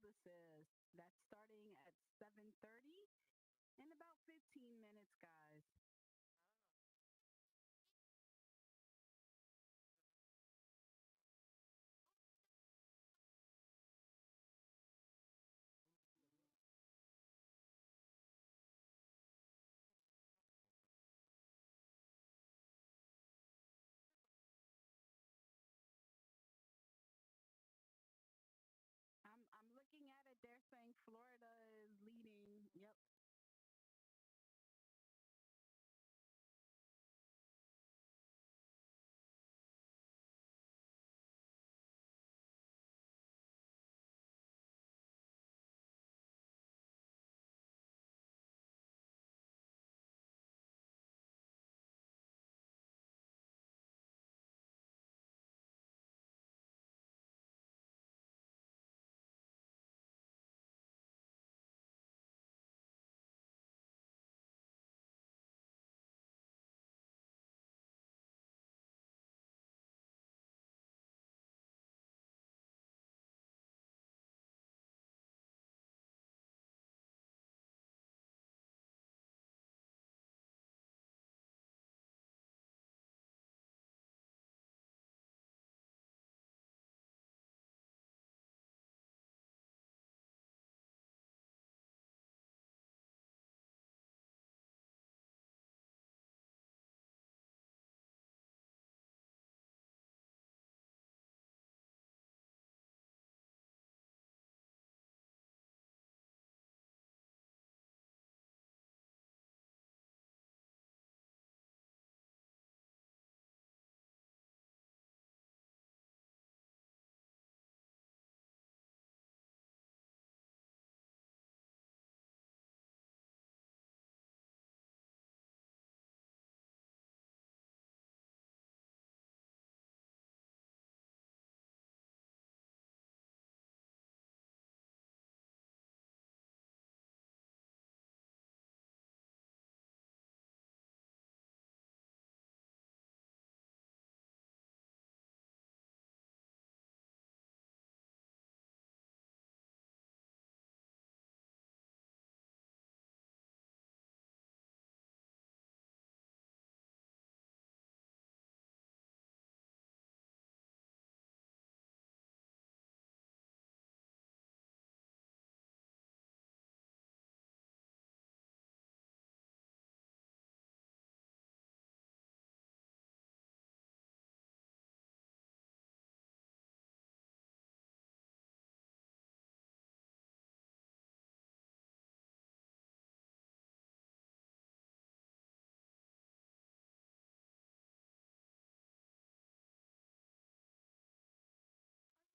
Publicist. That's starting at 7:30 in about 15 minutes, guys. I'm looking at it. They're saying Florida is leading. Yep.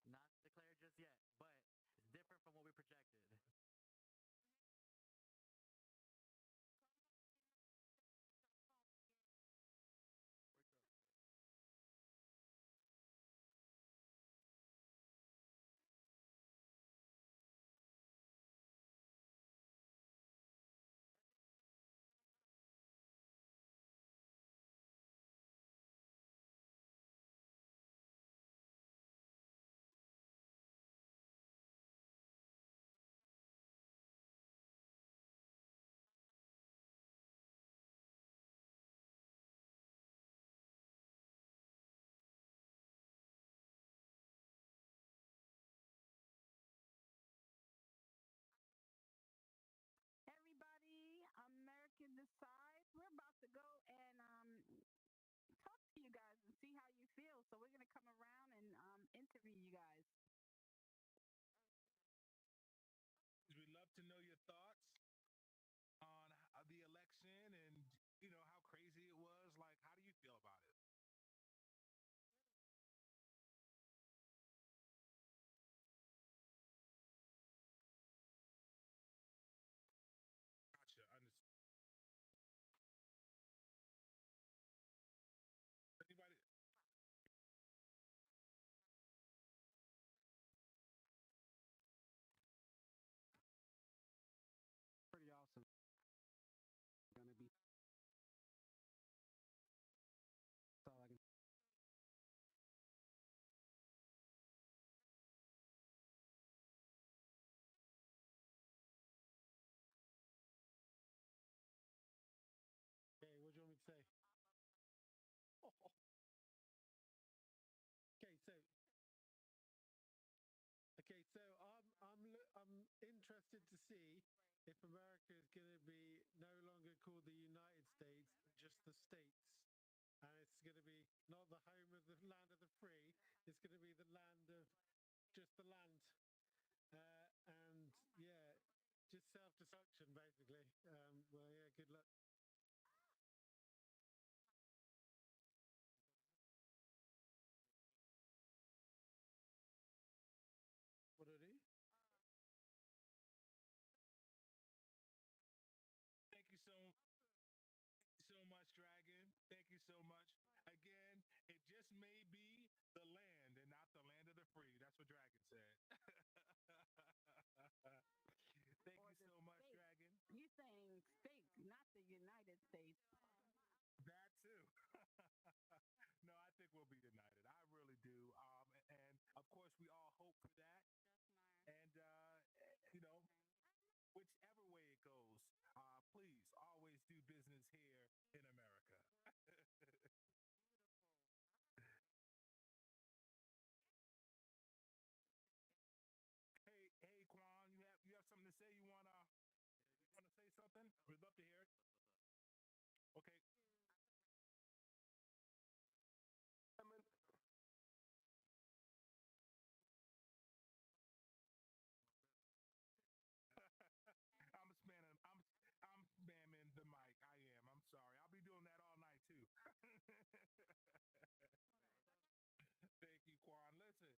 Not declared just yet, but it's different from what we projected. Wake up. Everybody, America decides. We're about to go and talk to you guys and see how you feel. So we're gonna come around and interview you guys. We'd love to know your thoughts on the election and how crazy it was. Like, how do you feel about it? Gotcha. Anybody? America is going to be no longer called the United States, but just the States. And it's going to be not the home of the land of the free, it's going to be the land of just the land. And yeah, just self destruction, basically. Well, yeah, good luck. What do I do? Thank you so much, Dragon. Thank you so much. Again, it just may be the land and not the land of the free. That's what Dragon said. Thank Or you the so much, state. Dragon. You saying states, not the United States. That too. No, I think we'll be united. I really do. And of course, we all hope for that. And you know, whichever way it goes, please always do business here in America. Hey, Quan, you have something to say? You wanna say something? We'd love to hear it. Okay. I'm spamming the mic. I am. I'm sorry. I'll be doing that all night too. Thank you, Quan. Listen,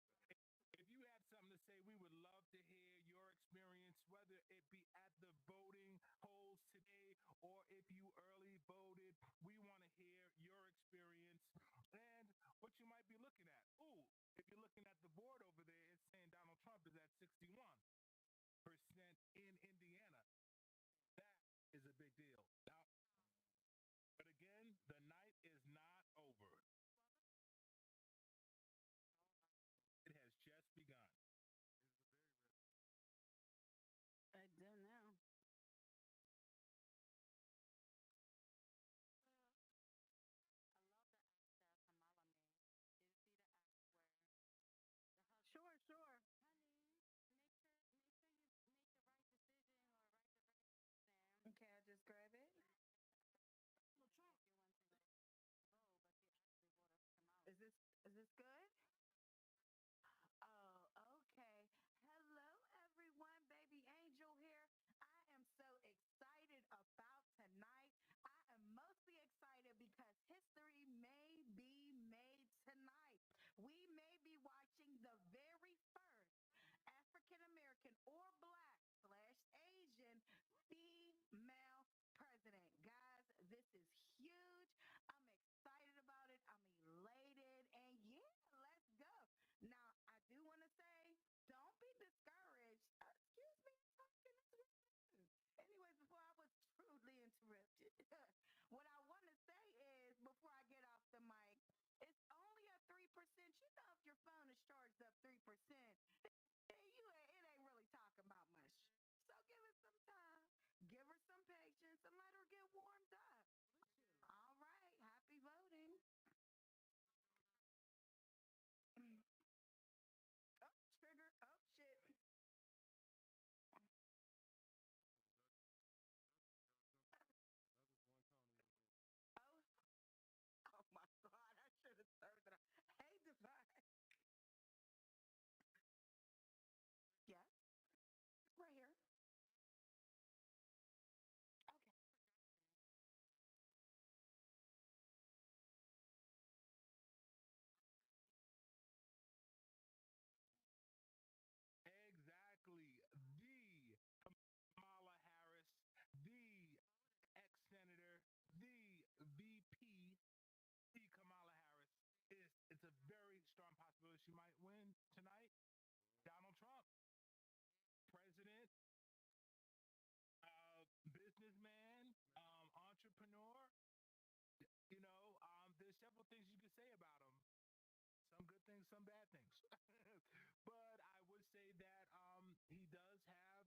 if you have something to say, we would love to hear your experience, whether it be at the voting polls today or if you early voted. We want to hear your experience and what you might be looking at. Ooh, if you're looking at the board over there, it's saying Donald Trump is at 61% in Indiana. That is a big deal. Now, but again, the night is not over. It has just begun. I do now. Sure, sure. Okay, I just grab it. Is this good? Oh, okay. Hello, everyone. Baby Angel here. I am so excited about tonight. I am mostly excited because history may be made tonight. We may be watching the very first African American or Black slash Asian female president. Guys, this is huge. I'm excited about it. I'm elated. And yeah, let's go. Now, I do want to say, don't be discouraged. Excuse me, I'm talking. That's rude. Anyways, before I was rudely interrupted, what I want to say is, before I get off the mic, it's only a 3%. You know, if your phone is charged up 3%, it ain't really talking about much. So give it some time, give her some patience, and let her get warmed up. All right, happy voting. Oh, trigger. Oh, shit. Oh, oh my God, I should have turned it on. Hey, Divine. Yes, right here. Okay. Exactly. The Kamala Harris, the ex-senator, the VP, the Kamala Harris. It's a very strong possibility she might win tonight. Donald Trump, president, businessman, entrepreneur. There's several things you could say about him. Some good things, some bad things. But I would say that he does have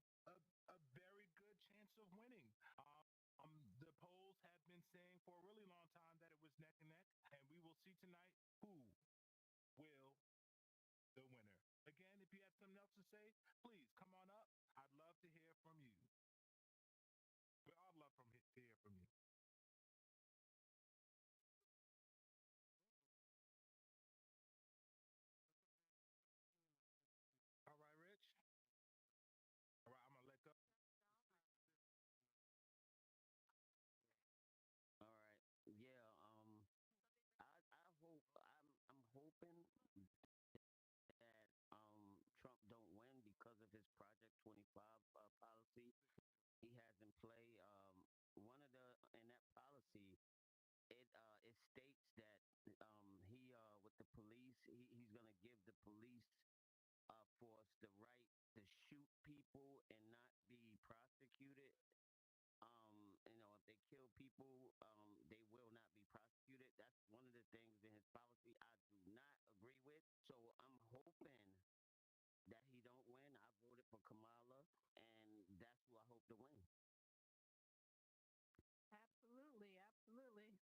a very good chance of winning. The polls have been saying for a really long time that it was neck and neck, and we will see tonight who will the winner. Again, if you have something else to say, please come on up. I'd love to hear from you. to hear from you. All right, Rich. All right, I'm gonna let go. All right. Yeah. I hope I'm hoping that Trump don't win because of his Project 25 policy he has in play. One of the in that policy it states that he with the police he's gonna give the police force the right to shoot people and not be prosecuted. If they kill people, they will not be prosecuted. That's one of the things in his policy I do not agree with. So I'm hoping that he don't win. I voted for Kamala, and that's who I hope to win. Absolutely, absolutely.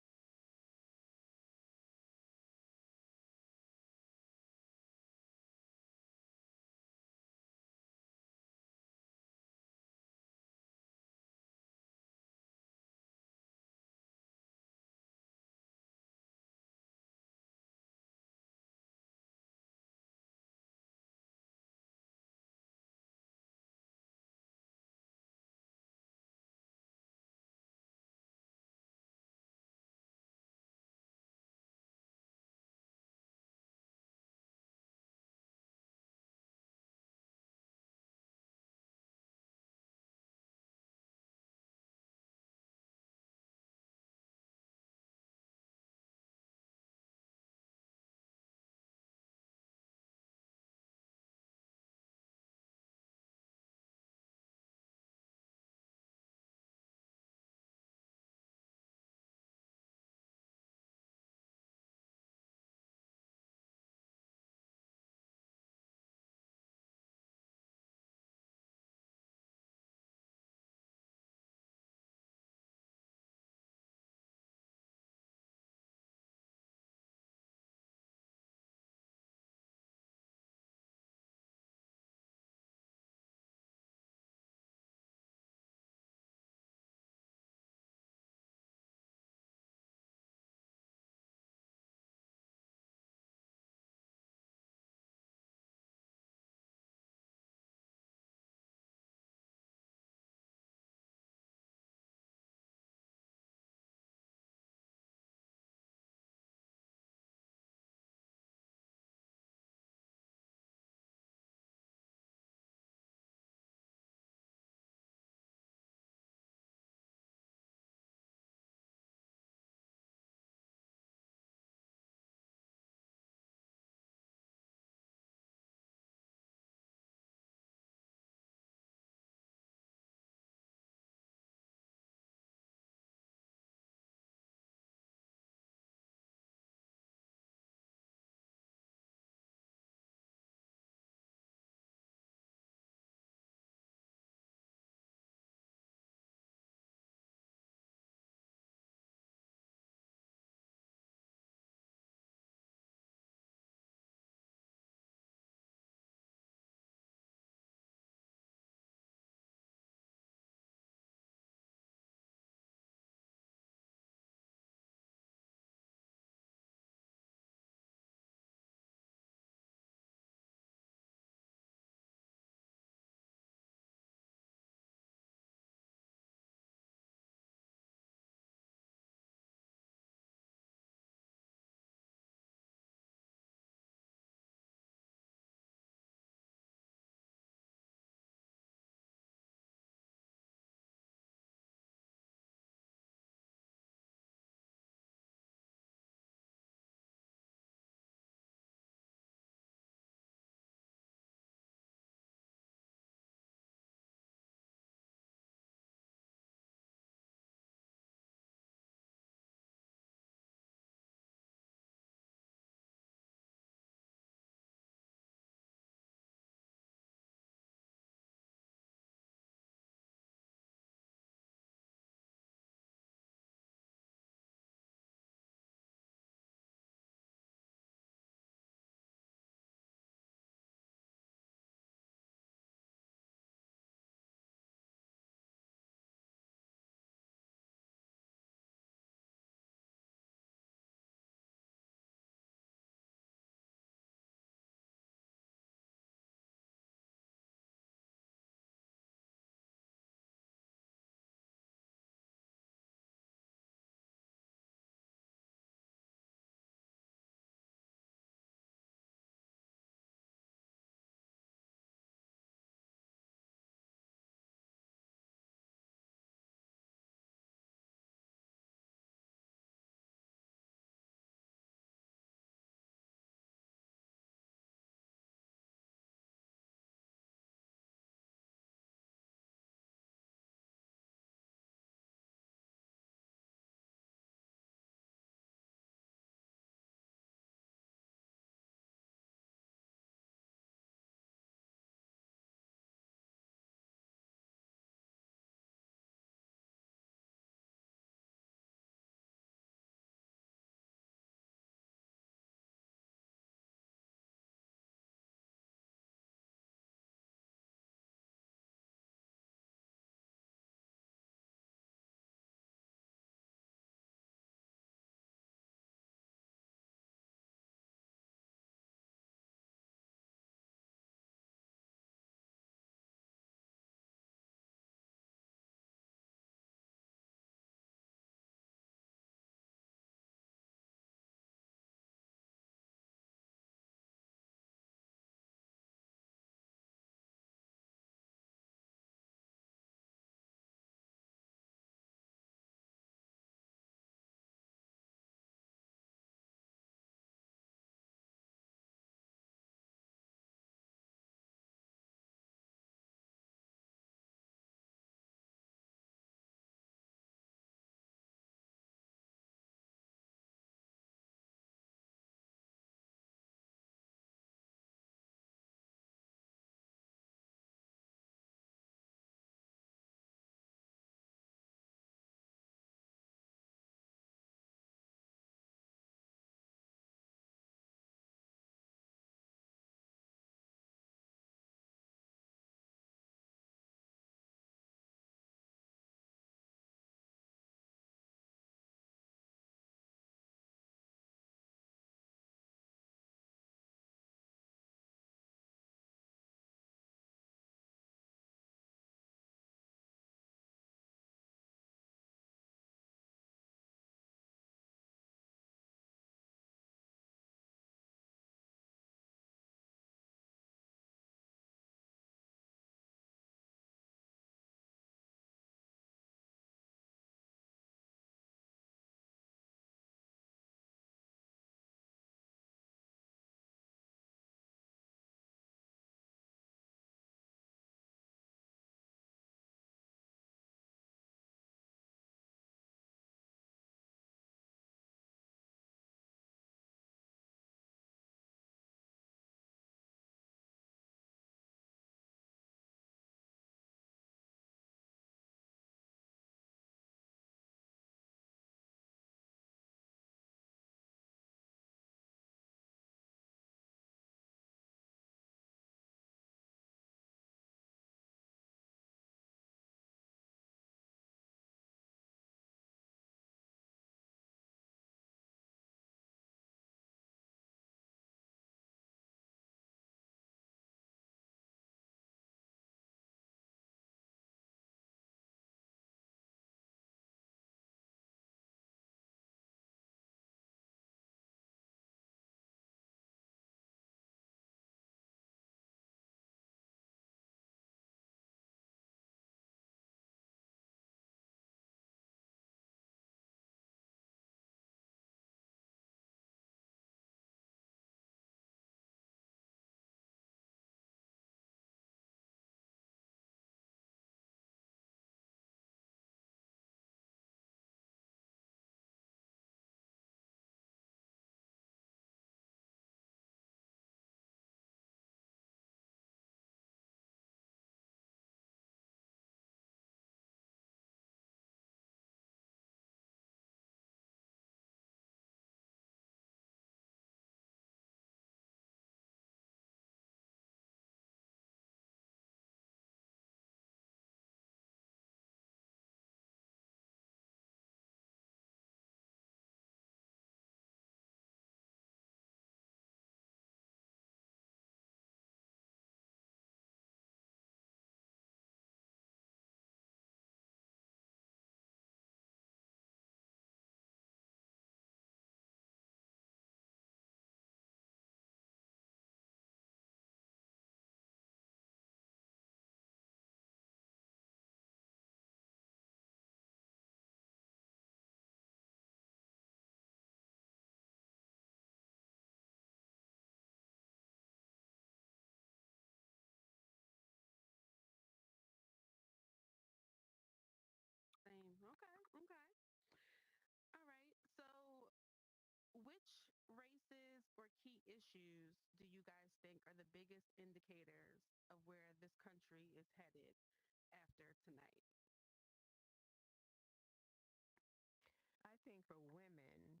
for women,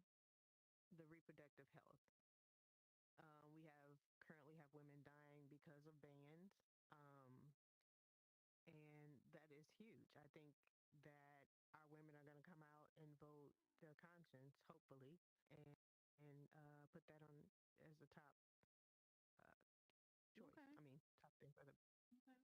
the reproductive health. We have currently have women dying because of bans, um, and that is huge. I think that our women are going to come out and vote their conscience, hopefully, and put that on as the top uh, choice. Okay. I mean, top thing for the. Okay.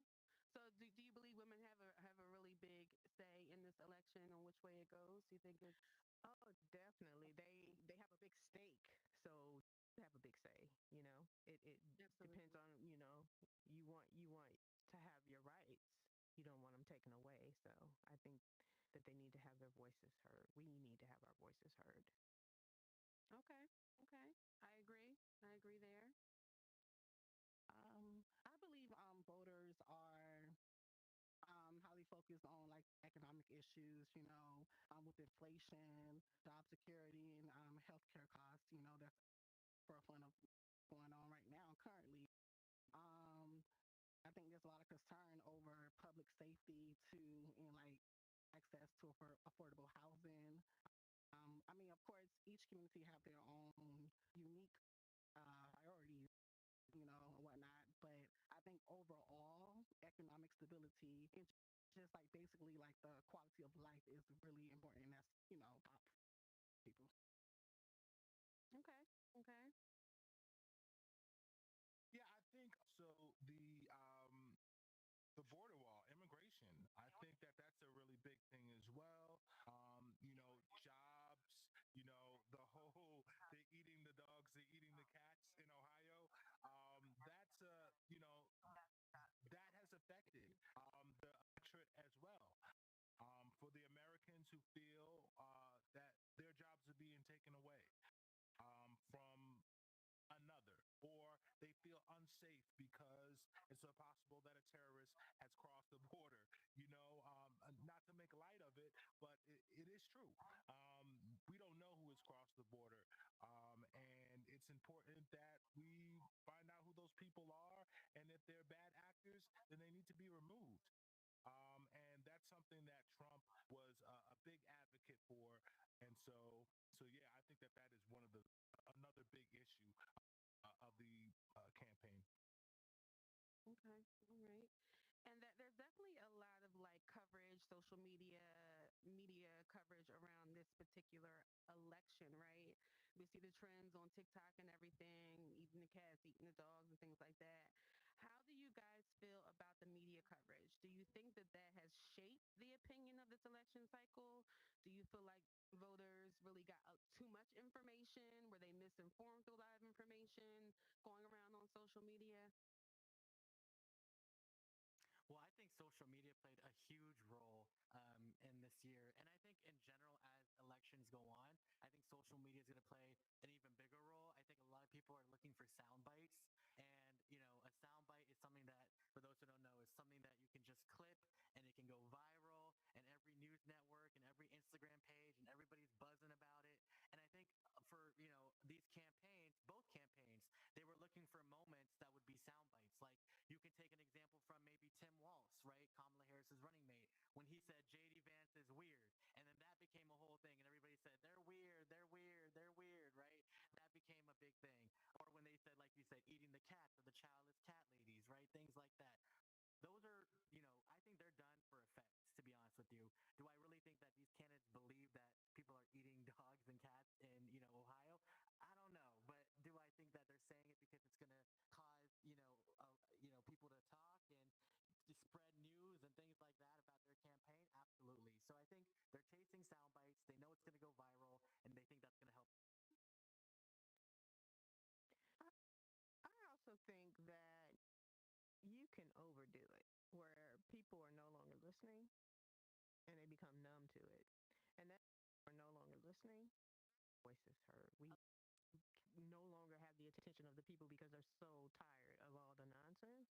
So, do you believe women have a really big say in this election on which way it goes? Do you think it's Oh, definitely. They have a big stake, so they have a big say. It depends absolutely? on you want to have your rights. You don't want them taken away. So I think that they need to have their voices heard. We need to have our voices heard. Okay. Okay. I agree. I agree there. I believe voters are highly focused on like economic issues, with inflation, job security, and healthcare costs. That's forefront of going on right now currently. Um, I think there's a lot of concern over public safety too, and like access to affordable housing. I mean, of course, each community have their own unique priorities, and whatnot. But I think overall, economic stability and just like basically like the quality of life is really important. That's top people. Okay. Okay. Yeah, I think so. The border wall, immigration. I think that that's a really big thing as well. Jobs. The whole they're eating the dogs, they're eating the cats in Ohio. That's that has affected the electorate as well. For the Americans who feel that their jobs are being taken away from another, or they feel unsafe because it's so possible that a terrorist has crossed the border. Not to make light of it, but it is true. We don't know who has crossed the border, and it's important that we find out who those people are, and if they're bad actors, then they need to be removed. And that's something that Trump was a big advocate for, and so yeah, I think that that is one of the another big issue of the campaign. Okay. All right. And that there's definitely a lot of like coverage, social media coverage around this particular election, right? We see the trends on TikTok and everything, eating the cats, eating the dogs, and things like that. How do you guys feel about the media coverage? Do you think that that has shaped the opinion of this election cycle? Do you feel like voters really got too much information? Were they misinformed through a lot of information going around on social media? Well, I think social media played a huge role in this year. And I think in general, as elections go on, I think social media is going to play an even bigger role. I think a lot of people are looking for sound bites. And, a sound bite is something that, for those who don't know, is something that you can just clip and it can go viral and every news network and every Instagram page and everybody's buzzing about it. And I think for, these campaigns, both campaigns, they were looking for moments that would be sound bites. Like you can take an example from maybe Tim Walz, right? Kamala Harris's running mate, when he said JD Vance is weird. And then that became a whole thing. And everybody said, they're weird, they're weird, they're weird, right? That became a big thing. Or when they said, like you said, eating the cats or the childless cat ladies, right? Things like that. Those are, I think they're done for effect, to be honest with you. Do I really think that these candidates believe that people are eating dogs and cats in, Ohio? I don't know. But do I think that they're saying it because it's going to cause, people to talk and to spread news and things like that about their campaign? Absolutely. So I think they're chasing sound bites. They know it's going to go viral, and they think that's going to help. I, I also think that you can overdo it, where people are no longer listening and they become numb to it. And that are no longer listening, voices heard. We no longer have the attention of the people because they're so tired of all the nonsense.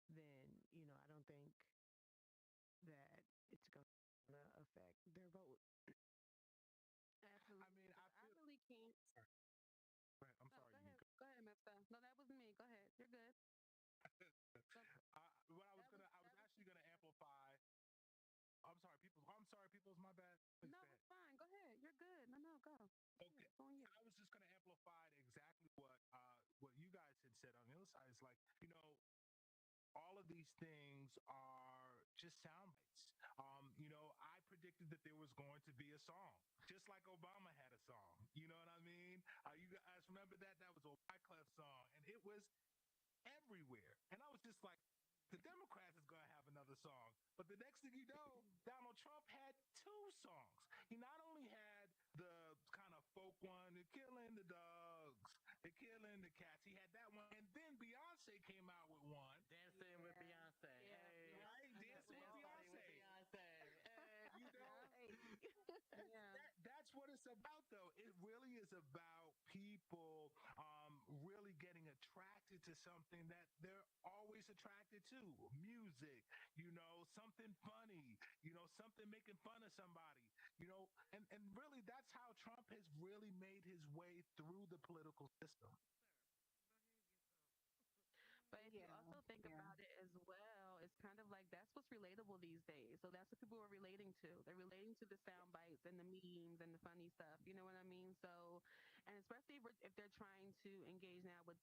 Then, I don't think that it's going to affect their vote. I mean, Absolutely. I Because I feel. really can't. Sorry. Go ahead. I'm No, sorry. go You ahead. go. Go ahead, Mister. No, that was me. Go ahead. You're good. Go, What I was that was I was that was actually gonna amplify. I'm I'm sorry, peoples. My bad. Please No, go ahead. it's fine. Go ahead. You're good. No, no, go. Okay, It's on you. I was just gonna amplify exactly what you guys had said on the other side. It's like, all of these things are just sound bites. I predicted that there was going to be a song, just like Obama had a song. You know what I mean? You guys remember that? That was a Wyclef song, and it was everywhere. And I was just like, the Democrats is going to have another song. But the next thing you know, Donald Trump had two songs. He not only had the kind of folk one, they're killing the dogs, they're killing the cats. He had that one. And then Beyonce came out with one. Dancing with Beyonce. Yeah. Hey. Right? Dancing with Party with Beyonce. Beyonce. Hey. Yeah. That's what it's about, though. It really is about people really getting attracted to something that they're always attracted to. Music, something funny, something making fun of somebody, and really that's how Trump has really made his way through the political system. But if you also think about it as well, it's kind of like that's what's relatable these days. So that's what people are relating to. They're relating to the sound bites and the memes and the funny stuff. You know what I mean? So, and especially if they're trying to engage now with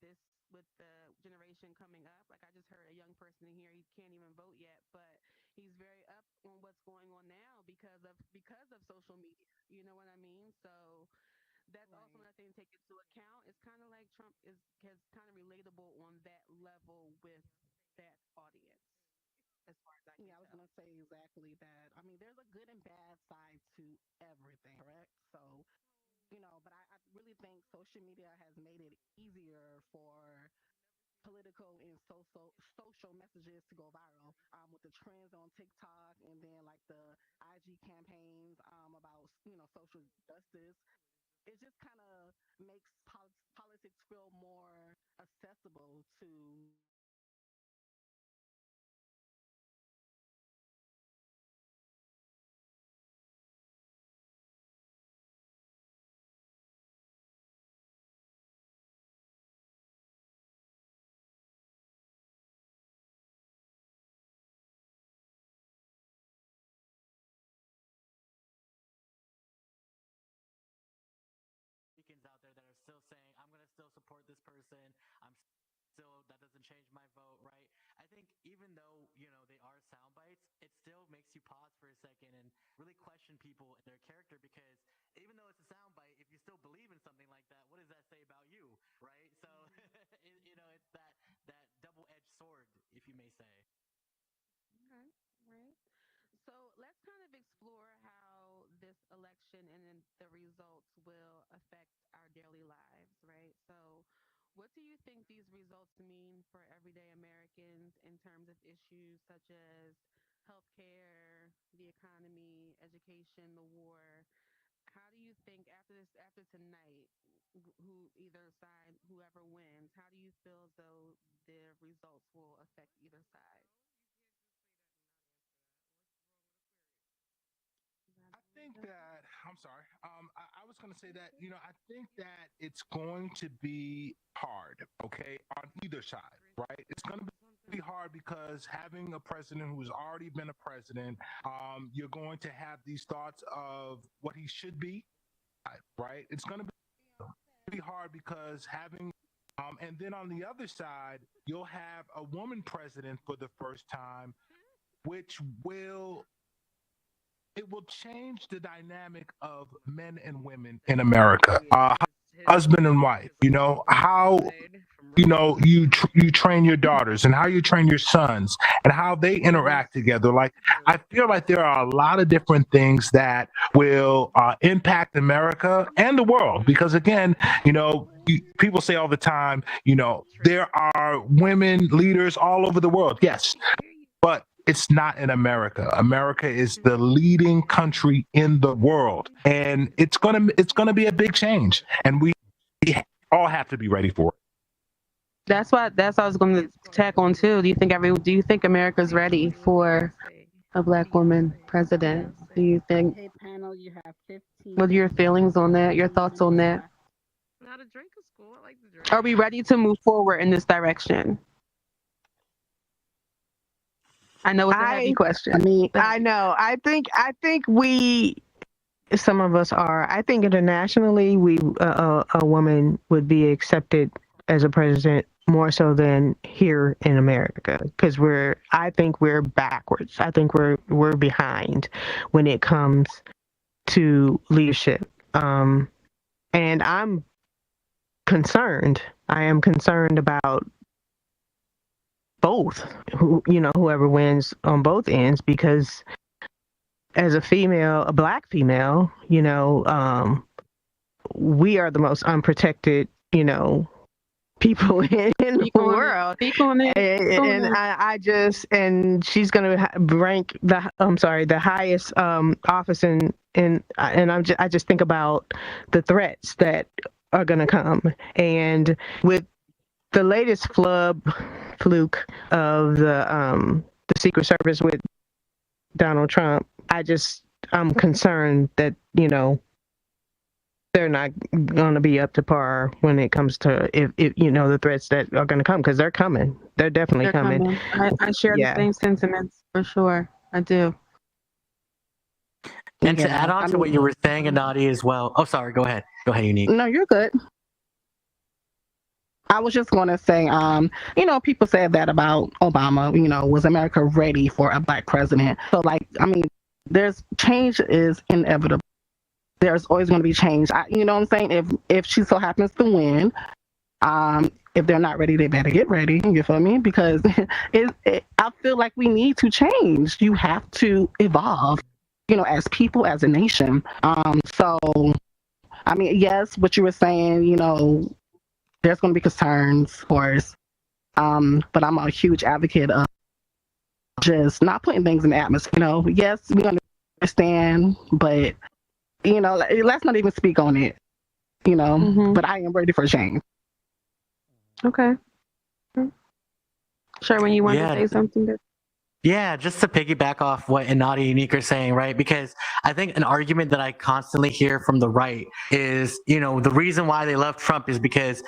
with the generation coming up. Like I just heard a young person in here, he can't even vote yet, but he's very up on what's going on now because of social media. You know what I mean? So that's also another thing to take into account. It's kind of like Trump has kind of relatable on that level with that audience, as far as I can Yeah, I was tell. gonna say exactly that. I mean, there's a good and bad side to everything, correct? So, but I really think social media has made it easier for political and social messages to go viral with the trends on TikTok and then like the IG campaigns about social justice. It just kind of makes politics feel more accessible to Republicans out there that are still saying, I'm going to still support this person. I'm still, that doesn't change my vote, right? I think even though, they are sound bites, it still makes you pause for a second and really question people and their character because even though it's a sound bite, if you still believe in something like that, what does that say about you, right? So, it's that double-edged sword, if you may say. Okay, right. So let's kind of explore how this election and then the results will affect our daily lives, right? So, what do you think these results mean for everyday Americans in terms of issues such as healthcare, the economy, education, the war? How do you think after tonight, who either side, whoever wins, how do you feel as though the results will affect either side? I think that I'm sorry. I was going to say that I think that it's going to be hard, okay, on either side, right? It's going to be hard because having a president who's already been a president, you're going to have these thoughts of what he should be, right? It's going to be hard because and then on the other side, you'll have a woman president for the first time, which will change the dynamic of men and women in America. Husband and wife, how you train your daughters and how you train your sons and how they interact together. Like I feel like there are a lot of different things that will impact America and the world because again, people say all the time, there are women leaders all over the world. Yes, but it's not in America. America is the leading country in the world, and it's gonna be a big change, and we all have to be ready for it. That's what I was going to tack on too. Do you think America's ready for a black woman president? Do you think? hey panel, you have 15 What are your feelings on that? Your thoughts on that? Not a drink is cool. I like the Are drink. we ready to move forward in this direction? I know it's a heavy question. I know. I think we, some of us are. I think internationally, a woman would be accepted as a president more so than here in America, because I think we're backwards. I think we're behind when it comes to leadership. And I'm concerned. I am concerned about both, whoever wins on both ends, because as a black female, we are the most unprotected, people in the world. And she's going to rank the highest office I just think about the threats that are going to come. And with the latest fluke of the Secret Service with Donald Trump, I'm concerned that, they're not going to be up to par when it comes to if the threats that are going to come, because they're coming. They're definitely coming. I share the same sentiments for sure. I do. And to add on to what you were saying, Inati, as well. Oh, sorry. Go ahead. Unique. No, you're good. I was just going to say, people said that about Obama. Was America ready for a black president? So, there's change is inevitable. There's always going to be change. You know what I'm saying? If she so happens to win, if they're not ready, they better get ready. You feel me? Because I feel like we need to change. You have to evolve, as people, as a nation. So, yes, what you were saying, there's going to be concerns, of course. But I'm a huge advocate of just not putting things in the atmosphere. Yes, we understand, but let's not even speak on it, but I am ready for change. Okay. Sherwin, you want to say something? Yeah, just to piggyback off what Inati and Unique are saying, right? Because I think an argument that I constantly hear from the right is, the reason why they love Trump is because,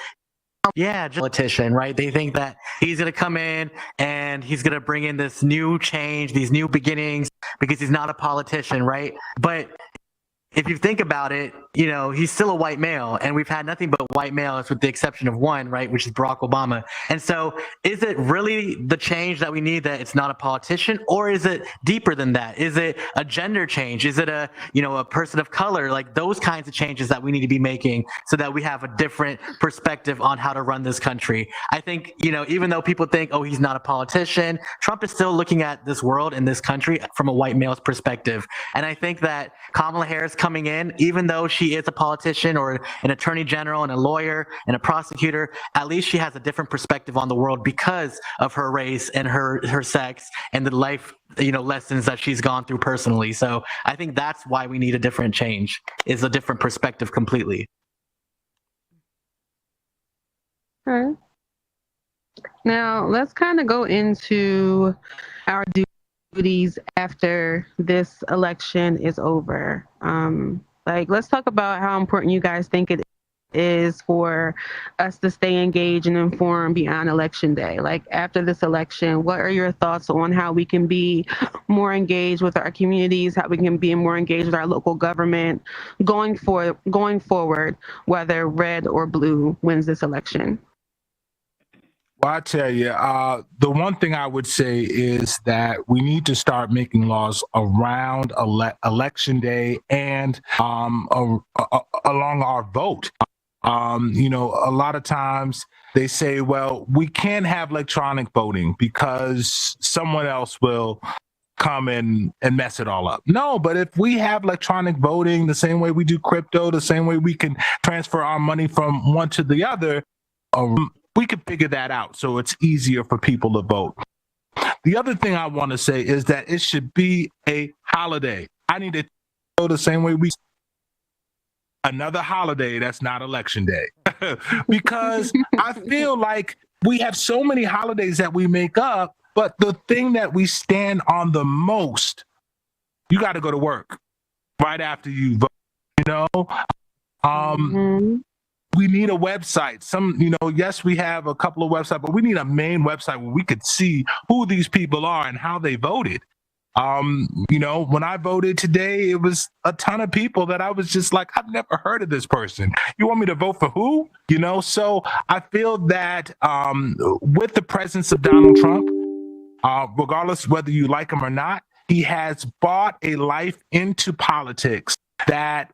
just politician, right? They think that he's going to come in and he's going to bring in this new change, these new beginnings, because he's not a politician, right? But if you think about it, he's still a white male, and we've had nothing but white males with the exception of one, right, which is Barack Obama. And so is it really the change that we need, that it's not a politician, or is it deeper than that? Is it a gender change? Is it a person of color? Like those kinds of changes that we need to be making so that we have a different perspective on how to run this country. I think, even though people think, oh, he's not a politician, Trump is still looking at this world and this country from a white male's perspective. And I think that Kamala Harris coming in, even though she is a politician or an attorney general and a lawyer and a prosecutor, at least she has a different perspective on the world because of her race and her sex and the life lessons that she's gone through personally. So I think that's why we need a different change, is a different perspective completely. All right. Now let's kind of go into our duties after this election is over. Let's talk about how important you guys think it is for us to stay engaged and informed beyond election day. After this election, what are your thoughts on how we can be more engaged with our communities, how we can be more engaged with our local government going forward, whether red or blue wins this election? Well, I tell you, the one thing I would say is that we need to start making laws around election day and along our vote. A lot of times they say, well, we can't have electronic voting because someone else will come and mess it all up. No, but if we have electronic voting the same way we do crypto, the same way we can transfer our money from one to the other, we can figure that out so it's easier for people to vote. The other thing I want to say is that it should be a holiday. I need to go the same way we another holiday that's not election day. Because I feel like we have so many holidays that we make up, but the thing that we stand on the most, you got to go to work right after you vote, we need a website. Yes, we have a couple of websites, but we need a main website where we could see who these people are and how they voted. When I voted today, it was a ton of people that I was just like, I've never heard of this person. You want me to vote for who? So I feel that with the presence of Donald Trump, regardless whether you like him or not, he has brought a life into politics that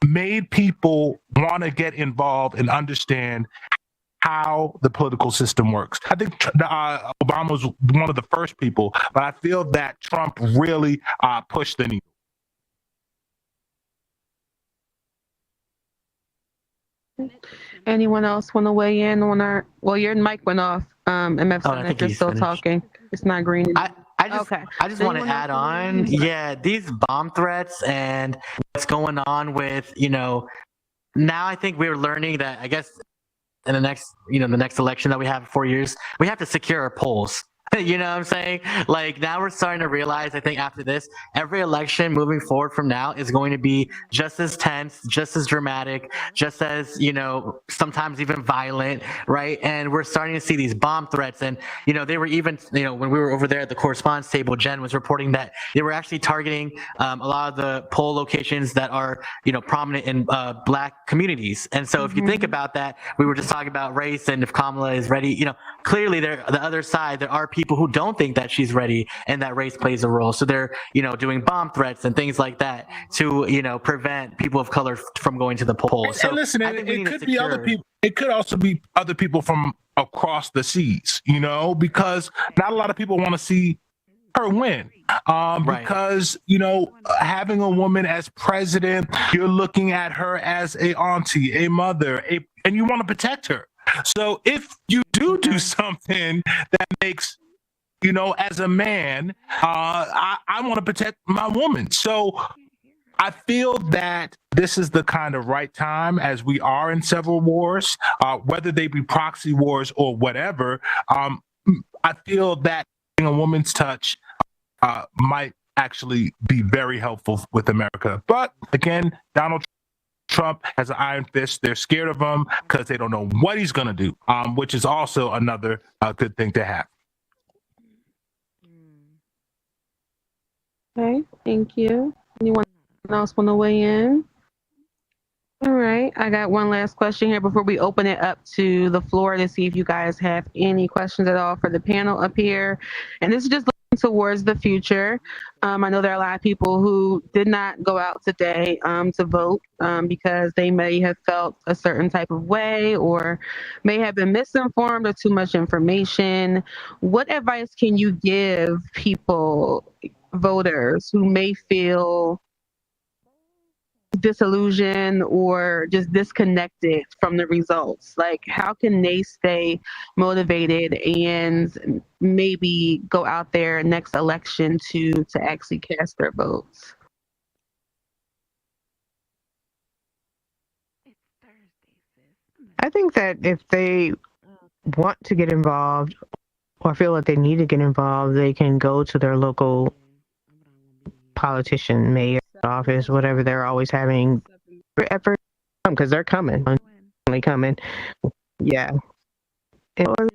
made people want to get involved and understand how the political system works. I think Obama was one of the first people, but I feel that Trump really pushed the needle. Anyone else want to weigh in on our? Well, your mic went off. MF, if you're still finished talking, it's not green. I just want to add on. Yeah, these bomb threats and what's going on with now I think we're learning that I guess in the next election that we have in 4 years, we have to secure our polls. You know what I'm saying? Like now we're starting to realize, I think after this, every election moving forward from now is going to be just as tense, just as dramatic, just as, sometimes even violent, right? And we're starting to see these bomb threats. And, they were even, when we were over there at the correspondence table, Jen was reporting that they were actually targeting a lot of the poll locations that are, prominent in Black communities. And so if you think about that, we were just talking about race and if Kamala is ready, clearly the other side, there are people who don't think that she's ready and that race plays a role. So they're, doing bomb threats and things like that to, prevent people of color from going to the polls. So and listen, it could be other people. It could also be other people from across the seas, because not a lot of people want to see her win. Because, having a woman as president, you're looking at her as a auntie, a mother, and you want to protect her. So if you do something that makes, as a man, I want to protect my woman. So I feel that this is the kind of right time, as we are in several wars, whether they be proxy wars or whatever. I feel that a woman's touch might actually be very helpful with America. But again, Donald Trump has an iron fist. They're scared of him because they don't know what he's going to do, which is also another good thing to have. Okay, thank you. Anyone else want to weigh in? All right, I got one last question here before we open it up to the floor to see if you guys have any questions at all for the panel up here. And this is just looking towards the future. I know there are a lot of people who did not go out today to vote because they may have felt a certain type of way or may have been misinformed or too much information. What advice can you give people, voters, who may feel disillusioned or just disconnected from the results? Like, how can they stay motivated and maybe go out there next election to actually cast their votes? I think that if they want to get involved or feel that they need to get involved, they can go to their local politician, mayor, office, whatever. They're always having efforts because they're coming, yeah, or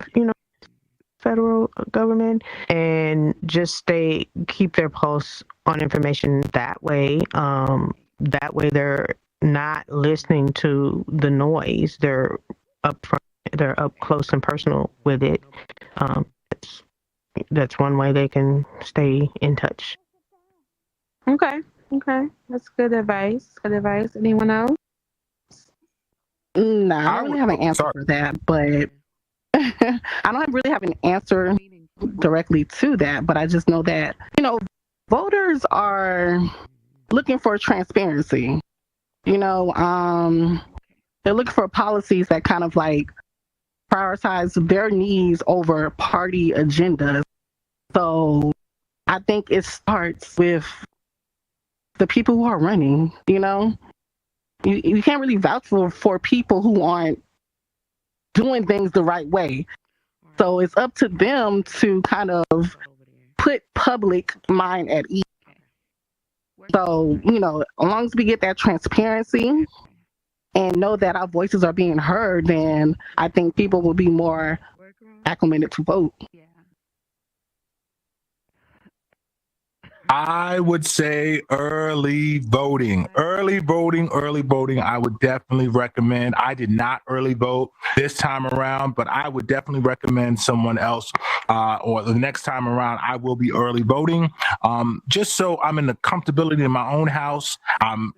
federal government, and just keep their pulse on information that way. That way they're not listening to the noise. They're up front, they're up close and personal with it. That's one way they can stay in touch. Okay, that's good advice. Anyone else? No, I don't really have an answer for that, but I don't really have an answer directly to that, but I just know that, voters are looking for transparency. They're looking for policies that kind of like prioritize their needs over party agendas. So I think it starts with the people who are running. You can't really vouch for people who aren't doing things the right way. So it's up to them to kind of put public mind at ease. So, as long as we get that transparency and know that our voices are being heard, then I think people will be more acclimated to vote. Yeah. I would say early voting. Early voting, early voting. I would definitely recommend. I did not early vote this time around, but I would definitely recommend someone else or the next time around, I will be early voting. Just so I'm in the comfortability in my own house. I'm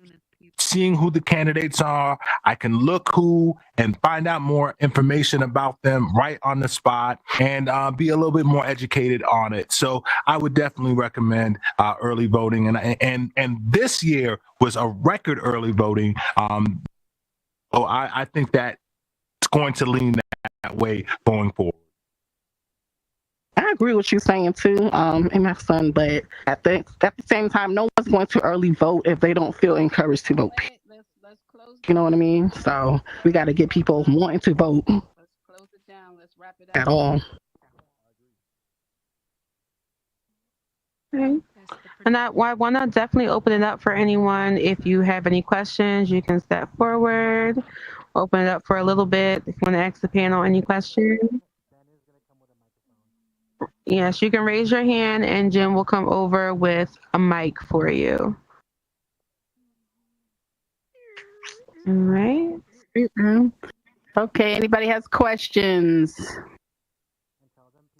seeing who the candidates are. I can look who and find out more information about them right on the spot and be a little bit more educated on it. So I would definitely recommend early voting. And this year was a record early voting. So I think that it's going to lean that way going forward. I agree with you saying too, MF Son, but at the same time, no one's going to early vote if they don't feel encouraged to vote. Let's close. You know what I mean? So we got to get people wanting to vote. Let's close it down. Let's wrap it up. At all. Okay. And I want to definitely open it up for anyone. If you have any questions, you can step forward, open it up for a little bit. If you want to ask the panel any questions. Yes, you can raise your hand and Jim will come over with a mic for you. All right. Okay, anybody has questions?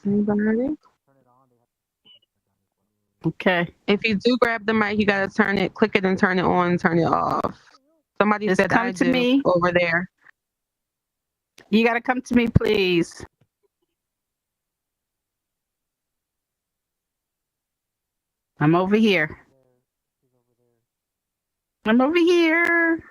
Anybody? Okay. If you do grab the mic, you got to click it and turn it on, turn it off. Somebody Just said come I to do me. over there. You got to come to me, please. I'm over here. I'm over here.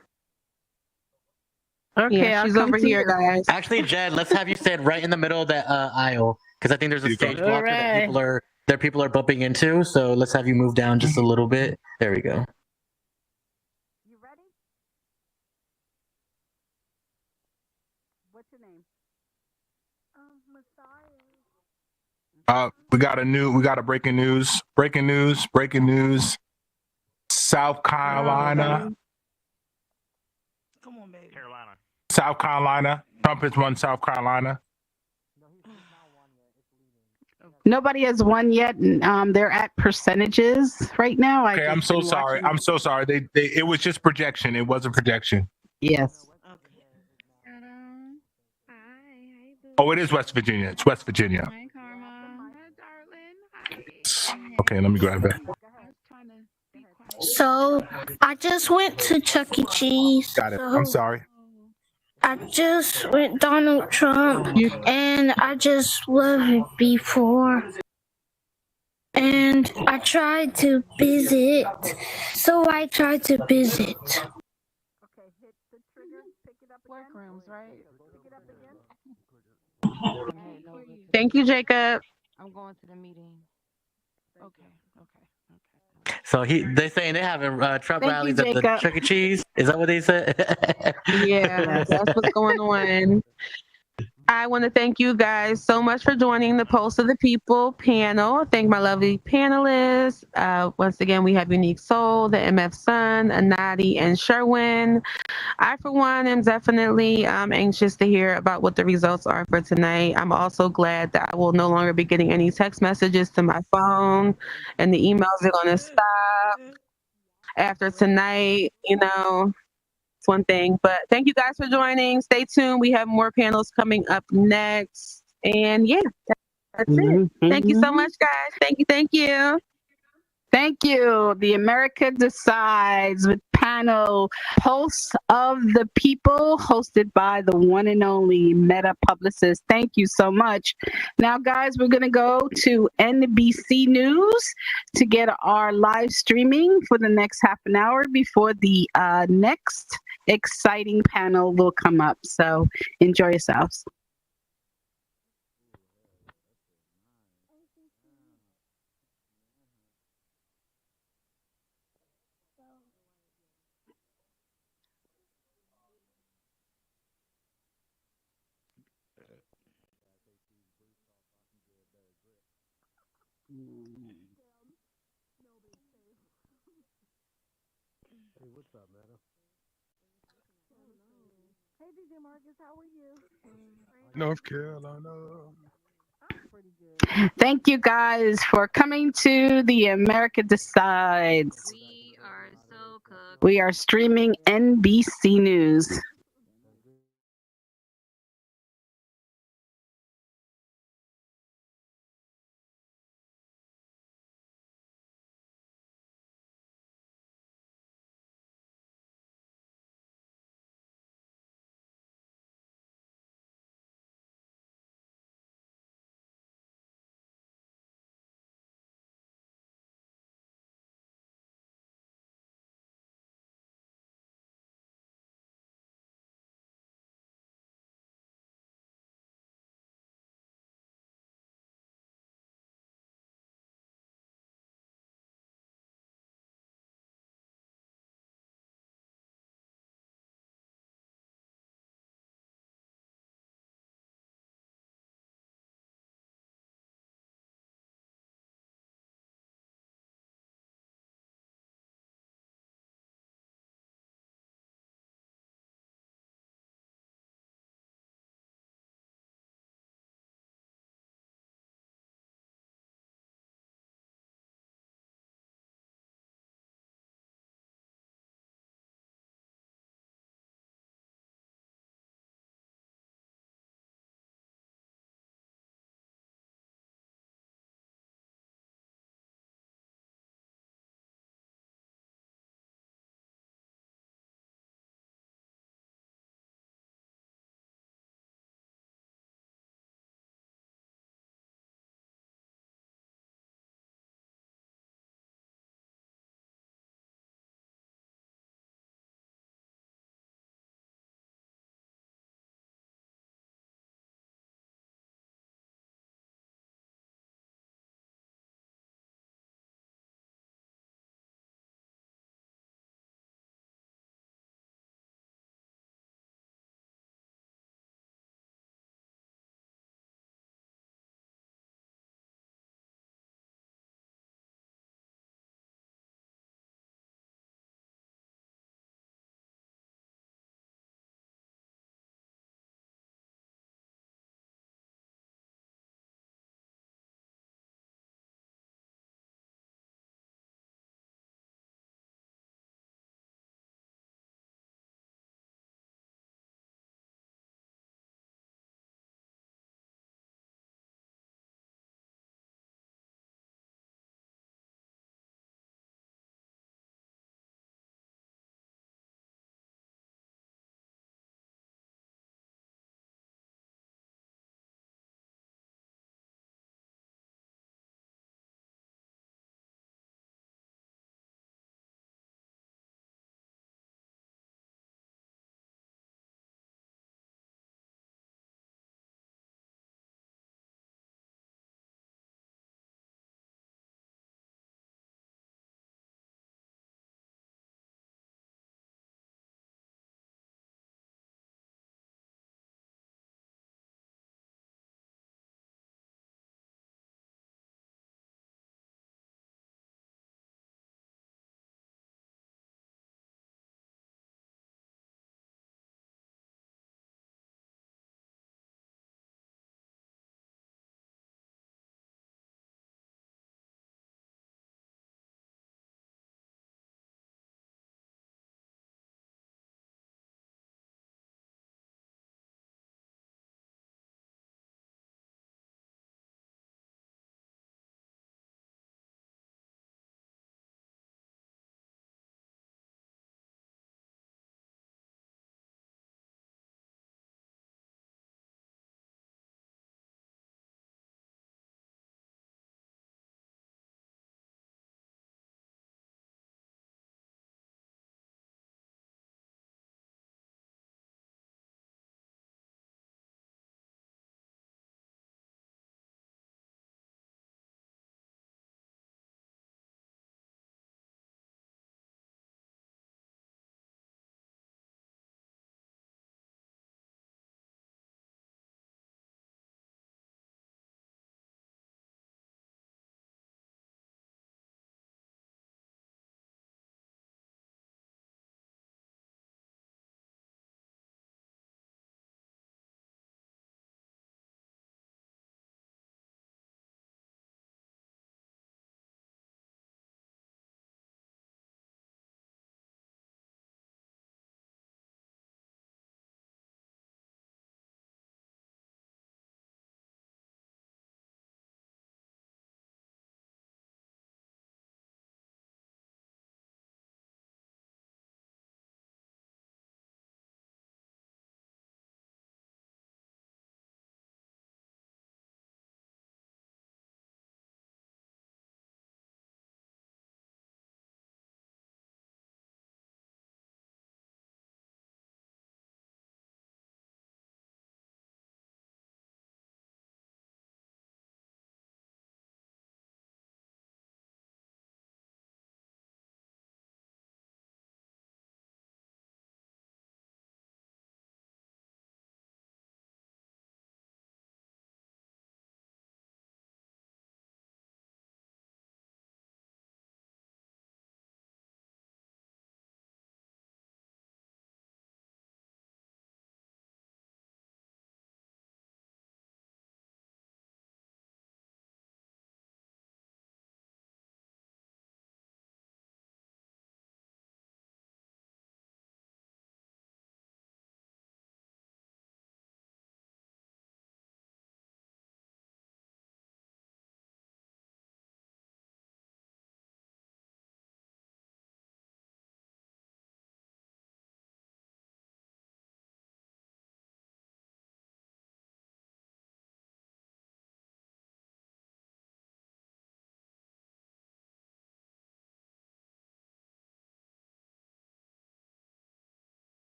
Okay, Yeah, she's I'll come over to here, you. guys. Actually, Jed, let's have you sit right in the middle of that aisle because I think there's a stage blocker Alright. that people are bumping into. So let's have you move down just a little bit. There we go. You ready? What's your name? Messiah. We got a breaking news. South Carolina. Come on, baby. South Carolina. Trump has won South Carolina. Nobody has won yet. They're at percentages right now. Okay, I'm so sorry. I'm so sorry. They it was just projection. It wasn't projection. Yes. Oh, it is West Virginia. It's West Virginia. Hi, Karma. Hi, darling. Okay, let me grab it. So I just went to Chuck E. Cheese. Got it. I'm sorry. I just went Donald Trump, and I just love it before. And I tried to visit, so I tried to visit. Okay, hit the trigger, pick it up again. Workrooms, right? Pick it up again. Thank you, Jacob. I'm going to the meeting. Okay. So they're saying they're having Trump Thank rallies you, at the Jacob. Chuck E. Cheese. Is that what they said? Yeah, that's what's going on. I want to thank you guys so much for joining the Pulse of the People panel. Thank my lovely panelists. Once again, we have Unique Soul, the MF Son, Inati, and Sherwin. I, for one, am definitely anxious to hear about what the results are for tonight. I'm also glad that I will no longer be getting any text messages to my phone, and the emails are going to stop after tonight, It's one thing, but thank you guys for joining. Stay tuned. We have more panels coming up next. And yeah, that's it. Thank you so much, guys. Thank you. Thank you. The America Decides with panel Pulse of the People, hosted by the one and only Meta Publicist. Thank you so much. Now, guys, we're going to go to NBC News to get our live streaming for the next half an hour before the next exciting panel will come up. So enjoy yourselves. Hey, what's up, man? Hey, DJ Marcus, how are you? North Carolina. I'm pretty good. Thank you guys for coming to the America Decides. We are so cooked. We are streaming NBC News.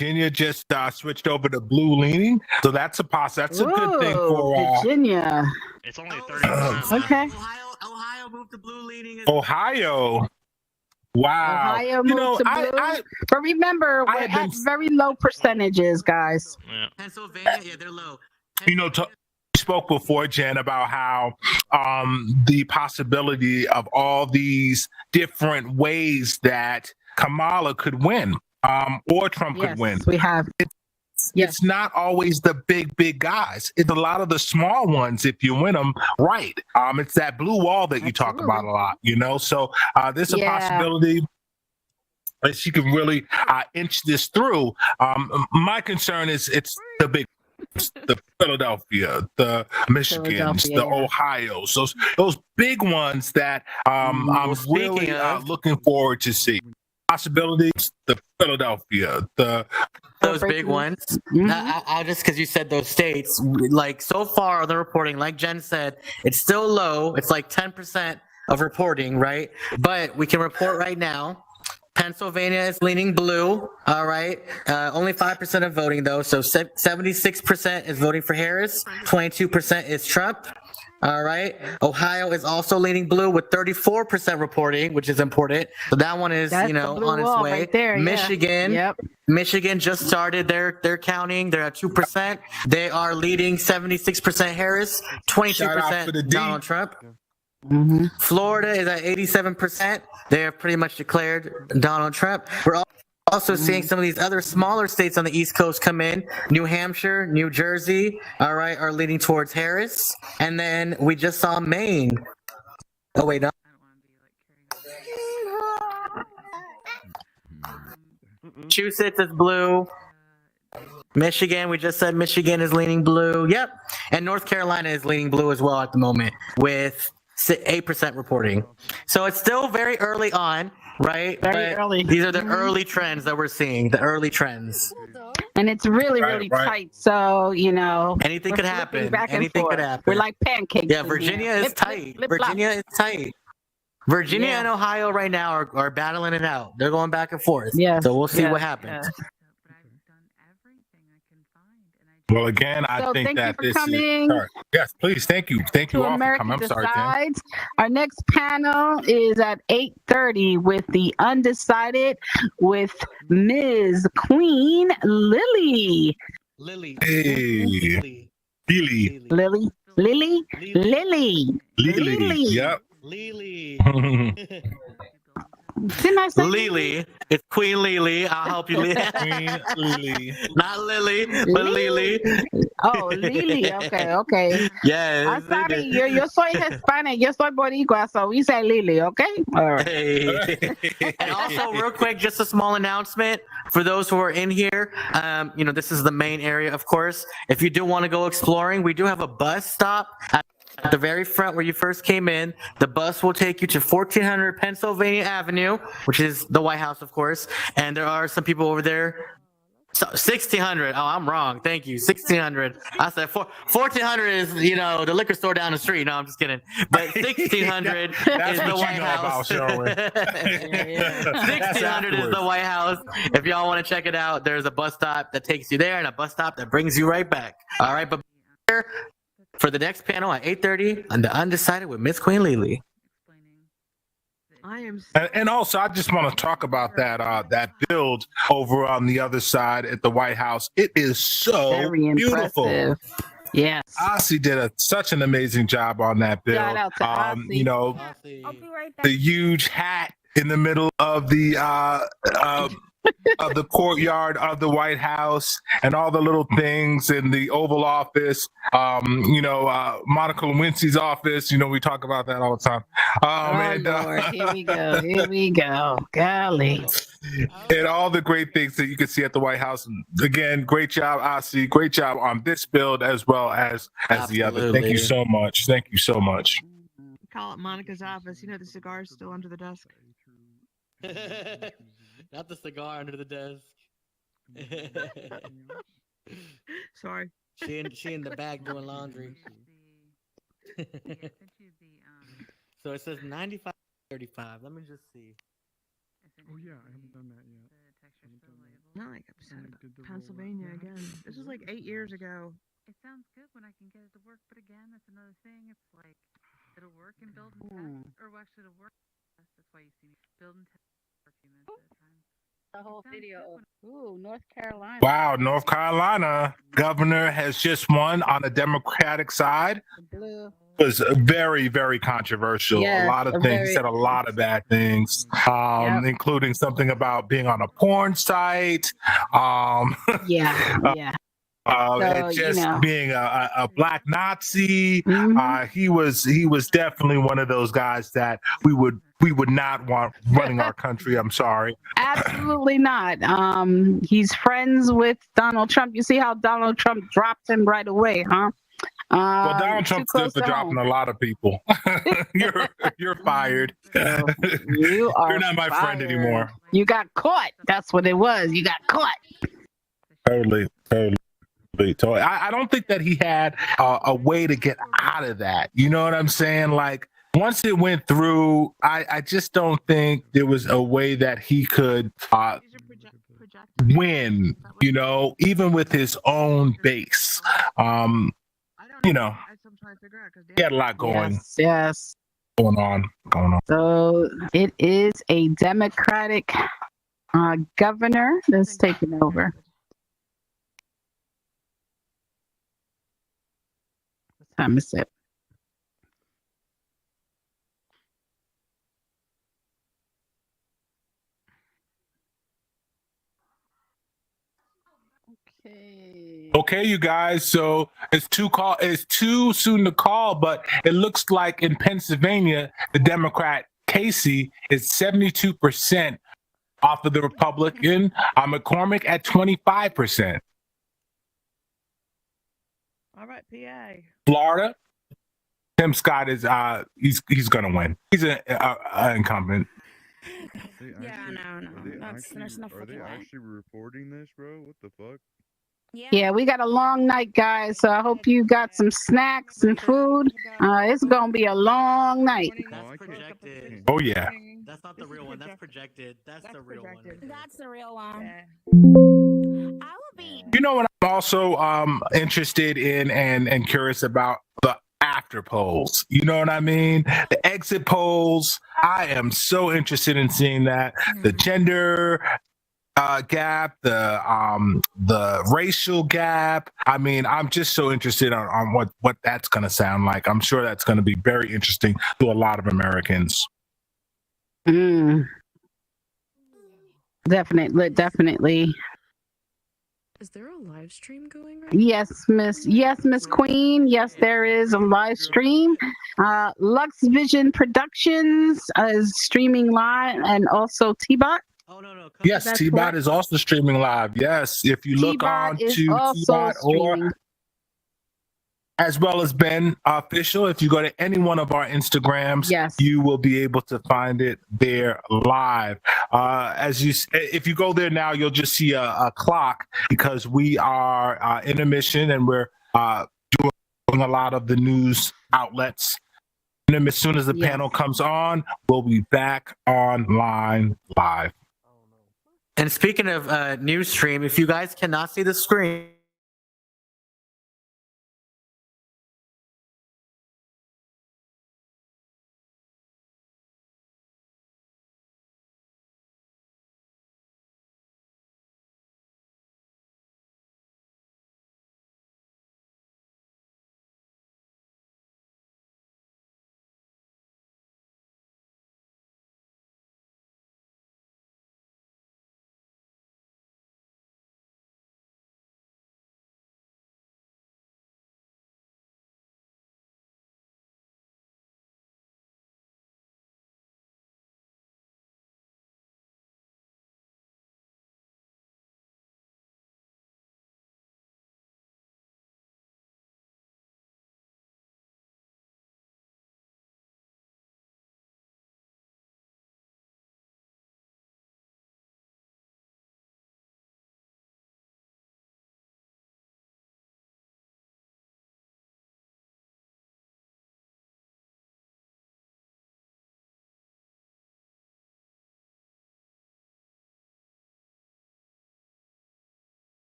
Virginia just switched over to blue leaning, so that's a That's a good thing for Virginia. It's only 30%. Okay. Ohio moved to blue leaning. Ohio. Wow. Ohio moved to blue. But remember, we're at very low percentages, guys. Yeah. Pennsylvania, yeah, they're low. We spoke before, Jen, about how the possibility of all these different ways that Kamala could win, or Trump could win. We have. It's not always the big guys. It's a lot of the small ones if you win them right. It's that blue wall that you talk about a lot, So there's a possibility that she can really inch this through. My concern is it's the big, the Philadelphia, the Michigans, the Ohio's, those big ones that I'm really looking forward to see. Possibilities, the Philadelphia, those big ones. I'll just, because you said those states, like so far the reporting, like Jen said, it's still low. It's like 10% of reporting, right? But we can report right now. Pennsylvania is leaning blue, all right? Only 5% of voting, though. So 76% is voting for Harris. 22% is Trump, all right? Ohio is also leaning blue with 34% reporting, which is important. So that one is, on its way. Right there, Michigan, Michigan just started their counting. They're at 2%. They are leading 76% Harris, 22% Donald Trump. Florida is at 87%. They have pretty much declared Donald Trump. We're also seeing some of these other smaller states on the East Coast come in. New Hampshire, New Jersey, all right, are leaning towards Harris. And then we just saw Maine. Oh, wait, no. Massachusetts is blue. Michigan, we just said Michigan is leaning blue. Yep. And North Carolina is leaning blue as well at the moment with 8% reporting. So it's still very early on, right? Very early. These are the early trends that we're seeing, the early trends. And it's really, really tight. So, anything could happen. Anything could happen. We're like pancakes. Yeah, Virginia is tight. Virginia is tight. Virginia and Ohio right now are battling it out. They're going back and forth. Yeah. So we'll see what happens. Well, again, I think that this is. Yes, please. Thank you. Thank you all for coming. I'm sorry, Jen. Our next panel is at 8:30 with the Undecided with Ms. Queen Lili. Lili. Hey. Lili. Lili. Yep. Lili. Didn't I say Lili? It's Queen Lili. I'll help you. Queen Lili. Not Lily, but Lili. Oh, Lili. Okay. Yes. I'm sorry. Yo soy Hispanic. Yo soy Boricua, so we say Lili, okay? All right. Hey. And also, real quick, just a small announcement for those who are in here. This is the main area, of course. If you do want to go exploring, we do have a bus stop at the very front where you first came in. The bus will take you to 1400 Pennsylvania Avenue, which is the White House, of course. And there are some people over there. So 1600. Oh, I'm wrong. Thank you. 1600. I said 1400 is, the liquor store down the street. No, I'm just kidding. But 1600 is the White House. 1600 is the White House. If y'all want to check it out, there's a bus stop that takes you there and a bus stop that brings you right back. All right, but for the next panel at 8:30 on the Undecided with Miss Queen Lili. And also, I just want to talk about that build over on the other side at the White House. It is so very beautiful. Impressive. Yes, Ossie did such an amazing job on that build. Shout out to Ossie. I'll be right back. The huge hat in the middle of the of the courtyard of the White House and all the little things in the Oval Office, Monica Lewinsky's office, we talk about that all the time. Lord, here we go. Golly. And all the great things that you can see at the White House. Again, great job, Ossie. Great job on this build as well as the other. Thank you so much. Call it Monica's office. The cigar's still under the desk. Not the cigar under the desk. Sorry. She in the bag doing laundry. So it says 95-35. Let me just see. Oh yeah, I haven't done that yet. Not like upset about Pennsylvania again. This was like 8 years ago. It sounds good when I can get it to work, but again, that's another thing. It's like it'll work and build and test, or actually it'll work and test. That's why you see me build and test for a few minutes at a time. The whole video. Ooh, North Carolina. Wow, North Carolina governor has just won on the Democratic side. Blue. It was very, very controversial. Yes, a lot of things. He said a lot of bad things, including something about being on a porn site. Yeah. So, just being a black Nazi. Mhm. He was definitely one of those guys that we would not want running our country. I'm sorry. Absolutely not. He's friends with Donald Trump. You see how Donald Trump dropped him right away, huh? Well, Donald Trump's good for dropping a lot of people. You're fired. You're not my friend anymore. You got caught. That's what it was. You got caught. Totally. I don't think that he had a way to get out of that. You know what I'm saying? Like, once it went through, I just don't think there was a way that he could win, even with his own base. He had a lot going on. So it is a Democratic governor that's taking over. What time is it? Okay, you guys. So it's too soon to call, but it looks like in Pennsylvania, the Democrat Casey is 72% off of the Republican. McCormick at 25%. All right, PA. Florida, Tim Scott is he's gonna win. He's an incumbent. No. There's no Are they actually reporting this, bro? What the fuck? Yeah, we got a long night, guys. So I hope you got some snacks and food. It's gonna be a long night. That's projected. Oh yeah. That's not the real one. That's projected. That's the real one. That's the real one. Yeah. I will be. You know what I'm also interested in and curious about? The after polls. You know what I mean? The exit polls. I am so interested in seeing that. The gender gap, the racial gap. I mean, I'm just so interested on what that's going to sound like. I'm sure that's going to be very interesting to a lot of Americans. Definitely. Is there a live stream going right Yes, Miss Queen. Yes, there is a live stream. Lux Vision Productions is streaming live, and also T-Bot. Oh no. Yes, T-Bot is also streaming live. Yes, if you look on to T-Bot or as well as Ben Official, if you go to any one of our Instagrams, you will be able to find it there live. If you go there now, you'll just see a clock because we are intermission and we're doing a lot of the news outlets. And then as soon as the panel comes on, we'll be back online live. And speaking of news stream, if you guys cannot see the screen,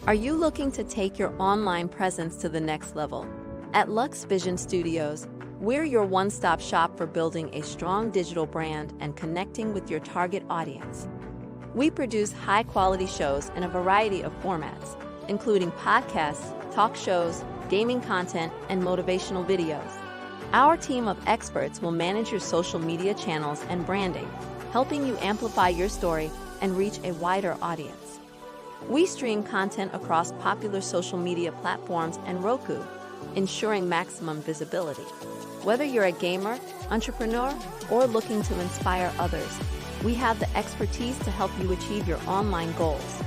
Are you looking to take your online presence to the next level? At Lux Vision Studios, we're your one-stop shop for building a strong digital brand and connecting with your target audience. We produce high-quality shows in a variety of formats, including podcasts, talk shows, gaming content, and motivational videos. Our team of experts will manage your social media channels and branding, helping you amplify your story and reach a wider audience. We stream content across popular social media platforms and Roku, ensuring maximum visibility. Whether you're a gamer, entrepreneur, or looking to inspire others, we have the expertise to help you achieve your online goals.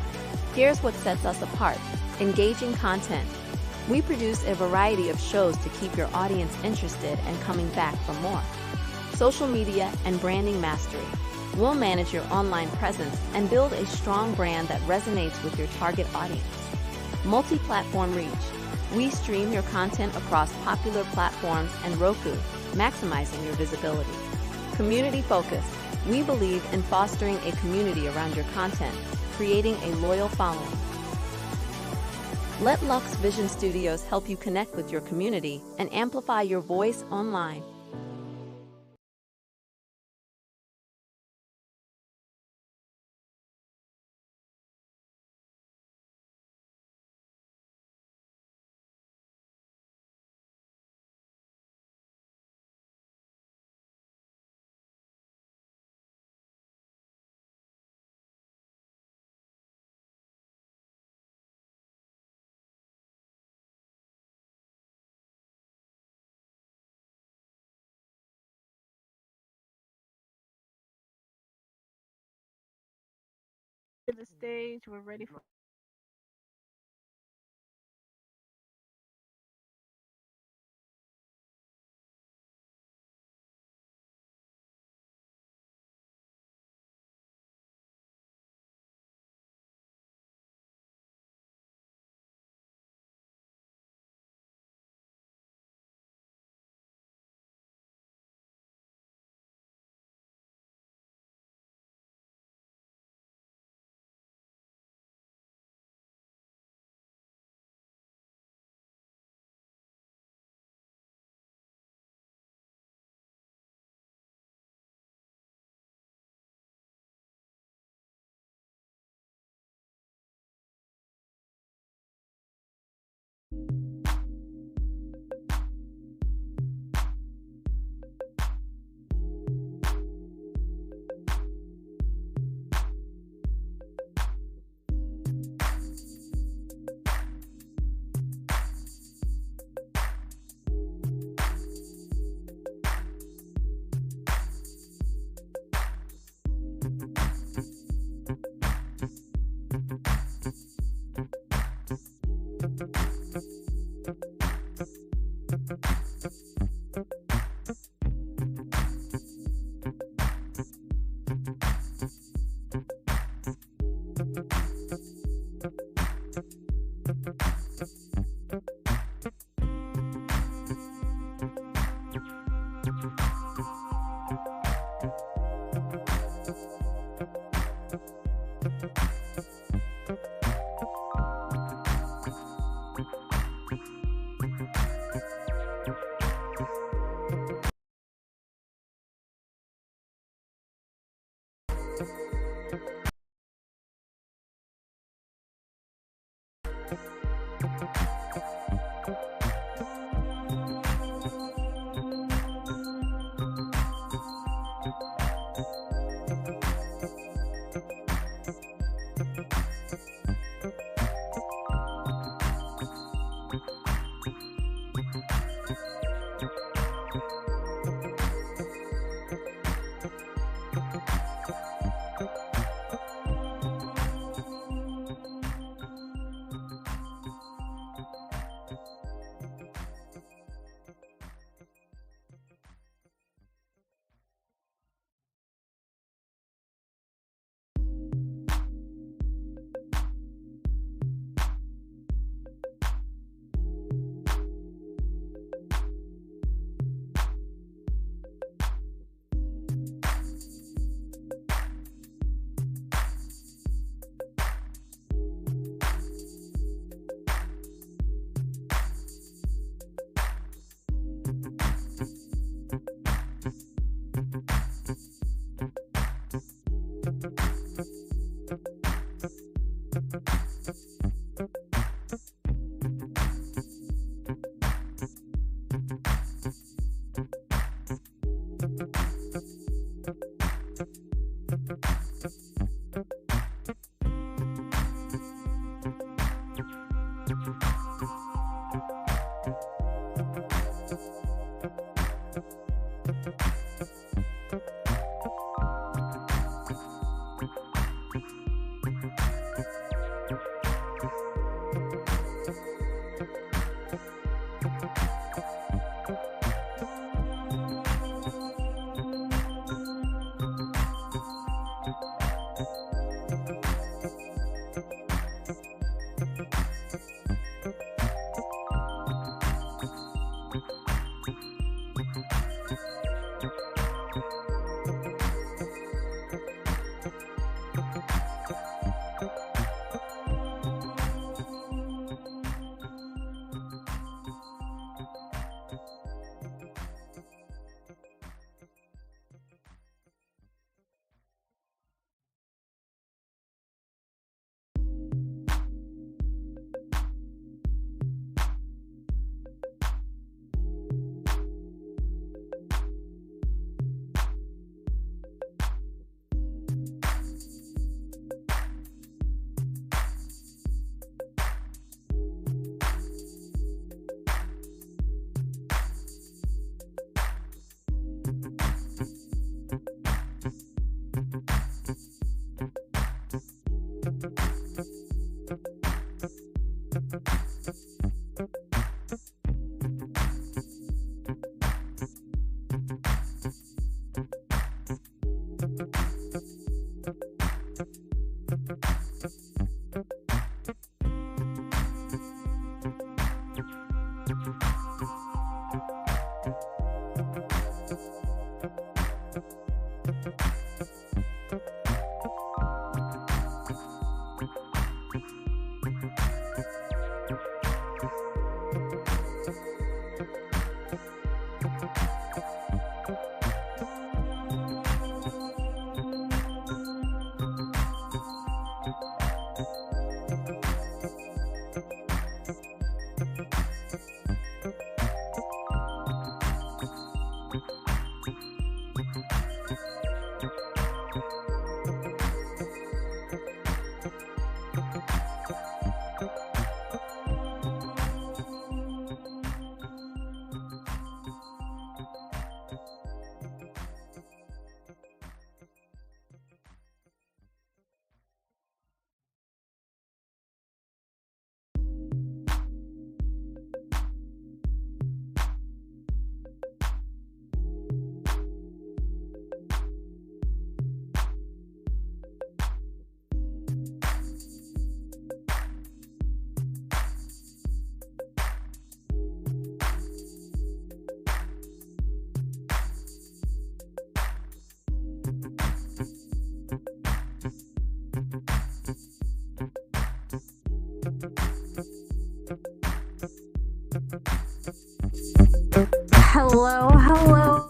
Here's what sets us apart: engaging content. We produce a variety of shows to keep your audience interested and coming back for more. Social media and branding mastery. We'll manage your online presence and build a strong brand that resonates with your target audience. Multi-platform reach. We stream your content across popular platforms and Roku, maximizing your visibility. Community focus. We believe in fostering a community around your content, creating a loyal following. Let Lux Vision Studios help you connect with your community and amplify your voice online. To the stage, we're ready for. Hello, hello.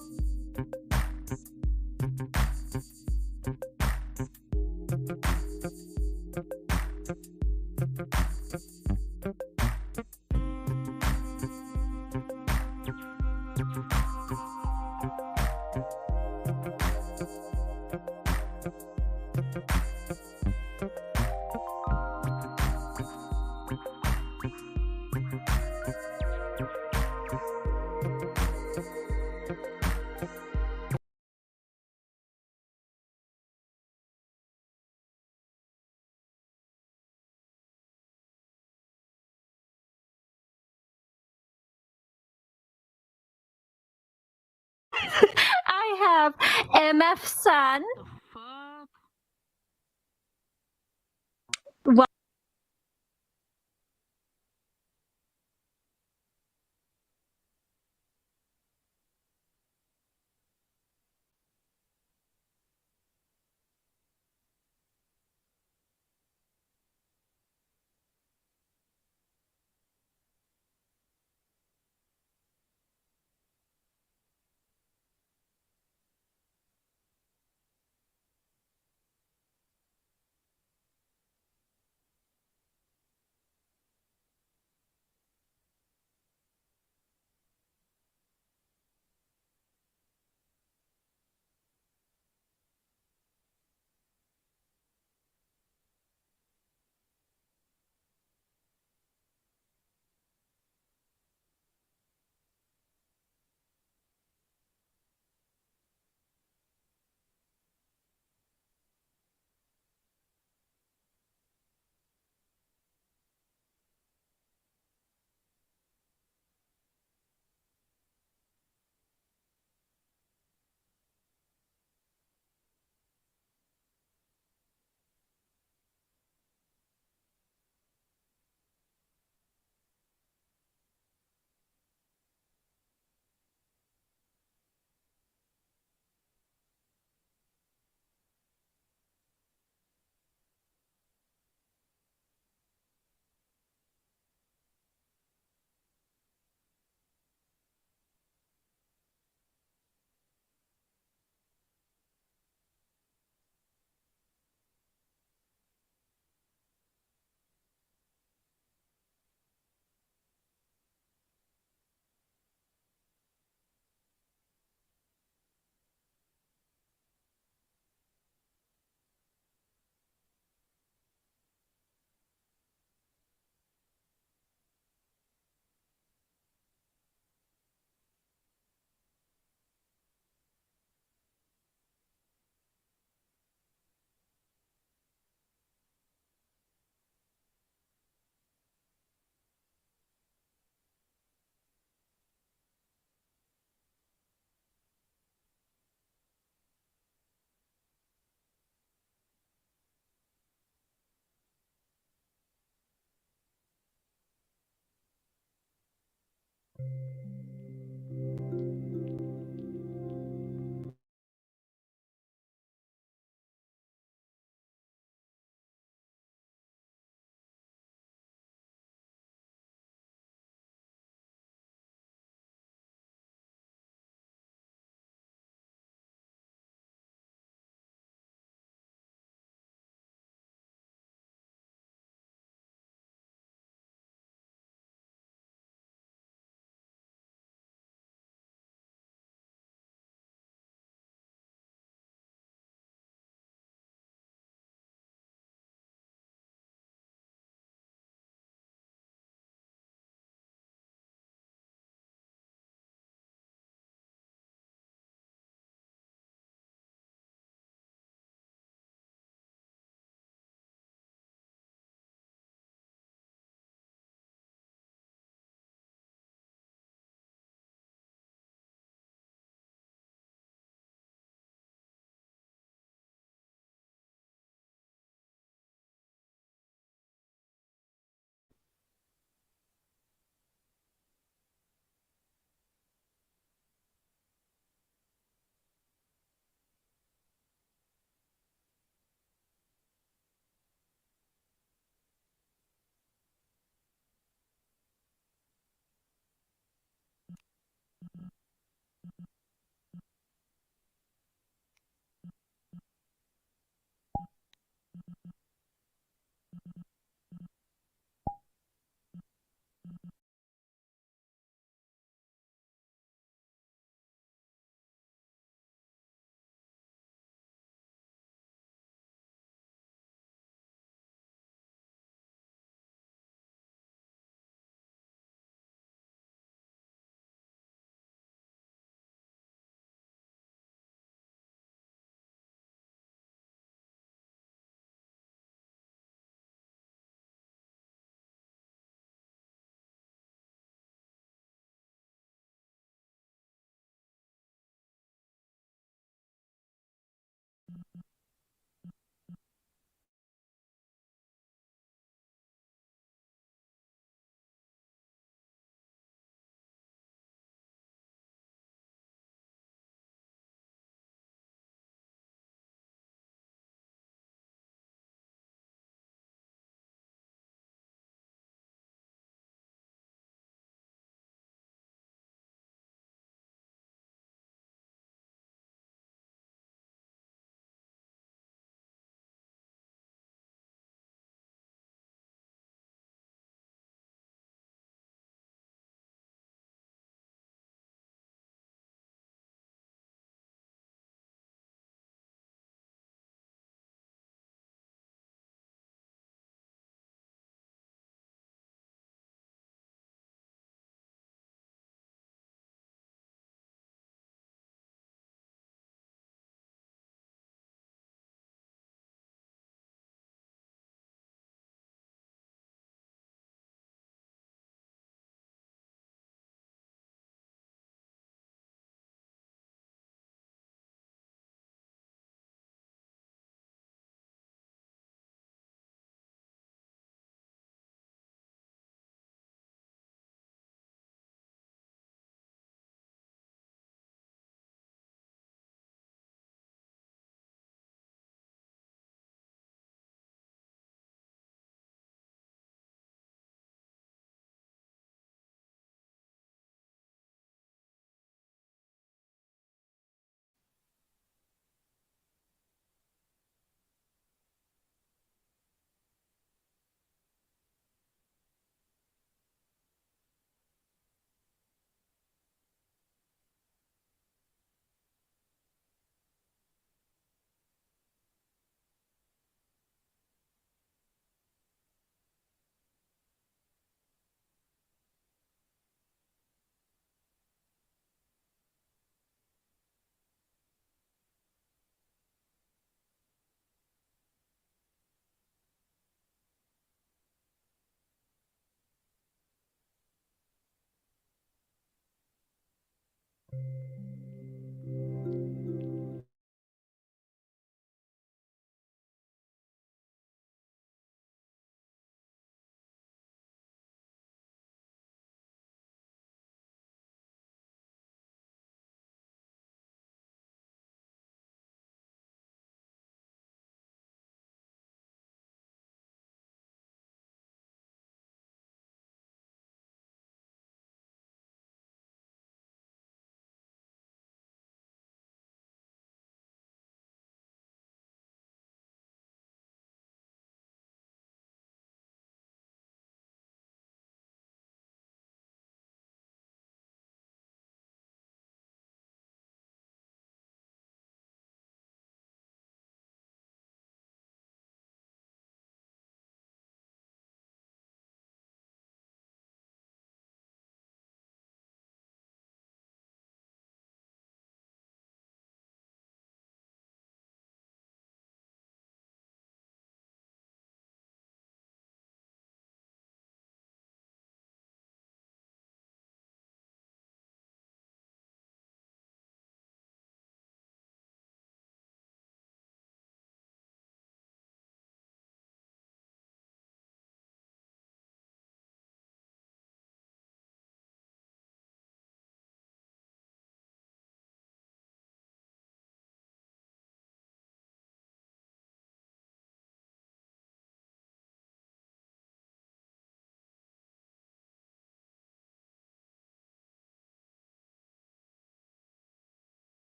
I have MF Sun. Well,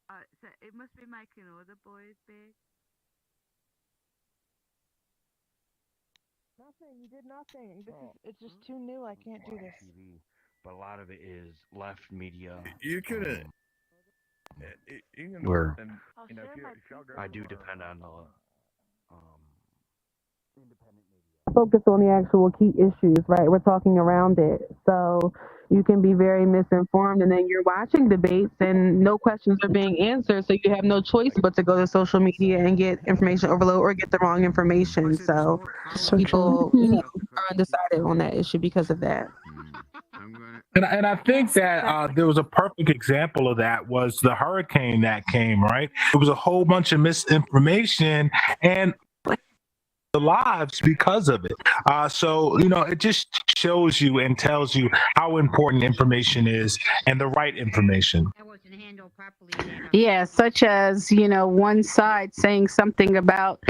So it must be my Kanoda boys, babe. Nothing. You did nothing. It's just too new. I can't do this. TV, but a lot of it is left media. You couldn't. Where I'll you know, share my if y'all I do depend on independent media. Focus on the actual key issues, right? We're talking around it. So you can be very misinformed and then you're watching debates and no questions are being answered. So you have no choice but to go to social media and get information overload or get the wrong information. So people, are undecided on that issue because of that. And I think that there was a perfect example of that was the hurricane that came, right? It was a whole bunch of misinformation and the lives because of it. So, it just shows you and tells you how important information is and the right information. Yeah, such as, one side saying something about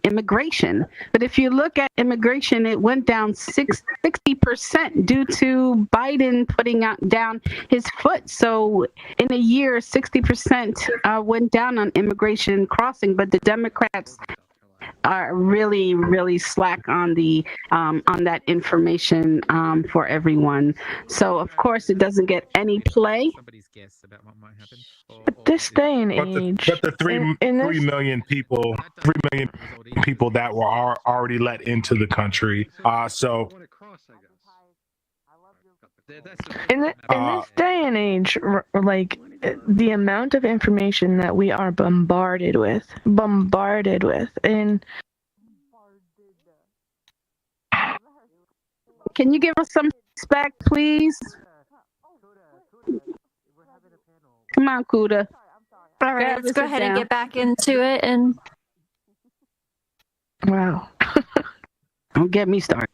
immigration. But if you look at immigration, it went down 60% due to Biden putting down his foot. So in a year, 60% went down on immigration crossing, but the Democrats are really, really slack on the on that information for everyone. So of course it doesn't get any play. Somebody's guess about what might happen. But this day and age, But the 3 million people that were already let into the country. So in this day and age, like the amount of information that we are bombarded with, and can you give us some respect, please? Come on, Kuda. All right, let's go ahead and get back into it. And wow. Don't get me started.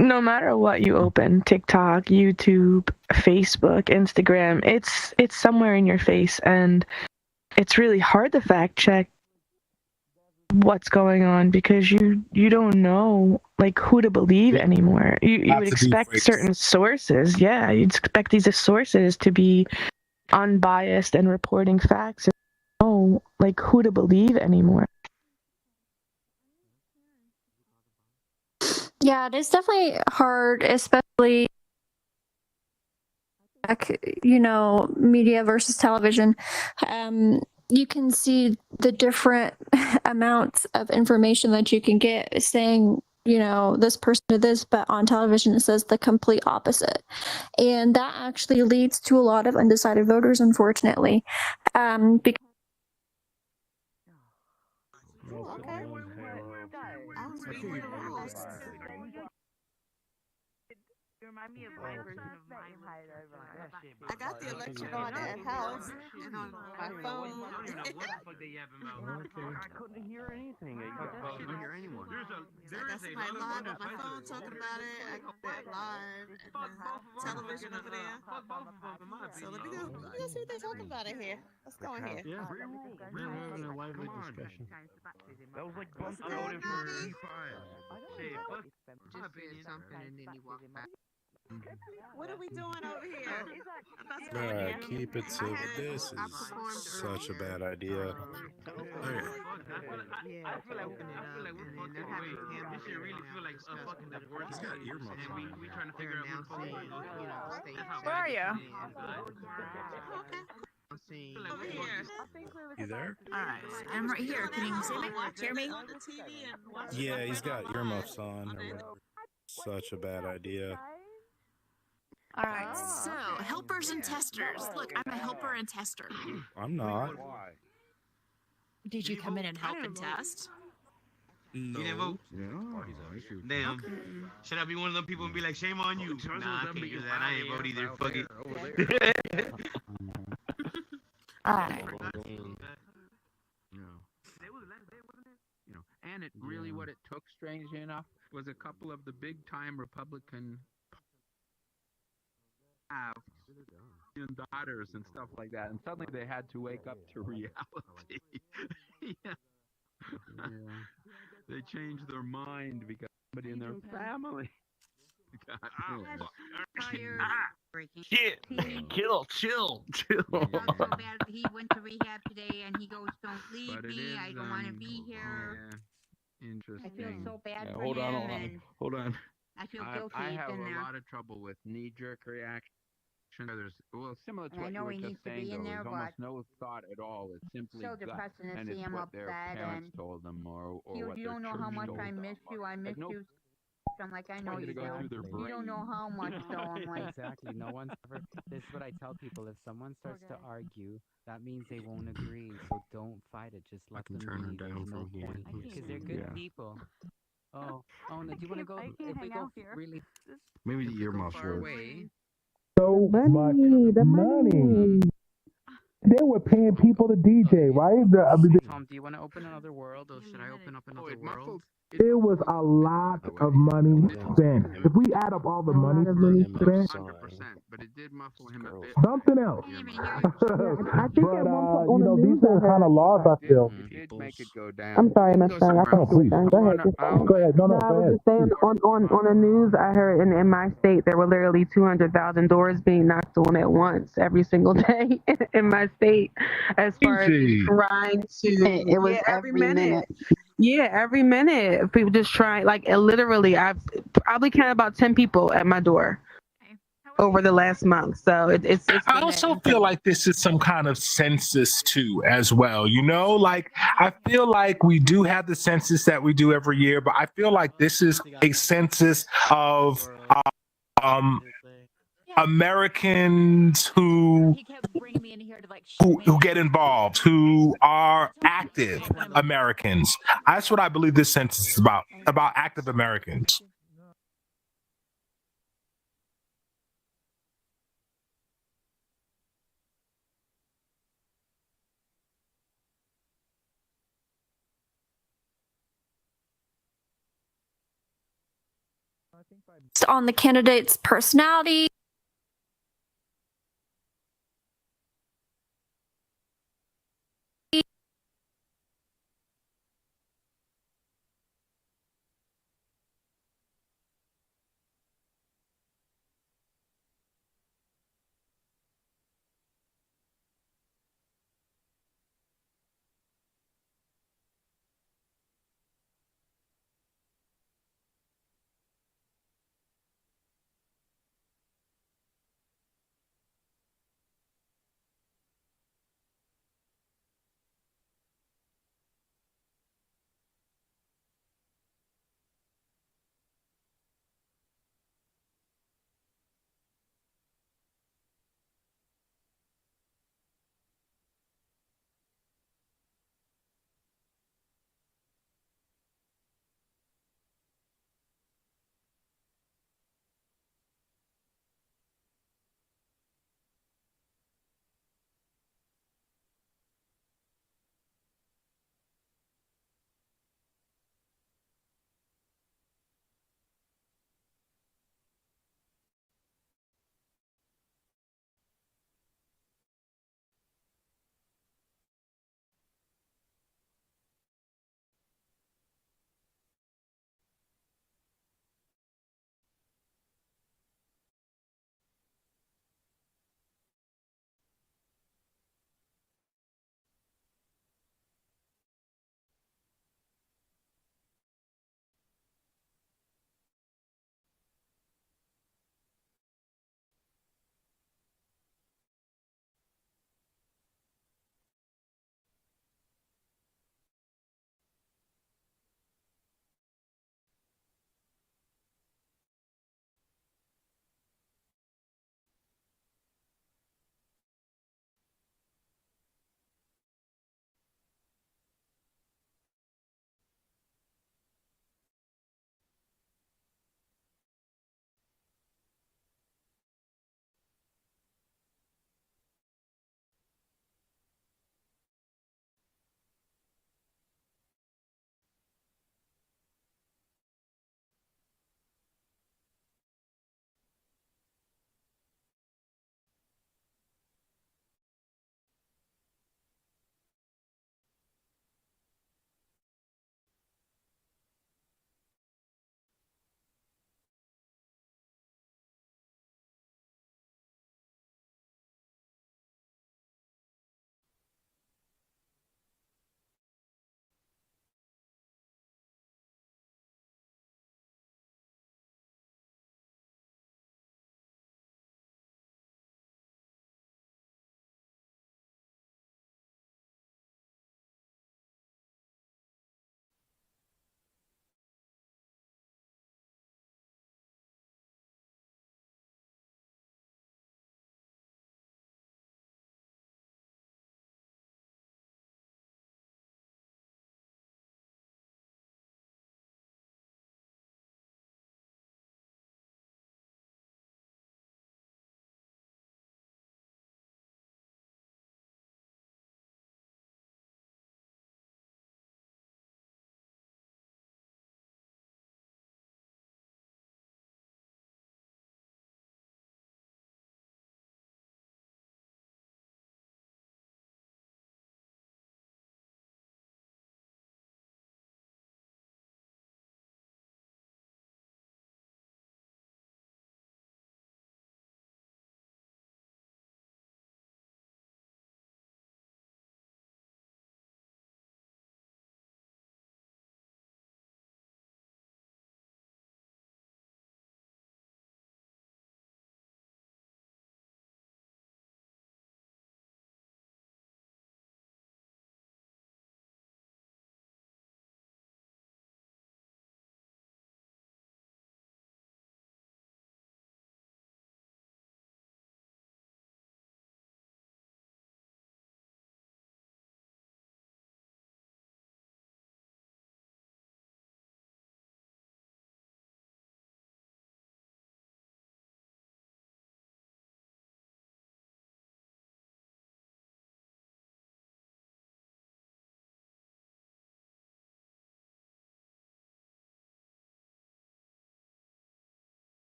No matter what you open, TikTok, YouTube, Facebook, Instagram, it's somewhere in your face, and it's really hard to fact check what's going on because you don't know who to believe anymore. You would expect certain sources. Yeah, you'd expect these sources to be unbiased and reporting facts. And you don't know who to believe anymore. yeah, it is definitely hard, especially media versus television. You can see the different amounts of information that you can get saying, this person did this, but on television it says the complete opposite. And that actually leads to a lot of undecided voters, unfortunately. Because You remind me of my version of mine. I got the election on at house and on my phone. I couldn't hear anything. I couldn't hear anyone. I got somebody live on my phone talking about it. I got that live television over there. So let me go see what they're talking about it here. Let's go in here. Yeah, we're having a lively discussion. That was like bump voted for E5. Just said something and then you walk back. What are we doing over here? Keep it civil. This is such a bad idea. Yeah, open it up, and then they're having panels. This shit really feel like a fucking divorce. He's got earmuffs on. We trying to figure out who's fucking. Where are you? You there? Alright, I'm right here. Can you see me? Hear me? Yeah, he's got earmuffs on. Such a bad idea. Alright, so helpers and testers. Look, I'm a helper and tester. I'm not. Did you come in and help and test? No. You didn't vote? Damn. Okay. Should I be one of them people and be like, shame on you? Nah, I can't do that. I ain't vote either. Fuck it. Alright. And it really what it took, strangely enough, was a couple of the big time Republican daughters and stuff like that, and suddenly they had to wake up to reality. Yeah. They changed their mind because somebody in their family Tired. Breaking. Shit. Chill. I felt so bad. He went to rehab today, and he goes, "Don't leave me. I don't want to be here." Yeah, interesting. I feel so bad for hold him, on. and Hold on. I feel I guilty. have in a there. lot of trouble with knee-jerk reaction. There's similar to And I what know you were he just needs to saying. be in Though, there, there's but almost no thought at all. It's simply so gut, depressing to and see it's him what their upset. parents And told them, or you what their don't know church how much told I them. miss you. I miss you. I'm like, I know I'm you gonna go through their do. You don't know how much, though. I'm like, Exactly. No one's ever. This is what I tell people. If someone starts to argue, that means they won't agree. So don't fight it. Just let them turn her be. down There's no from here. point because they're good people. Oh, no. Do you want to go? If we go really, Maybe if the we go earmuffs far work. away. So much money. They were paying people to DJ, right? Tom, do you want to open another world, or should I open up another world? It was a lot of money spent. If we add up all the money spent, 100%, but it did muffle him a bit. something else. I think But at one point on you the know, these news, things kind of lost, I feel. It did make it go down. I'm sorry, Miss Stern. I thought you were done. Go ahead. Go ahead. No, No, go I was ahead. just saying on the news, I heard in my state there were literally 200,000 doors being knocked on at once every single day in my state, as far as trying to. It was every minute. Yeah, every minute people just try. Like literally, I've probably counted about 10 people at my door over the last month. So it's I also feel like this is some kind of census too, as well. You know, like I feel like we do have the census that we do every year, but I feel like this is a census of um Americans who get involved, who are active Americans. That's what I believe this census is about active Americans. On the candidate's personality.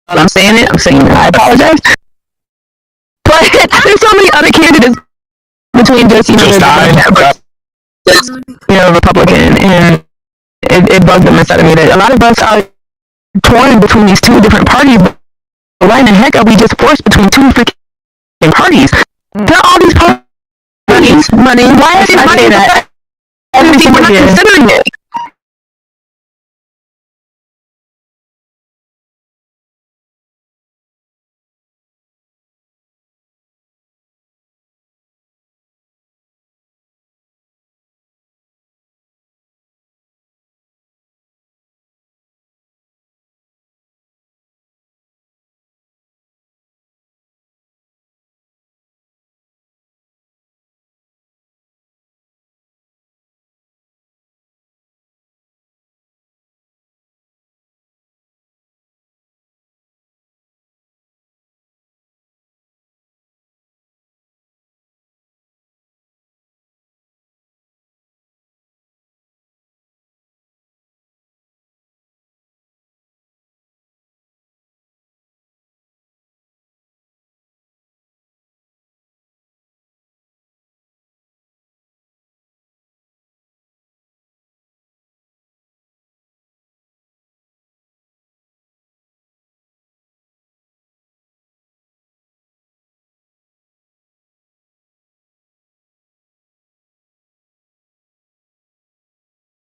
I'm saying it. I'm saying it. I apologize. But there's so many other candidates between just, Republican, and it bugged the mess out of me that a lot of us are torn between these two different parties. But why in the heck are we just forced between two freaking parties? There are all these parties, money. Why is it money that everything we're not considering it?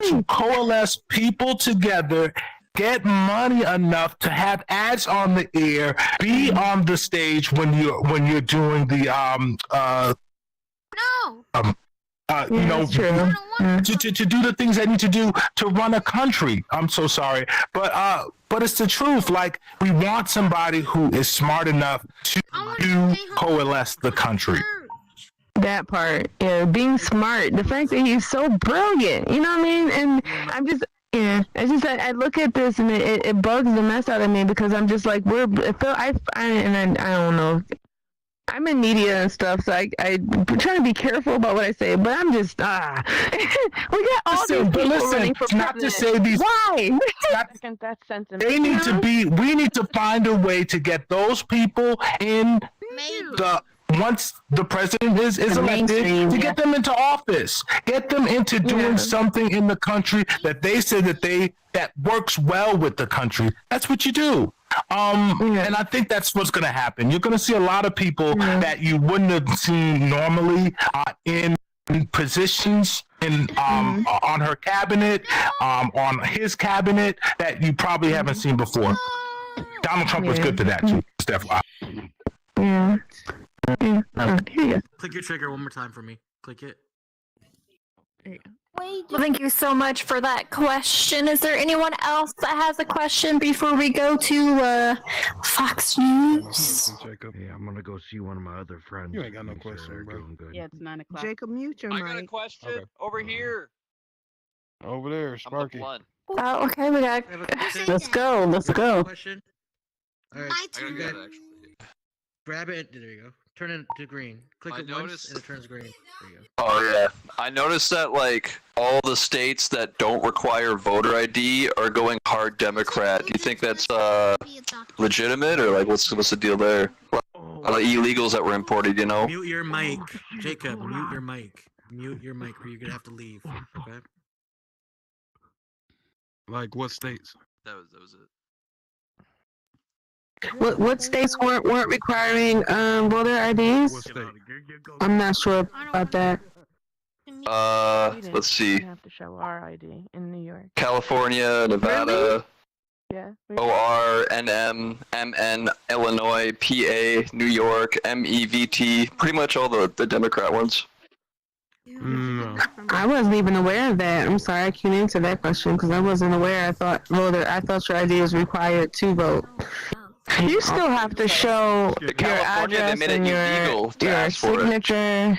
To coalesce people together, get money enough to have ads on the air, be on the stage when you're doing the to do the things they need to do to run a country. I'm so sorry, but it's the truth. Like, we want somebody who is smart enough to coalesce the country. That part, yeah, being smart. The fact that he's so brilliant, you know what I mean? And I'm just, I look at this and it bugs the mess out of me because I'm just like, I don't know. I'm in media and stuff, so I'm trying to be careful about what I say, but I'm just, we got all these people running for president. Not to say these. Why? That sentiment. They need to be. We need to find a way to get those people in once the president is elected, to get them into office, get them into doing something in the country that they say that works well with the country. That's what you do. And I think that's what's going to happen. You're going to see a lot of people that you wouldn't have seen normally in positions on her cabinet, on his cabinet, that you probably haven't seen before. Donald Trump was good for that too, Steph. Yeah. Click your trigger one more time for me. Click it. Well, thank you so much for that question. Is there anyone else that has a question before we go to Fox News? Yeah, I'm gonna go see one of my other friends. You ain't got no question, bro. Yeah, it's 9 o'clock. Jacob, mute your mic. I got a question over here. Over there, Sparky. Oh, okay, we got. Let's go. Question. All right, My turn. grab it. There you go. Turn it to green. Click it once and it turns green. There you go. Oh yeah, I noticed that like all the states that don't require voter ID are going hard Democrat. Do you think that's legitimate, or like what's the deal there? Like illegals that were imported, you know? Mute your mic, Jacob. Mute your mic. Mute your mic, or you're gonna have to leave. Okay. Like what states? That was it. What states weren't requiring voter IDs? I'm not sure about that. Let's see. We have to show our ID in New York. California, Nevada, Yeah. OR, NM, MN, Illinois, PA, New York, MEVT, pretty much all the Democrat ones. I wasn't even aware of that. I'm sorry, I can't answer that question because I wasn't aware. I thought your ID is required to vote. You still have to show your address and your signature.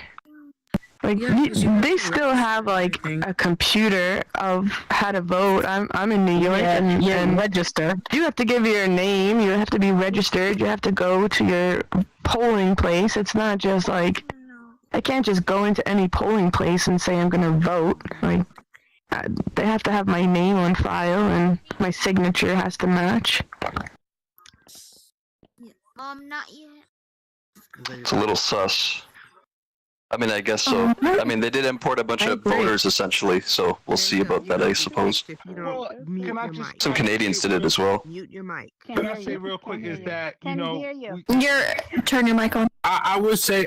Like they still have like a computer of how to vote. I'm in New York and register. You have to give your name. You have to be registered. You have to go to your polling place. It's not just like I can't just go into any polling place and say I'm gonna vote. Like they have to have my name on file and my signature has to match. Not yet. It's a little sus. I mean, I guess so. I mean, they did import a bunch of voters, essentially, so we'll see about that, I suppose. Well, can I just Some Canadians did it as well. mute your mic? Can I say real quick is that Turn your mic on. I would say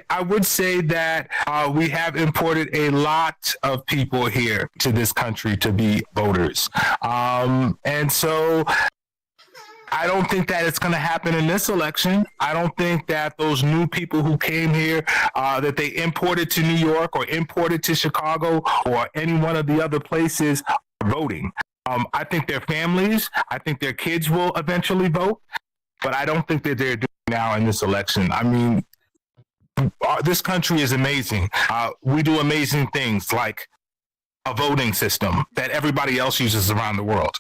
that we have imported a lot of people here to this country to be voters, and so I don't think that it's going to happen in this election. I don't think that those new people who came here, that they imported to New York or imported to Chicago or any one of the other places are voting. I think their families, I think their kids will eventually vote, but I don't think that they're doing now in this election. I mean, this country is amazing. We do amazing things like a voting system that everybody else uses around the world.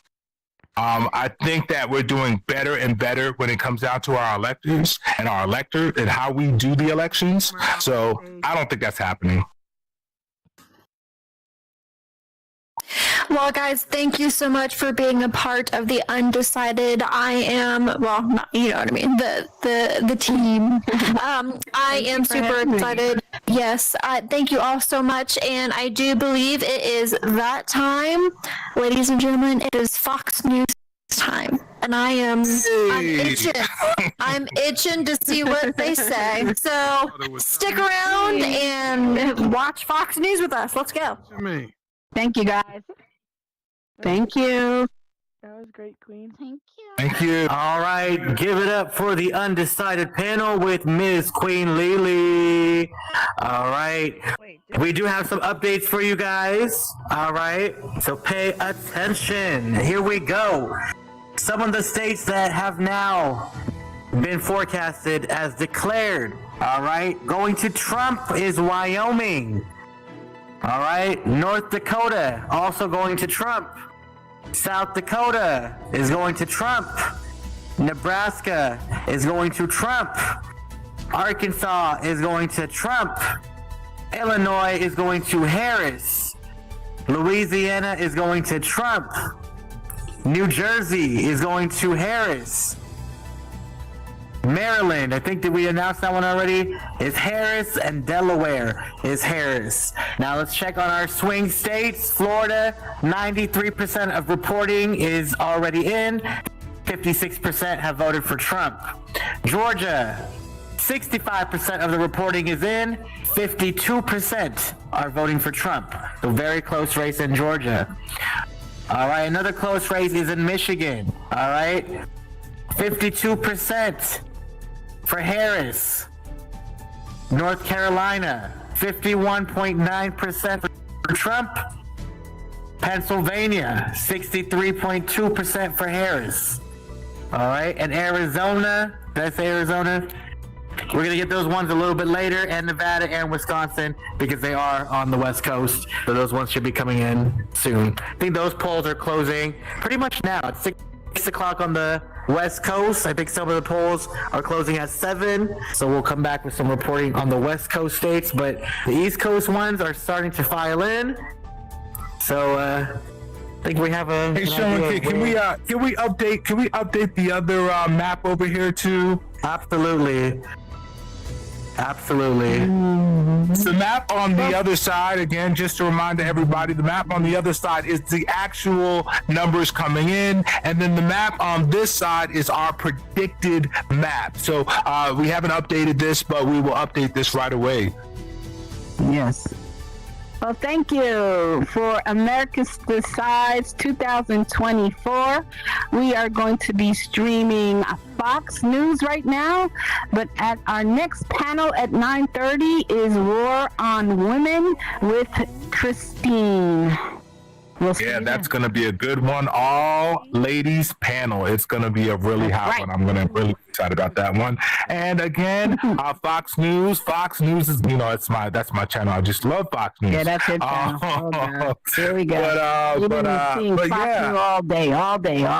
I think that we're doing better and better when it comes down to our electors and our electorate and how we do the elections. So I don't think that's happening. Well, guys, thank you so much for being a part of the Undecided. I am, well, not, you know what I mean, the team. I am super excited. Yes, thank you all so much, and I do believe it is that time, ladies and gentlemen. It is Fox News time, and I'm itching. I'm itching to see what they say. So stick around and watch Fox News with us. Let's go. Thank you, guys. Thank you. That was great, Queen. Thank you. Thank you. All right, give it up for the Undecided panel with Miss Queen Lili. All right. We do have some updates for you guys. All right. So pay attention. Here we go. Some of the states that have now been forecasted as declared. All right. Going to Trump is Wyoming. All right. North Dakota also going to Trump. South Dakota is going to Trump. Nebraska is going to Trump. Arkansas is going to Trump. Illinois is going to Harris. Louisiana is going to Trump. New Jersey is going to Harris. Maryland, I think, did we announce that one already? Is Harris, and Delaware is Harris. Now let's check on our swing states. Florida, 93% of reporting is already in. 56% have voted for Trump. Georgia, 65% of the reporting is in. 52% are voting for Trump. So very close race in Georgia. All right, another close race is in Michigan. All right, 52% for Harris. North Carolina, 51.9% for Trump. Pennsylvania, 63.2% for Harris. All right, and Arizona, did I say Arizona? We're going to get those ones a little bit later, and Nevada and Wisconsin, because they are on the West Coast. So those ones should be coming in soon. I think those polls are closing pretty much now. It's 6 o'clock on the West Coast. I think some of the polls are closing at 7. So we'll come back with some reporting on the West Coast states. But the East Coast ones are starting to file in. So I think we have a. Hey Sean, can we update the other map over here too? Absolutely. The map on the other side, again, just to remind everybody, the map on the other side is the actual numbers coming in, and then the map on this side is our predicted map. So we haven't updated this, but we will update this right away. Yes. Well, thank you for America's Decides 2024. We are going to be streaming Fox News right now, but at our next panel at 9:30 is War on Women with Kristin. We'll yeah, that's going to be a good one. All ladies panel. It's going to be a really hot one. I'm going to really excited about that one. And again, Fox News. Fox News is, that's my channel. I just love Fox News. Yeah, that's it. There we go. But Fox yeah, News all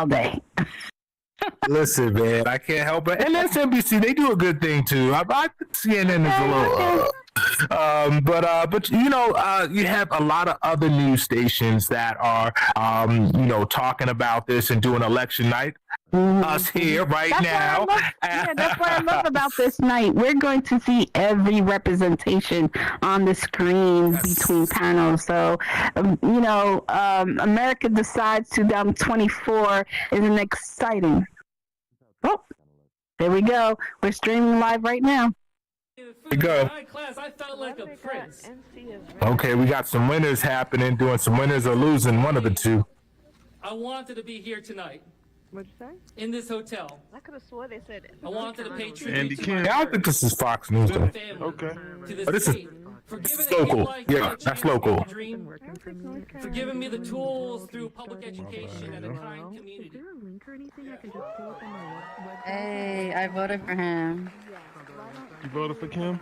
day. Listen, man, I can't help it. And MSNBC, they do a good thing too. CNN is a little. But you know, you have a lot of other news stations that are, you know, talking about this and doing election night. Us here right now. That's what I love about this night. We're going to see every representation on the screen between panels. So, you know, America Decides 2024 is an exciting. Oh, there we go. We're streaming live right now. Here we go. I felt like a prince. Okay, we got some winners happening, doing some winners or losing, one of the two. I wanted to be here tonight. What'd you say? In this hotel. I could have swore they said it. I wanted to pay Andy tribute to Kim. my Yeah, I think this is Fox News though. family, Okay. to the But this is state, for giving me local. life Yeah, and that's chance to local. dream, for giving me the tools through public education and a kind community. Hey, I voted for him. You voted for Kim?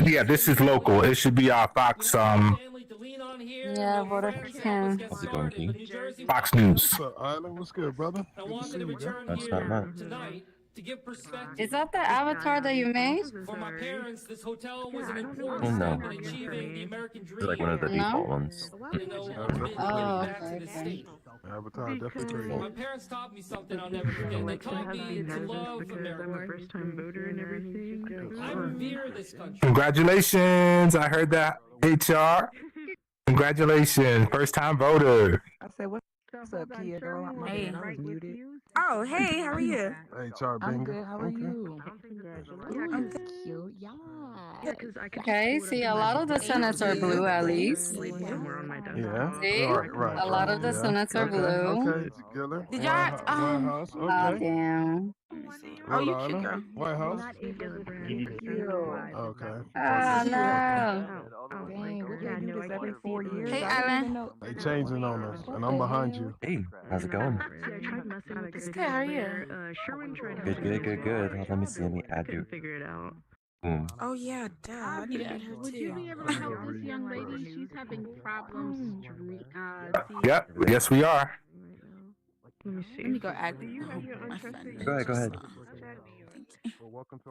Yeah, this is local. It should be Fox. Yeah, I voted for him. How's it going, King? Fox News. What's up, Island? What's good, brother? Good to see you, bro. That's not much. To give perspective. Is that the avatar that you made? For my parents, this hotel was an important Oh, step no. in achieving the American dream. It's like one of the default ones. You know, Oh, back to the state. Avatar, definitely great. My parents taught me something I'll never forget. They taught me to love America. I'm a first-time voter and everything. I revere this country. Congratulations! I heard that. HR. Congratulations, first time voter. I said, what's up, kid? Hey. Muted. Oh, hey, how are you? HR I'm bingo. good. How are you? I'm Cute. Yeah. Okay, see, a lot of the senates are blue at least. Yeah. See? Right. A lot of the senates are blue. Okay, together. Did y'all, White House. oh, Okay. damn. Rhode Island. White House. Okay. Oh, no. Dang, we gotta do this every 4 years. Hey, Alan. They changing on us, and I'm behind you. Hey, how's it going? It's good, how are you? Good. Let me see. Let me add you. Figure it out. Boom. Oh, yeah, duh. I need to add her Would you be too. able to help this young lady? She's having problems. Yep. Yes, we are. Let me see. Let me go add my friend. Go ahead.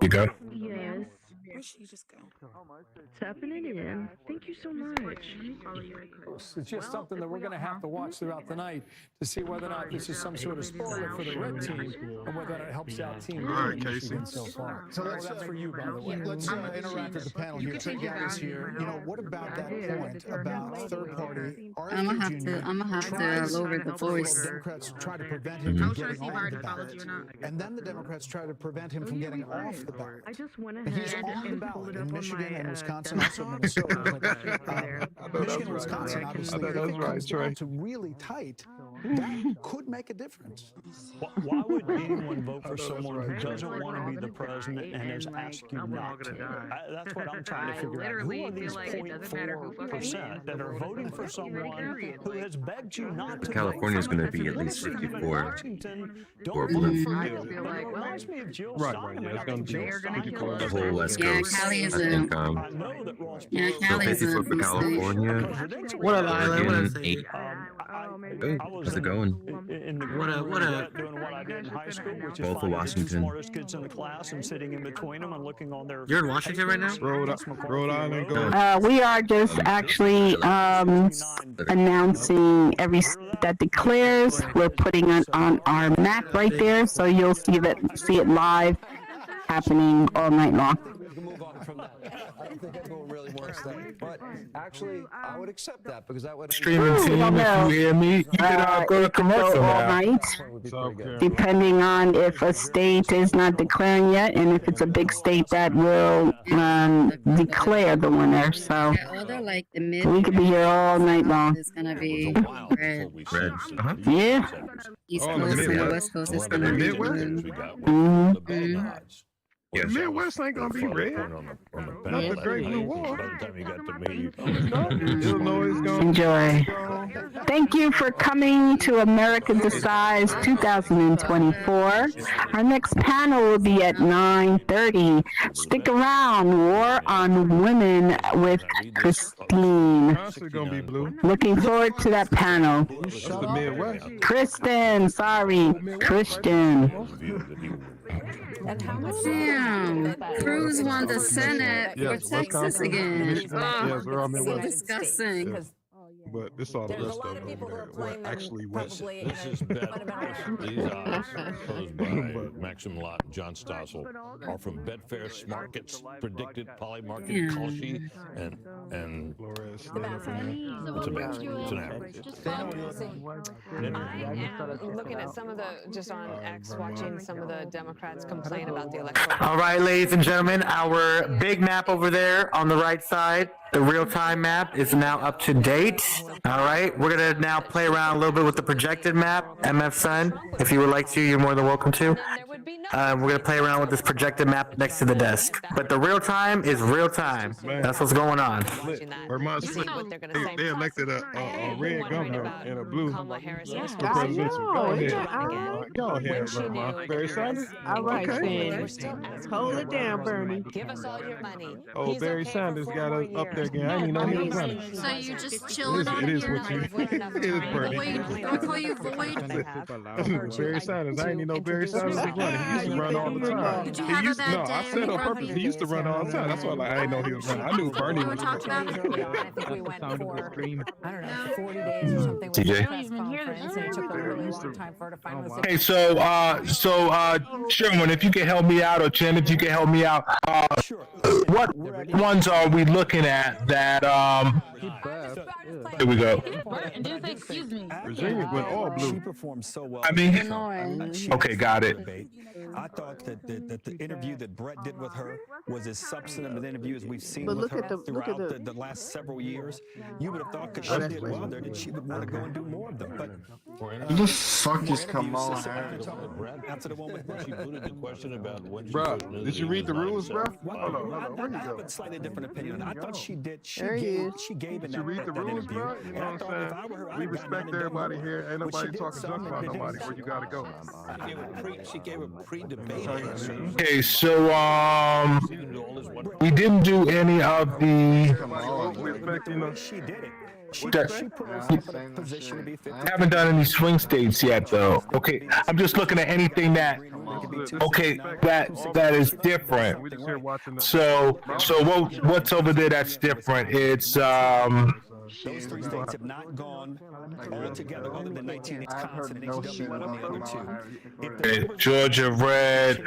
You go. Yes. Where'd she just go? Tapping it in. Thank you so much. It's just something that we're going to have to watch throughout the night to see whether or not this is some sort of spoiler for the red team and whether it helps out Team All right, Michigan Casey. so far. So that's for you, by the way. Let's interact with the panel here. Trey Gaddis here. You know, what about that point about third party? I'm gonna have to lower the voice. Democrats try to prevent him from getting on the ballot, and then the Democrats try to prevent him from getting off the ballot. I just went And he's ahead on the and ballot pulled it in up on Michigan my and Wisconsin, also Minnesota. But, Michigan and Wisconsin, obviously, if it comes down to really tight, that could make a difference. Why would anyone vote for someone who doesn't want to be the president and is asking you not to? That's what I'm trying to figure out. Who are these 0.4% that are voting for someone who has begged you not to? California's going to be at least 54 for blue. Reminds me of Jill Right. Stein. Yeah, it's going to be The whole West Yeah, Coast. Cali is I think, Yeah, so Cali's 54 for California. What up, Island? What up, Oregon, Steve? 8. Hey, how's it going? What up? Doing what I did in high school, which is Both of finding the Washington. smartest kids in the class and sitting in between them and looking on their. You're in Washington right now? Rhode Island. Go. We are just actually announcing every state that declares. We're putting it on our map right there, so you'll see it live happening all night long. We can move on from that. I don't think everyone really wants that. But actually, I would accept that because that would... Streaming team, if you hear me, you can go to commercial all now. night, depending on if a state is not declaring yet, and if it's a big state that will declare the winner. So All the like the mid we could be here all night long. is gonna be red. Red. Yeah. East Oh, Coast and the Midwest. West Coast is The gonna be Midwest? blue. The Midwest ain't gonna be red. Not the Great Blue Wall. Illinois is gonna Enjoy. Thank you for coming to America Decides 2024. Our next panel will be at 9:30. Stick around. War on Women with Kristin. It's gonna be blue. Looking forward to that panel. That's the Midwest. Kristin, sorry, Christian. And how much? Damn, Cruz won the Senate for Yes, Texas Wisconsin, again. Michigan, yes, we're all So Midwest. disgusting. Yes. But this all the rest of them were actually West. This is Bedford. These odds posed by Maxim Lott and John Stossel are from Bedfair Markets, predicted Polymarket, Kalshi, and Flores. it's amazing. It's an average. I'm looking at some of the, just on X, watching some of the Democrats complain about the electoral. All right, ladies and gentlemen, our big map over there on the right side, the real-time map, is now up to date. All right, we're gonna now play around a little bit with the projected map, MF Sun. If you would like to, you're more than welcome to. We're gonna play around with this projected map next to the desk. But the real time is real time. That's what's going on. They elected a red governor and a blue presidential. Go ahead. Go ahead, Barry Sanders. All right, then. Hold it down, Bernie. Give us all your money. Oh, Barry Sanders got us up there again. I didn't even know he was running. So you just chilling on It is here? what you. It is Bernie. Void. Don't call you void. Barry Sanders. I didn't even know Barry Sanders was running. He used to run all the time. Did you have it that day? I said on purpose. He used to run all the time. That's why I didn't know he was running. I knew Bernie was running. I think we went for, I don't know, 40 days or something with TJ? the press conference, and it took a really long time for her to finally say. Hey, so Sherwin, if you can help me out, or Jen, if you can help me out, what ones are we looking at that here we go. Excuse me. Virginia went all blue. She performed so well. I mean, okay, got it. I thought that the interview that Brett did with her was as substantive an interview as we've seen But with look her at the- throughout the last several years. You would have thought, because she did well there, that she would want to go and do more of them. But Who the fuck is Kamala Harris? after the one with She booted the question about when she Bro, knew did you read the rules, bro? Hold on. Where'd you go? I have a slightly different opinion. I thought she did. She gave Did you read the rules, bro? You know what I'm saying? We respect everybody here. Ain't nobody talking junk about nobody. Where you gotta go? She gave a pre-debate. Okay, so we didn't do any of the. She did it. Haven't done any swing states yet, though. Okay, I'm just looking at anything that. Okay, that is different. So what's over there that's different? It's Those three states have not gone all together, other than 19 Wisconsin and HW and the other two. okay, Georgia red.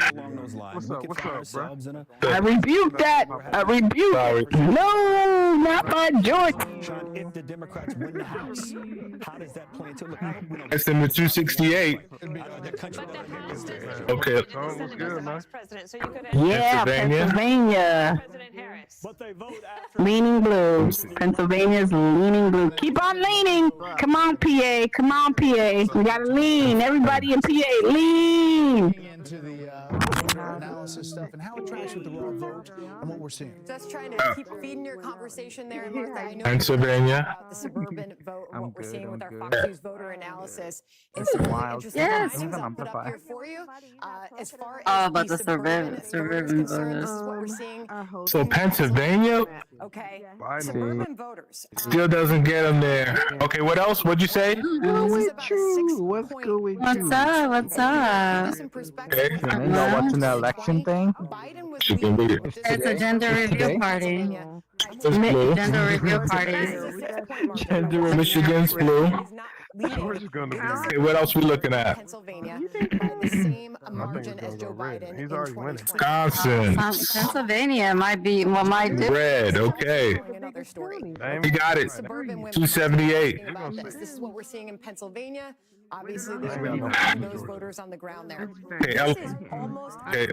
What's up, bro? I rebuke that. I rebuke. Sorry. No, not my Georgia. Sean, if the Democrats win the House, how does that play into? Look, I hope we don't. It's in the 268. Okay. What's good, man? Yeah, Pennsylvania. Leaning blue. Pennsylvania's leaning blue. Keep on leaning. Come on, PA. Come on, PA. We gotta lean. Everybody in PA, lean. Into the analysis stuff and how it tracks with the raw vote and what we're seeing. Just trying to keep feeding your conversation there, Martha. I know Pennsylvania. about the suburban vote and what we're seeing with our Fox good. News voter analysis. And some really interesting findings I'll put up here for you. As far as but the suburban concerned, voters. this is what we're seeing. So Pennsylvania Okay, suburban voters. still doesn't get them there. Okay, what else? What'd you say? What's going What's up? What's up? Okay. Not watching the election thing. She can read it. It's a gender review party. It's blue. Gender review party. Michigan's blue. Okay, what else we looking at? Pennsylvania by the same margin as Joe Biden. He's already winning. Wisconsin. Pennsylvania might be Red. Okay. Another story. He got it. 278. This is what we're seeing in Pennsylvania. Obviously, those voters on the ground there. Okay,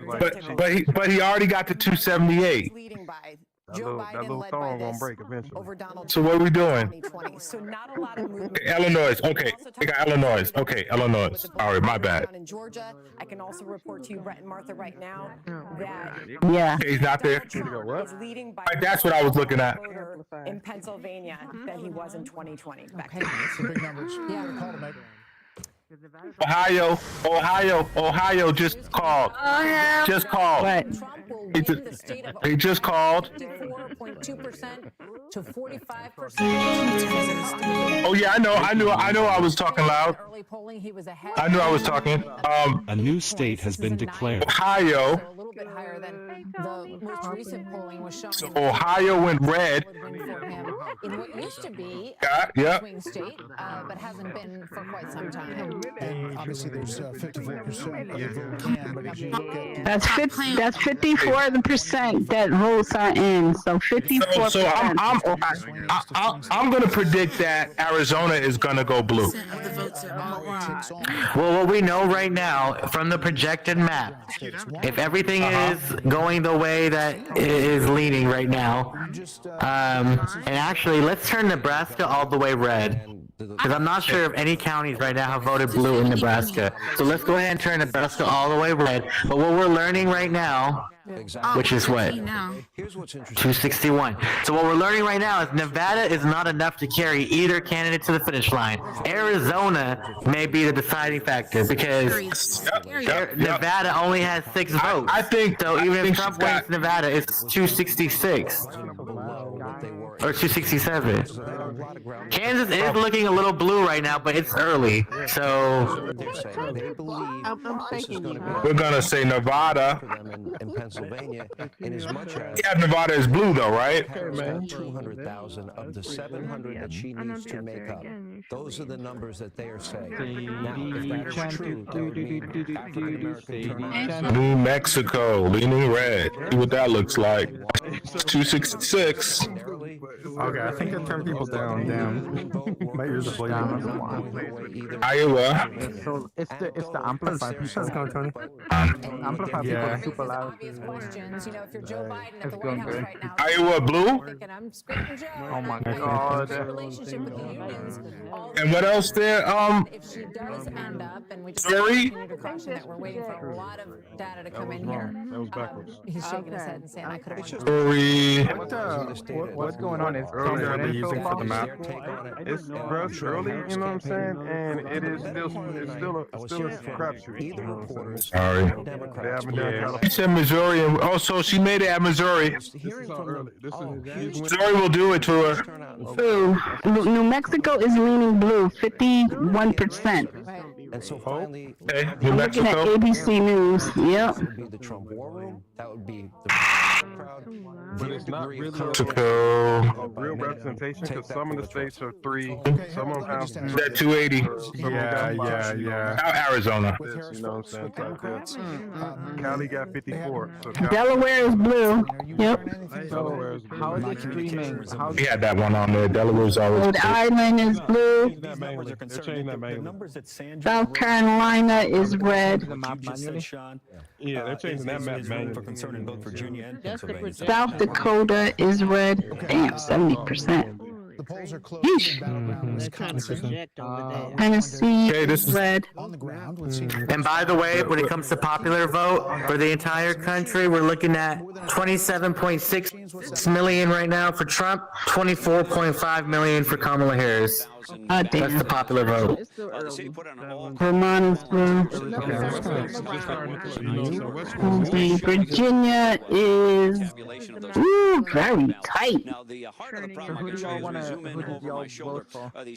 but he already got to 278. Leading by That Joe little Biden thong led by gonna this break eventually. over Donald So what are we doing? 2020. So not a lot of movement. Okay, Illinois. Okay, they got Illinois. Okay, Illinois. All right, my bad. In Georgia, I can also report to you, Brett and Martha, right now that Yeah. Okay, he's not there. is leading by That's what I was looking at. voter in Pennsylvania that he was in 2020. Back to That's the big numbers. Yeah. Good call to make. Ohio just called. Just called. He just called. 54.2% to 45%. Oh yeah, I know. I was talking loud. Early polling, he was ahead. I knew I was talking. A new state has been declared. Ohio. A little bit higher than the most recent polling was showing. So Ohio went red. In what used to be yeah. a swing state, but hasn't been for quite some time. And obviously, there's 54% of the vote can, but if you look at That's 54% that votes are in. So 54%. So I'm gonna predict that Arizona is gonna go blue. Well, what we know right now from the projected map, if everything is going the way that it is leaning right now, and actually, let's turn Nebraska all the way red. Because I'm not sure if any counties right now have voted blue in Nebraska. So let's go ahead and turn Nebraska all the way red. But what we're learning right now, which is what? 261. So what we're learning right now is Nevada is not enough to carry either candidate to the finish line. Arizona may be the deciding factor because Nevada only has 6 votes. I think so. Even if Trump wins Nevada, it's 266 or 267. Kansas is looking a little blue right now, but it's early, so we're gonna say Nevada. In Pennsylvania, in as much as Nevada is blue though, right? 200,000 of the 700 that she needs to make up. Those are the numbers that they are saying. Now, if that is true, that would mean African American turnout. New Mexico leaning red. See what that looks like. 266. Okay, I think I turned people down. My ears are bleeding. Iowa. So it's the amplified. How's it going, Tony? Amplified people are super loud. Questions, you know, if you're Joe Biden at the White House right now, Iowa blue. I'm screaming Joe. Oh my God. Relationship with the unions. And what else there? If she does end up, and we just Missouri. continue to caution that we're waiting for a lot of data to come in here. That was backwards. He's shaking his head and saying, I could have. Missouri. What's going on? It's earlier they're using for the map. It's early, you know what I'm saying? And it is still a crapshoot. You know what I'm saying? Sorry. They haven't done California. She said Missouri, and also she made it at Missouri. Missouri will do it to her. Blue. New Mexico is leaning blue, 51%. And so finally, New Looking at Mexico. ABC News. Yep. that would be the Trump war room. That would be the crowd. But it's not really Mexico. a real representation because some of the states are 3, some of them have That 280. Yeah. Out Arizona. You know what I'm saying? Cali got 54. So Delaware is blue. Yep. Delaware is How is it streaming? We had that one on there. Delaware's always. Rhode Island is blue. They're changing that numbers that Sandra South Carolina is red. Yeah, they're changing that map manually. for concern in both Virginia and Pennsylvania. South Dakota is red. Damn, 70%. the polls are closed. Tennessee Okay, this is red. On the ground, And by the way, when it comes to popular vote for the entire country, we're looking at 27.6 million right now for Trump, 24.5 million for Kamala Harris. That's the popular vote. Vermont is blue. Virginia is very tight.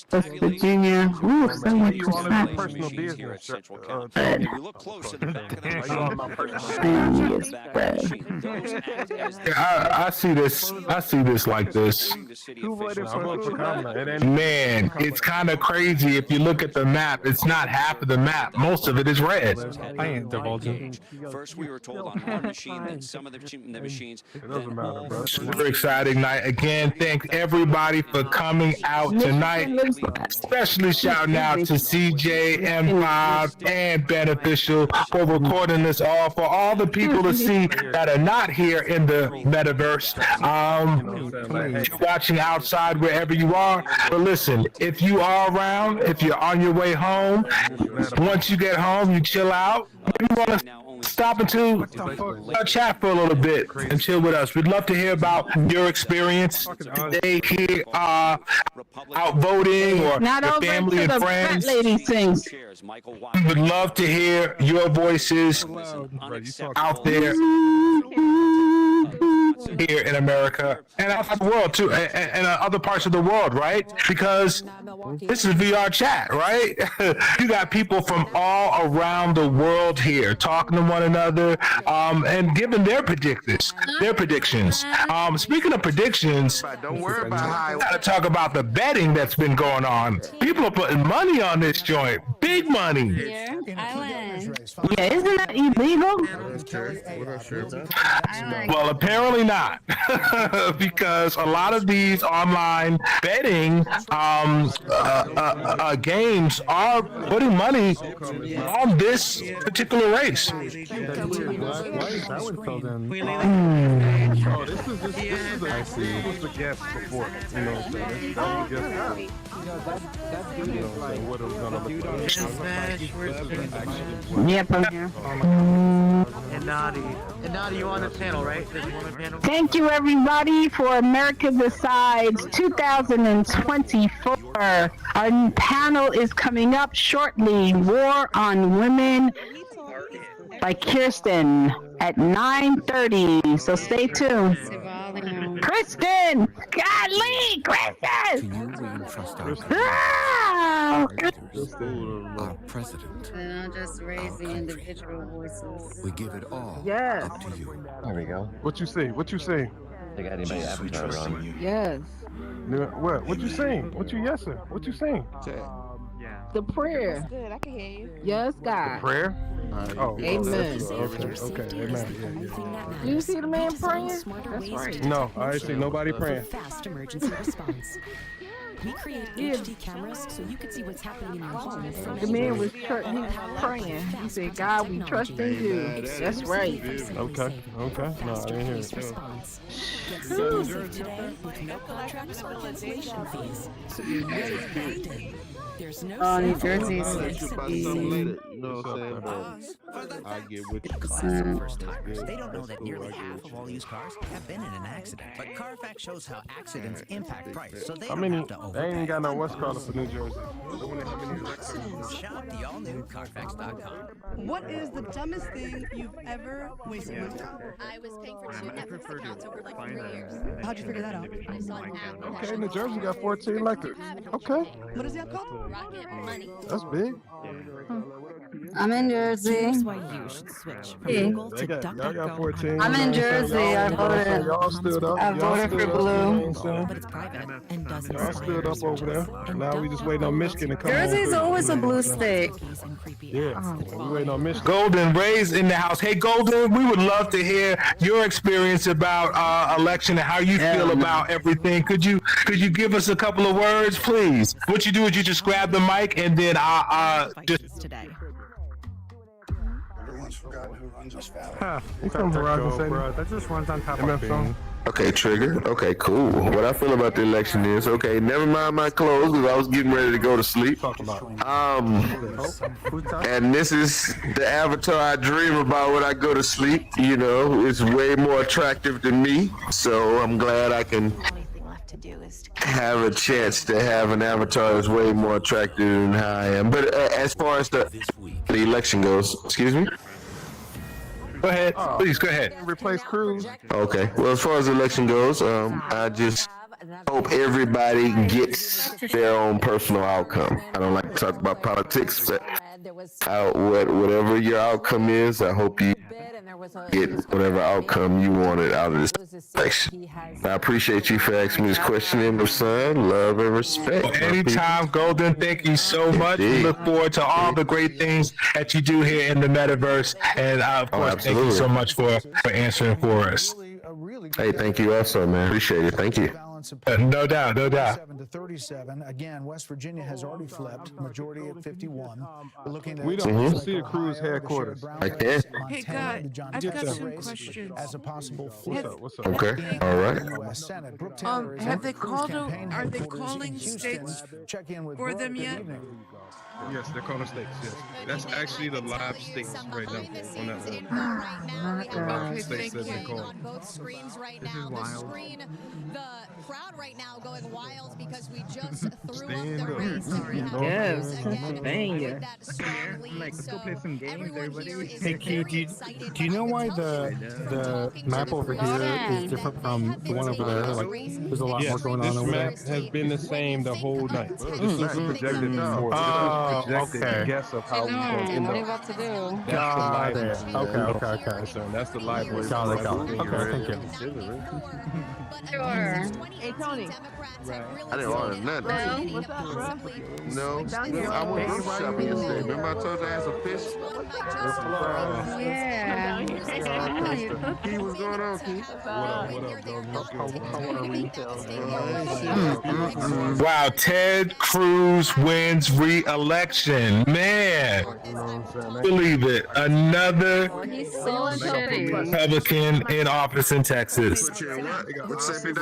West Virginia, 70%. Personal business. I see this. I see this like this. Man, it's kind of crazy if you look at the map. It's not half of the map. Most of it is red. I ain't divulging. First, we were told on one machine, then some of the machines. It doesn't matter, bro. Super exciting night. Again, thanks everybody for coming out tonight. Especially shouting out to CJ, M5, and Beneficial for recording this all. For all the people to see that are not here in the metaverse. Watch watching outside wherever you are. But listen, if you are around, if you're on your way home, once you get home, you chill out. Maybe you want to stop into chat for a little bit and chill with us. We'd love to hear about your experience today here, out voting, or Not your over family to and the friends. fat lady sings. We would love to hear your voices out there here in America and outside the world too, and other parts of the world, right? Because this is VRChat, right? You got people from all around the world here talking to one another, and giving their predictions. Speaking of predictions, Don't worry about how. we got to talk about the betting that's been going on. People are putting money on this joint, big money. Here, Island. Yeah, isn't that illegal? Well, apparently not, because a lot of these online betting games are putting money on this particular race. Oh, this is a guess before. You know what I'm saying? What it was gonna look like. Yep, I'm here. Inati, you on the panel, right? Thank you, everybody, for America Decides 2024. Our panel is coming up shortly. War on Women by Kristin at 9:30. So stay tuned. Kristin! Golly, Kristin! Our president. And I'll just raise the individual voices. We give it all Yes. up to you. There we go. What you say? What you say? They got anybody avatar on? Yes. What? What you saying? What you yesing? What you saying? The prayer. Good, I can hear you. Yes, God. Prayer? Oh, Amen. Okay, amen. Yeah. You see the man praying? That's right. No, I ain't see nobody praying. Fast emergency response. We create HD cameras so you can see what's happening in your home. The man was praying. He said, God, we trust in you. That's right. Okay. No, I didn't hear it. Today with no contracts or cancellation fees. So you're really protected. There's no New Jersey is You know what I'm saying? But I get what you Classic first timers. They don't know that nearly half of all used cars have been in an accident. But Carfax shows how accidents impact price, so they don't have to overpay. They ain't got no West Carter for New Jersey. Shop the all-new Carfax.com. What is the dumbest thing you've ever wasted money on? I was paying for 2 Netflix accounts over like 3 years. How'd you figure that out? I saw an ad. Okay, New Jersey got 14 electric. Okay. What is the app called? Rocket Money. That's big. I'm in Jersey. Here's why you should switch from Hey. Google to Y'all got 14. I'm in Jersey. I voted. Y'all stood up. I voted for blue. But it's private and doesn't Y'all stood up over there. Now we just waiting on Michigan to come Jersey's on. always a blue state. Yeah, we waiting on Michigan. Golden Ray's in the house. Hey, Golden, we would love to hear your experience about election and how you feel about everything. Could you give us a couple of words, please? What you do is you just grab the mic and then just today. Everyone's forgotten who runs this valley. He from Verizon City. That just runs on top of MF. Okay, Trigger. Okay, cool. What I feel about the election is, okay, never mind my clothes because I was getting ready to go to sleep. And this is the avatar I dream about when I go to sleep. You know, it's way more attractive than me. So I'm glad I can have a chance to have an avatar that's way more attractive than how I am. But as far as the election goes, excuse me? Go ahead. Please, go ahead. Replace Cruz. Okay. Well, as far as the election goes, I just hope everybody gets their own personal outcome. I don't like to talk about politics, but whatever your outcome is, I hope you get whatever outcome you wanted out of this election. I appreciate you for asking me this question, and my son, love and respect. Well, anytime, Golden. Thank you so much. We look forward to all the great things that you do here in the metaverse, and of course, thank you so much for answering for us. Hey, thank you also, man. Appreciate it. Thank you. Wisconsin. No doubt, no doubt. 37 to 37. Again, West Virginia has already flipped. Majority at 51. We're looking at We don't see a Cruz headquarters. I can. Hey, guy, I've got some questions. As a possible flip. What's up? Okay, all right. U.S. Senate. Brooke Taylor is have at they Cruz called campaign are they headquarters calling in Houston. states Check in with for Brooke. them Good yet? evening. Yes, they're calling states. Yes, that's actually the live states right now on that one. Okay, States that they call. On both screens right now. The screen, the crowd right now going wild because we just threw up the race. Yes, Pennsylvania. Let's go play some games, everybody. Hey, Key, do you know why the map over here is different from the one over there? Like, there's a lot more going on over there. This map has been the same the whole night. This is the projected projected guess of how we're going to end What are up. you about to do? Got it. Okay. So that's the library. Got it. Okay, thank you. Sure. Hey, Tony. I didn't order nothing. What's up, bro? No, I went grocery shopping yesterday. Remember I told you I had some fish? Yeah. Key, what's going on, Key? Wow, Ted Cruz wins re-election. Man, believe it. Another He's so shitty. Republican in office in Texas.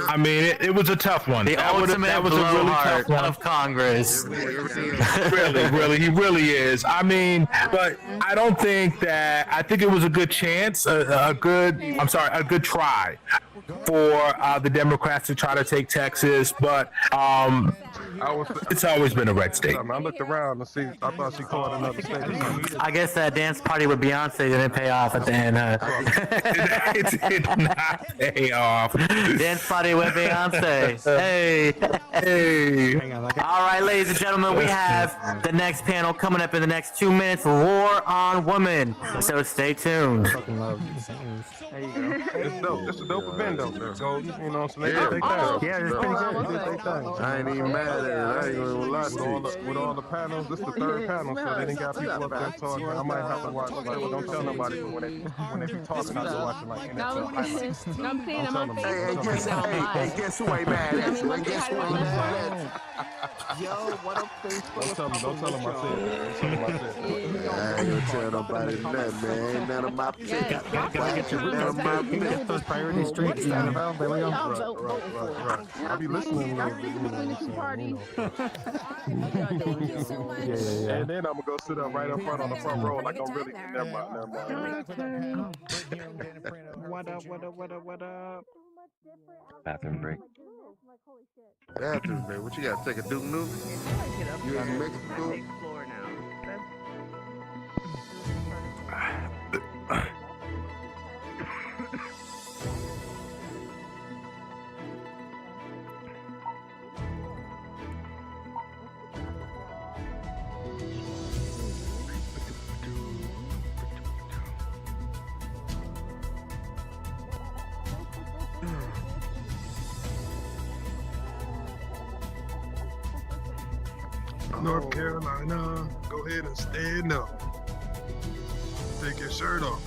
I mean, it was a tough one. The ultimate that was a really blowhard tough one. of Congress. really, he really is. I mean, but I don't think that. I think it was a good chance, a good try for the Democrats to try to take Texas, but it's always been a red state. I looked around to see. I thought she called another state. I guess that dance party with Beyonce didn't pay off at the end, huh? It did not pay off. Dance party with Beyonce. Hey. All right, ladies and gentlemen, we have the next panel coming up in the next 2 minutes. War on Women. So stay tuned. There you go. It's dope. It's a dope event, though. So, you know what I'm saying? They Yeah, it's pretty good. I ain't even mad at it. I ain't gonna lie to you. With all the panels, this is the third panel, so they didn't got people up there talking. I might have to watch. Like, don't tell nobody, but when they be talking, I go watching like NFL highlights. I'm seeing him on Hey, Facebook. guess who ain't mad at you? Guess who ain't mad at you? Yo, what up, Facebook? Don't tell them I said it. I ain't gonna tell nobody nothing, man. Ain't none of my business. Gotta get your get those priority streets. There we go. Right. I'll be listening. Yeah. And then I'm gonna go sit up right up front on the front row, like I'm really. Never mind. What up? Bathroom break. Bathroom, man. What you got? Take a Duke Nuke? You in Mexico? Floor now. North Carolina, go ahead and stand up. Take your shirt off.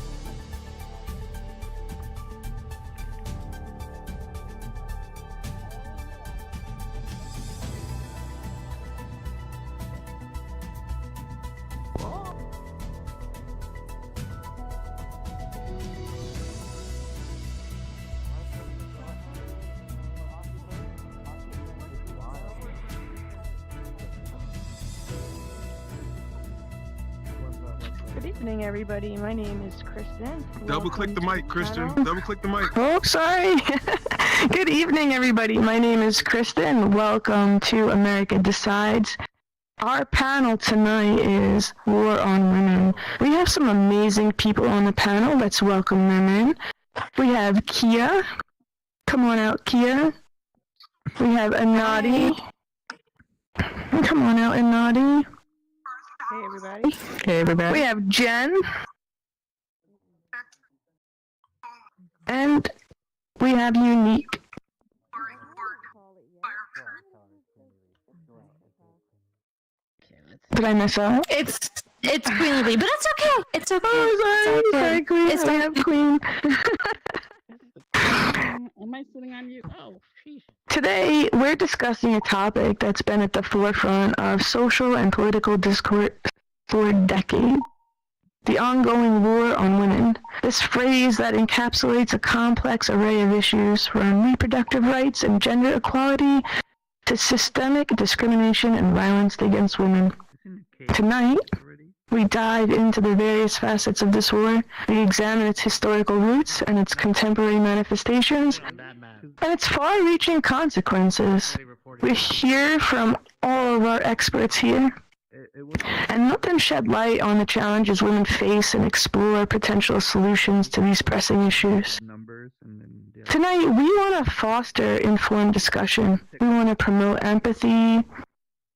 Good evening, everybody. My name is Kristin. Double click the mic, Christian. Double click the mic. Oh, sorry. Good evening, everybody. My name is Kristin. Welcome to America Decides. Our panel tonight is War on Women. We have some amazing people on the panel. Let's welcome them in. We have Kia. Come on out, Kia. We have Inati. Come on out, Inati. Hey, everybody. Hey, everybody. We have Jen. And we have Unique. Did I mess up? It's Queen Lili, but it's okay. It's okay. Oh, sorry, Queen. It's I have Queen. Am I sitting on you? Oh, sheesh. Today, we're discussing a topic that's been at the forefront of social and political discourse for decades. The ongoing war on women. This phrase that encapsulates a complex array of issues from reproductive rights and gender equality to systemic discrimination and violence against women. Tonight, we dive into the various facets of this war. We examine its historical roots and its contemporary manifestations and its far-reaching consequences. We hear from all of our experts here and let them shed light on the challenges women face and explore potential solutions to these pressing issues. Tonight, we want to foster informed discussion. We want to promote empathy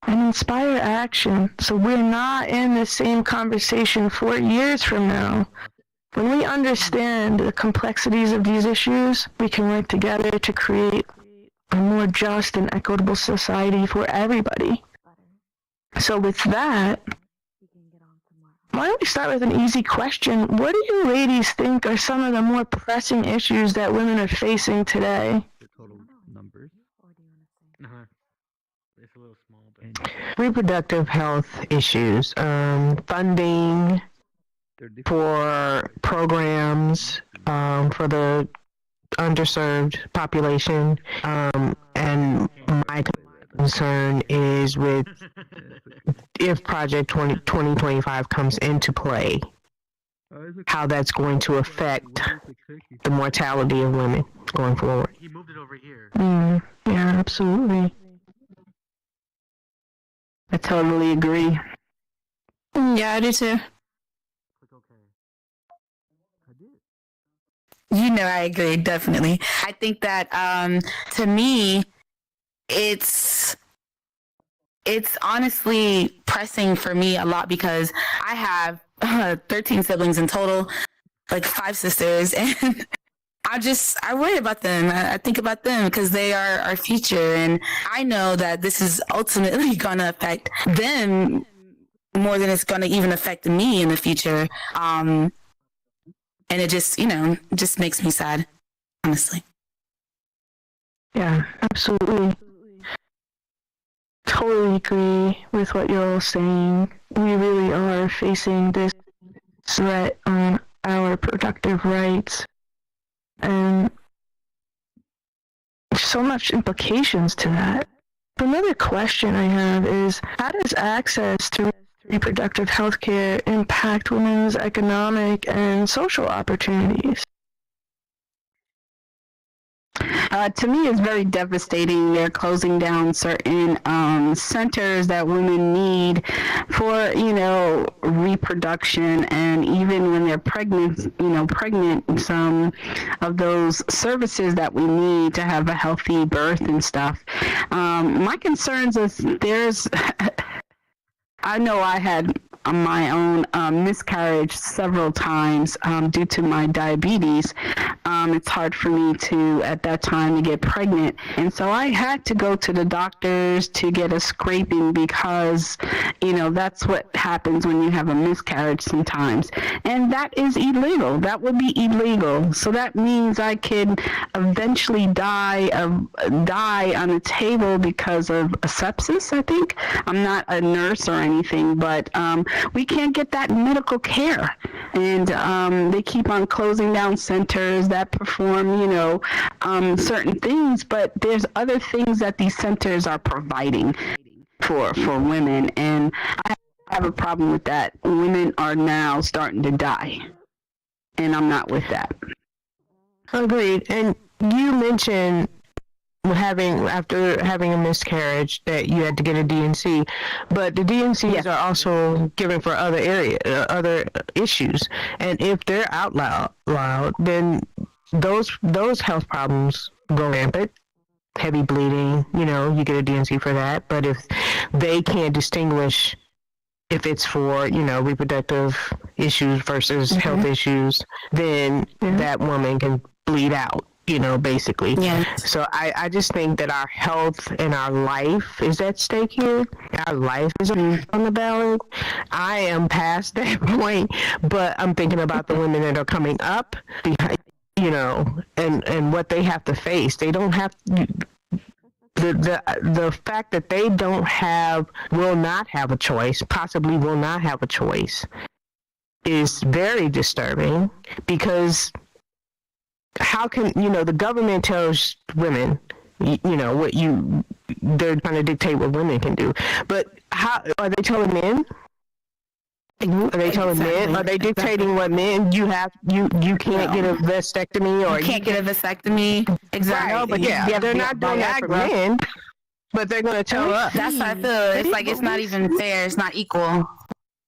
and inspire action so we're not in the same conversation 4 years from now. When we understand the complexities of these issues, we can work together to create a more just and equitable society for everybody. So with that, why don't we start with an easy question? What do you ladies think are some of the more pressing issues that women are facing today? Reproductive health issues, funding for programs for the underserved population, and my concern is with if Project 2025 comes into play, how that's going to affect the mortality of women going forward. Yeah, absolutely. I totally agree. Yeah, I do too. You know, I agree, definitely. I think that to me, it's honestly pressing for me a lot because I have 13 siblings in total, like 5 sisters, and I worry about them. I think about them because they are our future, and I know that this is ultimately going to affect them more than it's going to even affect me in the future. And it just, just makes me sad, honestly. Yeah, absolutely. Totally agree with what you're all saying. We really are facing this threat on our reproductive rights. And so much implications to that. Another question I have is, how does access to reproductive health care impact women's economic and social opportunities? To me, it's very devastating. They're closing down certain centers that women need for, reproduction, and even when they're pregnant, some of those services that we need to have a healthy birth and stuff. My concerns is I know I had my own miscarriage several times due to my diabetes. It's hard for me at that time to get pregnant. And so I had to go to the doctors to get a scraping because, that's what happens when you have a miscarriage sometimes. And that is illegal. That would be illegal. So that means I could eventually die on the table because of a sepsis, I think. I'm not a nurse or anything, but we can't get that medical care. And they keep on closing down centers that perform, certain things, but there's other things that these centers are providing for women, and I have a problem with that. Women are now starting to die, and I'm not with that. Agreed. And you mentioned after having a miscarriage that you had to get a DNC, but the DNCs are also given for other issues, and if they're out loud, then those health problems go rampant. Heavy bleeding, you get a DNC for that. But if they can't distinguish if it's for reproductive issues versus health issues, then that woman can bleed out. Basically. Yes. So I just think that our health and our life is at stake here. Our life is on the ballot. I am past that point, but I'm thinking about the women that are coming up you know, and what they have to face. They don't have the fact that they will not have a choice, possibly will not have a choice, is very disturbing, because how can, you know, the government tells women, you know, they're trying to dictate what women can do, but how are they telling men? Are they telling men? Are they dictating what men you can't get a vasectomy, or you can't get a vasectomy? Exactly. Right. But yeah, they're not doing that for men, but they're going to tell us. That's what I feel. It's like it's not even fair. It's not equal.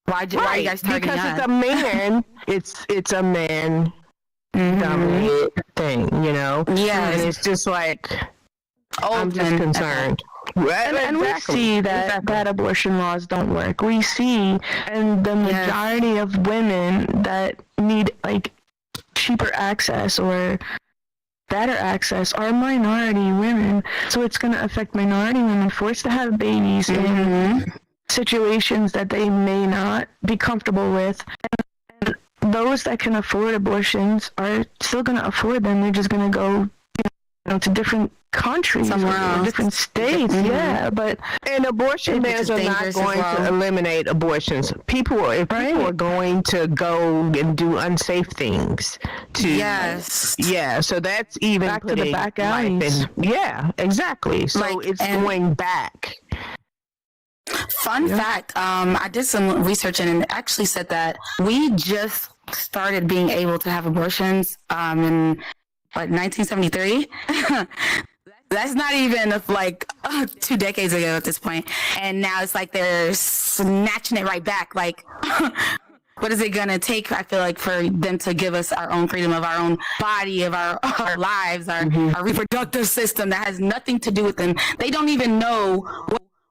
Why are you guys targeting us? Because it's a man. it's a man dominated thing, you know. Yeah, and it's just like I'm just concerned. And we see that abortion laws don't work. We see, and the majority of women that need like cheaper access or better access are minority women. So it's going to affect minority women forced to have babies in situations that they may not be comfortable with. And those that can afford abortions are still going to afford them. They're just going to go, you know, to different countries or different states. And abortion bans are not going to eliminate abortions. If people are going to go and do unsafe things so that's even back to the back alleys. Exactly. So it's going back. Fun fact, I did some research and it actually said that we just started being able to have abortions in 1973. That's not even like 2 decades ago at this point. And now it's like they're snatching it right back. Like, what is it going to take, I feel like, for them to give us our own freedom of our own body, of our lives, our reproductive system that has nothing to do with them. They don't even know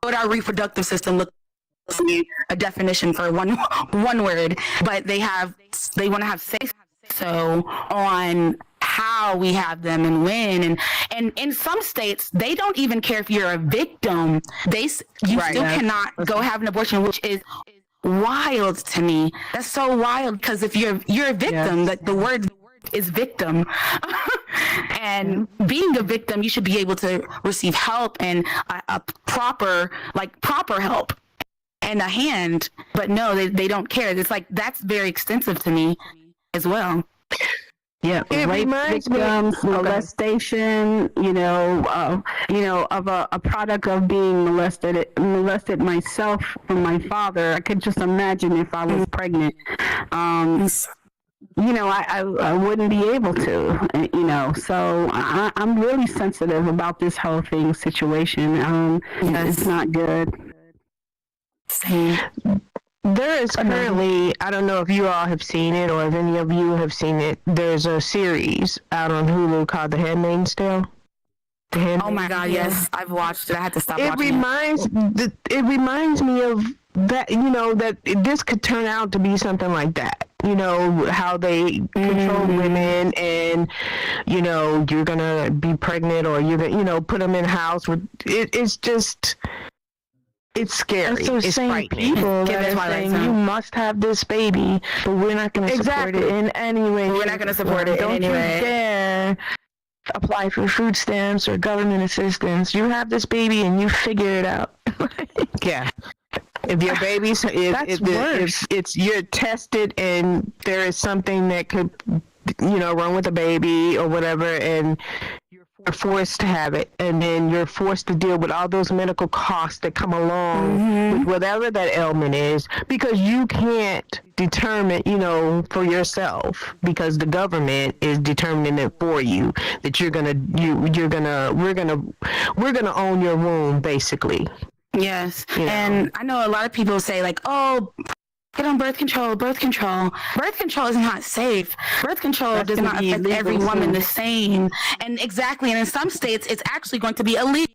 what our reproductive system looks like, a definition for one word, but they want to have say so on how we have them and when, and in some states they don't even care if you're a victim. You still cannot go have an abortion, which is wild to me. That's so wild, because if you're a victim, like the word is victim, and being a victim, you should be able to receive help and a proper help and a hand. But no, they don't care. It's like that's very extensive to me as well. Yeah, it rape reminds me victims, molestation. Of a product of being molested myself from my father. I could just imagine if I was pregnant. I wouldn't be able to. So I'm really sensitive about this whole situation. It's not good. Same. There is currently, I don't know if you all have seen it or if any of you have seen it, there's a series out on Hulu called The Handmaid's Tale. Oh my God, yes. I've watched it. I had to stop watching it. It reminds me of that, that this could turn out to be something like that. How they control women and, you're going to be pregnant or you're going to, put them in a house with, it's just... It's scary. It's same people that are saying you must have this baby, but we're not going to support it in any way. We're not going to support it in any way. Don't you dare apply for food stamps or government assistance. You have this baby and you figure it out. Yeah. If your baby's, if you're tested and there is something that could, wrong with the baby or whatever, and you're forced to have it, and then you're forced to deal with all those medical costs that come along with whatever that ailment is, because you can't determine, for yourself, because the government is determining it for you, that we're gonna own your womb, basically. Yes. And I know a lot of people say like, oh, get on birth control. Birth control is not safe. Birth control does not affect every woman the same. And exactly. And in some states, it's actually going to be illegal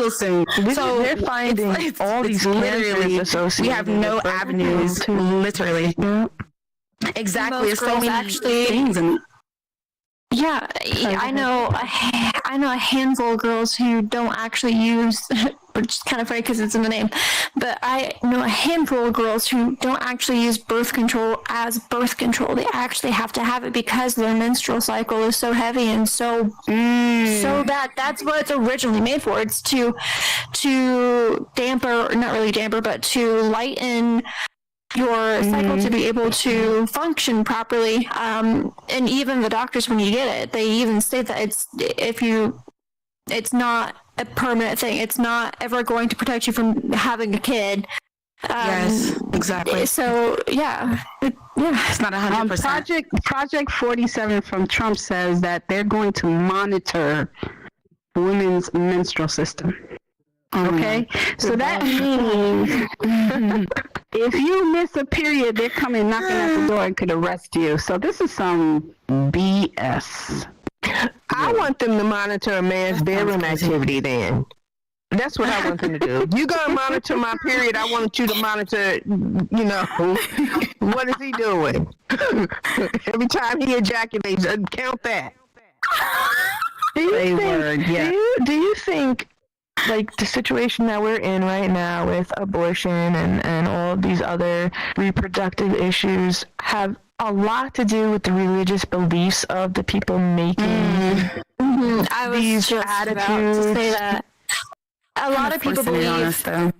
soon. So they're finding all these cancers associated. We have no avenues to literally. Exactly. There's so many things. Yeah, I know a handful of girls who don't actually use which is kind of funny because it's in the name. But I know a handful of girls who don't actually use birth control as birth control. They actually have to have it because their menstrual cycle is so heavy and so bad. That's what it's originally made for. It's to damper, not really damper, but to lighten your cycle to be able to function properly. And even the doctors, when you get it, they even state that it's not a permanent thing. It's not ever going to protect you from having a kid. Yes, exactly. So it's not 100%. Project 47 from Trump says that they're going to monitor women's menstrual system. Okay, so that means if you miss a period, they're coming knocking at the door and could arrest you. So this is some BS. I want them to monitor a man's bedroom activity then. That's what I want them to do. You gonna monitor my period, I want you to monitor, what is he doing? Every time he ejaculates, count that. Do you think like the situation that we're in right now with abortion and all these other reproductive issues have a lot to do with the religious beliefs of the people making I was these just attitudes? about to say that. A lot of people believe, a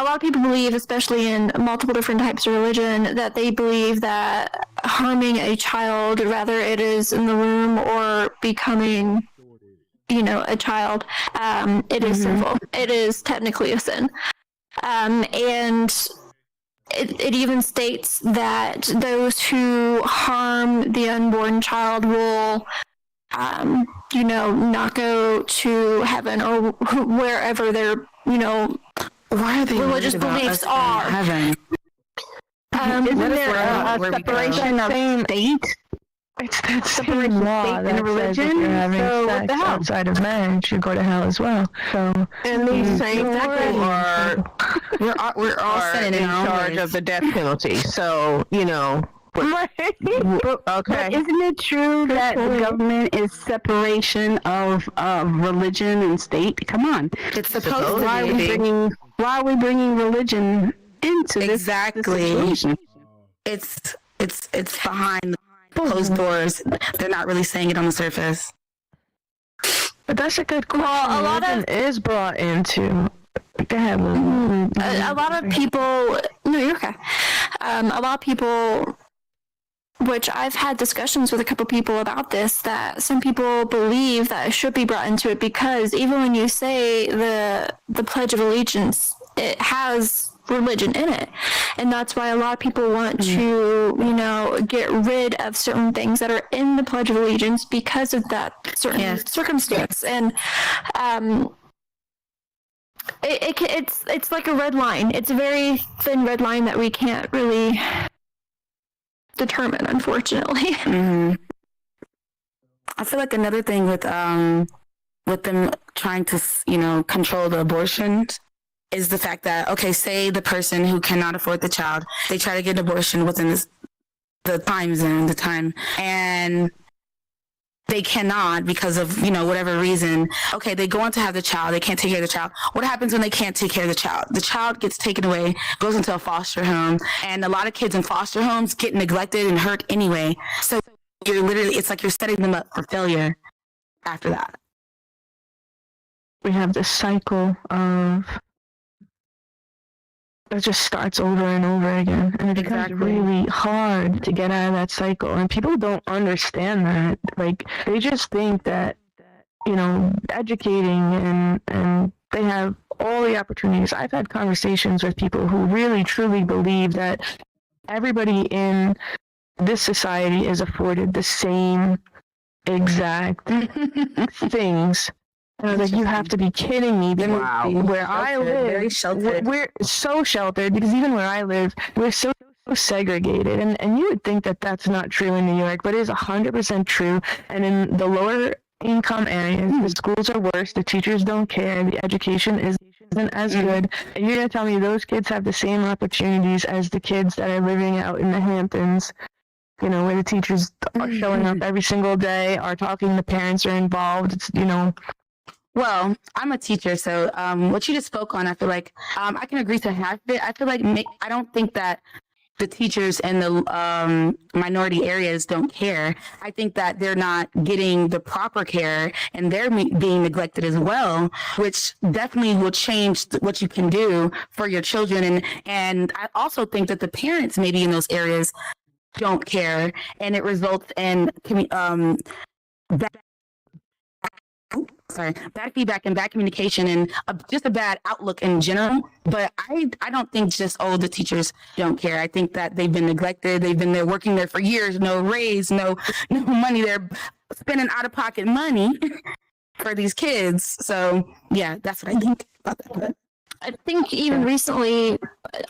lot of people believe, especially in multiple different types of religion, that they believe that harming a child, whether it is in the womb or becoming, a child, it is sinful. It is technically a sin. And it even states that those who harm the unborn child will not go to heaven or wherever their, why are they religious beliefs are. Heaven? Isn't there a separation of state? It's that same law that religion. If you're having sex outside of marriage, you go to hell as well. So, and these same people we're all in charge of the death penalty. So, Right. Okay. But isn't it true that the government is separation of religion and state? Come on. It's supposed why to be. Why are we bringing religion into this situation? It's behind closed doors. They're not really saying it on the surface. But that's a good question. Well, a lot of is brought into. Go ahead, Lily. A lot of people. No, you're okay. A lot of people, which I've had discussions with a couple people about this, that some people believe that it should be brought into it because even when you say the Pledge of Allegiance, it has religion in it. And that's why a lot of people want to, get rid of certain things that are in the Pledge of Allegiance because of that certain circumstance. And it's like a red line. It's a very thin red line that we can't really determine, unfortunately. I feel like another thing with them trying to control the abortions is the fact that, okay, say the person who cannot afford the child, they try to get an abortion within the time zone, and they cannot because of, whatever reason. Okay, they go on to have the child, they can't take care of the child. What happens when they can't take care of the child? The child gets taken away, goes into a foster home, and a lot of kids in foster homes get neglected and hurt anyway. So it's like you're setting them up for failure after that. We have this cycle of it just starts over and over again, and it becomes really hard to get out of that cycle. And people don't understand that. Like, they just think that educating and they have all the opportunities. I've had conversations with people who really truly believe that everybody in this society is afforded the same exact things. And I was like, you have to be kidding me. Where I live, we're so sheltered because even where I live, we're so segregated. And you would think that that's not true in New York, but it is 100% true. And in the lower income areas, the schools are worse, the teachers don't care, the education isn't as good. And you're going to tell me those kids have the same opportunities as the kids that are living out in the Hamptons, where the teachers are showing up every single day, are talking, the parents are involved. It's, Well, I'm a teacher, so what you just spoke on, I feel like I can agree to half of it. I feel like I don't think that the teachers in the minority areas don't care. I think that they're not getting the proper care and they're being neglected as well, which definitely will change what you can do for your children. And I also think that the parents maybe in those areas don't care, and it results in bad feedback and bad communication and just a bad outlook in general. But I don't think just, the teachers don't care. I think that they've been neglected. They've been there working there for years, no raise, no money. They're spending out-of-pocket money for these kids. So, yeah, that's what I think about that. I think even recently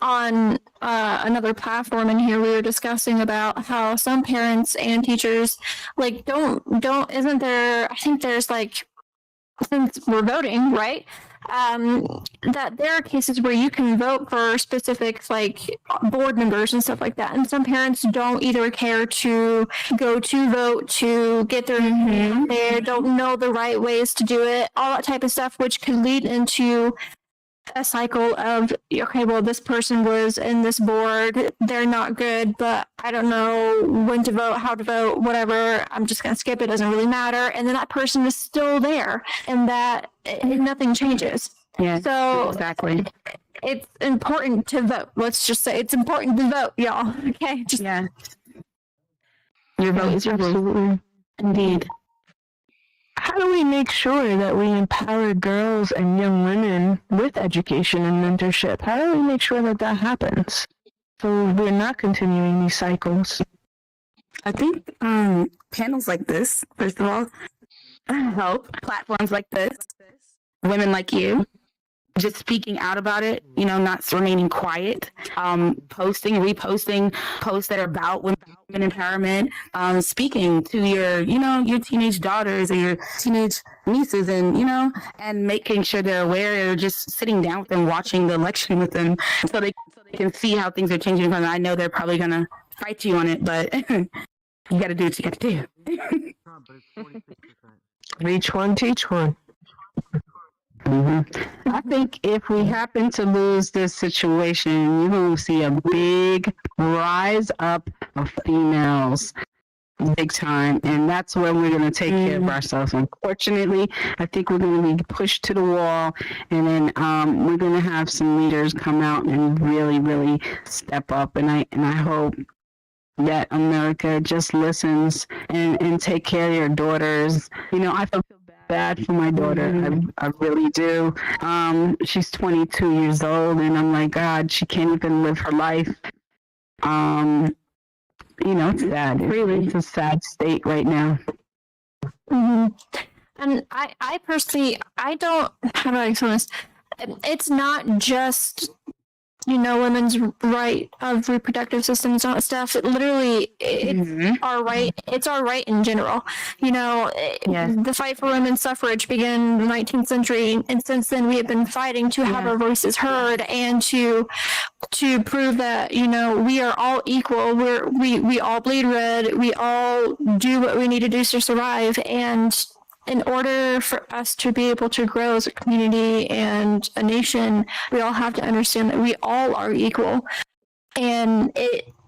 on another platform in here, we were discussing about how some parents and teachers isn't there, I think there's since we're voting, right? That there are cases where you can vote for specifics like board members and stuff like that. And some parents don't either care to go to vote, to get their name there, don't know the right ways to do it, all that type of stuff, which could lead into a cycle of, okay, well, this person was in this board, they're not good, but I don't know when to vote, how to vote, whatever, I'm just going to skip it, doesn't really matter. And then that person is still there and that nothing changes. Yeah, so exactly. It's important to vote. Let's just say it's important to vote, y'all. Okay. Yeah. Your vote is your vote. Absolutely. Indeed. How do we make sure that we empower girls and young women with education and mentorship? How do we make sure that that happens so we're not continuing these cycles? I think panels like this, first of all, help. Platforms like this, women like you, just speaking out about it, not remaining quiet, posting, reposting posts that are about women empowerment, speaking to your teenage daughters or your teenage nieces and making sure they're aware, or just sitting down with them, watching the election with them so they can see how things are changing. I know they're probably going to fight you on it, but you got to do what you got to do. Reach one, teach one. Mm-hmm. I think if we happen to lose this situation, you will see a big rise up of females, big time, and that's where we're going to take care of ourselves. Unfortunately, I think we're going to be pushed to the wall, and then we're going to have some leaders come out and really, really step up. And I hope that America just listens and take care of your daughters. I feel bad for my daughter. I really do. She's 22 years old, and I'm like, God, she can't even live her life. It's sad. Really, it's a sad state right now. Mm-hmm. And I personally, I don't. How do I explain this? It's not just women's right of reproductive systems and stuff. It literally, it's our right. It's our right in general. The fight for women's suffrage began in the 19th century, and since then we have been fighting to have our voices heard and to prove that we are all equal. We all bleed red. We all do what we need to do to survive, and in order for us to be able to grow as a community and a nation, we all have to understand that we all are equal. And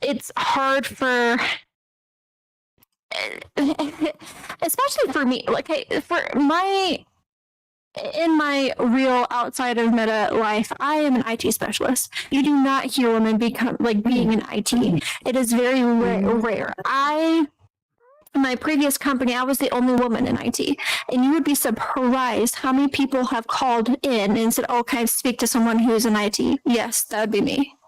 it's hard for, especially for me, in my real outside of Meta life, I am an IT specialist. You do not hear women being an IT. It is very rare. In my previous company, I was the only woman in IT, and you would be surprised how many people have called in and said, "Oh, can I speak to someone who's in IT?" Yes, that would be me.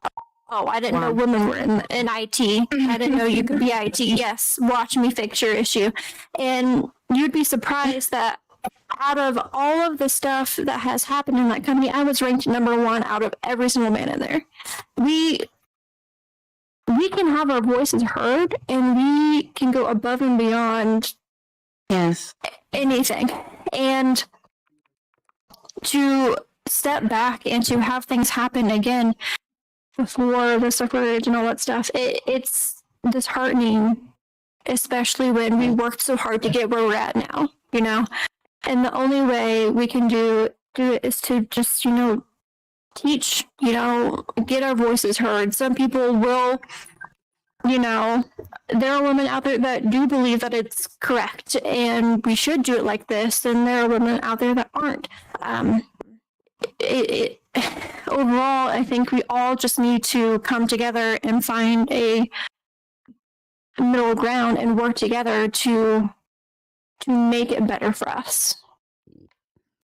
Oh, I didn't know women were in IT. I didn't know you could be IT. Yes, watch me fix your issue. And you'd be surprised that out of all of the stuff that has happened in that company, I was ranked #1 out of every single man in there. We can have our voices heard, and we can go above and beyond anything. And to step back and to have things happen again before the suffrage and all that stuff, it's disheartening, especially when we worked so hard to get where we're at now, And the only way we can do it is to just, teach, get our voices heard. Some people will, there are women out there that do believe that it's correct and we should do it like this, and there are women out there that aren't. Overall, I think we all just need to come together and find a middle ground and work together to make it better for us.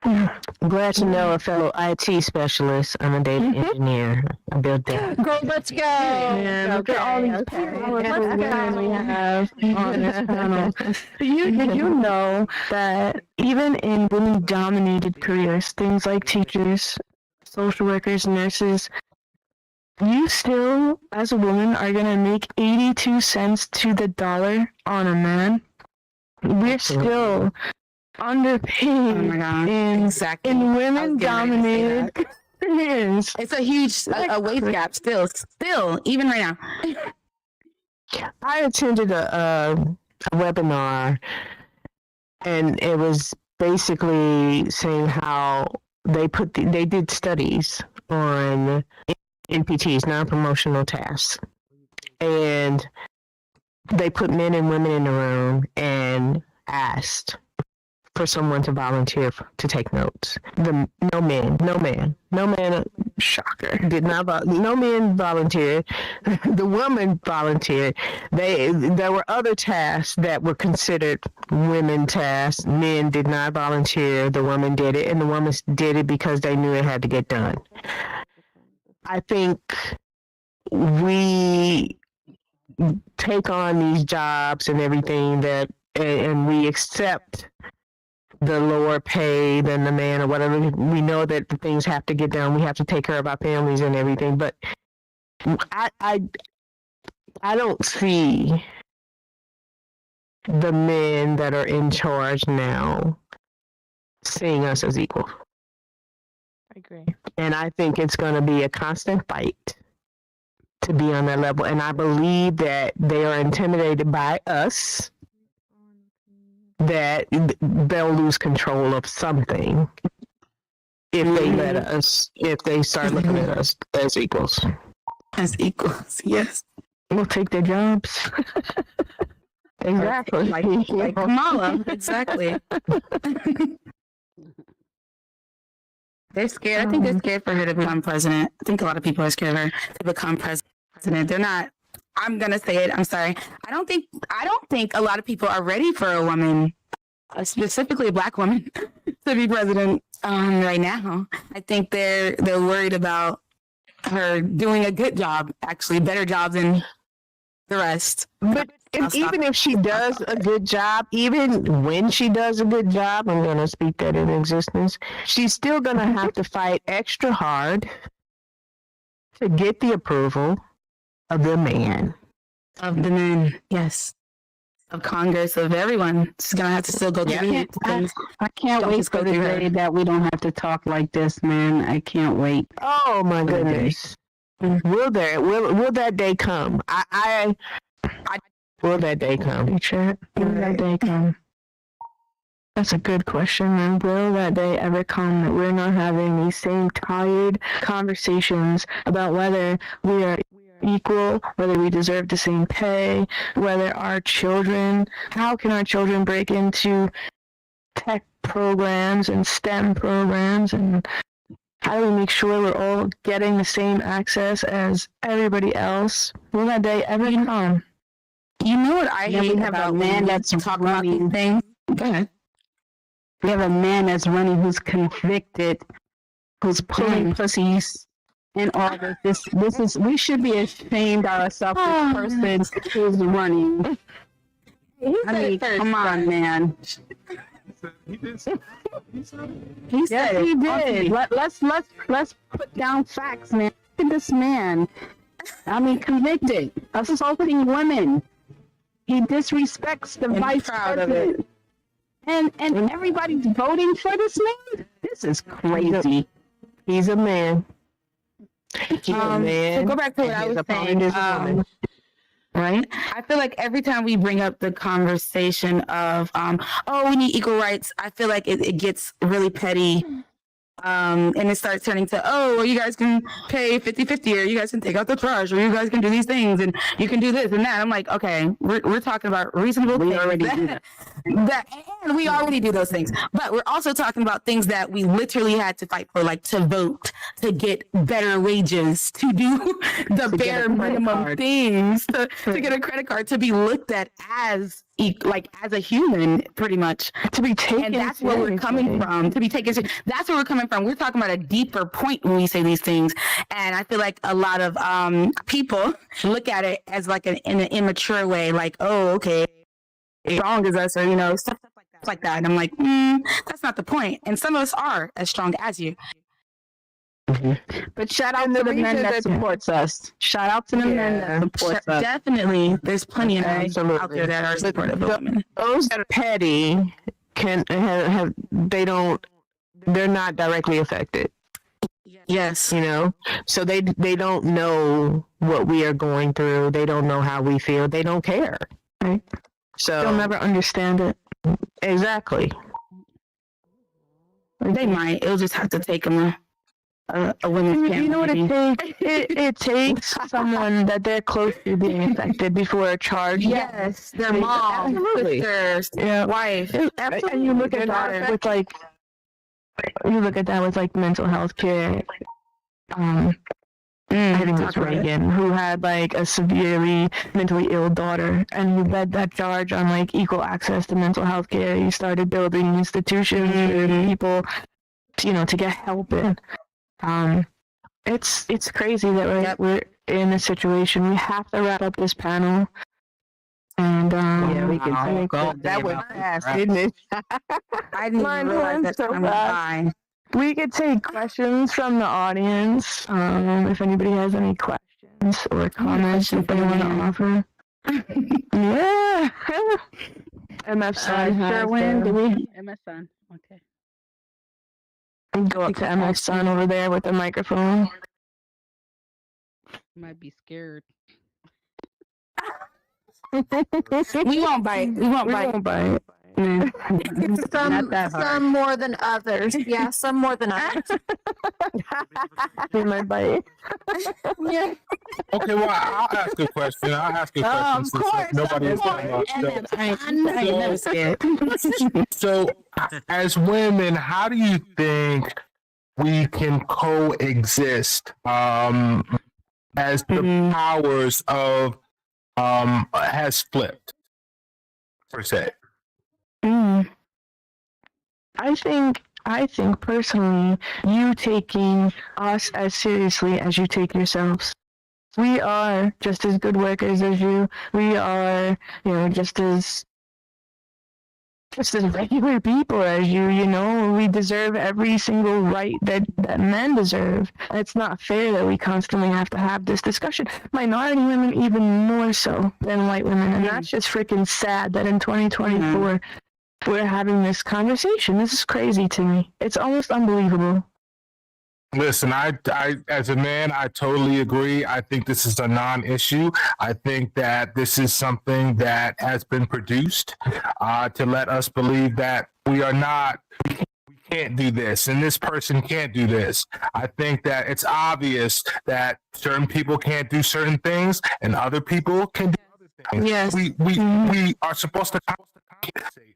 I'm glad to know a fellow IT specialist. I'm a data engineer. I built that. Girl, let's go. Man, look at all these powerful women we have on this panel. Did you know that even in women-dominated careers, things like teachers, social workers, nurses, you still, as a woman, are going to make 82 cents to the dollar on a man? We're still underpaid in women-dominated careers. It's a huge a wage gap still, even right now. I attended a webinar, and it was basically saying how they did studies on NPTs, non-promotional tasks, and they put men and women in the room and asked for someone to volunteer to take notes. No man, shocker, did not. No men volunteered. The woman volunteered. There were other tasks that were considered women tasks. Men did not volunteer. The woman did it, and the woman did it because they knew it had to get done. I think we take on these jobs and everything and we accept the lower pay than the man or whatever. We know that the things have to get done. We have to take care of our families and everything. But I don't see the men that are in charge now seeing us as equal. I agree. And I think it's going to be a constant fight to be on that level. And I believe that they are intimidated by us, that they'll lose control of something if they start looking at us as equals. As equals, yes. We'll take their jobs. Exactly. Like Kamala, exactly. They're scared. I think they're scared for her to become president. I think a lot of people are scared of her to become president. They're not. I'm gonna say it. I'm sorry. I don't think a lot of people are ready for a woman, specifically a Black woman, to be president right now. I think they're worried about her doing a good job, actually better job than the rest. But even if she does a good job, even when she does a good job, I'm going to speak that in existence, she's still going to have to fight extra hard to get the approval of the man. Of the men, yes. Of Congress, of everyone. She's going to have to still go through it. I can't wait for the day that we don't have to talk like this, man. I can't wait. Oh, my goodness. Will that day come? Will that day come? VRChat, will that day come? That's a good question, man. Will that day ever come that we're not having these same tired conversations about whether we are equal, whether we deserve the same pay, whether our children, how can our children break into tech programs and STEM programs, and how do we make sure we're all getting the same access as everybody else? Will that day ever come? You know what I hate about a man that's talking about these things? Go ahead. We have a man that's running who's convicted, who's pulling pussies and all this. This is, we should be ashamed of ourselves, this person who's running. I mean, come on, man. He did. He said he did. Let's put down facts, man. Look at this man. I mean, convicted of assaulting women. He disrespects the vice president. And everybody's voting for this man? This is crazy. He's a man. To go back to what I was saying, right? I feel like every time we bring up the conversation of, we need equal rights, I feel like it gets really petty. And it starts turning to, well, you guys can pay 50-50, or you guys can take out the trash, or you guys can do these things, and you can do this and that. I'm like, okay, we're talking about reasonable things. Already do that. And we already do those things. But we're also talking about things that we literally had to fight for, like to vote, to get better wages, to do the bare minimum things, to get a credit card, to be looked at as a human, pretty much, to be taken. And that's where we're coming from. To be taken. That's where we're coming from. We're talking about a deeper point when we say these things, and I feel like a lot of people look at it as like in an immature way, like, oh, okay, strong as us, or stuff like that. And I'm like, that's not the point. And some of us are as strong as you. But shout out to the men that supports us. Shout out to the men that supports us. Definitely, there's plenty of men out there that are supportive of women. Those that are petty they're not directly affected. Yes. So they don't know what we are going through. They don't know how we feel. They don't care. Right. So they'll never understand it. Exactly. They might. It'll just have to take them a women's camp. You know what it takes? It takes someone that they're close to being affected before a charge. Yes, their mom, sister, wife. Absolutely. And you look at that with mental health care. I think it was Reagan, who had like a severely mentally ill daughter, and he led that charge on like equal access to mental health care. He started building institutions for people, to get help in. It's crazy that we're in a situation. We have to wrap up this panel. And we can go. That was fast, didn't it? I didn't even realize that time went by. We could take questions from the audience. If anybody has any questions or comments that they want to offer. Yeah. MF Sun has MF Sun. Okay. Go up to MF Sun over there with the microphone. Might be scared. We won't bite. We won't bite. Some more than others. Yeah, some more than others. They might bite. Yeah. Okay, well, I'll ask a question. Of course. Nobody is So, as women, how do you think we can coexist as the powers of has flipped, per se? I think personally, you taking us as seriously as you take yourselves. We are just as good workers as you. We are, just as regular people as you. We deserve every single right that men deserve. And it's not fair that we constantly have to have this discussion. Minority women even more so than white women. And that's just freaking sad that in 2024, we're having this conversation. This is crazy to me. It's almost unbelievable. Listen, I as a man, I totally agree. I think this is a non-issue. I think that this is something that has been produced to let us believe that we can't do this, and this person can't do this. I think that it's obvious that certain people can't do certain things, and other people can do other things. Yes. We are supposed to compensate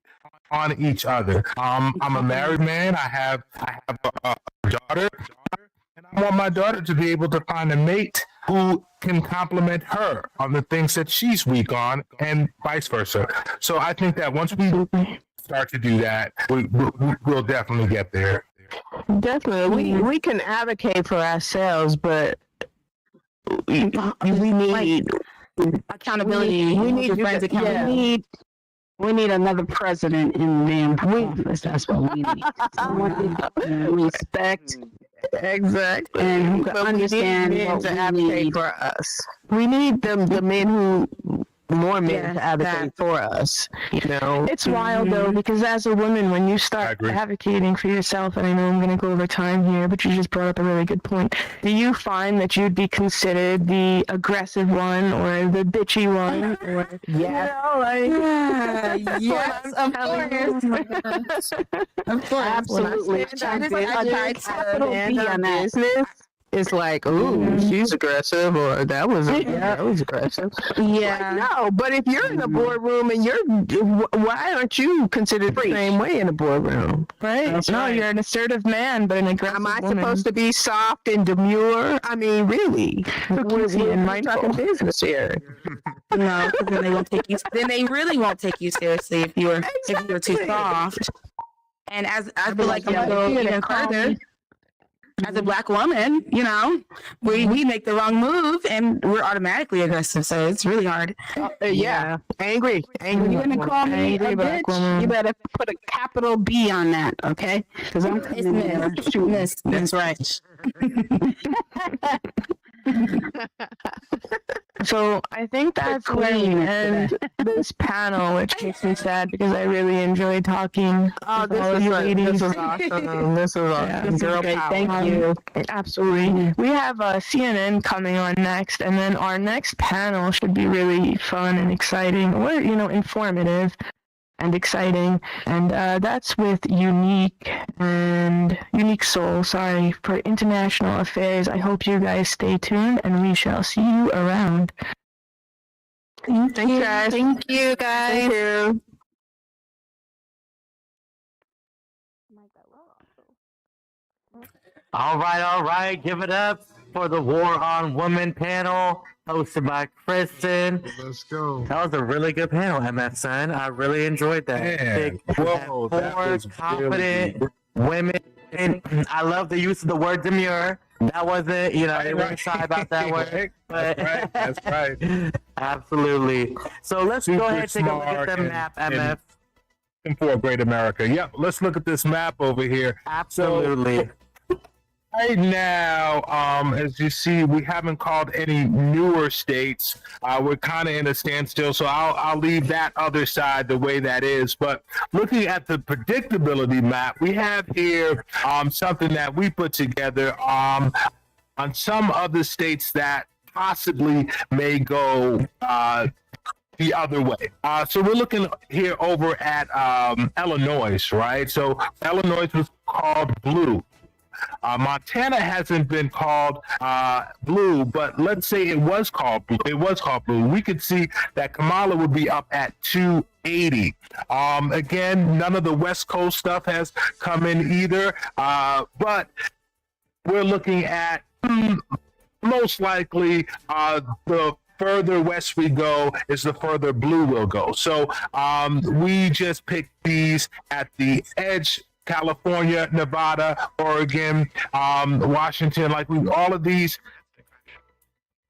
on each other. I'm a married man. I have a daughter, and I want my daughter to be able to find a mate who can complement her on the things that she's weak on, and vice versa. So I think that once we start to do that, we'll definitely get there. Definitely, we can advocate for ourselves, but we need accountability. We need friends accountability. We need another president in the damn office. That's what we need. Respect. Exactly. And but understand we need men what to we advocate need. for us. We need the men who more men to advocate for us. You know, It's wild though, because as a woman, when you start advocating for yourself, and I know I'm going to go over time here, but you just brought up a really good point. Do you find that you'd be considered the aggressive one or the bitchy one? Or, Yes, of course. Of course. Absolutely. Capital B on that. Business. It's like, ooh, she's aggressive, or that was aggressive. Yeah. Like, no, but if you're in a boardroom and why aren't you considered the same way in a boardroom? Right? That's no, right. you're an assertive man, but an aggressive Am I woman. supposed to be soft and demure? I mean, really? We're talking business here. No, because then they won't take you. Then they really won't take you seriously if you're too soft. And as I feel like I'm gonna go even further. As a black woman, you know, we make the wrong move and we're automatically aggressive. So it's really hard. Yeah. Angry. When you're gonna call me a black bitch, woman. you better put a capital B on that, okay? Because I'm coming there shooting. That's right. So I think that's where we end this panel, which makes me sad because I really enjoyed talking. Oh, with all of you ladies. this was awesome. This was awesome. Yeah, this is Girl great. power. Thank you. Absolutely. We have CNN coming on next, and then our next panel should be really fun and exciting, or informative and exciting. And that's with Unique Soul. Sorry, for International Affairs. I hope you guys stay tuned, and we shall see you around. Thanks, guys. Thank you, guys. Thank you. All right. Give it up for the War on Women panel hosted by Kristin. Let's go. That was a really good panel, MF son. I really enjoyed that. Man, whoa, that Four was confident women. I love the use of the word demure. That wasn't, they weren't shy about that word. But That's right. Absolutely. So let's go ahead and take a look at the map, MF. For a great America. Yep, let's look at this map over here. Absolutely. So, right now, as you see, we haven't called any newer states. We're kind of in a standstill, so I'll leave that other side the way that is. But looking at the predictability map, we have here something that we put together on some other states that possibly may go the other way. So we're looking here over at Illinois, right? So Illinois was called blue. Montana hasn't been called blue, but let's say it was called blue. It was called blue. We could see that Kamala would be up at 280. Again, none of the West Coast stuff has come in either, but we're looking at most likely the further west we go is the further blue will go. So we just picked these at the edge. California, Nevada, Oregon, Washington, all of these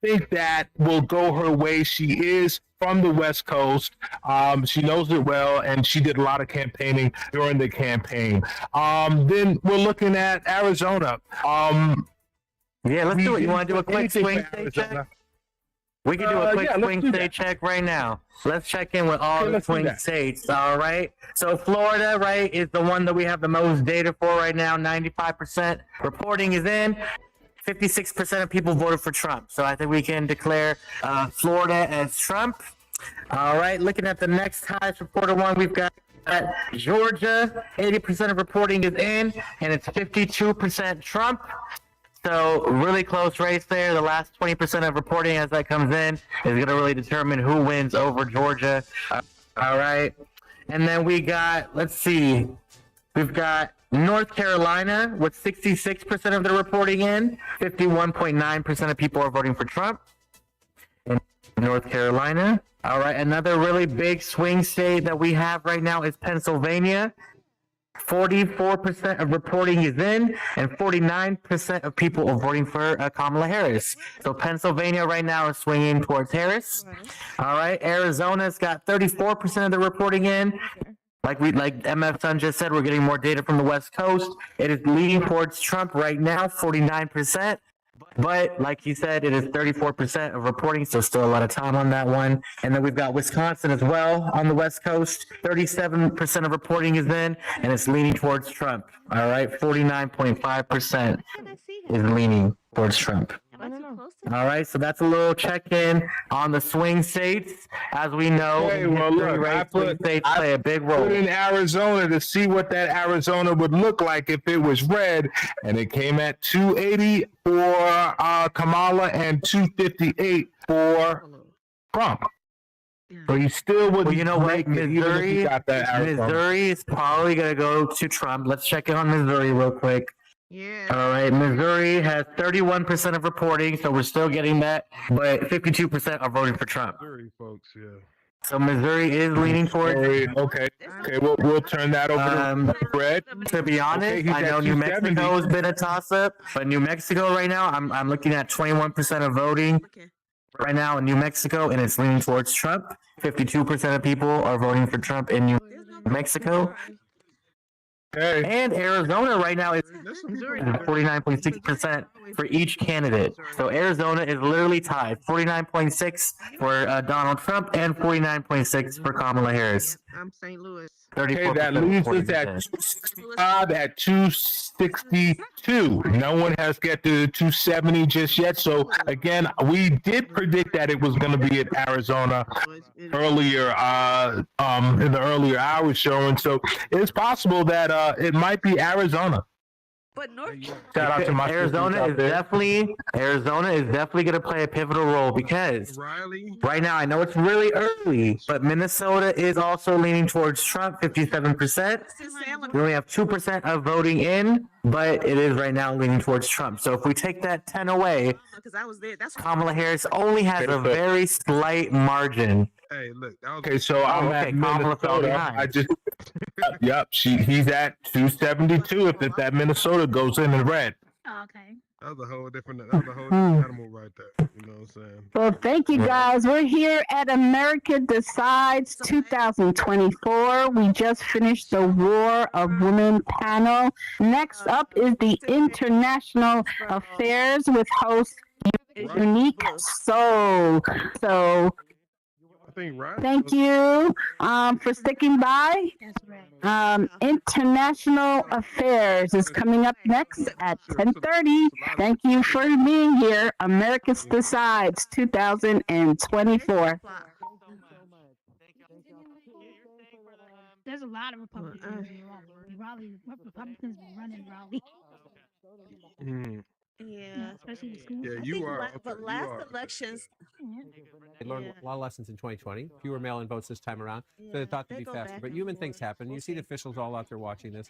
think that will go her way. She is from the West Coast. She knows it well, and she did a lot of campaigning during the campaign. Then we're looking at Arizona. Yeah, let's do it. You want to do a quick swing state check? We can do a quick swing state check right now. Let's check in with all the swing states, all right? So Florida, right, is the one that we have the most data for right now. 95% reporting is in. 56% of people voted for Trump. So I think we can declare Florida as Trump. All right, looking at the next highest reported one, we've got Georgia. 80% of reporting is in, and it's 52% Trump. So really close race there. The last 20% of reporting as that comes in is going to really determine who wins over Georgia. All right. And then we got, let's see, we've got North Carolina with 66% of the reporting in. 51.9% of people are voting for Trump in North Carolina. All right. Another really big swing state that we have right now is Pennsylvania. 44% of reporting is in, and 49% of people are voting for Kamala Harris. So Pennsylvania right now is swinging towards Harris. All right, Arizona's got 34% of the reporting in. Like MF Sun just said, we're getting more data from the West Coast. It is leaning towards Trump right now, 49%. But like you said, it is 34% of reporting, so still a lot of time on that one. And then we've got Wisconsin as well on the West Coast. 37% of reporting is in, and it's leaning towards Trump. All right, 49.5% is leaning towards Trump. All right, so that's a little check-in on the swing states. As we know, Hey, well, look, swing states play a big role. put in Arizona to see what that Arizona would look like if it was red, and it came at 280 for Kamala and 258 for Trump. So you still would. Well, you know what? make it, even if you got that Arizona. Missouri is probably going to go to Trump. Let's check in on Missouri real quick. Yeah. All right. Missouri has 31% of reporting, so we're still getting that, but 52% are voting for Trump. Missouri folks, yeah. So Missouri is leaning towards. Okay. We'll turn that over to Fred. To be honest, I know New Mexico has been a toss-up, but New Mexico right now, I'm looking at 21% of voting right now in New Mexico, and it's leaning towards Trump. 52% of people are voting for Trump in New Mexico. Hey. And Arizona right now is 49.6% for each candidate. So Arizona is literally tied, 49.6 for Donald Trump and 49.6 for Kamala Harris. I'm St. Louis. Okay, that leaves us at 265 at 262. No one has get to 270 just yet. So again, we did predict that it was going to be in Arizona earlier, in the earlier hours showing. So it's possible that it might be Arizona. But Shout out to my Arizona is definitely going to play a pivotal role because right now I know it's really early, but Minnesota is also leaning towards Trump, 57%. We only have 2% of voting in, but it is right now leaning towards Trump. So if we take that 10 away, Kamala Harris only has a very slight margin. Hey, look. Okay, so I'm at Minnesota. I just, yep, he's at 272 if that Minnesota goes in red. Oh, okay. That was a whole different animal right there. You know what I'm saying? Well, thank you guys. We're here at America Decides 2024. We just finished the War of Women panel. Next up is the International Affairs with host Unique Soul. So thank you for sticking by. International Affairs is coming up next at 10:30. Thank you for being here. America Decides 2024. There's a lot of Republicans in Raleigh. Republicans running Raleigh. Yeah, especially the schools. Yeah, you are. But last elections, They learned a lot of lessons in 2020. Fewer mail-in votes this time around. So they thought to be faster. But human things happen. You see the officials all out there watching this.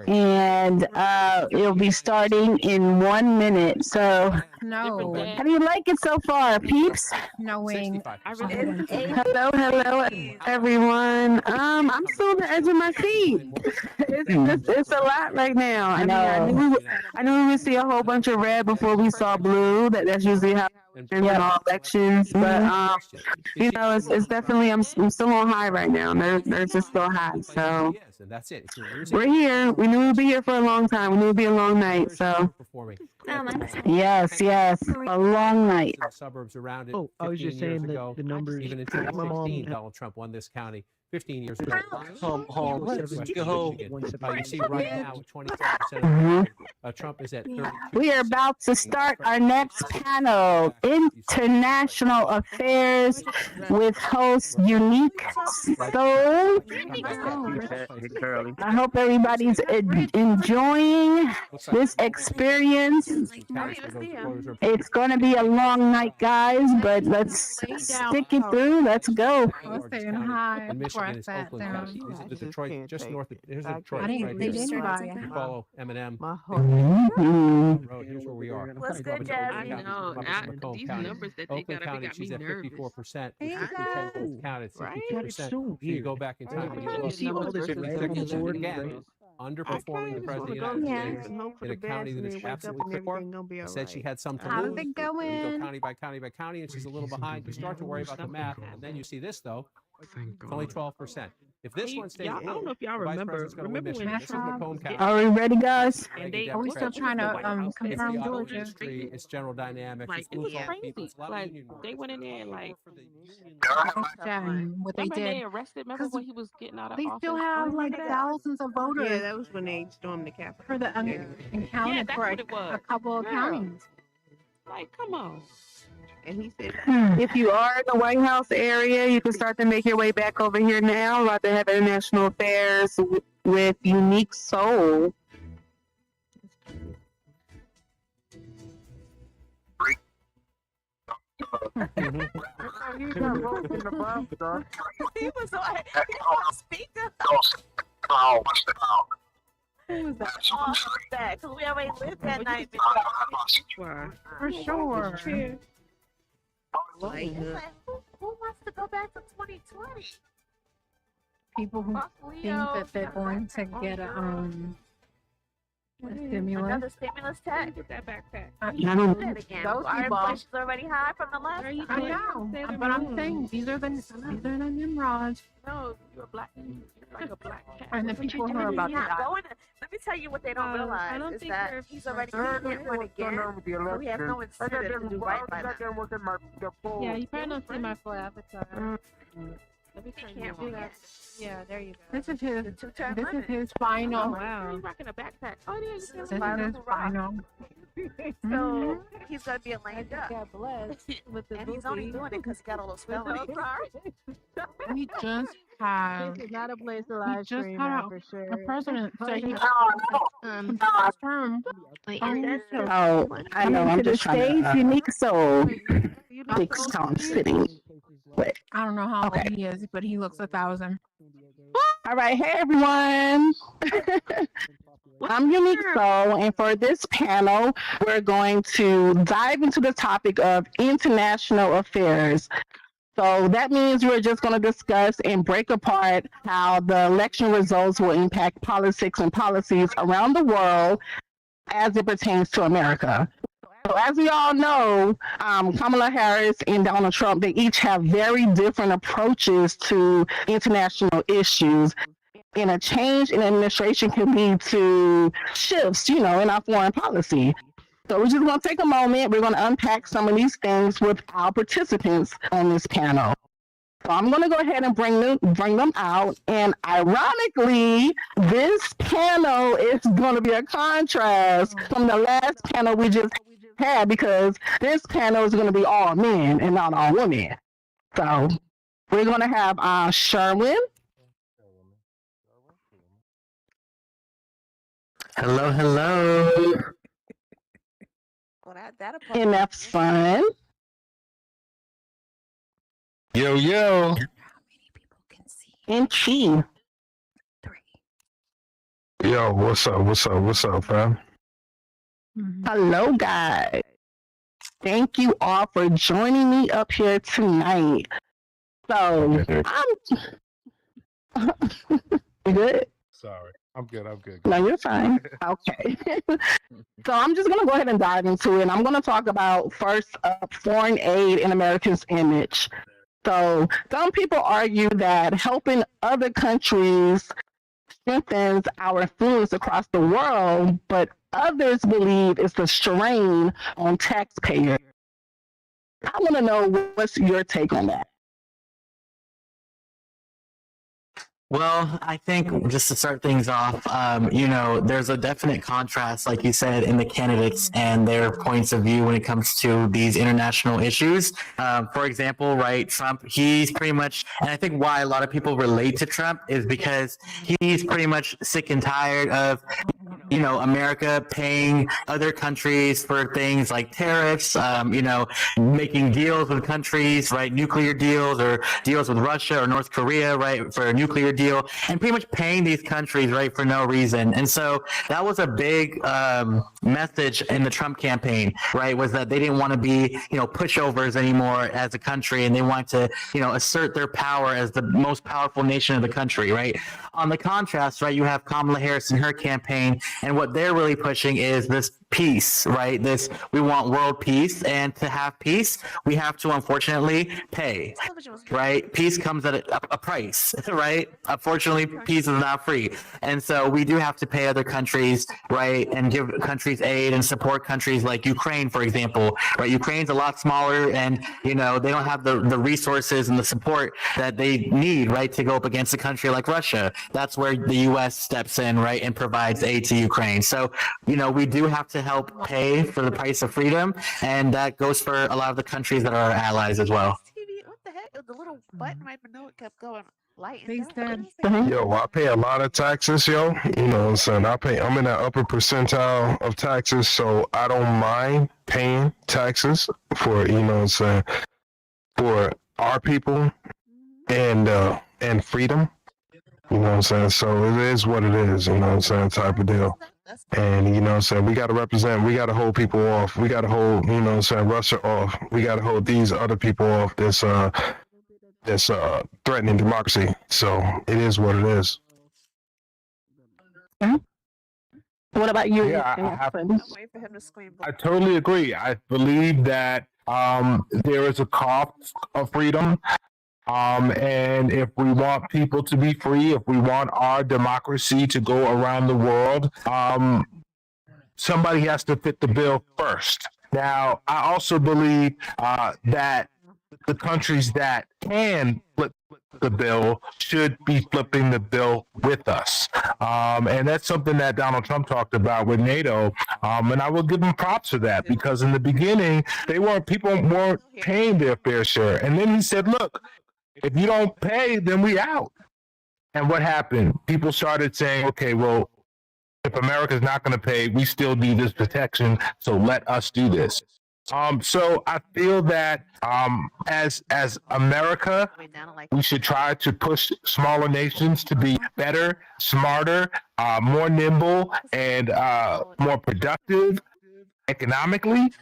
and it'll be starting in 1 minute. So, how do you like it so far, peeps? Knowing. Hello, everyone. I'm still on the edge of my seat. It's a lot right now. I know. I knew we would see a whole bunch of red before we saw blue. That's usually how in all elections. But you know, it's definitely I'm still on high right now. They're just still high. So And that's it. we're here. We knew we'd be here for a long time. We knew it'd be a long night. So yes, a long night. Suburbs around it. Oh, I was just saying that the numbers. Even in My mom 2016, Donald Trump won this county. 15 years ago. You see right now, 24%. Trump is at 32%. We are about to start our next panel, International Affairs, with host Unique Soul. I hope everybody's enjoying this experience. It's going to be a long night, guys, but let's stick it through. Let's go. And Michigan is Oakland County. These are the Detroit, just north of, here's Detroit right here. You follow M&M Road, here's where we are. What's good, Jazzy? These numbers that they Oakland got, County, she's at 54%. Counted 62%. So you go back in time and you look, again, underperforming the president of the United States in a county that is absolutely poor. Said she had some to lose. How's it going? You go county by county by county, and she's a little behind. You start to worry about the math, and then you see this though. It's only 12%. If this one stays, I don't know if y'all remember when this is Macomb County. Are we ready, guys? And Are we still trying to confirm Georgia? It's General Dynamics. Like it was crazy. Like they went in there and like what they did. They arrested. Remember when he was getting out of They office? still have like thousands of voters. Yeah, that was when they stormed the Capitol. For the and counted for a couple of counties. Like, come on. And he said, if you are in the White House area, you can start to make your way back over here now. We're about to have International Affairs with Unique Soul. He was on speaker. Who was that? Because we already lived that night before. For sure. Who wants to go back to 2020? People who think that they're going to get a stimulus. Another stimulus tax. Get that backpack. I don't that again. Those Our people. inflation's already high from the last time. I know, but I'm saying these are the Nimrods. No, you're a black. You're like a black cat. And the people who are about to die. Let me tell you what they don't realize is that he's already can't win again. So he has no incentive to do right by them. Yeah, you probably don't see my full avatar. Let me turn you on. Yeah, there you go. This is his final. Oh, wow. He's rocking a backpack. Oh, yeah, This is his final. So he's gonna be a lame duck. God bless. With the And he's only doing it because he got all those felonies. We just had. This is not a place to live just stream had for sure. a president say he term. Oh, I know. I'm just trying to. Unique Soul. Big Stone City. But, I don't know how old he is, but he looks 1,000. all right. Hey, everyone. I'm Unique Soul, and for this panel, we're going to dive into the topic of international affairs. So that means we're just going to discuss and break apart how the election results will impact politics and policies around the world as it pertains to America. So as we all know, Kamala Harris and Donald Trump, they each have very different approaches to international issues. And a change in administration can lead to shifts, in our foreign policy. So we're just going to take a moment. We're going to unpack some of these things with our participants on this panel. So I'm going to go ahead and bring them out. And ironically, this panel is going to be a contrast from the last panel we just had, because this panel is going to be all men and not all women. So we're going to have Sherwin. Hello. Well, that'll MF Fun. Yo. And Chi. Yo, what's up? What's up, fam? Hello, guys. Thank you all for joining me up here tonight. So, you good? Sorry, I'm good. No, you're fine. Okay. So I'm just going to go ahead and dive into it. And I'm going to talk about, first up, foreign aid in America's image. So some people argue that helping other countries strengthens our influence across the world, but others believe it's a strain on taxpayers. I want to know, what's your take on that? Well, I think just to start things off, there's a definite contrast, like you said, in the candidates and their points of view when it comes to these international issues. For example, right, Trump, he's pretty much, and I think why a lot of people relate to Trump is because he's pretty much sick and tired of, America paying other countries for things like tariffs, making deals with countries, right, nuclear deals or deals with Russia or North Korea, right, for a nuclear deal, and pretty much paying these countries, right, for no reason. And so that was a big message in the Trump campaign, right, was that they didn't want to be, pushovers anymore as a country, and they wanted to, assert their power as the most powerful nation of the country, right? On the contrast, right, you have Kamala Harris and her campaign, and what they're really pushing is this peace, right? We want world peace, and to have peace, we have to unfortunately pay, right? Peace comes at a price, right? Unfortunately, peace is not free, and so we do have to pay other countries, right, and give countries aid and support countries like Ukraine, for example, right? Ukraine's a lot smaller, and they don't have the resources and the support that they need, right, to go up against a country like Russia. That's where the U.S. steps in, right, and provides aid to Ukraine. So, we do have to help pay for the price of freedom, and that goes for a lot of the countries that are our allies as well. What the heck? The little button right below it kept going light. Yo, I pay a lot of taxes, yo. You know what I'm saying? I'm in that upper percentile of taxes, so I don't mind paying taxes for, for our people and freedom. You know what I'm saying? So it is what it is, type of deal. And, we got to represent, we got to hold people off. We got to hold, Russia off. We got to hold these other people off this threatening democracy. So it is what it is. What about you? Yeah, I totally agree. I believe that there is a cost of freedom. And if we want people to be free, if we want our democracy to go around the world, somebody has to fit the bill first. Now, I also believe that the countries that can flip the bill should be flipping the bill with us. And that's something that Donald Trump talked about with NATO. And I will give him props for that, because in the beginning, people weren't paying their fair share. And then he said, look, if you don't pay, then we out. And what happened? People started saying, okay, well, if America's not going to pay, we still need this protection, so let us do this. So I feel that as America, we should try to push smaller nations to be better, smarter, more nimble, and more productive economically,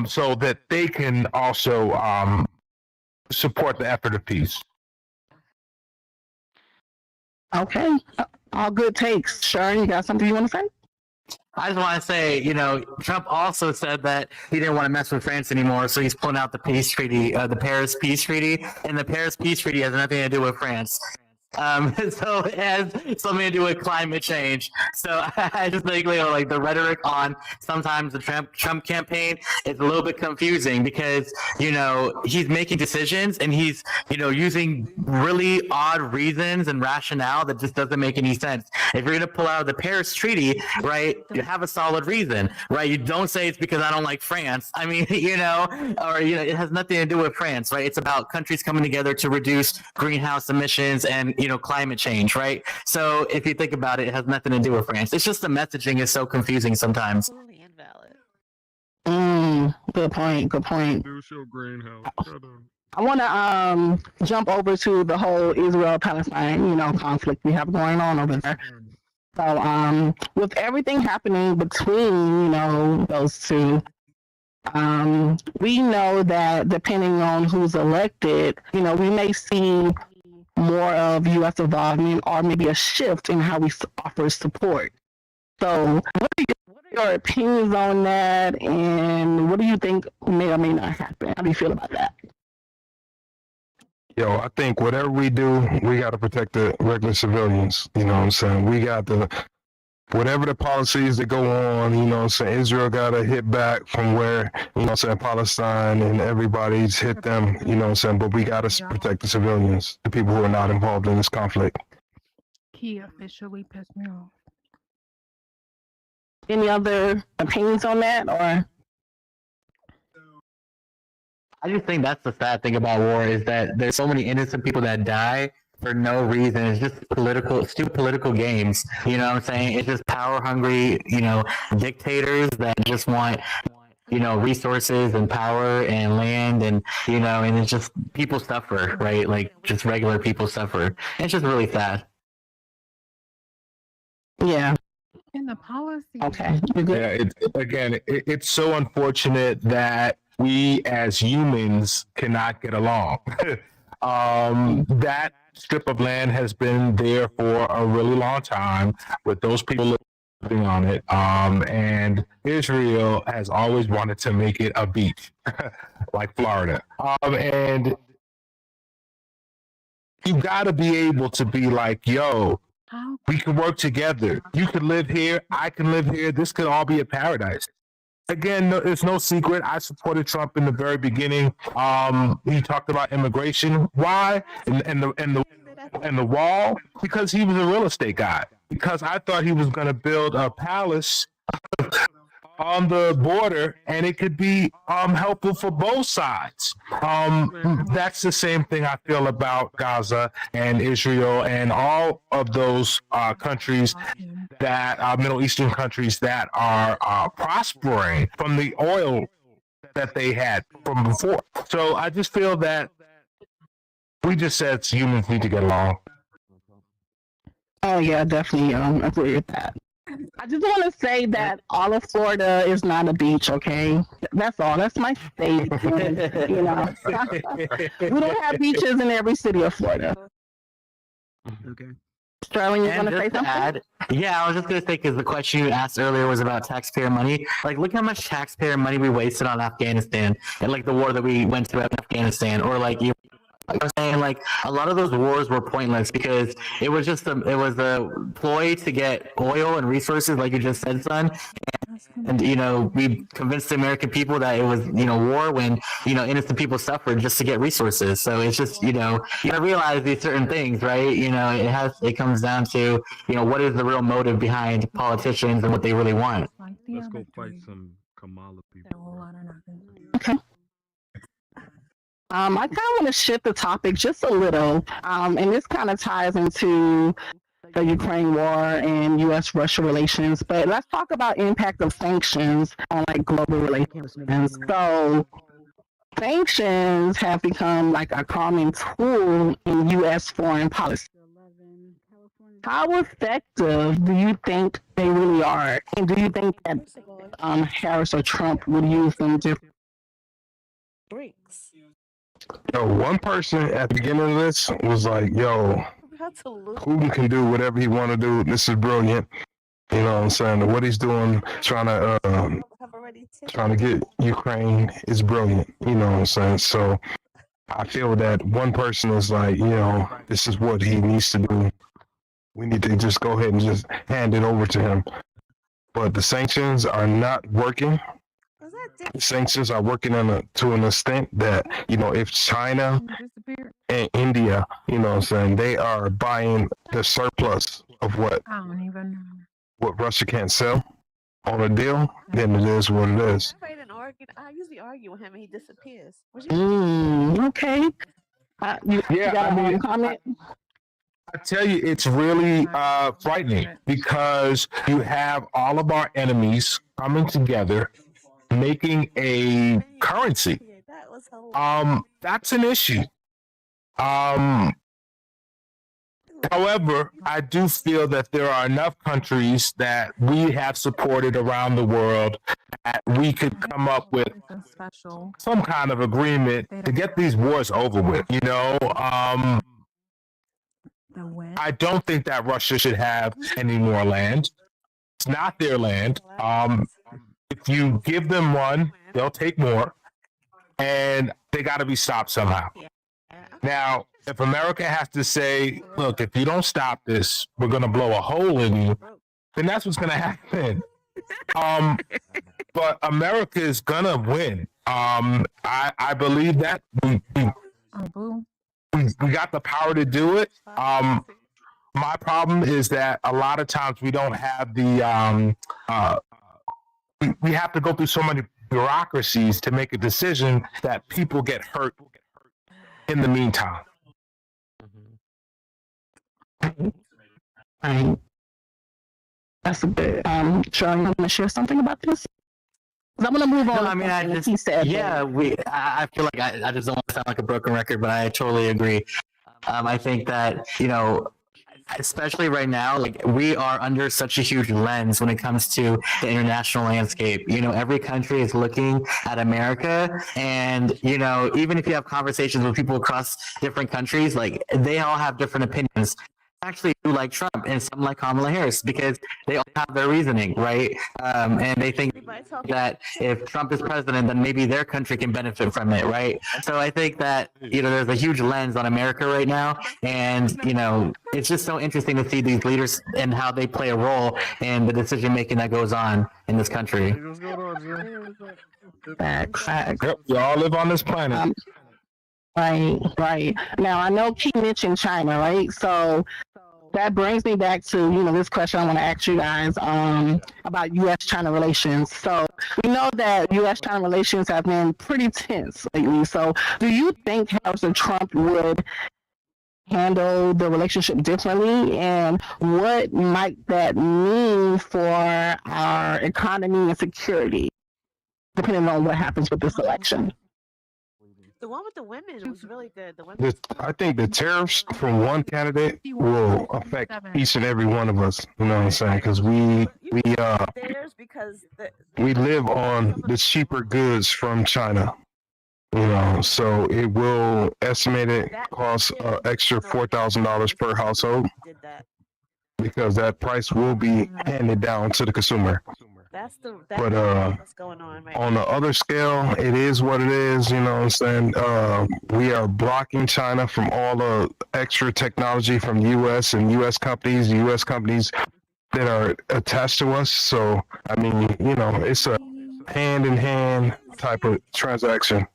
so that they can also support the effort of peace. Okay, all good takes. Sharon, you got something you want to say? I just want to say, Trump also said that he didn't want to mess with France anymore, so he's pulling out the peace treaty, the Paris Peace Treaty, and the Paris Peace Treaty has nothing to do with France. So it has something to do with climate change. So I just think, like the rhetoric on sometimes the Trump campaign is a little bit confusing, because, he's making decisions and he's, using really odd reasons and rationale that just doesn't make any sense. If you're going to pull out of the Paris Treaty, right, you have a solid reason, right? You don't say it's because I don't like France. I mean, it has nothing to do with France, right? It's about countries coming together to reduce greenhouse emissions and, climate change, right? So if you think about it, it has nothing to do with France. It's just the messaging is so confusing sometimes. Good point. I want to jump over to the whole Israel-Palestine, conflict we have going on over there. So, with everything happening between, those two, we know that depending on who's elected, we may see more of U.S. involvement or maybe a shift in how we offer support. So, what are your opinions on that, and what do you think may or may not happen? How do you feel about that? Yo, I think whatever we do, we got to protect the regular civilians. You know what I'm saying? We got whatever the policies that go on, you know what I'm saying? Israel got to hit back from where, you know what I'm saying, Palestine and everybody's hit them, you know what I'm saying? But we got to protect the civilians, the people who are not involved in this conflict. He officially pissed me off. Any other opinions on that, or? I just think that's the sad thing about war is that there's so many innocent people that die for no reason. It's just stupid political games. You know what I'm saying? It's just power hungry, dictators that just want, resources and power and land and, and it's just people suffer, right? Like just regular people suffer. And it's just really sad. Yeah. In the policy. Okay. Yeah, it's so unfortunate that we as humans cannot get along. That strip of land has been there for a really long time with those people living on it. And Israel has always wanted to make it a beach, like Florida. And you got to be able to be like, yo, we can work together. You can live here. I can live here. This could all be a paradise. Again, it's no secret. I supported Trump in the very beginning. He talked about immigration. Why? And the wall? Because he was a real estate guy. Because I thought he was going to build a palace on the border, and it could be helpful for both sides. That's the same thing I feel about Gaza and Israel and all of those countries that Middle Eastern countries that are prospering from the oil that they had from before. So I just feel that we just said humans need to get along. Oh yeah, definitely agree with that. I just want to say that all of Florida is not a beach, okay? That's all. That's my state. We don't have beaches in every city of Florida. Okay. Sterling, you want to say something? Yeah, I was just going to say, because the question you asked earlier was about taxpayer money. Like, look how much taxpayer money we wasted on Afghanistan and, like, the war that we went through in Afghanistan. Or, like, I'm saying, like, a lot of those wars were pointless because it was just a ploy to get oil and resources, like you just said, son. And we convinced the American people that it was, war when, innocent people suffered just to get resources. So it's just, you gotta realize these certain things, right? It comes down to, what is the real motive behind politicians and what they really want. Let's go fight some Kamala people. Okay. I kind of want to shift the topic just a little, and this kind of ties into the Ukraine war and U.S.-Russia relations, but let's talk about impact of sanctions on global relations. So sanctions have become a common tool in U.S. foreign policy. How effective do you think they really are? And do you think that Harris or Trump would use them differently? Yo, one person at the beginning of this was like, yo, Putin can do whatever he want to do. This is brilliant. You know what I'm saying? What he's doing, trying to get Ukraine is brilliant. You know what I'm saying? So I feel that one person is like, this is what he needs to do. We need to just go ahead and just hand it over to him. But the sanctions are not working. Sanctions are working to an extent that, if China and India, they are buying the surplus of what Russia can't sell on a deal, then it is what it is. I usually argue with him and he disappears. Okay. You got a comment? I tell you, it's really frightening because you have all of our enemies coming together, making a currency. That's an issue. However, I do feel that there are enough countries that we have supported around the world that we could come up with some kind of agreement to get these wars over with. You know, I don't think that Russia should have any more land. It's not their land. If you give them one, they'll take more, and they got to be stopped somehow. Now, if America has to say, look, if you don't stop this, we're going to blow a hole in you, then that's what's going to happen. But America is going to win. I believe that we got the power to do it. My problem is that a lot of times we don't have the, we have to go through so many bureaucracies to make a decision that people get hurt in the meantime. That's a bit. Sean, you want to share something about this? I'm gonna move on. No, I mean, I just, he said, I feel like I just don't want to sound like a broken record, but I totally agree. I think that, you know, especially right now, like, we are under such a huge lens when it comes to the international landscape. You know, every country is looking at America, and, you know, even if you have conversations with people across different countries, like, they all have different opinions. Actually do like Trump and some like Kamala Harris because they all have their reasoning, right? And they think that if Trump is president, then maybe their country can benefit from it, right? So I think that, you know, there's a huge lens on America right now, and, you know, it's just so interesting to see these leaders and how they play a role in the decision making that goes on in this country. Facts. Yep, we all live on this planet. Right. Now, I know Key mentioned China, right? So that brings me back to, you know, this question I want to ask you guys about U.S.-China relations. So we know that U.S.-China relations have been pretty tense lately. So do you think President Trump would handle the relationship differently? And what might that mean for our economy and security, depending on what happens with this election? The one with the women was really good. The women. I think the tariffs from one candidate will affect each and every one of us. You know what I'm saying? Because we live on the cheaper goods from China. You know, so it will estimate it costs extra $4,000 per household because that price will be handed down to the consumer. That's what's going on right on the other scale, it is what it is. You know what I'm saying? We are blocking China from all the extra technology from U.S. and U.S. companies that are attached to us. So, I mean, you know, it's a hand-in-hand type of transaction.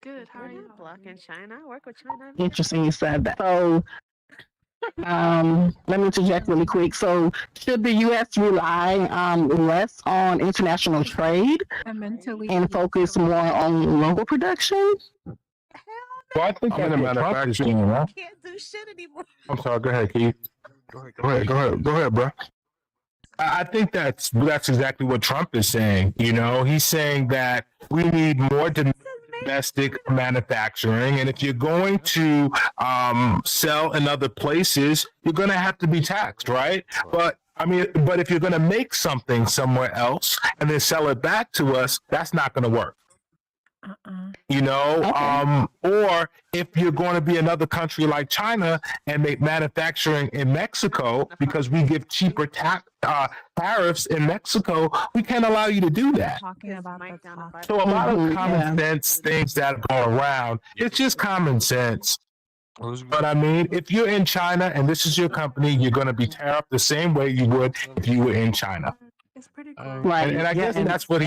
Good. How are you? Blocking China. I work with China. Interesting you said that. So, let me interject really quick. So, should the U.S. rely less on international trade and focus more on local production? Well, I think that manufacturing, right? Can't do shit anymore. I'm sorry. Go ahead, Keith. Go ahead, bro. I think that's exactly what Trump is saying. You know, he's saying that we need more domestic manufacturing, and if you're going to sell in other places, you're going to have to be taxed, right? But if you're going to make something somewhere else and then sell it back to us, that's not going to work. You know, or if you're going to be another country like China and make manufacturing in Mexico because we give cheaper tariffs in Mexico, we can't allow you to do that. So a lot of common sense things that go around, it's just common sense. But I mean, if you're in China and this is your company, you're going to be tariffed the same way you would if you were in China. It's pretty cool. Right. And I guess that's what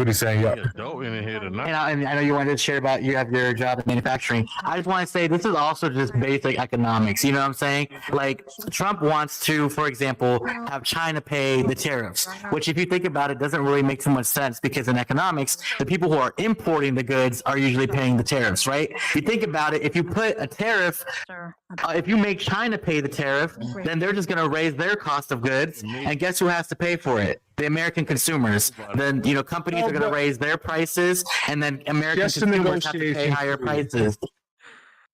he's saying. Yeah. And I know you wanted to share about you have your job in manufacturing. I just want to say this is also just basic economics. You know what I'm saying? Like, Trump wants to, for example, have China pay the tariffs, which, if you think about it, doesn't really make so much sense because in economics, the people who are importing the goods are usually paying the tariffs, right? If you think about it, if you put a tariff, if you make China pay the tariff, then they're just going to raise their cost of goods, and guess who has to pay for it? The American consumers. Then, you know, companies are going to raise their prices, and then American consumers have to pay higher prices.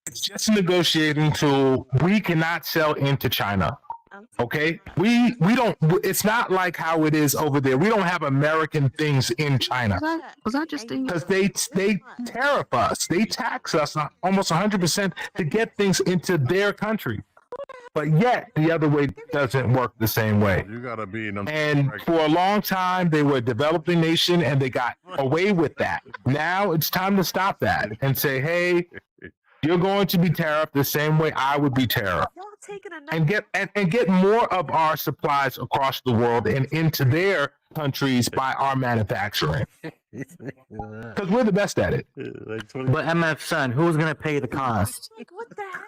It's just a negotiating tool. We cannot sell into China. Okay, we don't. It's not like how it is over there. We don't have American things in China Was I just thinking? because they tariff us. They tax us almost 100% to get things into their country. But yet the other way doesn't work the same way. You gotta be in them. And for a long time, they were a developing nation and they got away with that. Now it's time to stop that and say, hey, you're going to be tariffed the same way I would be tariffed. And get more of our supplies across the world and into their countries by our manufacturing. Because we're the best at it. But MF son, who's gonna pay the cost?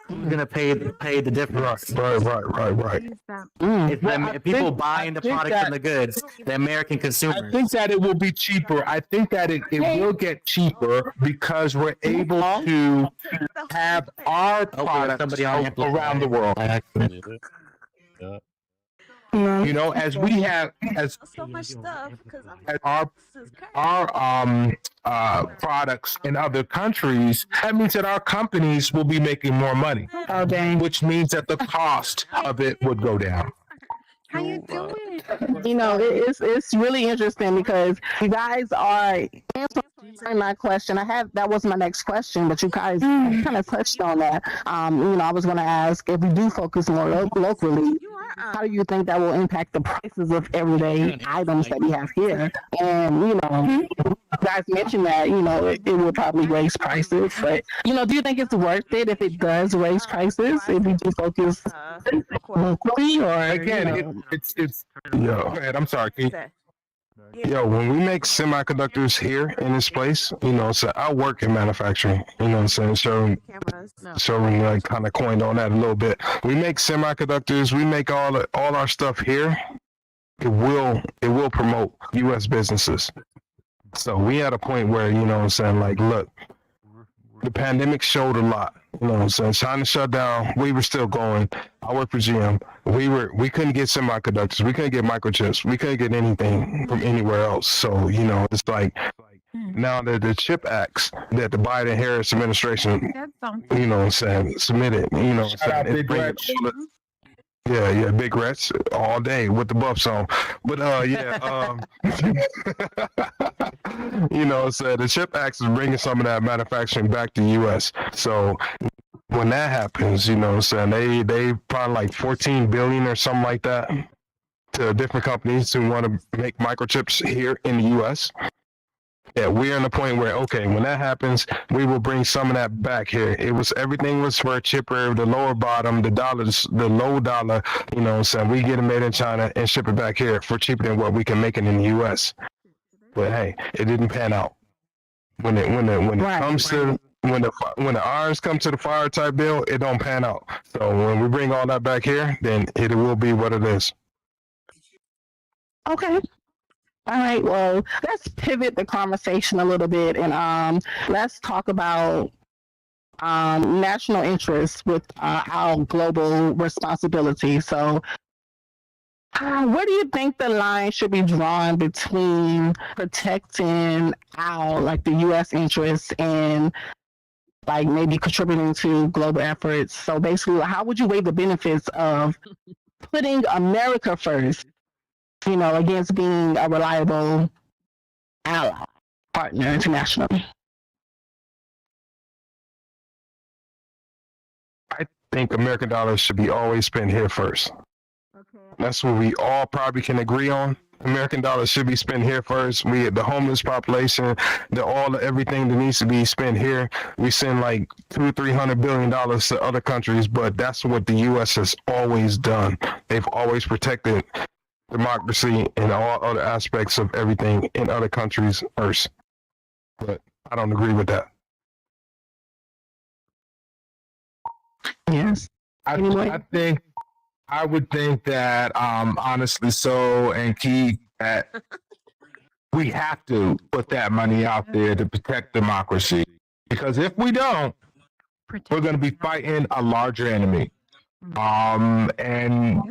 Who's gonna pay the difference? Right. If people buying the products and the goods, the American consumer. I think that it will be cheaper. I think that it will get cheaper because we're able to have our products around the world. You know, as we have as so much stuff as our products in other countries, that means that our companies will be making more money. Oh, dang. Which means that the cost of it would go down. How you doing? You know, it's really interesting because you guys are answering my question. That was my next question, but you guys kind of touched on that. You know, I was going to ask if we do focus more locally, how do you think that will impact the prices of everyday items that we have here? And, you know, you guys mentioned that, you know, it will probably raise prices, but, you know, do you think it's worth it if it does raise prices, if we do focus locally? Or, again, you know, it's go ahead. I'm sorry, Keith. Yo, when we make semiconductors here in this place, you know, so I work in manufacturing, you know what I'm saying? So we like kind of coined on that a little bit. We make semiconductors, we make all our stuff here. It will promote US businesses. So we at a point where, you know what I'm saying, like, look, the pandemic showed a lot. You know what I'm saying? China shut down. We were still going. I work for GM. We couldn't get semiconductors. We couldn't get microchips. We couldn't get anything from anywhere else. So, you know, it's like now the CHIP Acts that the Biden-Harris administration, you know what I'm saying, submitted, you know what I'm saying? Yeah, big rats all day with the buffs on. But you know, so the CHIP Act is bringing some of that manufacturing back to the U.S. So when that happens, you know what I'm saying, they probably like $14 billion or something like that to different companies who want to make microchips here in the U.S. Yeah, we're in the point where, okay, when that happens, we will bring some of that back here. Everything was for cheaper, the lower bottom, the low dollar, you know what I'm saying? We get it made in China and ship it back here for cheaper than what we can make it in the US. But hey, it didn't pan out. When the irons come to the fire type deal, it don't pan out. So when we bring all that back here, then it will be what it is. okay. All right, well, let's pivot the conversation a little bit and let's talk about national interests with our global responsibility. So where do you think the line should be drawn between protecting the U.S. interests and like maybe contributing to global efforts? So basically, how would you weigh the benefits of putting America first, you know, against being a reliable ally, partner internationally? I think American dollars should be always spent here first. That's what we all probably can agree on. American dollars should be spent here first. The homeless population, everything that needs to be spent here. We send like $200-300 billion to other countries, but that's what the U.S. has always done. They've always protected democracy and all other aspects of everything in other countries first. But I don't agree with that. Yes. I would think that honestly and Keith, that we have to put that money out there to protect democracy. Because if we don't, we're going to be fighting a larger enemy. And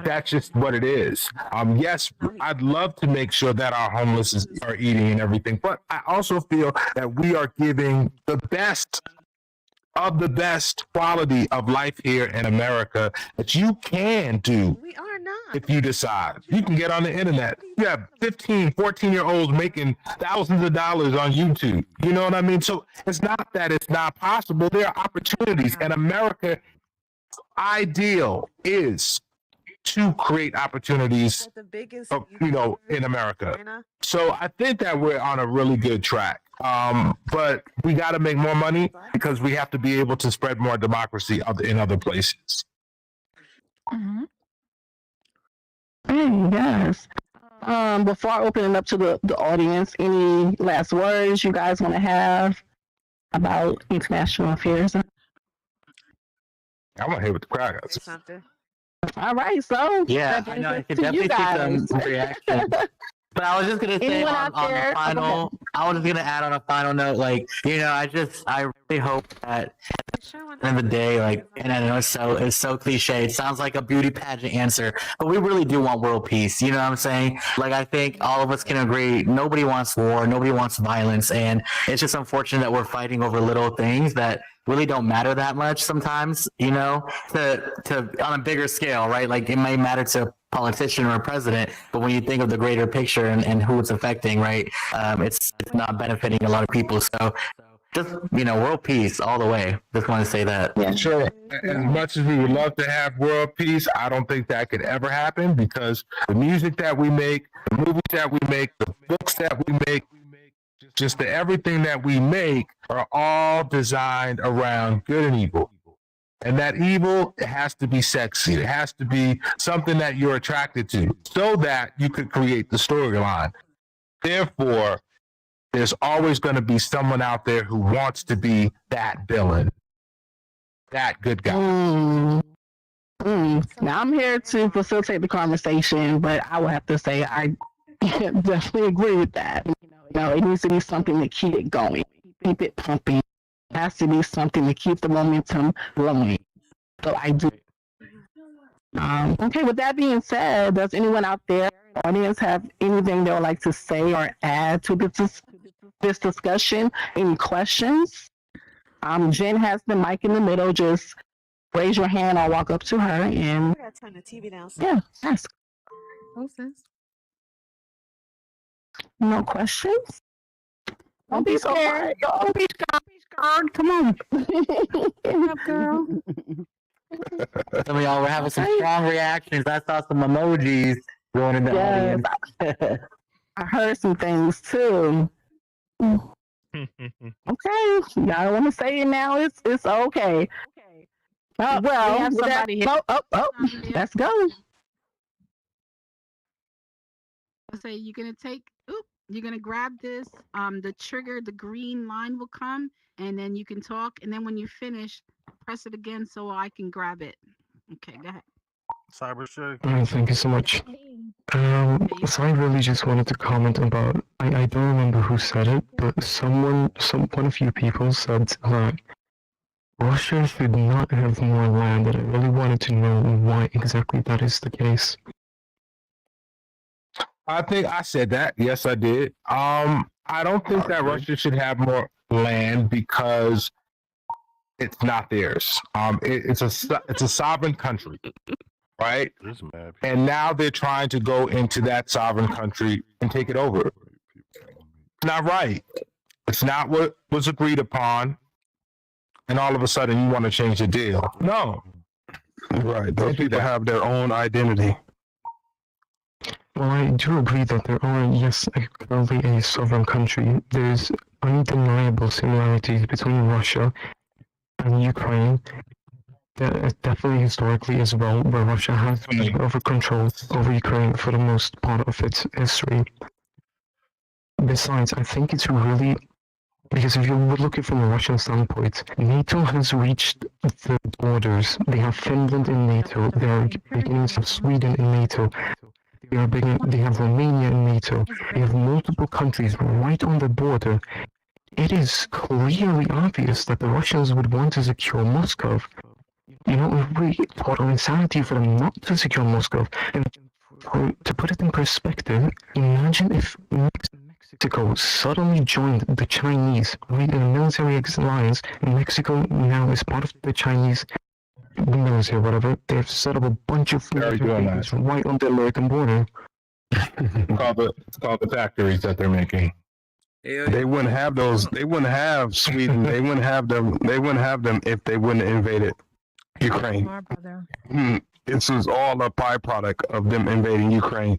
that's just what it is. Yes, I'd love to make sure that our homeless are eating and everything, but I also feel that we are giving the best of the best quality of life here in America that you can do. We are not. If you decide, you can get on the internet. You have 15, 14-year-olds making thousands of dollars on YouTube. You know what I mean? So it's not that it's not possible. There are opportunities, and America ideal is to create opportunities, in America. So I think that we're on a really good track. But we got to make more money because we have to be able to spread more democracy in other places. Hey, yes. Before I open it up to the audience, any last words you guys want to have about international affairs? I want to hear what the crowd got. All right, so yeah, I know I could definitely see some reaction. But I was just gonna say on the final, I was just gonna add on a final note, like, I really hope that at the end of the day, like, and I know it's so cliche, it sounds like a beauty pageant answer, but we really do want world peace. You know what I'm saying? Like, I think all of us can agree, nobody wants war, nobody wants violence, and it's just unfortunate that we're fighting over little things that really don't matter that much sometimes, to on a bigger scale, right? Like, it may matter to a politician or a president, but when you think of the greater picture and who it's affecting, right, it's not benefiting a lot of people. So just, world peace all the way. Just want to say that. Yeah, sure. As much as we would love to have world peace, I don't think that could ever happen because the music that we make, the movies that we make, the books that we make, just everything that we make are all designed around good and evil. And that evil, it has to be sexy. It has to be something that you're attracted to so that you could create the storyline. Therefore, there's always going to be someone out there who wants to be that villain, that good guy. Now, I'm here to facilitate the conversation, but I would have to say I definitely agree with that. It needs to be something to keep it going, keep it pumping. It has to be something to keep the momentum flowing. So I do. Okay, with that being said, does anyone out there in the audience have anything they would like to say or add to this discussion? Any questions? Jen has the mic in the middle. Just raise your hand. I'll walk up to her and. I gotta turn the TV down. Yeah, ask. Okay. No questions? Don't be scared. Don't be scared. Come on. Get up, girl. Some of y'all were having some strong reactions. I saw some emojis going in the audience. I heard some things too. Okay. Y'all want to say it now? It's okay. Well, we have somebody here. Let's go. So you're gonna grab this. The trigger, the green line will come, and then you can talk. And then when you finish, press it again so I can grab it. Okay, go ahead. Cyber Shake. Thank you so much. So I really just wanted to comment about. I don't remember who said it, but one of you people said that Russia should not have more land, and I really wanted to know why exactly that is the case. I think I said that. Yes, I did. I don't think that Russia should have more land because it's not theirs. It's a sovereign country, right? And now they're trying to go into that sovereign country and take it over. Not right. It's not what was agreed upon. And all of a sudden, you want to change the deal. No. Right. Those people have their own identity. Well, I do agree that there are, yes, clearly a sovereign country. There's undeniable similarities between Russia and Ukraine. Definitely historically as well, where Russia has been over control over Ukraine for the most part of its history. Besides, I think it's really, because if you would look at it from a Russian standpoint, NATO has reached the borders. They have Finland in NATO. There are beginnings of Sweden in NATO. They have Romania in NATO. They have multiple countries right on the border. It is clearly obvious that the Russians would want to secure Moscow. It would be total insanity for them not to secure Moscow. And to put it in perspective, imagine if Mexico suddenly joined the Chinese, right, in a military alliance. Mexico now is part of the Chinese military, whatever. They've set up a bunch of military bases right on the American border. It's called the factories that they're making. They wouldn't have those. They wouldn't have Sweden. They wouldn't have them. They wouldn't have them if they wouldn't have invaded Ukraine. This is all a byproduct of them invading Ukraine.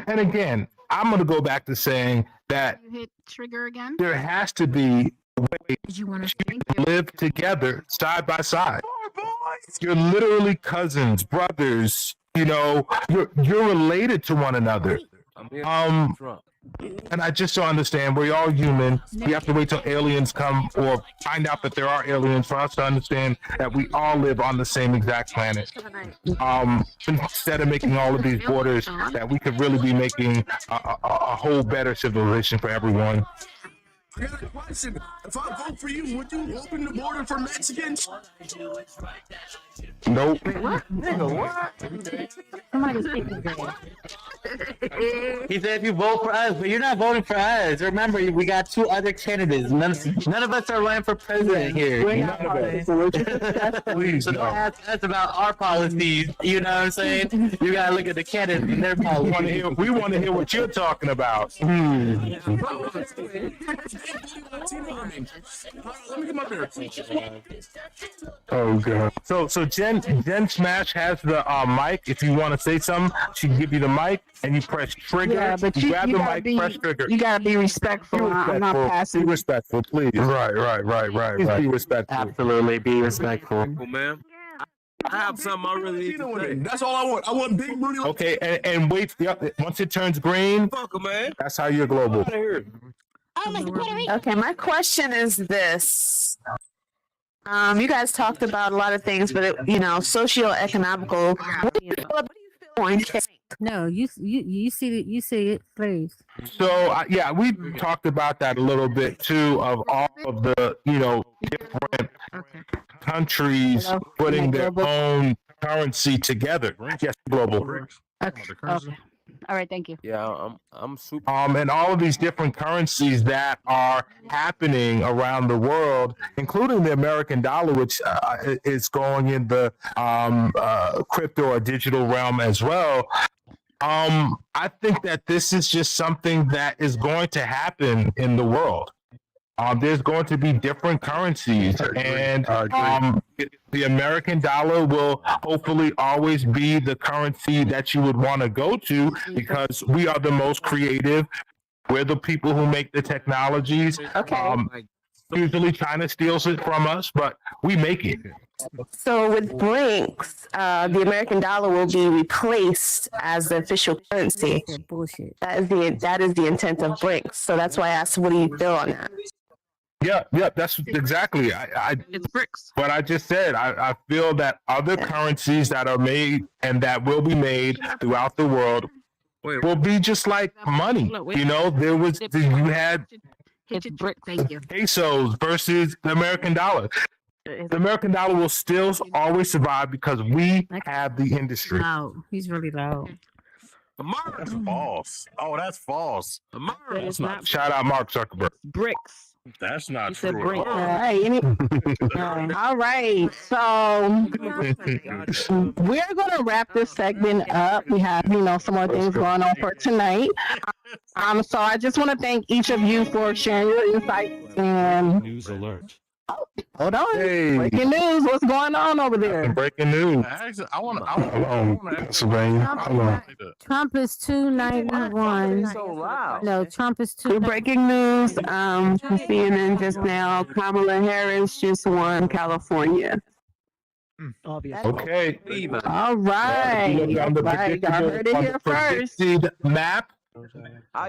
And again, I'm going to go back to saying that You hit trigger again. there has to be a way to live together side by side. You're literally cousins, brothers. You know, you're related to one another. And I just don't understand. We're all human. We have to wait till aliens come or find out that there are aliens for us to understand that we all live on the same exact planet. Instead of making all of these borders, that we could really be making a whole better civilization for everyone. I got a question. If I vote for you, would you open the border for Mexicans? Nope. What? Nigga, what? Somebody's speaking. He said if you vote for us, but you're not voting for us. Remember, we got two other candidates. None of us are running for president here. None of us. Please, so don't ask us about our policies. You know what I'm saying? You gotta look at the candidates and their policies. We want to hear what you're talking about. Let me get my beer. Oh god. So Jen Smash has the mic. If you want to say something, she can give you the mic, and you press trigger. Yeah, but you grab the gotta mic, press trigger. You gotta be respectful. I'm not Be passing. respectful, please. Right. Please be respectful. Absolutely, be respectful. Man. I have something I really need to say. That's all I want. I want big booty. Okay, and wait. Once it turns green, that's how you're global. Okay, my question is this. You guys talked about a lot of things, but socio-economical. What do you feel on No, you see it, please. So yeah, we talked about that a little bit too, of all of the different countries putting their own currency together. Yes, global. Okay. All right, thank you. Yeah, I'm super. And all of these different currencies that are happening around the world, including the American dollar, which is going in the crypto or digital realm as well. I think that this is just something that is going to happen in the world. There's going to be different currencies, and the American dollar will hopefully always be the currency that you would want to go to because we are the most creative. We're the people who make the technologies. Okay. Usually China steals it from us, but we make it. So with Brinks, the American dollar will be replaced as the official currency. Bullshit. That is the intent of Brinks. So that's why I asked, what do you feel on that? Yeah, that's exactly. It's bricks. What I just said. I feel that other currencies that are made and that will be made throughout the world will be just like money. You had It's brick. Thank you. pesos versus the American dollar. The American dollar will still always survive because we have the industry. Loud. He's really loud. That's false. Oh, that's false. That's not. Shout out Mark Zuckerberg. Bricks. That's not Said true. brick. All right. So we're gonna wrap this segment up. We have, some more things going on for tonight. So I just want to thank each of you for sharing your insights and News alert. hold on. Hey. Breaking news. What's going on over there? Breaking news. I want Pennsylvania. Hold on. Trump is 291. So loud. No, Trump is 2. Breaking news. CNN just now. Kamala Harris just won California. Okay. All right. If you look on the Y'all heard it on here the first. predicted map,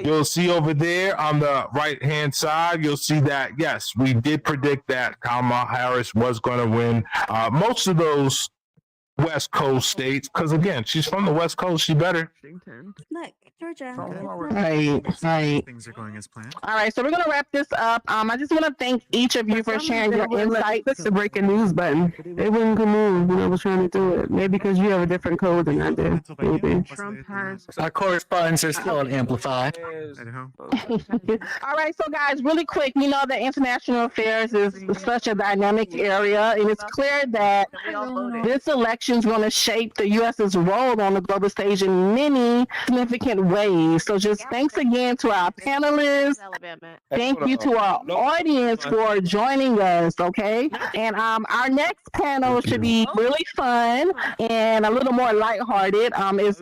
you'll see over there on the right-hand side, you'll see that, yes, we did predict that Kamala Harris was going to win most of those West Coast states. Because, again, she's from the West Coast. She better. Look, Georgia. Right. Things are going as planned. All right, so we're gonna wrap this up. I just want to thank each of you for sharing your insights. Click the breaking news button. It wouldn't move when I was trying to do it. Maybe because you have a different code than I do. Maybe. Trump has. Our correspondents are still on Amplify. All right, so guys, really quick, we know that international affairs is such a dynamic area, and it's clear that this election is going to shape the U.S.'s role on the global stage in many significant ways. So just thanks again to our panelists. Thank you to our audience for joining us, okay? And our next panel should be really fun and a little more lighthearted. Is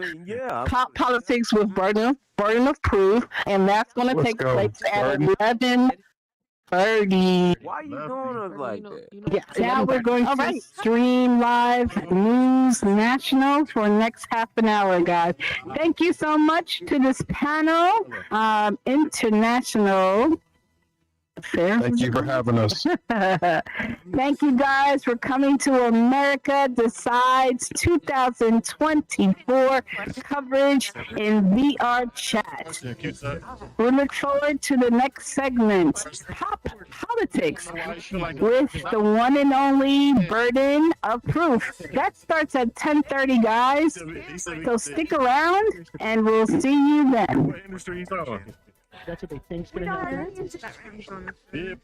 politics with burden of proof, and that's going to take place at 11:30. Why you doing us like that? Yeah, Now we're going to stream live News National for next half an hour, guys. Thank you so much to this panel, International Affairs. Thank you for having us. Thank you guys for coming to America Decides 2024 coverage in VRChat. We look forward to the next segment, Pop Politics, with the one and only Burden of Proof. That starts at 10:30, guys. So stick around, and we'll see you then. That's what they think's gonna happen. Yep.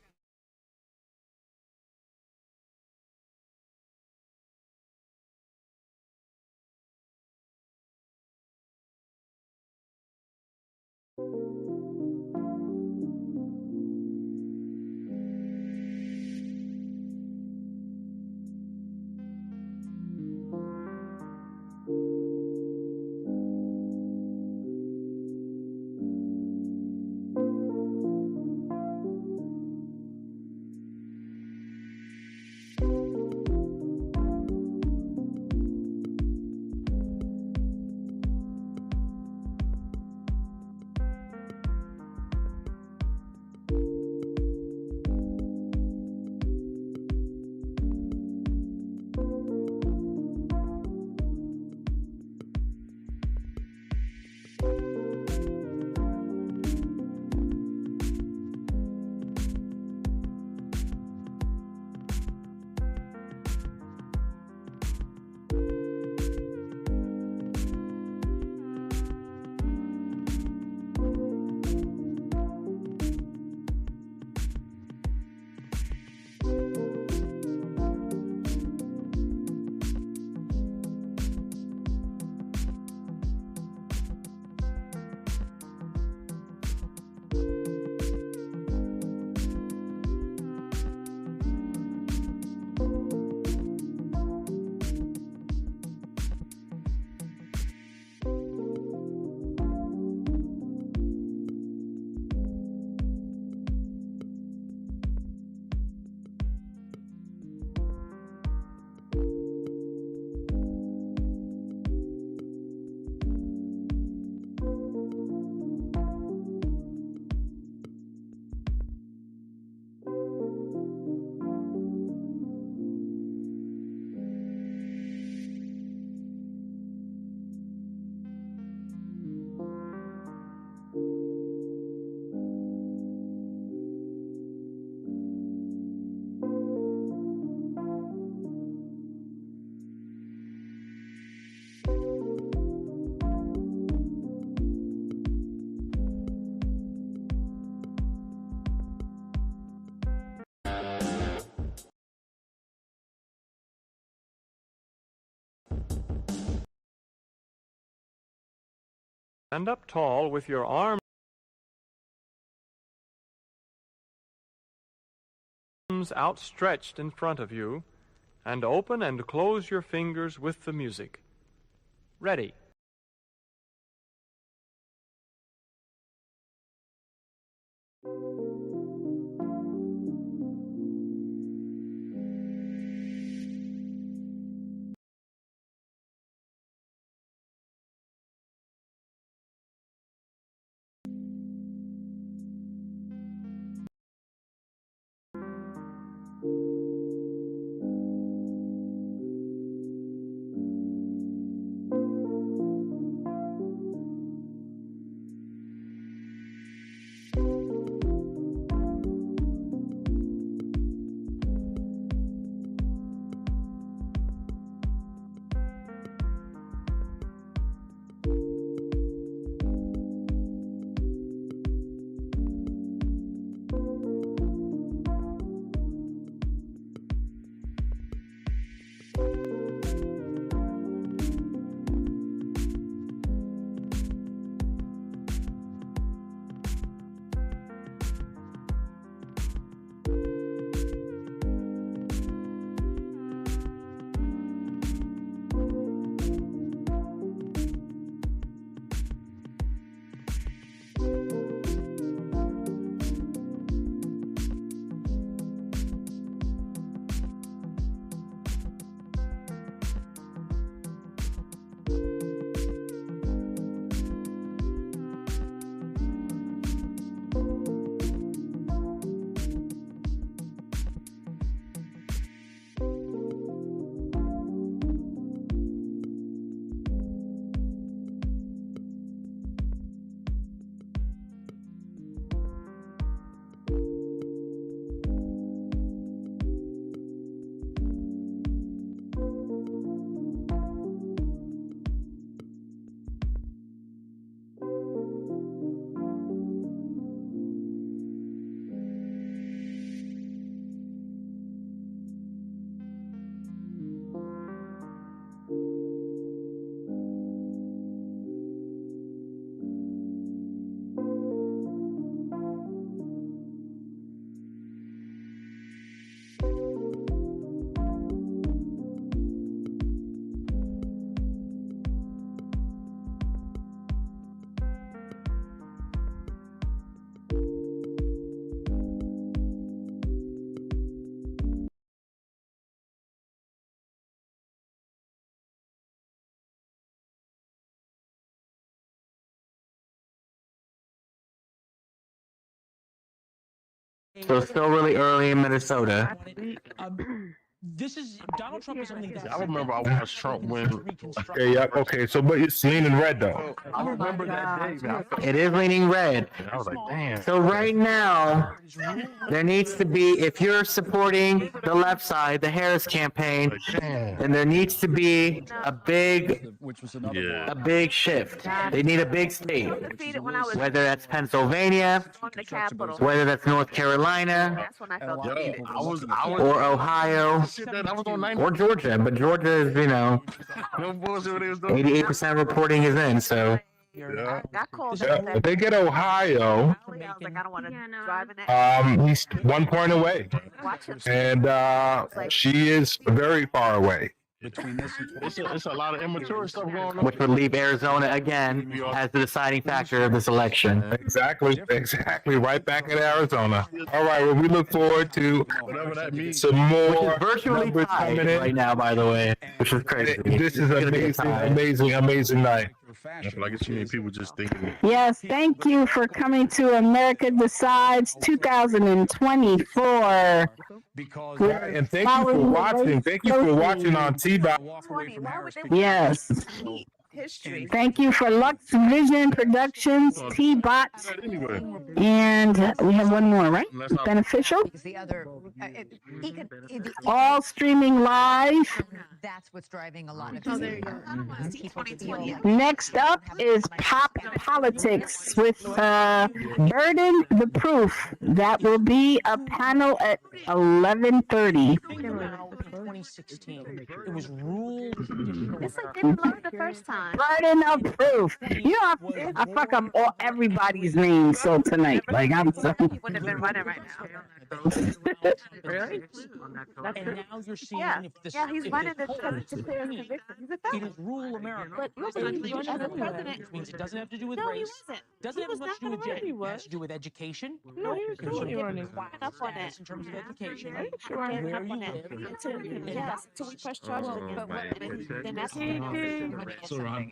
Stand up tall with your arms outstretched in front of you, and open and close your fingers with the music. Ready. So it's still really early in Minnesota. This is Donald Trump is only the I remember I watched Trump win. Okay, yeah, okay. So, but it's leaning red though. I remember that day. Man. It is leaning red. I was like, damn. So right now, there needs to be, if you're supporting the left side, the Harris campaign, then there needs to be a big shift. They need a big state. Whether that's Pennsylvania, whether that's North Carolina, or Ohio, or Georgia. But Georgia is, 88% reporting is in, so. Yeah. If they get Ohio, he's 1 point away, and she is very far away. It's a lot of immature stuff going on. Which would leave Arizona again as the deciding factor of this election. Exactly. Right back in Arizona. All right. Well, we look forward to some more virtually numbers tied coming in right now, by the way, which is crazy. This is amazing night. I feel like it's too many people just thinking. Yes, thank you for coming to America Decides 2024. And thank you for watching. Thank you for watching on T-Dot. Yes. Thank you for Lux Vision Productions, T-Bot, and we have one more, right? Beneficial. All streaming live. That's what's driving a lot of this. Next up is Pop Politics with Burden the Proof. That will be a panel at 11:30. 2016. It was rule. It's like didn't load the first time. Burden of Proof. You know, I fuck up everybody's name so tonight. Like I'm so. He wouldn't have been running right now. Really? And now you're seeing if this. Yeah, he's running the declare conviction. He's a felon. It is rule America. But listen, as a president, which means it doesn't have to do with no, race. he wasn't. Doesn't have much to do with gender. It has to do with education. No, he was totally running. Enough on that. In terms of education, where you live. Yes, until we press charges. But then that's So I'm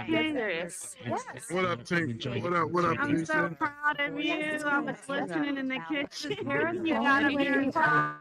serious. Yes. What up, team? What up, I'm so Jason? proud of you. I was listening in the kitchen. You gotta be proud.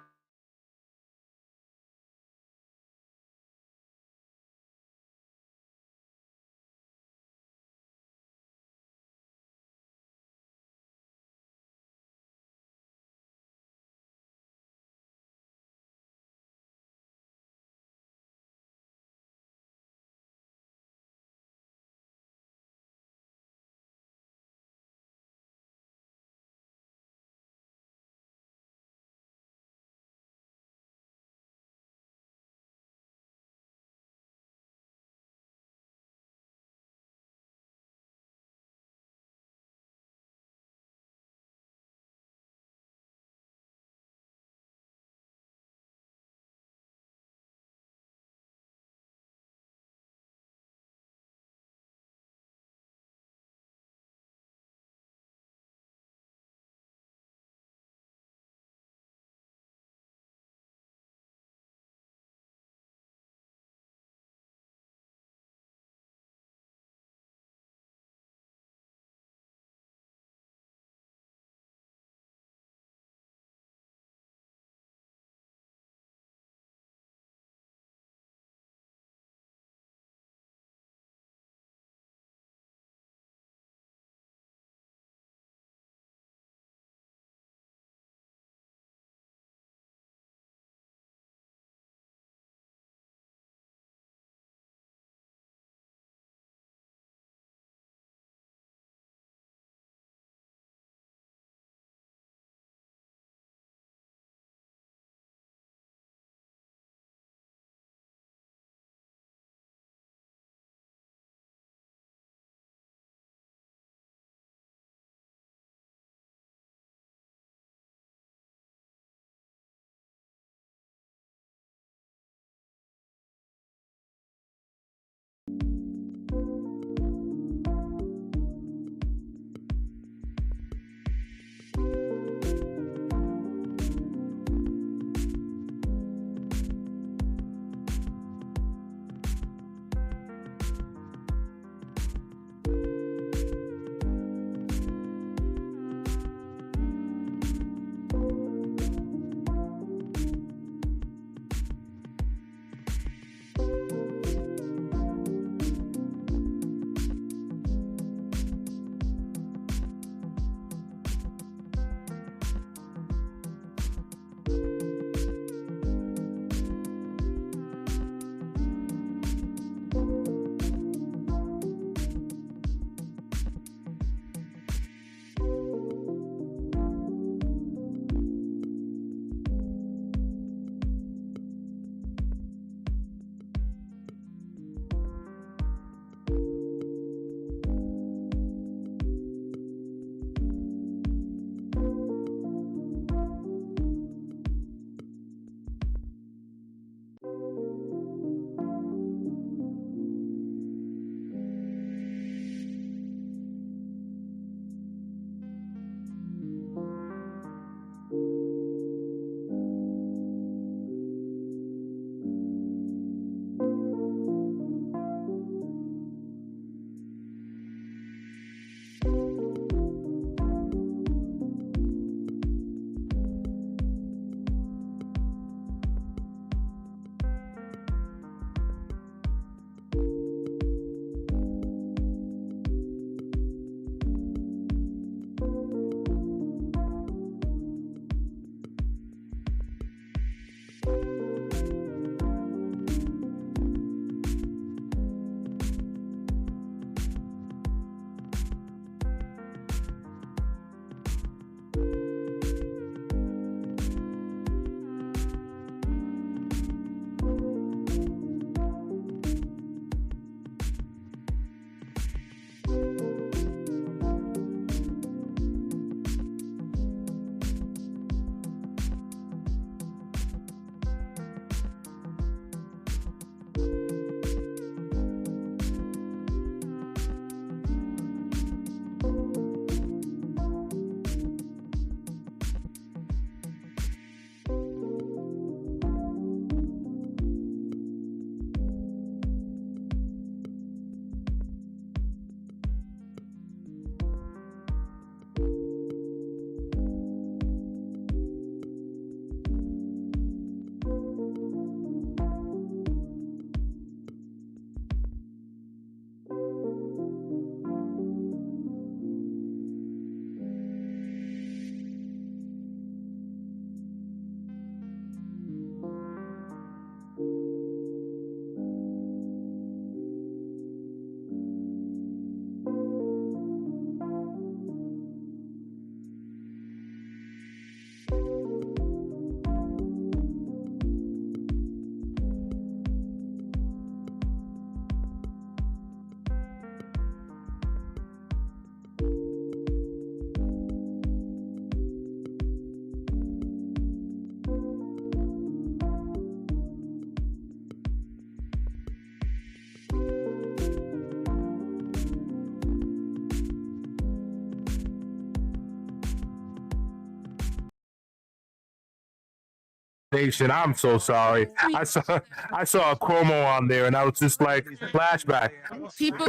Nation. I'm so sorry. I saw a Cuomo on there, and I was just like flashback.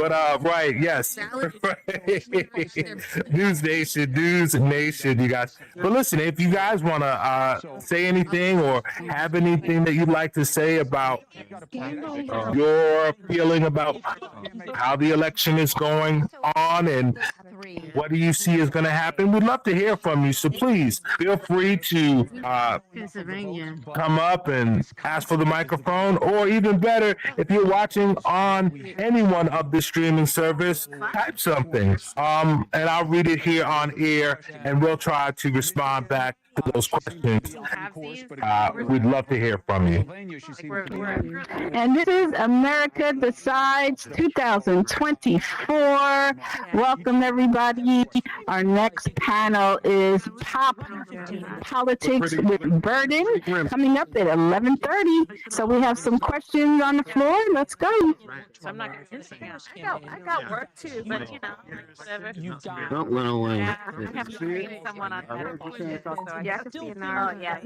But right, yes. News Nation, you guys. But listen, if you guys want to say anything or have anything that you'd like to say about your feeling about how the election is going on and what do you see is going to happen, we'd love to hear from you. So please feel free to come up and ask for the microphone, or even better, if you're watching on any one of the streaming service, type something, and I'll read it here on air, and we'll try to respond back to those questions. We'd love to hear from you. And this is America Decides 2024. Welcome, everybody. Our next panel is Politics with Burden, coming up at 11:30. So we have some questions on the floor. Let's go. So I'm not gonna do anything else. I got work too, but whatever. Don't run away. Yeah, I have to train someone on that. Yeah, I can see an hour. Yeah,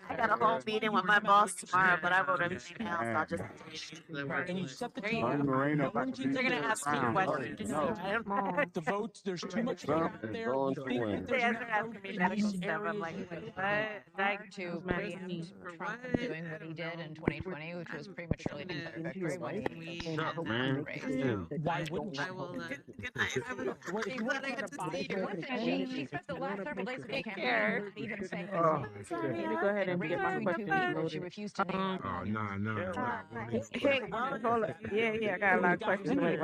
I got a whole meeting with my boss tomorrow, but I wrote everything else. I'll just. There you go. They're gonna ask me questions. The votes, there's too much there. They're asking me medical stuff. I'm like, what? Like to prevent Trump from doing what he did in 2020, which was prematurely declare victory when he Why wouldn't I will. She spent the last several days of the campaign even saying Let me go ahead and get my question. she refused to name. Oh, no. Hey, hold up. Yeah, I got a lot of questions. Wait,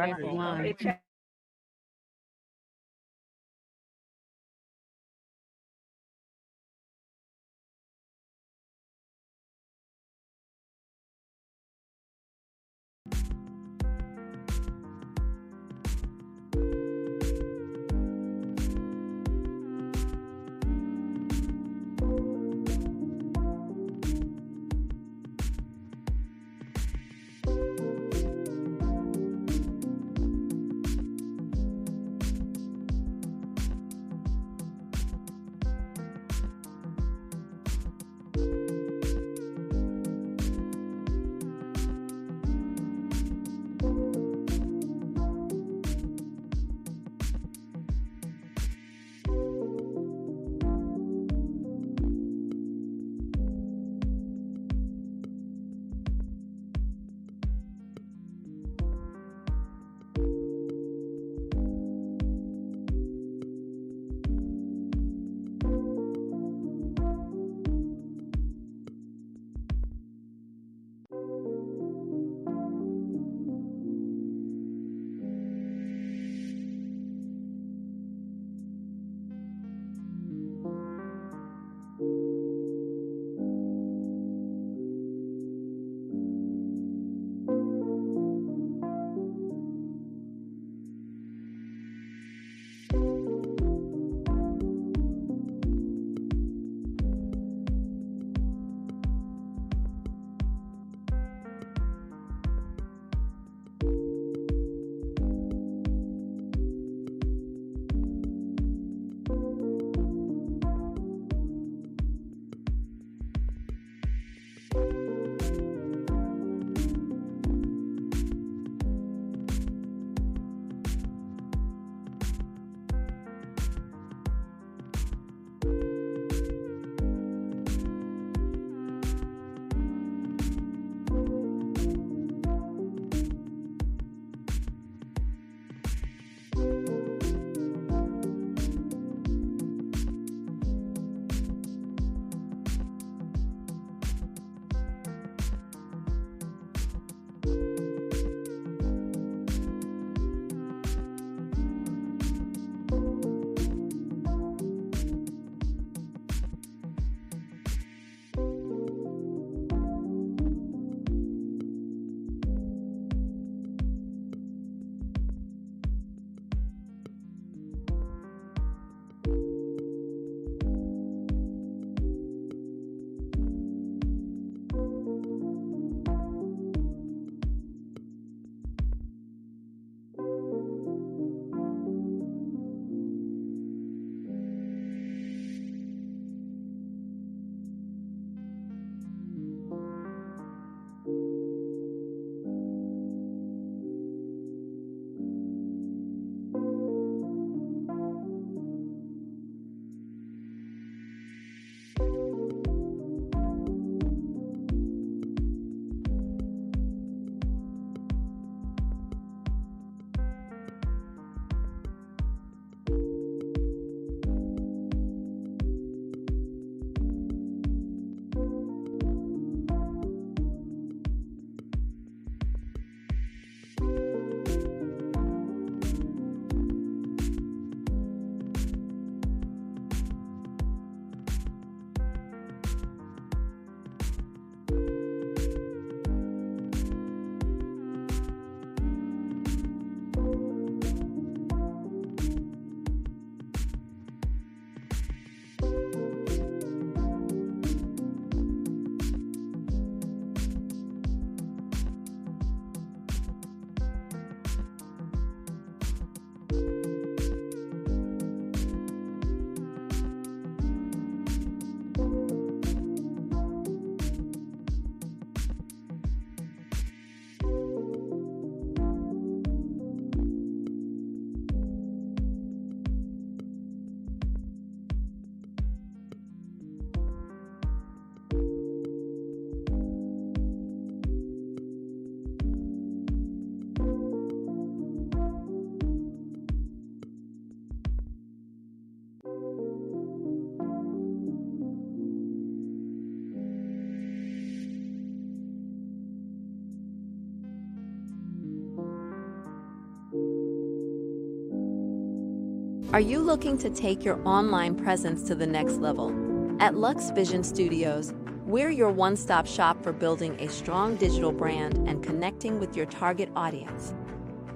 Are you looking to take your online presence to the next level? At Lux Vision Studios, we're your one-stop shop for building a strong digital brand and connecting with your target audience.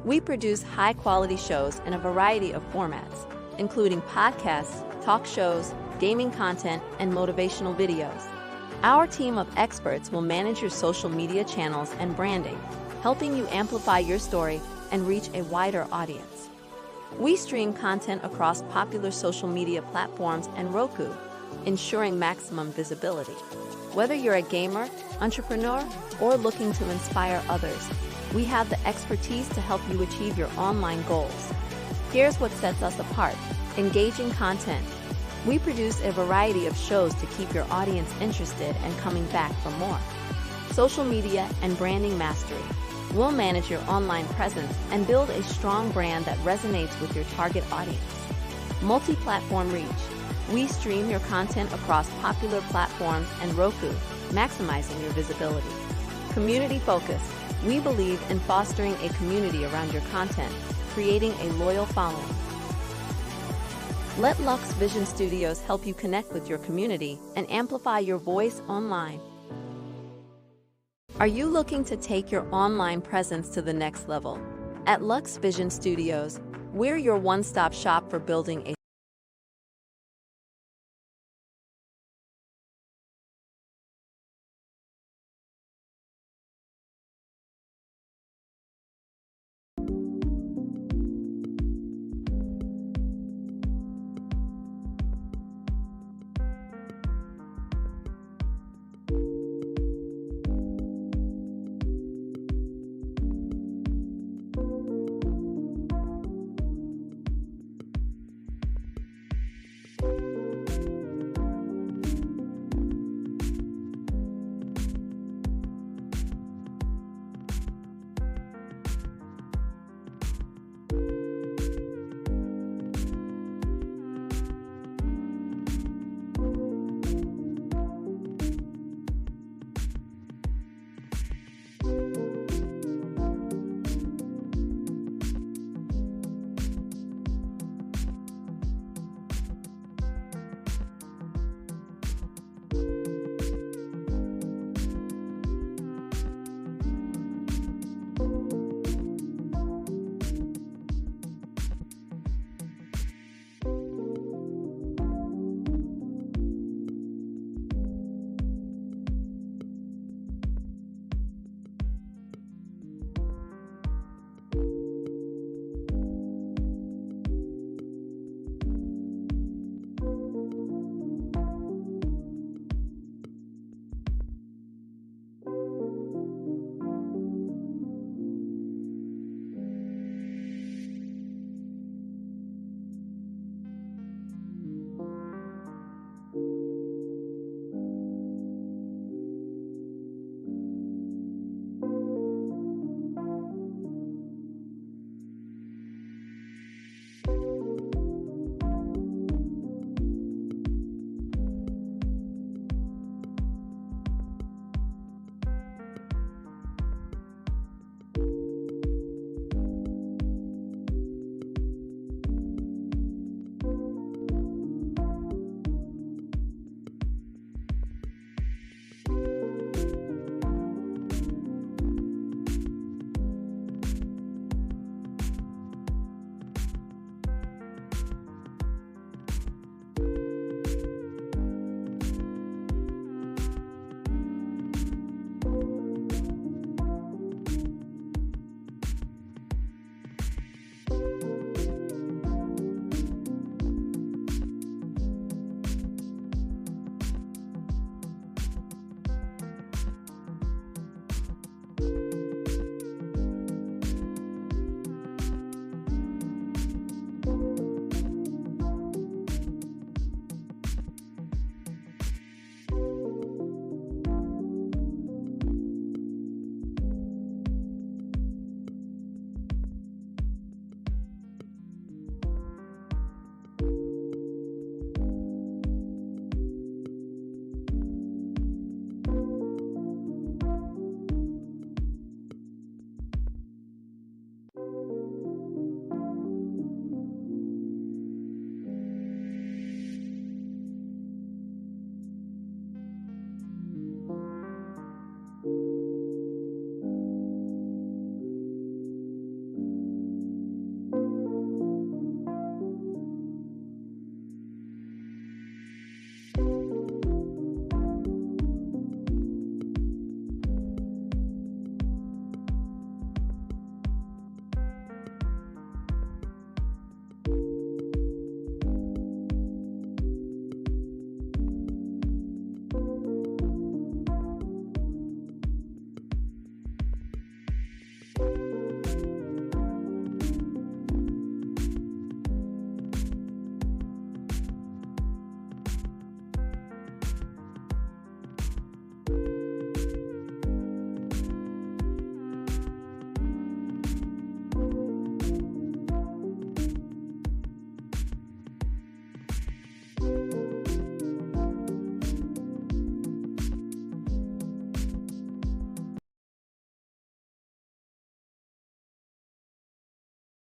We produce high-quality shows in a variety of formats, including podcasts, talk shows, gaming content, and motivational videos. Our team of experts will manage your social media channels and branding, helping you amplify your story and reach a wider audience. We stream content across popular social media platforms and Roku, ensuring maximum visibility. Whether you're a gamer, entrepreneur, or looking to inspire others, we have the expertise to help you achieve your online goals. Here's what sets us apart: engaging content. We produce a variety of shows to keep your audience interested and coming back for more. Social media and branding mastery. We'll manage your online presence and build a strong brand that resonates with your target audience. Multi-platform reach. We stream your content across popular platforms and Roku, maximizing your visibility. Community focus. We believe in fostering a community around your content, creating a loyal following. Let Lux Vision Studios help you connect with your community and amplify your voice online. Are you looking to take your online presence to the next level? At Lux Vision Studios, we're your one-stop shop for building a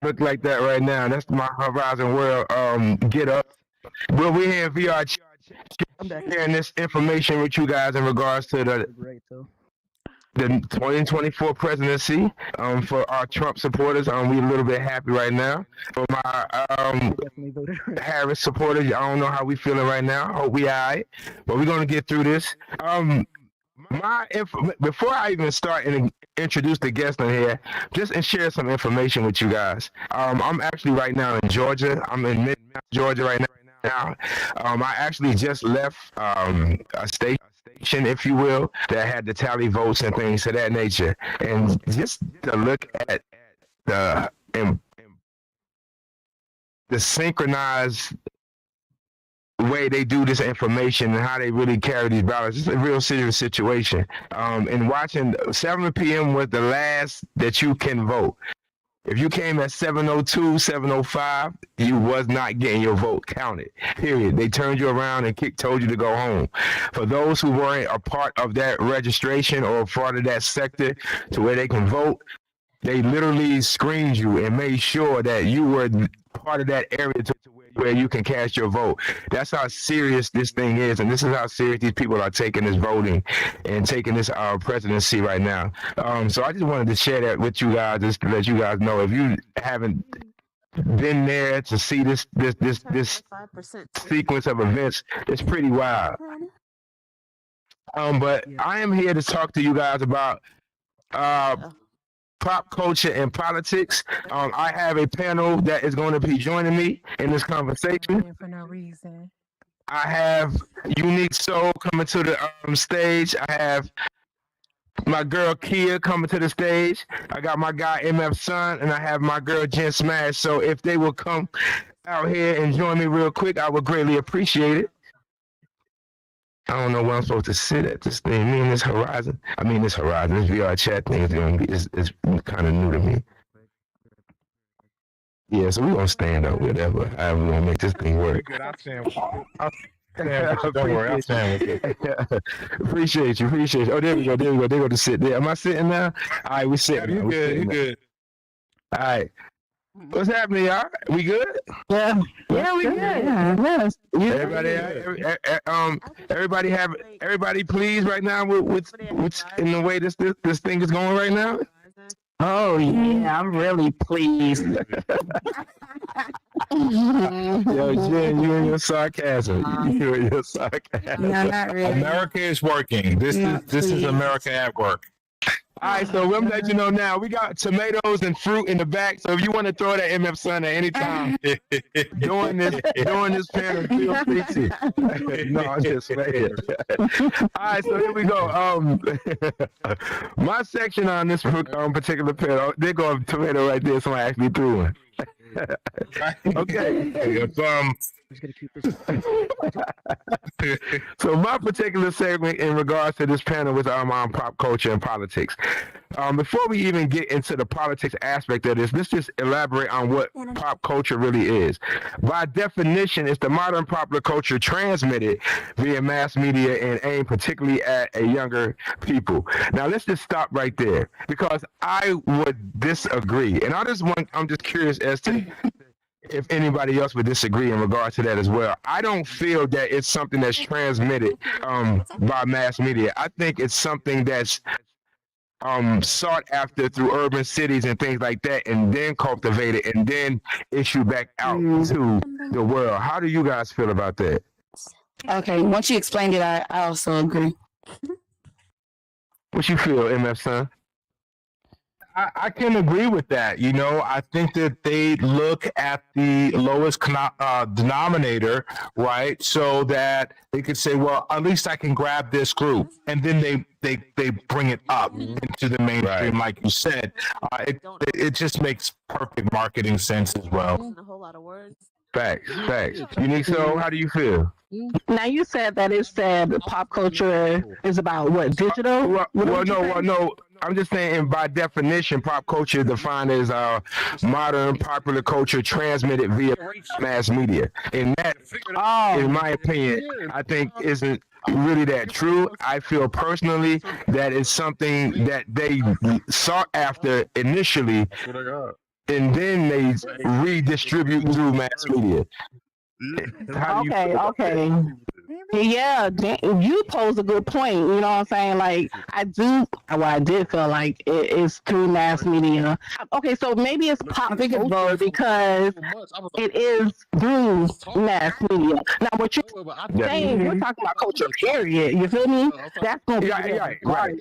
Look like that right now. That's my Horizon World get up. Well, we're here in VRChat sharing this information with you guys in regards to the 2024 presidency. For our Trump supporters, we a little bit happy right now. For my Harris supporters, I don't know how we feeling right now. Hope we all right, but we're gonna get through this. Before I even start and introduce the guest in here, just and share some information with you guys. I'm actually right now in Georgia. I'm in mid Georgia right now. I actually just left a station, if you will, that had to tally votes and things of that nature. And just to look at the synchronized way they do this information and how they really carry these ballots. It's a real serious situation. And watching 7 p.m. was the last that you can vote. If you came at 7:02, 7:05, you was not getting your vote counted. Period. They turned you around and told you to go home. For those who weren't a part of that registration or a part of that sector to where they can vote, they literally screened you and made sure that you were part of that area to where you can cast your vote. That's how serious this thing is, and this is how serious these people are taking this voting and taking this presidency right now. So I just wanted to share that with you guys, just to let you guys know, if you haven't been there to see this sequence of events, it's pretty wild. But I am here to talk to you guys about pop culture and politics. I have a panel that is going to be joining me in this conversation. For no reason. I have Unique Soul coming to the stage. I have my girl Kia coming to the stage. I got my guy MF Son, and I have my girl Jen Smash. So if they will come out here and join me real quick, I would greatly appreciate it. I don't know where I'm supposed to sit at this thing. This Horizon, this VRChat thing is kind of new to me. Yeah, so we're going to stand up, whatever. However we want to make this thing work. Don't worry, I'll stand with you. Appreciate you. Oh, there we go. They go to sit there. Am I sitting now? All right, we sitting. You good. All right. What's happening, y'all? We good? Yeah, we good. Yes. Everybody pleased right now with in the way this thing is going right now? Oh yeah, I'm really pleased. Yo, Jen, you and your sarcasm. You and your sarcasm. No, not really. America is working. This is America at work. All right, so we'll let you know now. We got tomatoes and fruit in the back. So if you want to throw that MF Son at any time during this panel, feel free to. No, I'm just saying. All right, so here we go. My section on this particular panel, there go a tomato right there. Somebody actually threw one. Okay. So my particular segment in regards to this panel was on pop culture and politics. Before we even get into the politics aspect of this, let's just elaborate on what pop culture really is. By definition, it's the modern popular culture transmitted via mass media and aimed particularly at a younger people. Now let's just stop right there, because I would disagree, and I'm just curious as to if anybody else would disagree in regard to that as well. I don't feel that it's something that's transmitted by mass media. I think it's something that's sought after through urban cities and things like that, and then cultivated and then issued back out to the world. How do you guys feel about that? Okay, once you explained it, I also agree. What you feel, MF Son? I can agree with that. I think that they look at the lowest denominator, right? So that they could say, well, at least I can grab this group. And then they bring it up into the mainstream, like you said. It just makes perfect marketing sense as well. A whole lot of words. Facts. Unique Soul, how do you feel? Now you said that it said pop culture is about what, digital? No. I'm just saying, by definition, pop culture is defined as modern popular culture transmitted via mass media. And that, in my opinion, I think isn't really that true. I feel personally that it's something that they sought after initially, and then they redistribute through mass media. Okay. Yeah, you pose a good point. You know what I'm saying? Like, I did feel like it's through mass media. Okay, so maybe it's pop culture because it is through mass media. Now, what you're saying, we're talking about culture, period. You feel me? That's going to be right.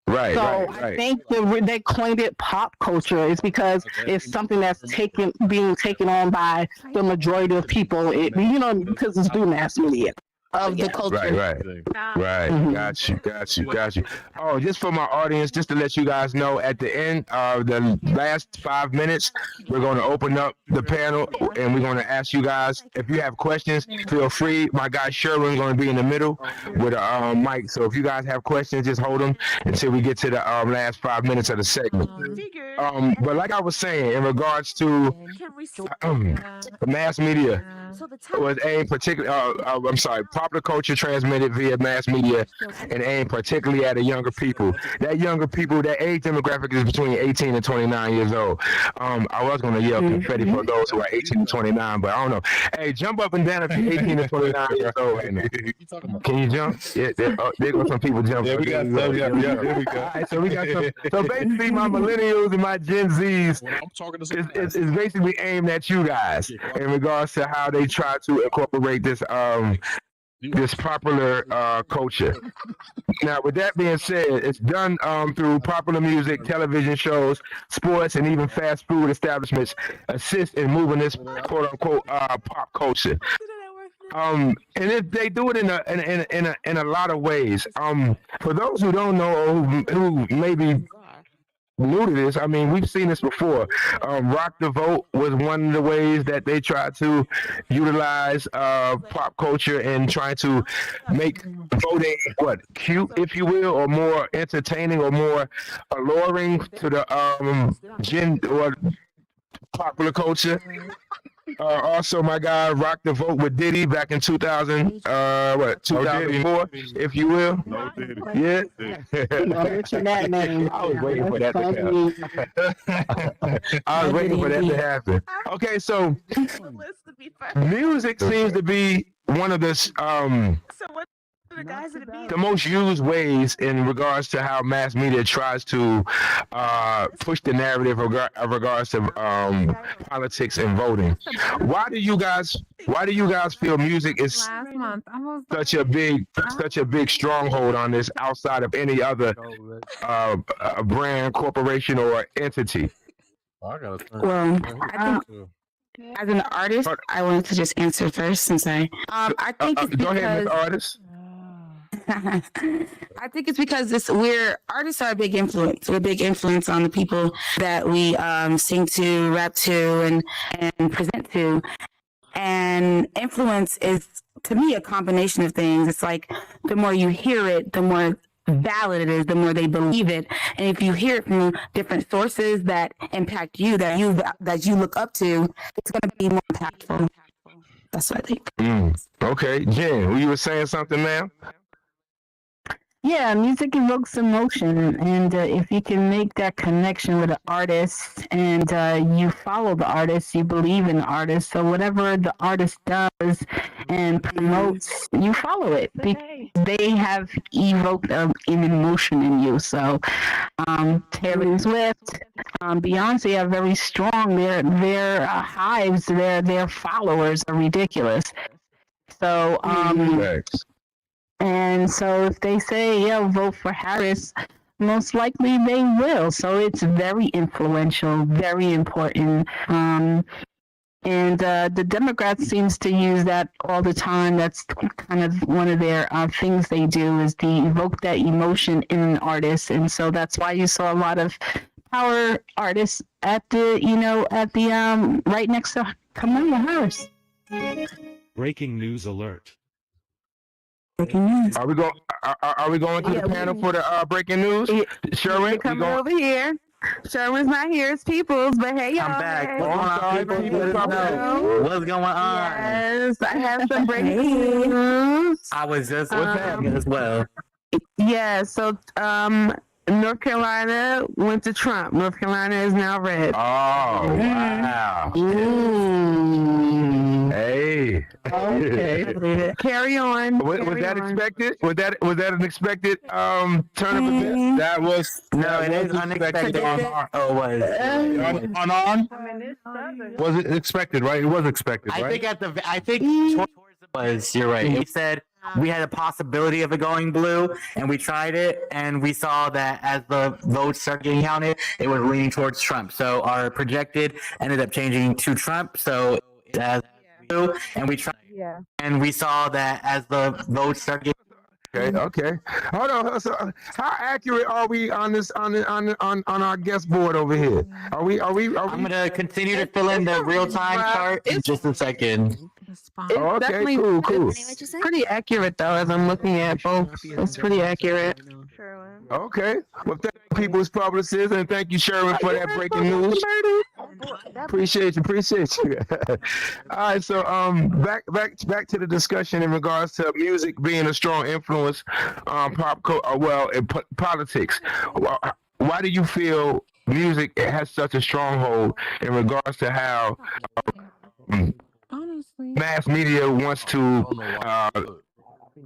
Right, so right. I think they coined it pop culture is because it's something that's being taken on by the majority of people. Because it's through mass media. Of the culture. Right. Got you. Oh, just for my audience, just to let you guys know, at the end of the last 5 minutes, we're going to open up the panel and we're going to ask you guys if you have questions. Feel free. My guy Sherwin's going to be in the middle with a mic. So if you guys have questions, just hold them until we get to the last 5 minutes of the segment. But like I was saying, in regards to the mass media, was aimed particularly. Popular culture transmitted via mass media and aimed particularly at the younger people. That age demographic is between 18 and 29 years old. I was going to yell confetti for those who are 18 to 29, but I don't know. Hey, jump up and down if you're 18 to 29 years old. Can you jump? Yeah, there go some people jumping. Yeah, we got some. Yeah, there we go. All right, so we got some. So basically, my millennials and my Gen Zs is basically aimed at you guys in regards to how they try to incorporate this popular culture. Now, with that being said, it's done through popular music, television shows, sports, and even fast food establishments assist in moving this quote-unquote pop culture. And they do it in a lot of ways. For those who don't know or who maybe new to this, I mean, we've seen this before. Rock the Vote was one of the ways that they tried to utilize pop culture and try to make voting cute, if you will, or more entertaining or more alluring to the gen or popular culture. Also, my guy Rock the Vote with Diddy back in 2004, if you will. Yeah. I was waiting for that to happen. Okay, so music seems to be one of the most used ways in regards to how mass media tries to push the narrative of regards to politics and voting. Why do you guys feel music is such a big stronghold on this outside of any other brand, corporation, or entity? Well, I think as an artist, I wanted to just answer first since I think it's because, go ahead, Miss Artist. I think it's because artists are a big influence. We're a big influence on the people that we sing to, rap to, and present to. And influence is, to me, a combination of things. It's like the more you hear it, the more valid it is, the more they believe it. And if you hear it from different sources that impact you, that you look up to, it's going to be more impactful. That's what I think. Okay, Jen, you were saying something, ma'am? Yeah, music evokes emotion, and if you can make that connection with an artist and you follow the artist, you believe in the artist, so whatever the artist does and promotes, you follow it because they have evoked an emotion in you. So Taylor Swift, Beyonce are very strong. Their hives, their followers are ridiculous. So and so if they say, vote for Harris, most likely they will. So it's very influential, very important. And the Democrats seems to use that all the time. That's kind of one of their things they do is they evoke that emotion in an artist. And so that's why you saw a lot of power artists at the right next to Kamala Harris. Breaking news alert. Are we going? Are we going to the panel for the breaking news? Sherwin, Coming over here. Sherwin's not here. It's Peoples, but hey, y'all. I'm back. Hey. What's going on, people? What's going on? Yes, I have some breaking news. I was just as well. Yeah, so North Carolina went to Trump. North Carolina is now red. Oh, wow. Hey. Okay. Carry on. Was that expected? Was that an expected turn of events? That was it is unexpected. Oh, was on? Was it expected? Right, it was expected. Right? I think was you're right. He said we had a possibility of it going blue, and we tried it, and we saw that as the votes started getting counted, it was leaning towards Trump. So our projected ended up changing to Trump. So as blue, and we tried, and we saw that as the votes started getting. Okay. Hold on. So, how accurate are we on this on our guest board over here? Are we? I'm gonna continue to fill in the real time chart in just a second. Oh, okay, cool. It's pretty accurate though, as I'm looking at both. It's pretty accurate. Okay. Well, thank you, People's Publicist, and thank you, Sherwin, for that breaking news. Appreciate you. All right, so back to the discussion in regards to music being a strong influence on politics. Why do you feel music has such a stronghold in regards to how mass media wants to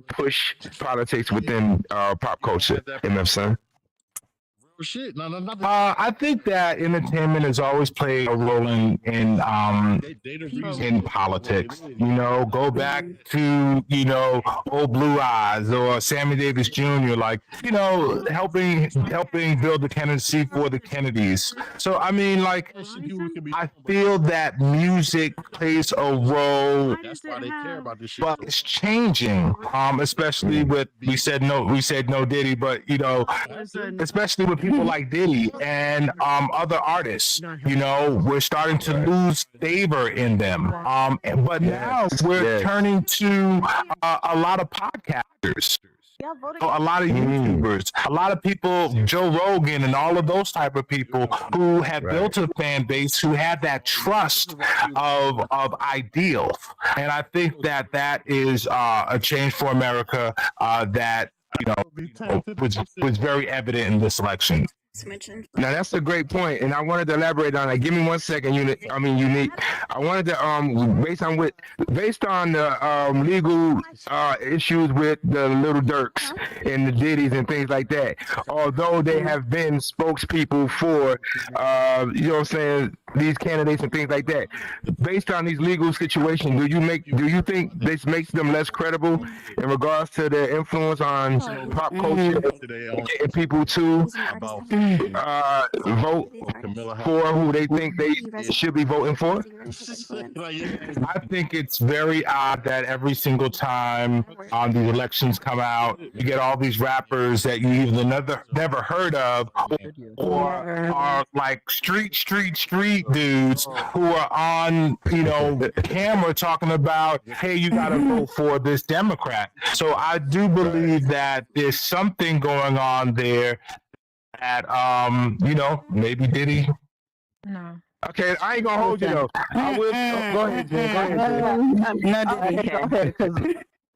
push politics within pop culture? MF son. Shit, no. I think that entertainment has always played a role in politics. You know, go back to Old Blue Eyes or Sammy Davis Jr. Like helping build the candidacy for the Kennedys. So I mean, like, I feel that music plays a role. That's why they care about this shit. But it's changing. Especially with we said no Diddy, but especially with people like Diddy and other artists, we're starting to lose favor in them. But now we're turning to a lot of podcasters, a lot of YouTubers, a lot of people, Joe Rogan and all of those type of people who have built a fan base, who have that trust of ideals. And I think that is a change for America that was very evident in this election. Now that's a great point, and I wanted to elaborate on that. Give me 1 second, Unique. I wanted to based on the legal issues with the Little Dirks and the Diddies and things like that. Although they have been spokespeople for these candidates and things like that. Based on these legal situations, do you think this makes them less credible in regards to their influence on pop culture and people to vote for who they think they should be voting for? I think it's very odd that every single time these elections come out, you get all these rappers that you either never heard of or are like street dudes who are on camera talking about, hey, you got to vote for this Democrat. So I do believe that there's something going on there that maybe Diddy. No. Okay, I ain't gonna hold you though. I will. Go ahead, Jen.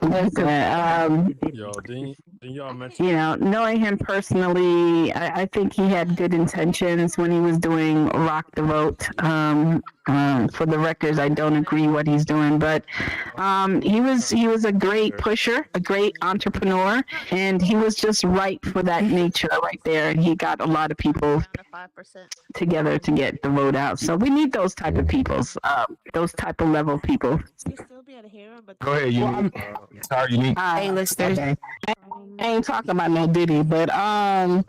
Listen, knowing him personally, I think he had good intentions when he was doing Rock the Vote. For the records, I don't agree what he's doing, but he was a great pusher, a great entrepreneur, and he was just right for that nature right there. And he got a lot of people together to get the vote out. So we need those type of people, those type of level people. Go ahead, Unique. Sorry, Unique. Hey, listeners. Okay. I ain't talking about no Diddy, but going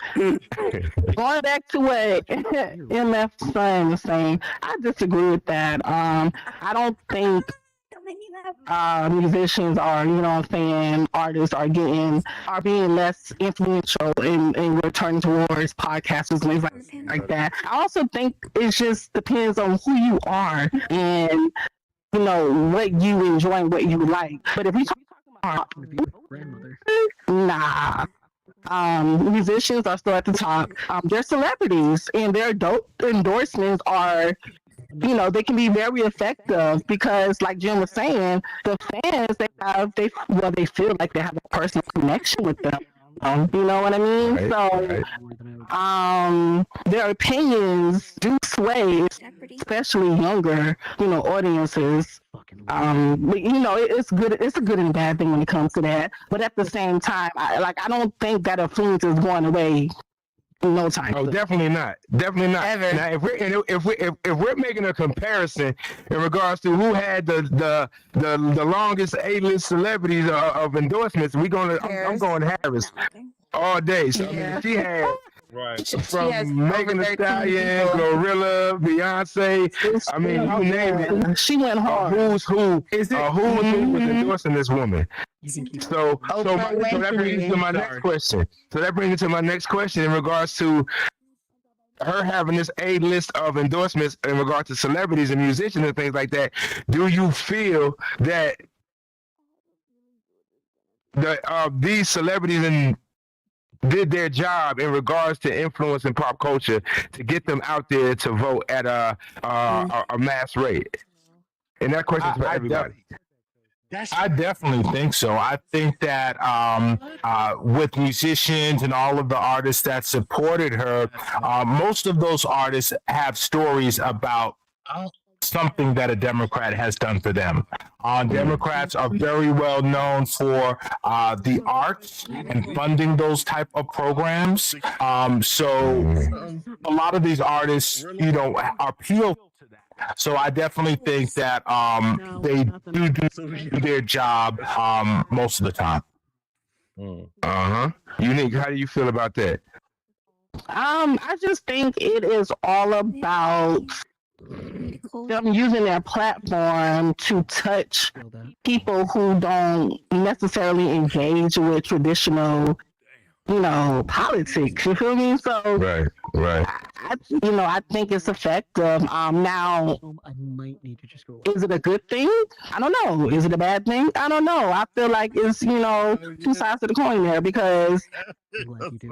back to what MF son was saying, I disagree with that. I don't think musicians are, artists are being less influential and we're turning towards podcasters and things like that. I also think it just depends on who you are and what you enjoy and what you like. But if we talk Nah. Musicians are still at the top. They're celebrities, and their dope endorsements are, you know, they can be very effective because, like Jim was saying, the fans they feel like they have a personal connection with them. You know what I mean? Their opinions do sway, especially younger, you know, audiences. But you know, it's good. It's a good and bad thing when it comes to that. But at the same time, I don't think that influence is going away in no time. Oh, definitely not. Definitely not. Ever. Now, if we're making a comparison in regards to who had the longest A-list celebrities of endorsements, I'm going Harris all day. So I mean, she had from Megan Thee Stallion, Glorilla, Beyonce. I mean, you name it. She went hard. Who's who was endorsing this woman? So that brings me to my next question. So that brings me to my next question in regards to her having this A-list of endorsements in regard to celebrities and musicians and things like that. Do you feel that these celebrities did their job in regards to influencing pop culture to get them out there to vote at a mass rate? And that question's for everybody. I definitely think so. I think that with musicians and all of the artists that supported her, most of those artists have stories about something that a Democrat has done for them. Democrats are very well known for the arts and funding those type of programs. So a lot of these artists, you know, appeal to that. So I definitely think that they do their job most of the time. Unique, how do you feel about that? I just think it is all about them using their platform to touch people who don't necessarily engage with traditional, you know, politics. You feel me? So right. I think it's effective. Now, is it a good thing? I don't know. Is it a bad thing? I don't know. I feel like it's, you know, two sides of the coin there, because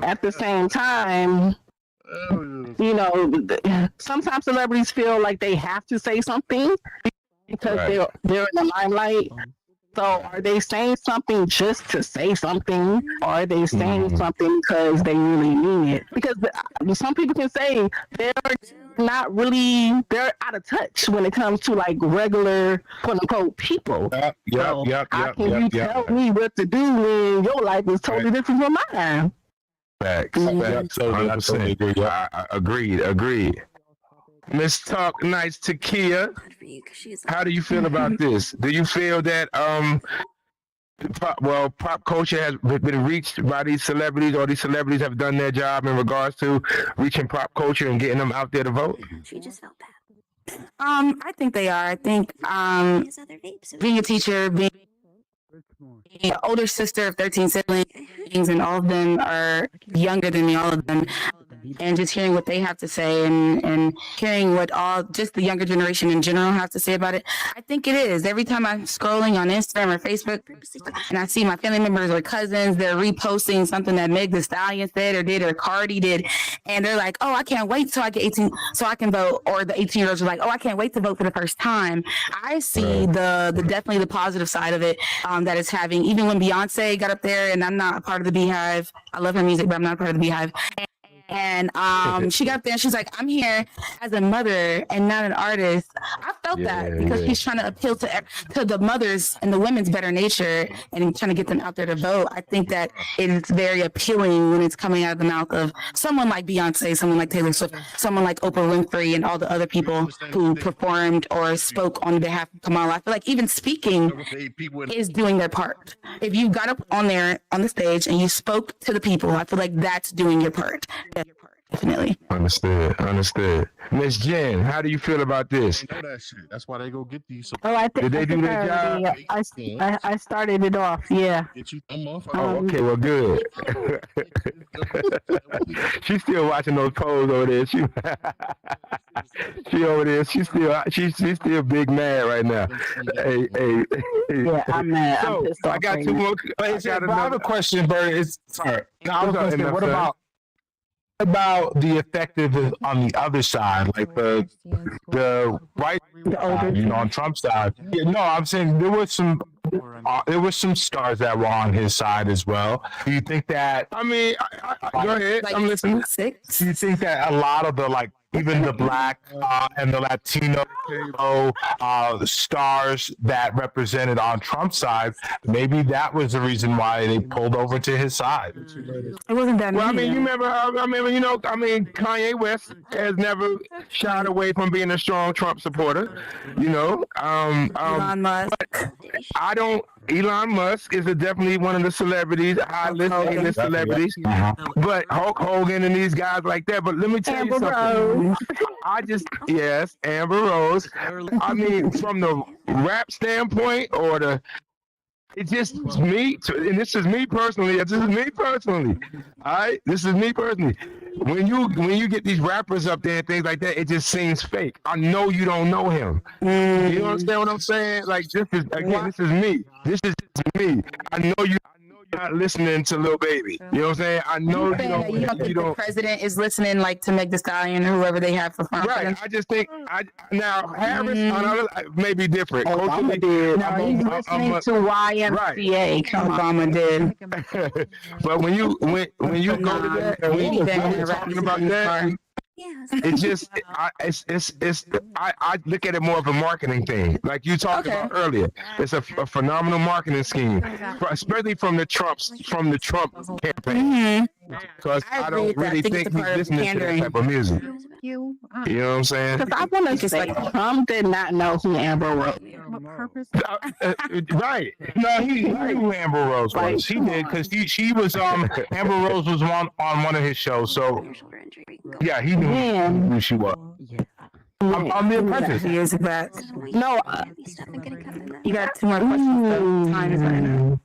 at the same time, you know, sometimes celebrities feel like they have to say something because they're in the limelight. So are they saying something just to say something, or are they saying something because they really mean it? Because some people can say they're out of touch when it comes to like regular quote unquote people. How can you tell me what to do when your life is totally different from mine? Facts. So 100%. Agreed. Miss TalkNiceTokia, how do you feel about this? Do you feel that pop culture has been reached by these celebrities, or these celebrities have done their job in regards to reaching pop culture and getting them out there to vote? She just felt bad. I think they are. I think being a teacher, being an older sister of 13 siblings, and all of them are younger than me, all of them. And just hearing what they have to say and hearing what just the younger generation in general have to say about it. I think it is. Every time I'm scrolling on Instagram or Facebook and I see my family members or cousins, they're reposting something that Meg Thee Stallion said or did or Cardi did. And they're like, oh, I can't wait till I get 18 so I can vote. Or the 18-year-olds are like, oh, I can't wait to vote for the first time. I see the definitely the positive side of it that it's having. Even when Beyonce got up there, and I'm not a part of the Beehive. I love her music, but I'm not a part of the Beehive. And she got up there and she's like, I'm here as a mother and not an artist. I felt that because she's trying to appeal to the mothers and the women's better nature and trying to get them out there to vote. I think that it is very appealing when it's coming out of the mouth of someone like Beyonce, someone like Taylor Swift, someone like Oprah Winfrey, and all the other people who performed or spoke on behalf of Kamala. I feel like even speaking is doing their part. If you got up on there on the stage and you spoke to the people, I feel like that's doing your part. Definitely. Understood. Miss Jen, how do you feel about this? They know that shit. That's why they go get these. Oh, I think Did they do their job? I started it off. Yeah. Get you thumb off. Oh, okay. Well, good. She's still watching those polls over there. She over there. She's still big mad right now. Hey. Yeah, I'm mad. So I'm pissed off I got right two now. more. But I have a question, Bert. Sorry. I was going to say, what about the effectiveness on the other side, like the right side, on Trump's side? Yeah, no, I'm saying there was some stars that were on his side as well. Do you think that? I mean, go ahead. I'm listening. Do you think that a lot of the even the black and the Latino stars that represented on Trump's side, maybe that was the reason why they pulled over to his side? It wasn't that Well, I many. mean, you remember, Kanye West has never shied away from being a strong Trump supporter, Elon Musk. Elon Musk is definitely one of the celebrities, high-list A-list celebrities, but Hulk Hogan and these guys like that. But let me tell you something. Amber Rose. I mean, from the rap standpoint it's just me, and this is me personally. All right, this is me personally. When you get these rappers up there and things like that, it just seems fake. I know you don't know him. You understand what I'm saying? Like, this is me. This is me. I know you're not listening to Lil Baby. You know what I'm saying? I know You don't think the president is listening, to Meg Thee Stallion or whoever they have for fun? Right. I just think now Harris may be different. Obama did. No, he's listening to YMCA. Obama did. But when you go to that, when you're talking about that, it's just I look at it more of a marketing thing, like you talked about earlier. It's a phenomenal marketing scheme, especially from the Trump campaign. Because I don't really think he's listening to that type of music. You know what I'm saying? Because I want to say Trump did not know who Amber Rose. Right? No, he knew who Amber Rose was. He did because she was Amber Rose was on one of his shows. So yeah, he knew who she was. I'm The Apprentice. Years back. No, You got 2 more questions. So time is running out.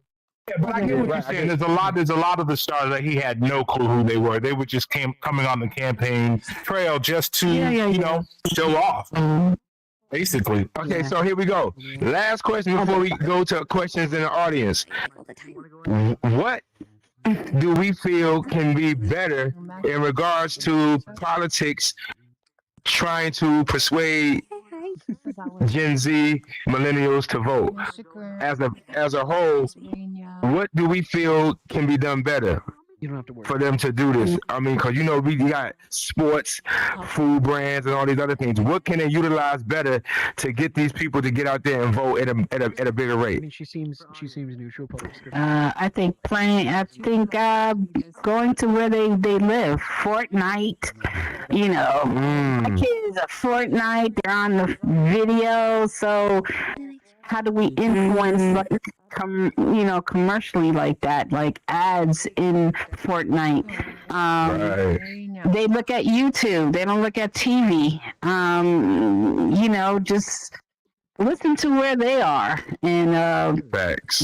Yeah, but I get what you're saying. There's a lot of the stars that he had no clue who they were. They were just coming on the campaign trail just to show off. Basically. Okay, so here we go. Last question before we go to questions in the audience. What do we feel can be better in regards to politics trying to persuade Gen Z millennials to vote? As a whole, what do we feel can be done better for them to do this? I mean, because we got sports, food brands, and all these other things. What can they utilize better to get these people to get out there and vote at a bigger rate? I mean, she seems neutral. I think going to where they live, Fortnite. My kids are Fortnite. They're on the video. So how do we influence commercially like that, like ads in Fortnite? They look at YouTube. They don't look at TV. Just listen to where they are, and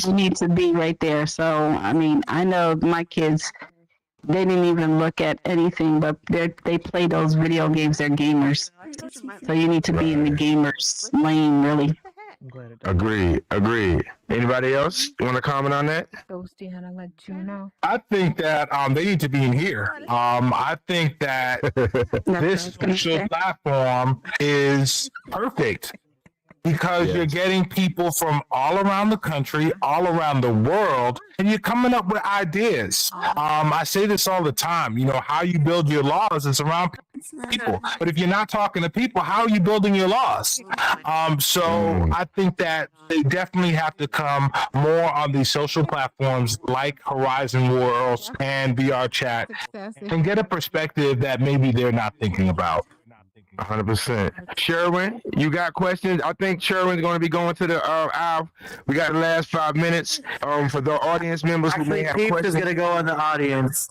we need to be right there. So I mean, I know my kids, they didn't even look at anything, but they play those video games. They're gamers, so you need to be in the gamers lane, really. Agreed. Anybody else want to comment on that? I think that they need to be in here. I think that this social platform is perfect because you're getting people from all around the country, all around the world, and you're coming up with ideas. I say this all the time. How you build your laws is around people. But if you're not talking to people, how are you building your laws? So I think that they definitely have to come more on these social platforms like Horizon Worlds and VRChat and get a perspective that maybe they're not thinking about. 100%. Sherwin, you got questions? I think Sherwin's going to be going to the aisle. We got the last 5 minutes for the audience members who may have questions. Is going to go in the audience.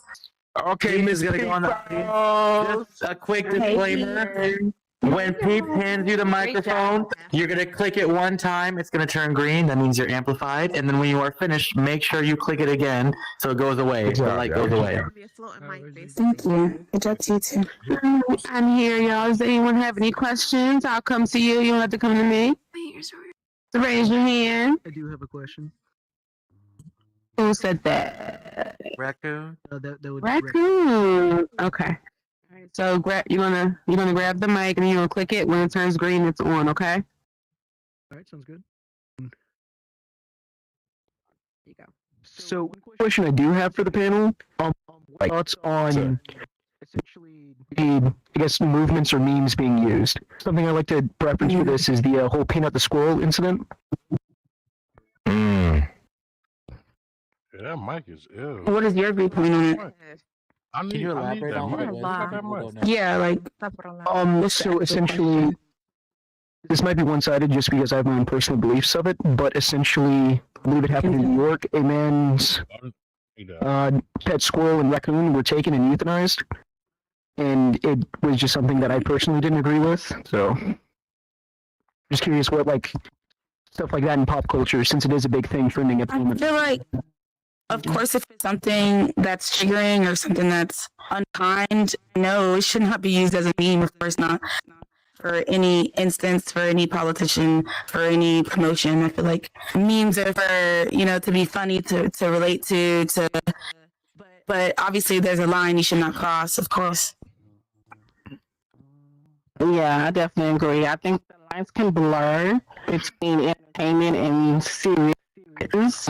Okay, Miss gonna go on the audience. Just a quick disclaimer. When Peep hands you the microphone, you're gonna click it one time. It's gonna turn green. That means you're amplified. And then when you are finished, make sure you click it again so it goes away. The light goes away. Thank you. Good job to you too. I'm here, y'all. Does anyone have any questions? I'll come to you. You don't have to come to me. So raise your hand. I do have a question. Who said that? Raccoon. That would Raccoon. Okay. So you're gonna grab the mic and you're gonna click it. When it turns green, it's on. Okay. All right, sounds good. There you go. So, one question I do have for the panel: thoughts on essentially the, I guess, movements or memes being used. Something I like to reference for this is the whole peanut the squirrel incident. Mm. Yeah, that mic is ill. What is your viewpoint on it? Can you elaborate on that? Yeah, like So essentially, this might be one-sided just because I have my own personal beliefs of it, but essentially, I believe it happened in New York. A man's pet squirrel and raccoon were taken and euthanized, and it was just something that I personally didn't agree with. So, just curious what stuff like that in pop culture, since it is a big thing trending at the moment. I feel like, of course, if it's something that's triggering or something that's unkind, no, it should not be used as a meme. Of course not. For any instance, for any politician, for any promotion. I feel like memes are for, to be funny, to relate to, but obviously there's a line you should not cross, of course. Yeah, I definitely agree. I think the lines can blur between entertainment and serious.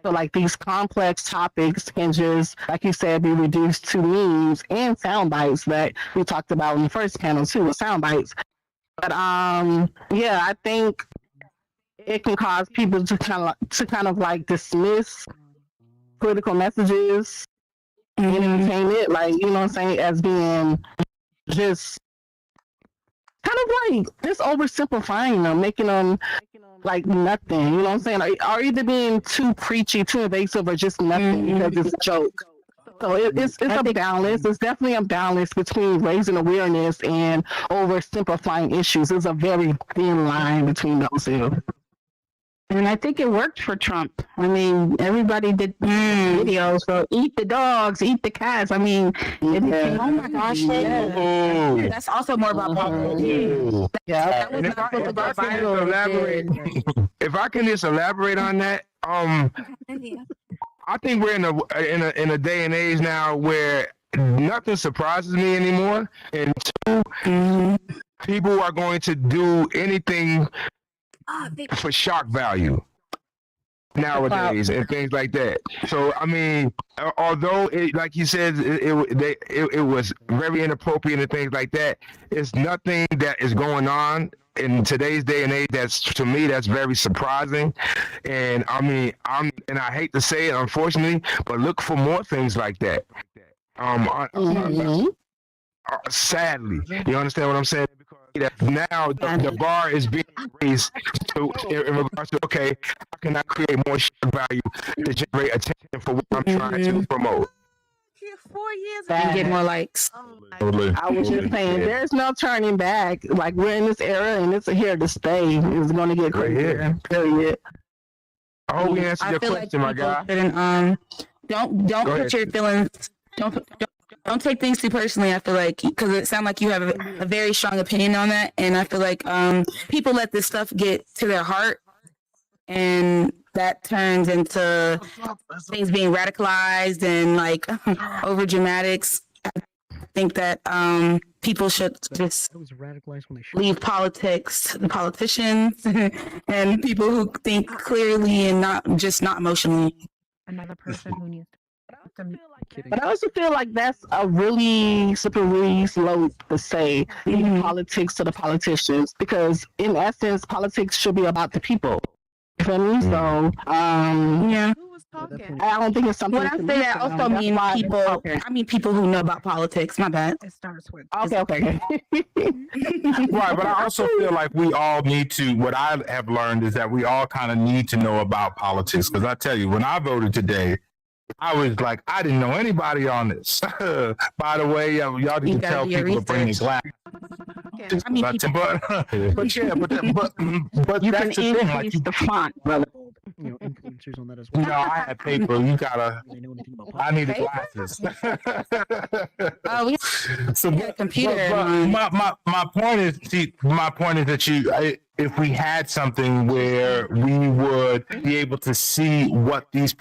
So like these complex topics can just, like you said, be reduced to memes and sound bites that we talked about in the first panel too, with sound bites. But yeah, I think it can cause people to kind of like dismiss political messages in entertainment, like, you know what I'm saying, as being just kind of like just oversimplifying them, making them like nothing, you know what I'm saying? Or either being too preachy, too invasive, or just nothing because it's a joke. So it's a balance. It's definitely a balance between raising awareness and oversimplifying issues. There's a very thin line between those two. And I think it worked for Trump. I mean, everybody did videos for eat the dogs, eat the cats. I mean, oh my gosh, that's also more about politics. Yeah. And if I can just elaborate on that, I think we're in a day and age now where nothing surprises me anymore, and two, people are going to do anything for shock value nowadays and things like that. So I mean, although it, like you said, it was very inappropriate and things like that, it's nothing that is going on in today's day and age that's very surprising. And I mean, I hate to say it, unfortunately, but look for more things like that. Sadly, you understand what I'm saying? Now the bar is being raised in regards to, okay, how can I create more shock value to generate attention for what I'm trying to promote? 4 years And get more likes. I was just saying, there's no turning back. Like, we're in this era and it's here to stay. It's going to get crazier. Period. I hope we answered your question, my guy. Don't put your feelings. Don't take things too personally. I feel like, because it sounds like you have a very strong opinion on that, and I feel like people let this stuff get to their heart, and that turns into things being radicalized and like over dramatics. I think that people should just leave politics to the politicians and people who think clearly and not emotionally. Another person who needs to. But I also feel like that's a really slippery slope to say, politics to the politicians, because in essence, politics should be about the people. You feel me? So, yeah. I don't think it's something. When I say that, I also mean people. Okay. I mean people who know about politics. My bad. It starts with. Okay. Right, but I also feel like we all need to. What I have learned is that we all kind of need to know about politics. Because I tell you, when I voted today, I was like, I didn't know anybody on this. By the way, y'all need to tell people to bring their glass. I mean, but yeah, but you that's can the thing. Like, increase the font, brother. Influencers on that as well. you know, I had paper. You gotta. I needed glasses. Oh, we So, got a computer. my point is, that if we had something where we would be able to see who these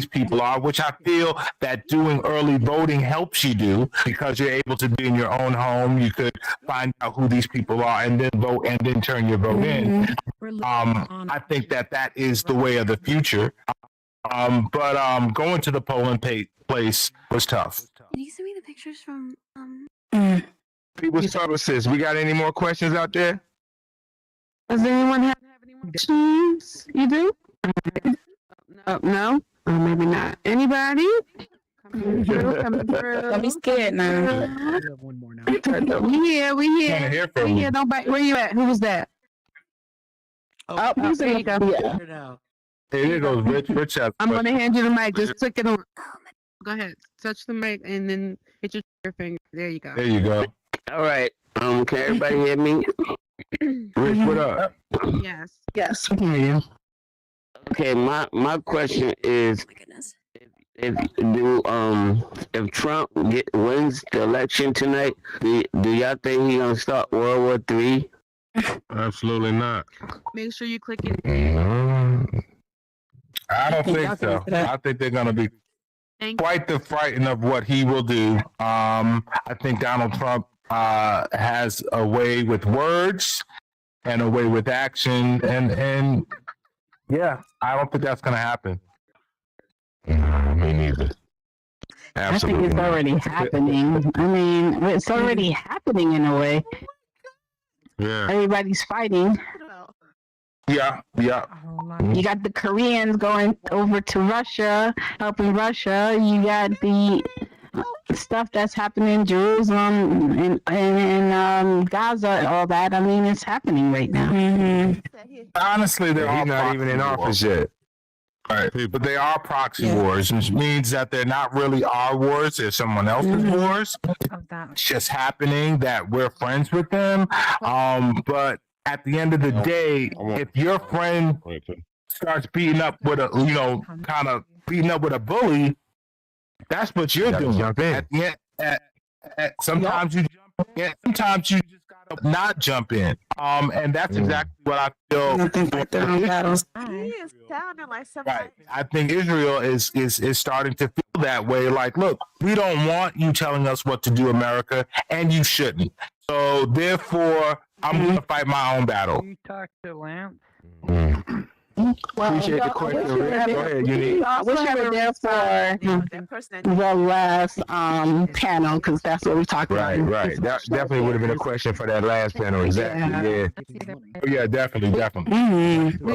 people are, which I feel that doing early voting helps you do, because you're able to be in your own home. You could find out who these people are and then vote and then turn your vote in. I think that is the way of the future. But going to the polling place was tough. Can you send me the pictures from People's Publicist, we got any more questions out there? Does anyone have any more questions? You do? No? Or maybe not. Anybody? Coming through. Don't be scared now. We have one more now. We here. Wanna hear from We you. here. Nobody. Where you at? Who was that? Oh, there you go. Yeah. Hey, there goes Rich. I'm going to hand you the mic. Just click it on. Go ahead. Touch the mic and then hit your finger. There you go. There you go. All right. Can everybody hear me? Rich, what up? Yes. Yes, we can hear you. Okay, my question is, if Trump wins the election tonight, do y'all think he gonna start World War III? Absolutely not. Make sure you click it. I don't think so. I think they're going to be quite the frightened of what he will do. I think Donald Trump has a way with words and a way with action, and yeah, I don't think that's going to happen. Me neither. Absolutely. I think it's already happening. I mean, it's already happening in a way. Yeah. Everybody's fighting. Yeah. You got the Koreans going over to Russia, helping Russia. You got the stuff that's happening in Jerusalem and Gaza and all that. I mean, it's happening right now. Honestly, he's not even in office yet. Right, but they are proxy wars, which means that they're not really our wars; they're someone else's wars. It's just happening that we're friends with them. But at the end of the day, if your friend starts beating up with kind of beating up with a bully, that's what you're doing. Jump in. At the end, sometimes you jump in, sometimes you just gotta not jump in. And that's exactly what I feel. He is sounding like somebody. Right. I think Israel is starting to feel that way. Like, look, we don't want you telling us what to do, America, and you shouldn't. So therefore, I'm going to fight my own battle. You talk to Lance. Appreciate the question. Go ahead, Unique. I wish I were there for the last panel, because that's what we talked about. Right. That definitely would have been a question for that last panel. Exactly. Yeah. Oh, yeah, definitely. We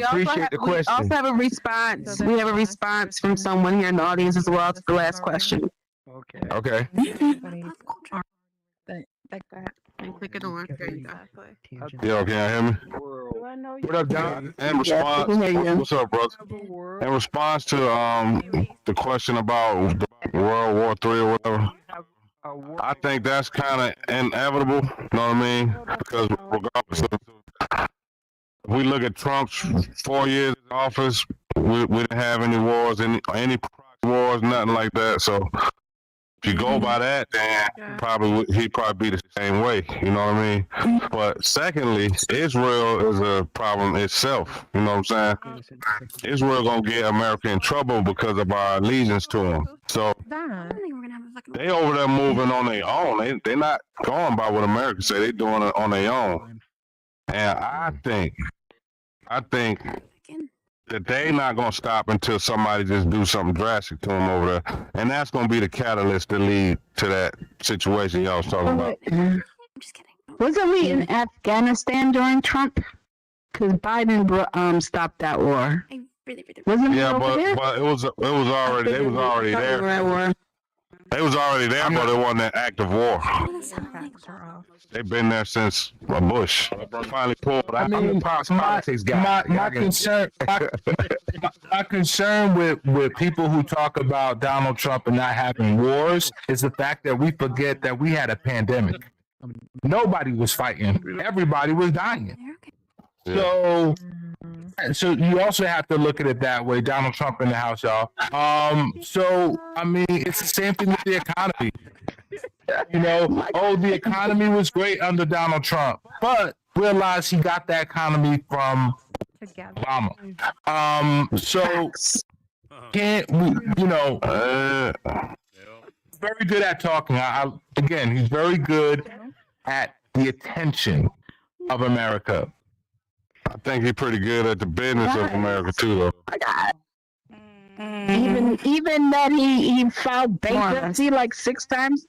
Appreciate the question. also have a response. We have a response from someone here in the audience as well to the last question. Okay. And click it on. There you go. Yeah, can you hear me? What up, John? In response, what's up, brother? In response to the question about World War III or whatever, I think that's kind of inevitable. You know what I mean? Because regardless of, if we look at Trump's 4 years in office, we didn't have any wars, any wars, nothing like that. So if you go by that, then he'd probably be the same way. You know what I mean? But secondly, Israel is a problem itself. You know what I'm saying? Israel gonna get America in trouble because of our allegiance to them. So they over there moving on their own. They're not going by what America say. They doing it on their own. And I think that they not gonna stop until somebody just do something drastic to them over there, and that's gonna be the catalyst to lead to that situation y'all was talking about. Wasn't we in Afghanistan during Trump? Because Biden stopped that war. Wasn't we over there? but it was already they was already there. They was already there, but it wasn't an active war. They've been there since Bush finally pulled out. I mean, politics guy. My concern, my concern with people who talk about Donald Trump and not having wars is the fact that we forget that we had a pandemic. Nobody was fighting. Everybody was dying. So you also have to look at it that way. Donald Trump in the house, y'all. So I mean, it's the same thing with the economy. You know, the economy was great under Donald Trump, but realize he got that economy from Obama. So can't we, very good at talking. Again, he's very good at the attention of America. I think he's pretty good at the business of America too, though. Even that he filed bankruptcy like 6 times.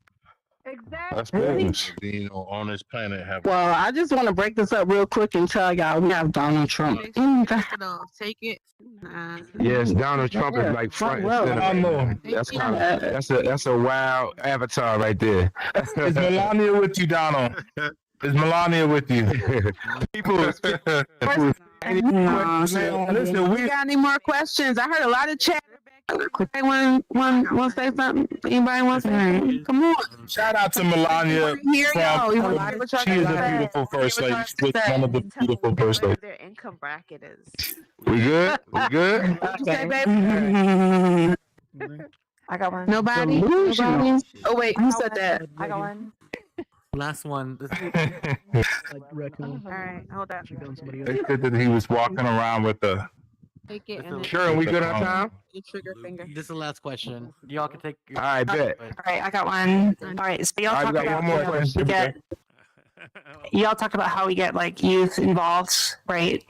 That's business. On this planet, Well, I just want to break this up real quick and tell y'all we have Donald Trump. Take it. Yes, Donald Trump is like front and center. That's a wild avatar right there. Is Melania with you, Donald? Is Melania with you? Listen, we got any more questions? I heard a lot of chat. Want to say something? Anybody want to say something? Come on. Shout out to Melania. She is a beautiful first lady. She's one of the beautiful first ladies. Their income bracket is. We good? We good? What'd you say, baby? I got one. Nobody? Oh, wait. Who said that? I got one. Last one. All right, hold up. It's good that he was walking around with the. Take it and Sure, we good on time? the trigger finger. This is the last question. Y'all can take. All right, bet. All right, I got one. All right, so y'all All right, talk we got about one more question. y'all talk about how we get like youth involved, right?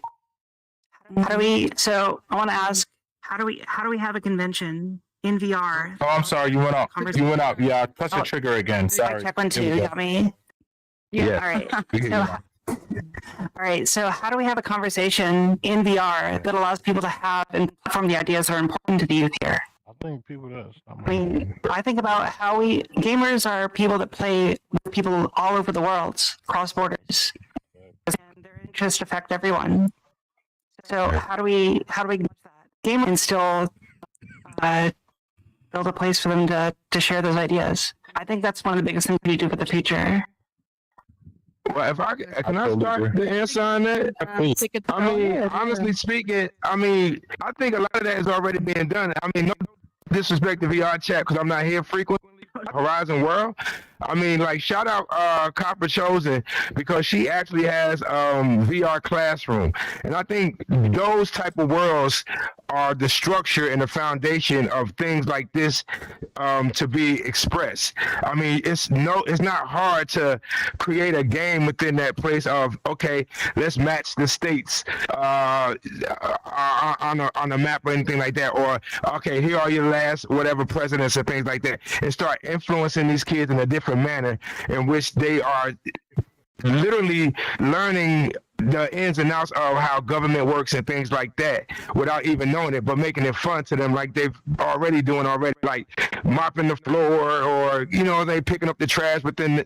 How do we? So I want to ask, how do we have a convention in VR? Oh, I'm sorry. You went up. You went up. Yeah, press the trigger again. Sorry. Check 1, 2. Got me. Yeah. All right. All right. So how do we have a conversation in VR that allows people to have and from the ideas that are important to the youth here? I think people does. I mean, I think about how gamers are people that play with people all over the world, cross borders, and their interests affect everyone. So how do we acknowledge that gamers can still build a place for them to share those ideas? I think that's one of the biggest things we do for the future. Well, if I can I start the answer on that? I mean, honestly speaking, I think a lot of that is already being done. I mean, no disrespect to VRChat because I'm not here frequently. Horizon World. I mean, like, shout out Copper Chosen because she actually has VR classroom, and I think those type of worlds are the structure and the foundation of things like this to be expressed. I mean, it's not hard to create a game within that place of, okay, let's match the states on a map or anything like that, or okay, here are your last whatever presidents and things like that, and start influencing these kids in a different manner in which they are literally learning the ins and outs of how government works and things like that without even knowing it, but making it fun to them like they've already doing like mopping the floor or, they picking up the trash within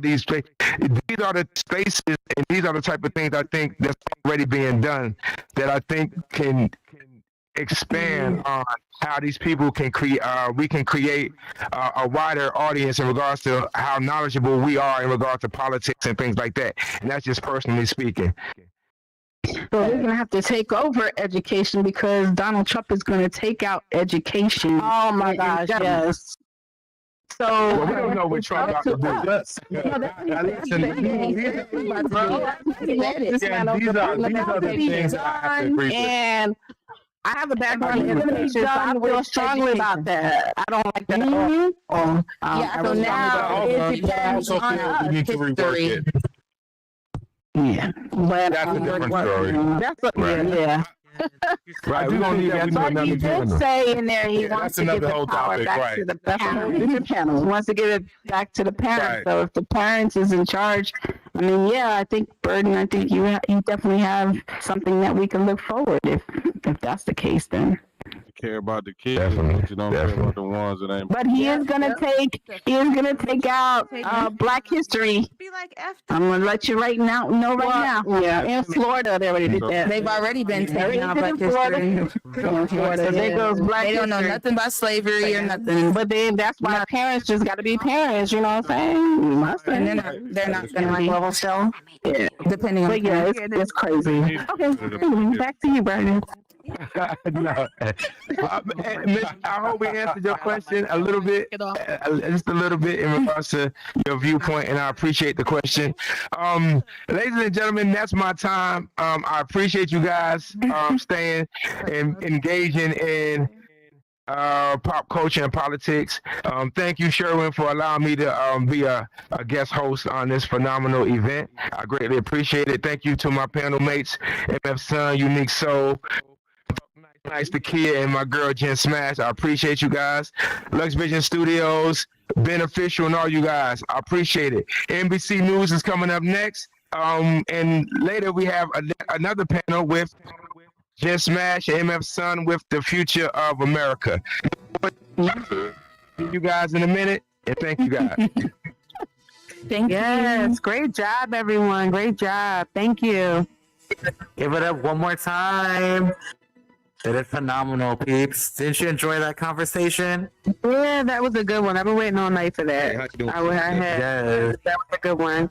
these places. These are the spaces and these are the type of things I think that's already being done that I think can expand on how these people can create. We can create a wider audience in regards to how knowledgeable we are in regards to politics and things like that. And that's just personally speaking. So we're going to have to take over education because Donald Trump is going to take out education. Oh my gosh, yes. So well, we don't know what Trump got to do. These are the things I have to agree with. And I have a background in education, so I feel strongly about that. I don't like that at all. So now it depends on us. We need to rework it. Yeah, but that's a different story. Yeah. Right, we're gonna need that. But he did say in there he wants to give the power back to the parents. He wants to give it back to the parents. Right. So if the parents is in charge, I mean, yeah, I think Burden. I think you definitely have something that we can look forward if that's the case. Then care about the kids, Definitely, but you don't care about the ones that ain't. But he is gonna take out Black History. I'm gonna let you know right now. Yeah, in Florida they already did that. They've already been taking out Black Florida. history. In Florida, there goes Black They don't know History. nothing about slavery or nothing. But then that's why parents just got to be parents. You know what I'm saying? And they're not gonna like level still. Yeah. Depending on. But yeah, it's crazy. Okay, back to you, Brandon. No. Miss, I hope we answered your question a little bit, just a little bit in regards to your viewpoint, and I appreciate the question. Ladies and gentlemen, that's my time. I appreciate you guys staying and engaging in pop culture and politics. Thank you, Sherwin, for allowing me to be a guest host on this phenomenal event. I greatly appreciate it. Thank you to my panel mates, MF Sun, Unique Soul, TalkNiceTokia, and my girl Jen Smash. I appreciate you guys. Lux Vision Studios, Beneficial, and all you guys. I appreciate it. NBC News is coming up next. And later we have another panel with Jen Smash and MF Sun with the future of America. See you guys in a minute, and thank you guys. Thank you. Yes, great job, everyone. Great job. Thank you. Give it up one more time. That is phenomenal, peeps. Didn't you enjoy that conversation? Yeah, that was a good one. I've been waiting all night for that. That was a good one.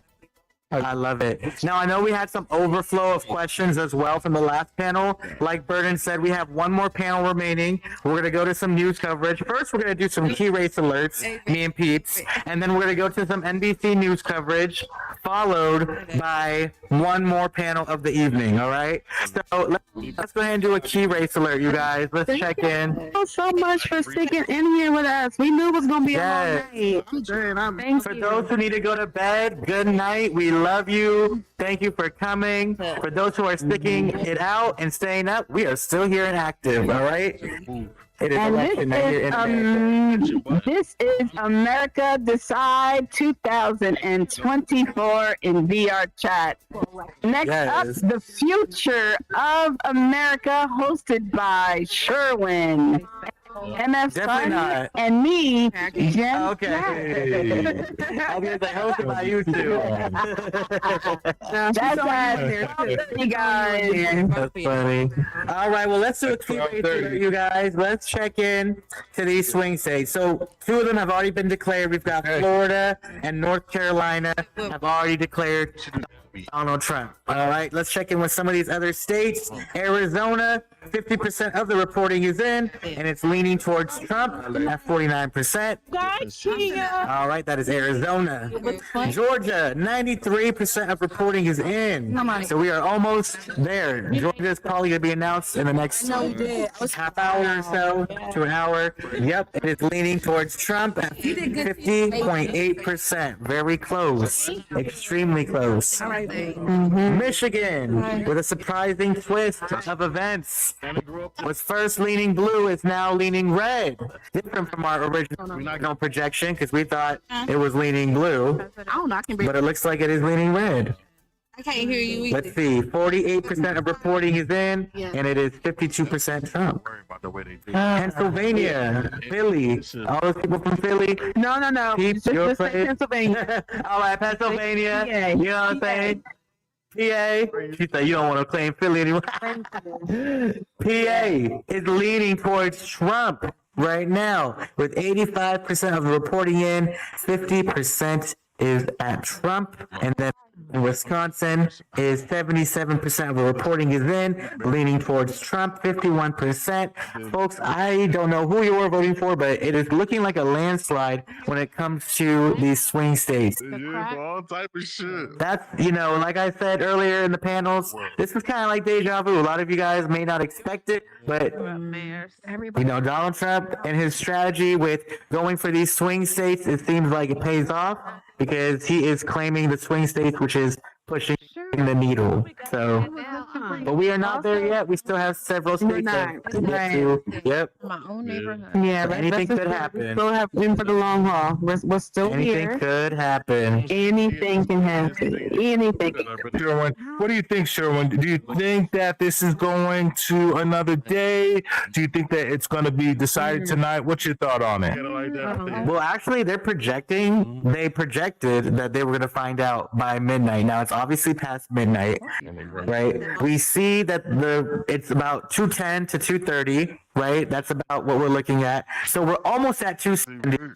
I love it. Now, I know we had some overflow of questions as well from the last panel. Like Burden said, we have one more panel remaining. We're going to go to some news coverage. First, we're going to do some key race alerts, me and Peeps. And then we're going to go to some NBC news coverage, followed by one more panel of the evening, all right? So let's go ahead and do a key race alert, you guys. Let's check in. Thank you so much for sticking in here with us. We knew it was going to be a long night. For those who need to go to bed, good night. We love you. Thank you for coming. For those who are sticking it out and staying up, we are still here and active, all right? It is election night. This is America Decide 2024 in VRChat. Next up, the future of America, hosted by Sherwin, MF Sun, and me, Jen. Okay. I was hosted by you two. That's us. Guys. That's funny. All right, well, let's do a Q&A today, you guys. Let's check in to these swing states. So, two of them have already been declared. We've got Florida and North Carolina have already declared Donald Trump. All right, let's check in with some of these other states. Arizona, 50% of the reporting is in, and it's leaning towards Trump at 49%. All right, that is Arizona. Georgia, 93% of reporting is in. So we are almost there. Georgia is probably going to be announced in the next half hour or so to an hour. Yep, it is leaning towards Trump at 50.8%. Very close. Extremely close. Michigan, with a surprising twist of events, was first leaning blue, is now leaning red. Different from our original projection, because we thought it was leaning blue, but it looks like it is leaning red. I can't hear you either. Let's see, 48% of reporting is in, and it is 52% Trump. Pennsylvania, Philly, all those people from Philly. No. Peeps, Just say Pennsylvania. All right, Pennsylvania. You know what I'm saying? PA. She said you don't want to claim Philly anymore. PA is leaning towards Trump right now with 85% of the reporting in, 50% is at Trump, and then Wisconsin is 77% of the reporting is in, leaning towards Trump, 51%. Folks, I don't know who you were voting for, but it is looking like a landslide when it comes to these swing states. All type of shit. That's, like I said earlier in the panels, this is kind of like deja vu. A lot of you guys may not expect it, but, Donald Trump and his strategy with going for these swing states, it seems like it pays off, because he is claiming the swing states, which is pushing the needle. So, but we are not there yet. We still have several states that to get to. Yep. My own neighborhood. Yeah, Anything could We happen. still have in for the long haul. We're still Anything here. could happen. Anything can happen. Anything. Sherwin, what do you think, Sherwin? Do you think that this is going to another day? Do you think that it's going to be decided tonight? What's your thought on it? Well, actually, they projected that they were going to find out by midnight. Now it's obviously past midnight, right? We see that it's about 2:10 to 2:30, right? That's about what we're looking at. So we're almost at 2:70,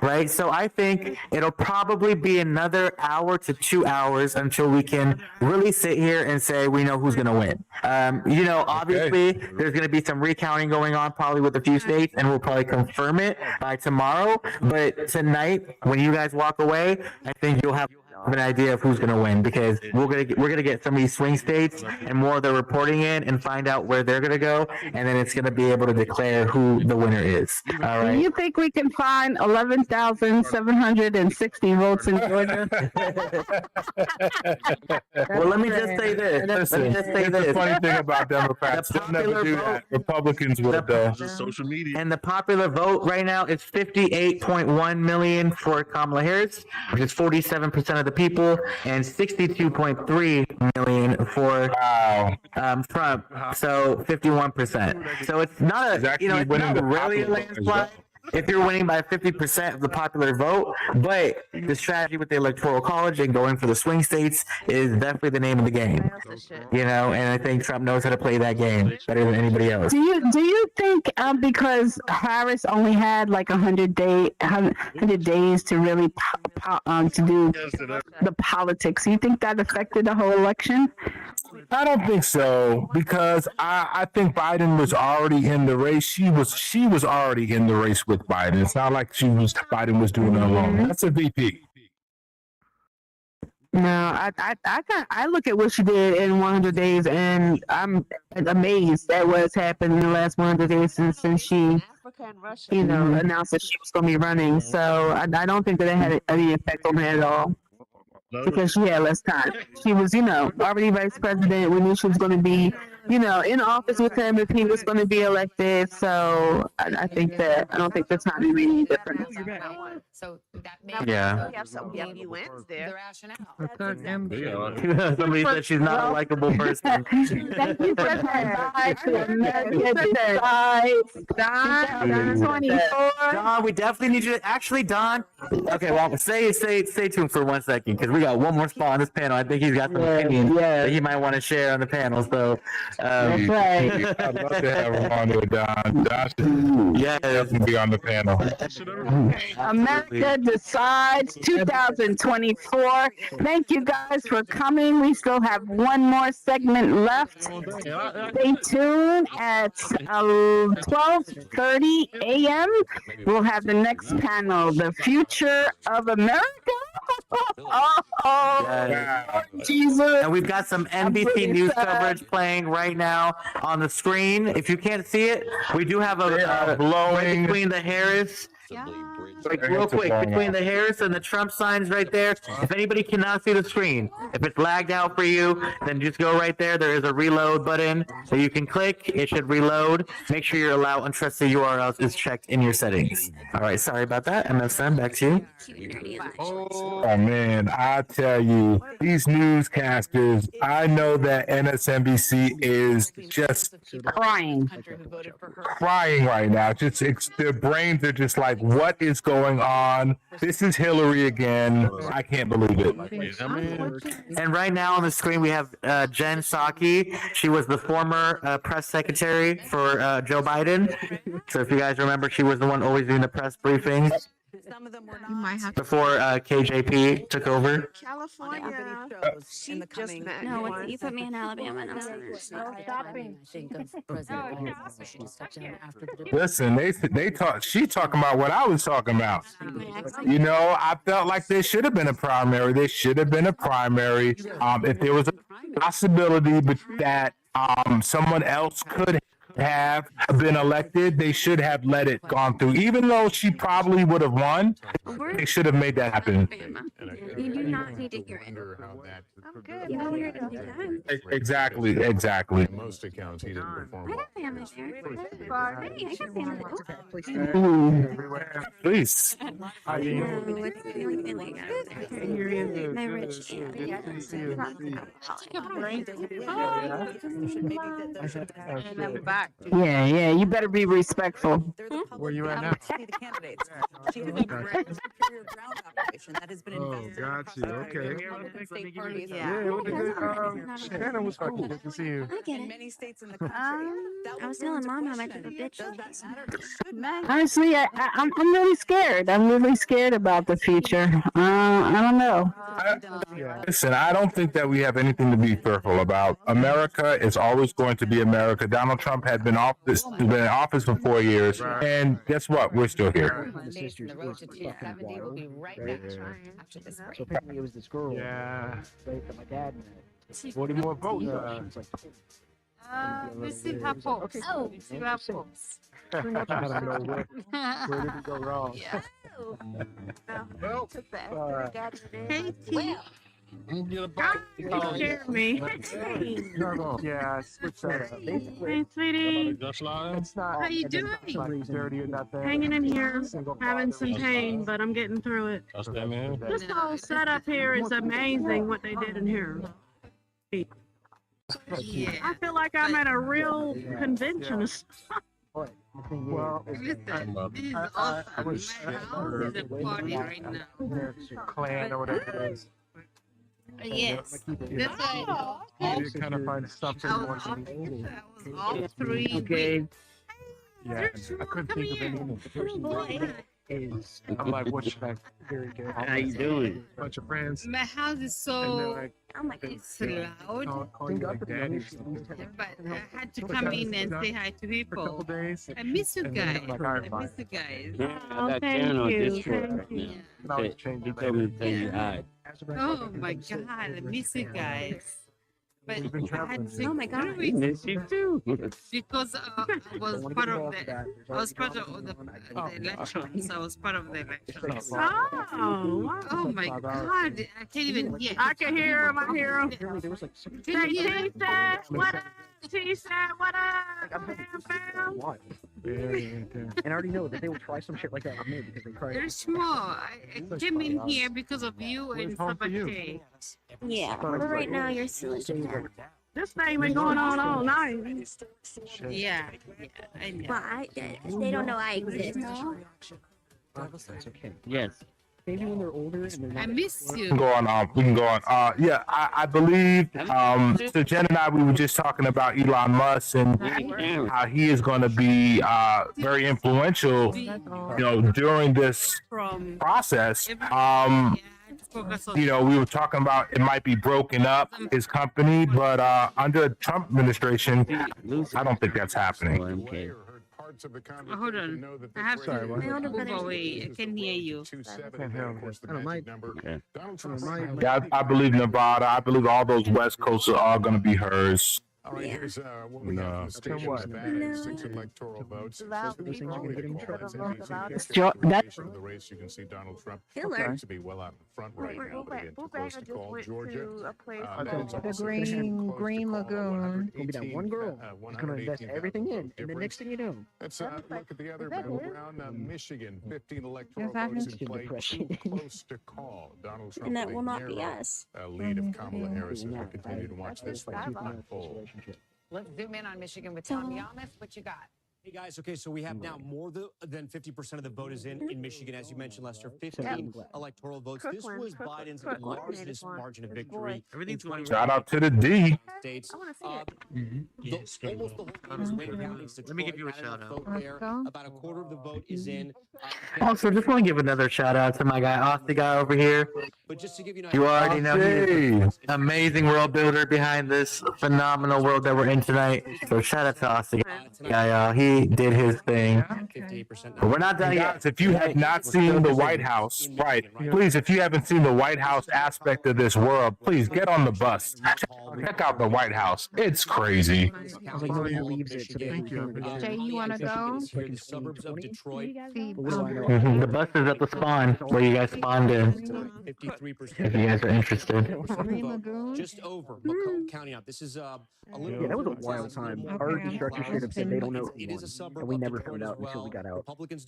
right? So I think it'll probably be another hour to 2 hours until we can really sit here and say we know who's going to win. Obviously there's going to be some recounting going on probably with a few states, and we'll probably confirm it by tomorrow. But tonight, when you guys walk away, I think you'll have an idea of who's going to win, because we're gonna get some of these swing states and more of the reporting in and find out where they're going to go, and then it's going to be able to declare who the winner is. All right. Do you think we can find 11,760 votes in Georgia? Well, let me just say this. Listen, the funny thing about Democrats, they'll never do that. Republicans will, though. Social media. And the popular vote right now is 58.1 million for Kamala Harris, which is 47% of the people, and 62.3 million for Trump. So 51%. So it's not it's not really a landslide if you're winning by 50% of the popular vote, but the strategy with the Electoral College and going for the swing states is definitely the name of the game. And I think Trump knows how to play that game better than anybody else. Do you think because Harris only had like 100 days to really to do the politics, you think that affected the whole election? I don't think so, because I think Biden was already in the race. She was already in the race with Biden. It's not like Biden was doing nothing wrong. That's a VP. No, I look at what she did in 100 days, and I'm amazed at what's happened in the last 100 days since she, announced that she was going to be running. So I don't think that it had any effect on her at all, because she had less time. She was, already vice president. We knew she was going to be, in office with him if he was going to be elected. So I don't think the timing made any difference. So that Yeah. We have some you wins there. the rationale. Somebody said she's not a likable person. Thank you for that. Don 24. Don, we definitely need you to Don. Okay, well, stay tuned for 1 second, because we got one more spot on this panel. I think he's got some opinions that he might want to share on the panel. So, That's right. I'd love to have him on there, Don. Don should definitely be on the panel. America Decides 2024. Thank you guys for coming. We still have one more segment left. Stay tuned at 12:30 a.m. We'll have the next panel, The Future of America. Jesus. And we've got some NBC News coverage playing right now on the screen. If you can't see it, we do have a blowing between the Harris. Like real quick, between the Harris and the Trump signs right there. If anybody cannot see the screen, if it's lagged out for you, then just go right there. There is a reload button that you can click. It should reload. Make sure your allow untrusted URLs is checked in your settings. All right, sorry about that. MSM, back to you. Oh man, I tell you, these newscasters, I know that MSNBC is just crying right now. Their brains are just like, what is going on? This is Hillary again. I can't believe it. And right now on the screen we have Jen Psaki. She was the former press secretary for Joe Biden. So if you guys remember, she was the one always doing the press briefings. Some of them were not. Before KJP took over. California. In the coming. No, you put me in Alabama. Listen, they talk. She talking about what I was talking about. I felt like there should have been a primary. There should have been a primary. If there was a possibility, but that someone else could have been elected, they should have let it gone through. Even though she probably would have won, they should have made that happen. You do not need to hear it. I'm good. You don't hear it all the time. Exactly. Most accounts he didn't perform. I got family there. Hey, I got family. Please. My rich Yeah, you better be respectful. Where you at now? Oh, got you. Okay. Shannon was cool. Good to see you. I get it. I was telling Mom how much of a bitch she is. Honestly, I'm really scared. I'm really scared about the future. I don't know. Listen, I don't think that we have anything to be fearful about. America is always going to be America. Donald Trump had been in office for 4 years, and guess what? We're still here. So apparently it was this girl. Yeah. That my dad met. 40 more votes. Let's see how folks. Oh, Let's see how folks. I don't know where did we go wrong. Well, hey, T. You scared me. Yeah, switch that up. Hey, sweetie. It's not. How you doing? Like dirty or nothing. Hanging in here, having some pain, but I'm getting through it. This whole setup here is amazing what they did in here. Yeah. I feel like I'm at a real convention. Well, This is awesome. My house is a party right now. Clan or whatever it is. Yes. That's why You kind of find stuff in one thing. all three. Okay. Yeah, I couldn't think of anything. I'm like, what should I? Very good. How you doing? Bunch of friends. My house is And they're so like, Oh my God. it's loud, call you like daddy or something. but I had to come in and say hi to For a people. couple days. I miss you And then guys. I'm like, all right, I fine. miss you guys. Oh, thank you. Thank you. And I was changing. He told me to tell you hi. Oh my God, I miss you guys. But We've been I had traveling. to Oh my God. I miss you too. because I was part of the elections. I was part of the elections. Oh, wow. Oh my God, I can't even hear. I can hear him. I hear him. There was like six. Can you hear? T said, what up? T said, what up? Fam? Why? And I already know that they will try some shit like that with me because they tried. There's more. I came in here because of you and home for you? Sabate. Yeah, but right now you're still in Japan. This thing been going on all night. Yeah, I know. Well, they don't know I exist. That's okay. Yes. Maybe when they're older and they're I not. miss We you. can go on. We can go on. Yeah, I believe. So Jen and I, we were just talking about Elon Musk and how he is going to be very influential, during this process. We were talking about it might be broken up, his company, but under the Trump administration, I don't think that's happening. Hold on. I have to move away. I can hear you. Yeah, I believe Nevada. I believe all those West Coasts are going to be hers. All right, here's one of the stations that has 6 electoral votes. Those things are gonna get him in trouble. Of the race, you can see Donald Trump Killer. to be well out in front right now, but again, too close to call Georgia. The Green Lagoon. Gonna be that one girl. He's gonna invest everything in, and the next thing you know, Let's look at the other battleground. Michigan, 15 electoral votes in play, too close to call Donald Trump. And that with a will not be narrow, us. Lead of Kamala Harris as we continue to watch this fight unfold. Let's zoom in on Michigan with Tom Yamas. What you got? Hey guys, okay, so we have now more than 50% of the vote is in Michigan, as you mentioned, Lester. 15 electoral votes. This was Biden's largest margin of victory. Everything's going Shout out to the D. States. Almost the whole thing is Wayne County. Let me give you a shout out. About a quarter of the vote is in. Also, just want to give another shout out to my guy, Austin guy over here. But just to give you an You already know he's an amazing world builder behind this phenomenal world that we're in tonight. So shout out to Austin. Yeah, he did his thing. But we're not done And yet. guys, if you have not seen the White House, right, please, if you haven't seen the White House aspect of this world, please get on the bus. Check out the White House. It's crazy. Jay, you want to go? The suburbs of Detroit. The bus is at the spawn where you guys spawned in. 53%. If you guys are interested. Just over Macomb County. Now, this is a little. Yeah, that was a wild time. Our instructor straight up said they don't know who It is a won, suburb and we of never Detroit found as out until we well. got out. Republicans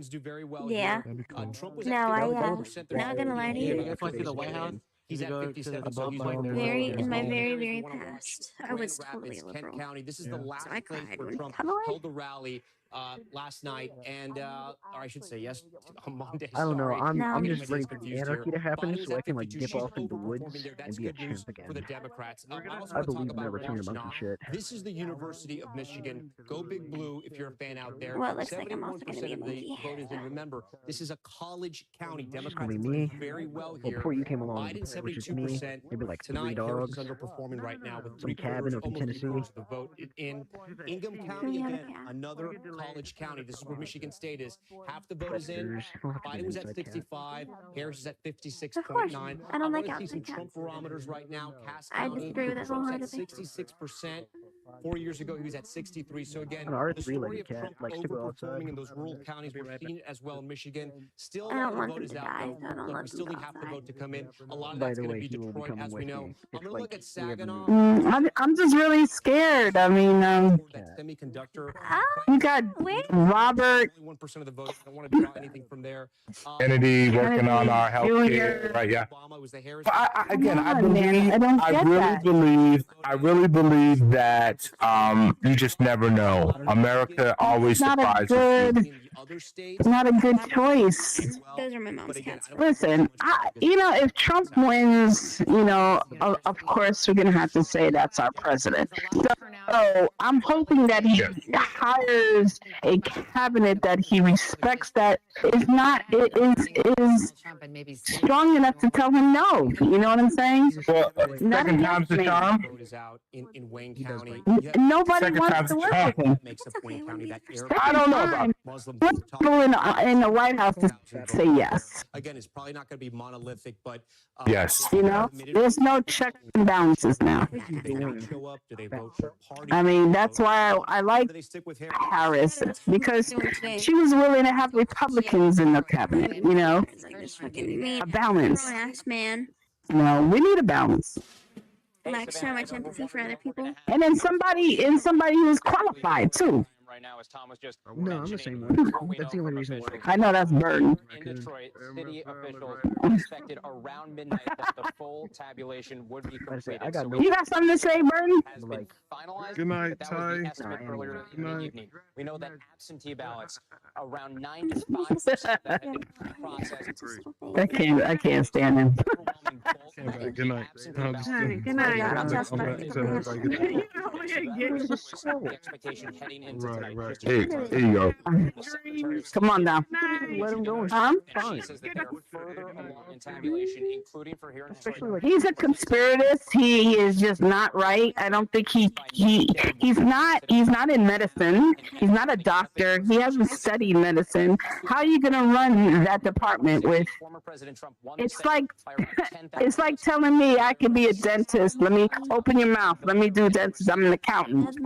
do very well Yeah. here. Trump was No, at I 50%. not gonna lie to you. If I see the White House, he's at 57. So he's like Very in my very past, I was totally a liberal. Kent County. This is the last So I place cried where when Trump Kamala- held the rally last night, and or I should say yes, on Monday. I don't know. sorry. I'm Getting just my ready days for confused anarchy here. to happen Biden's so I at can like 52. dip She's off into the overperforming woods there. and That's be a good news chimp again. for the Democrats. I also I want to talk believe in about never turning lunch monkey now. shit. This is the University of Michigan. Go Big Blue if you're a fan out there. Well, it looks like I'm also gonna be a 71% of the monkey. vote is in. Remember, this is a college county. Democrats gonna are be doing me. very well Well, here. before you came along, Biden which is 72%. me, maybe like Tonight, 3 Harris is dogs, underperforming right now with some cabin up in almost Tennessee. three-quarters of the vote in Ingham County. Again, another college county. This is where Michigan State is. Half the vote is in. Biden was at 65. Harris is at 56.9. I don't like want to see some outside Trump barometers right now. Cass I County, disagree with that Trump's at wholeheartedly. 66%. 4 years ago, he was at 63. So again, An R3 the story like a of cat, Trump likes to go outside. overperforming in those rural counties. We're seeing it as well in Michigan. Still, I a don't lot want of the them vote is to out, die. though. I don't Look, want we still them need to half the outside. vote to come in. A lot of By that's the going to way, be he will be Detroit, coming as we with know. me. I'm It's going to like look at 3 of them. Saginaw. I'm just really scared. I mean, That semiconductor. you got Robert 1% of the vote. I don't want to draw anything from there. Kennedy working on our Kennedy, healthcare, right? Yeah. Obama was the Harris. But again, I Come on, man. believe, I don't I get really that. believe, I really believe that you just never know. America always It's not a surprises good, In the other states, it's not a good choice. Those are my mom's cats. Listen, if Trump wins, of course we're gonna have to say that's our president. So I'm hoping that he hires a cabinet that he respects, that is strong enough to tell him no. You know what I'm saying? Well, Not second a time's the yes man. charm. vote is out in Wayne County. Nobody Second wants time's to the work charm. with him. Makes up Wayne County. That I don't know about Muslim People in the White House to say yes. Again, it's probably not going to be monolithic, but Yes. There's no checks and balances now. do they not show up? Do they vote for party? I mean, that's why I like Do they stick with Harris, because she was willing to have Republicans in the cabinet, a balance. Ass man. No, we need a balance. Lacks so much empathy for other people. And then somebody who's qualified too. Right now, as Tom was just No, I'm the same one. That's the only reason why. I know that's Burton. in Detroit, city officials expected around midnight that the full tabulation would be completed. I got So no- You got something to say, Burton? has been finalized. Good night, but that was the Ty. estimate Nah, earlier anyway. in the Good evening. We know that absentee ballots, around 95% that have been processed. I can't stand him. Good night. I'm just- Good night. I'm back to everybody. Good night. The expectation heading into Right, tonight. right. Kristin, Hey, there you go. Come on now. Let him go. Huh? she says that they're further along in tabulation, including for here in Detroit. He's a conspiratist. He is just not right. I don't think he's not in medicine. He's not a doctor. He hasn't studied medicine. How are you gonna run that department with? Former President Trump won the It's Senate like by around 10,000 it's like telling me I can be a dentist. Let me open your mouth. Let me do dentist. I'm an accountant.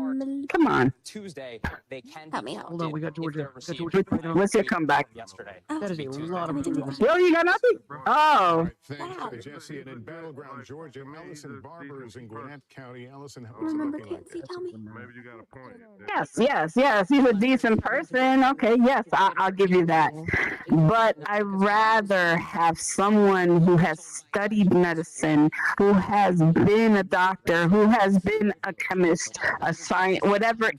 Come on. Tuesday, they can Help me be out. Hold on, we got if Georgia. they're Got received Georgia right now. What's your comeback? yesterday. That is a lot of Yo, you got nothing? Oh. Thanks to Jesse. And in battleground Georgia, Ellison Barber is in Gwinnett County. Ellison, how's it looking like this? Maybe you got a point. Yes. He's a decent person. Okay, yes, I'll give you that. But I'd rather have someone who has studied medicine, who has been a doctor, who has been a chemist, a science, whatever,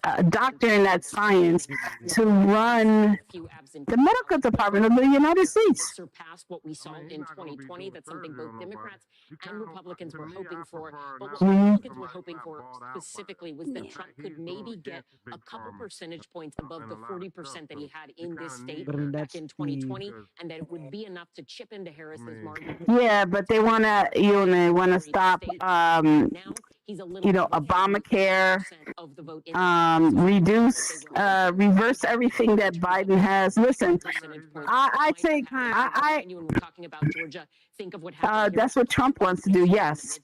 a doctor in that science, to run the medical department of the United States. Surpass what we saw in 2020. That's something both Democrats and Republicans were hoping for. But what Mhm. Republicans were hoping for specifically was that Trump could maybe get a couple percentage points above the 40% that he had in this state But I mean, back that's in 2020, and that it would be enough to chip into Harris's margin. Yeah, but they wanna stop Obamacare, of the vote reverse everything that Biden has. Listen, I think when we're talking about Georgia, think of what happened that's what Trump wants to do. Yes,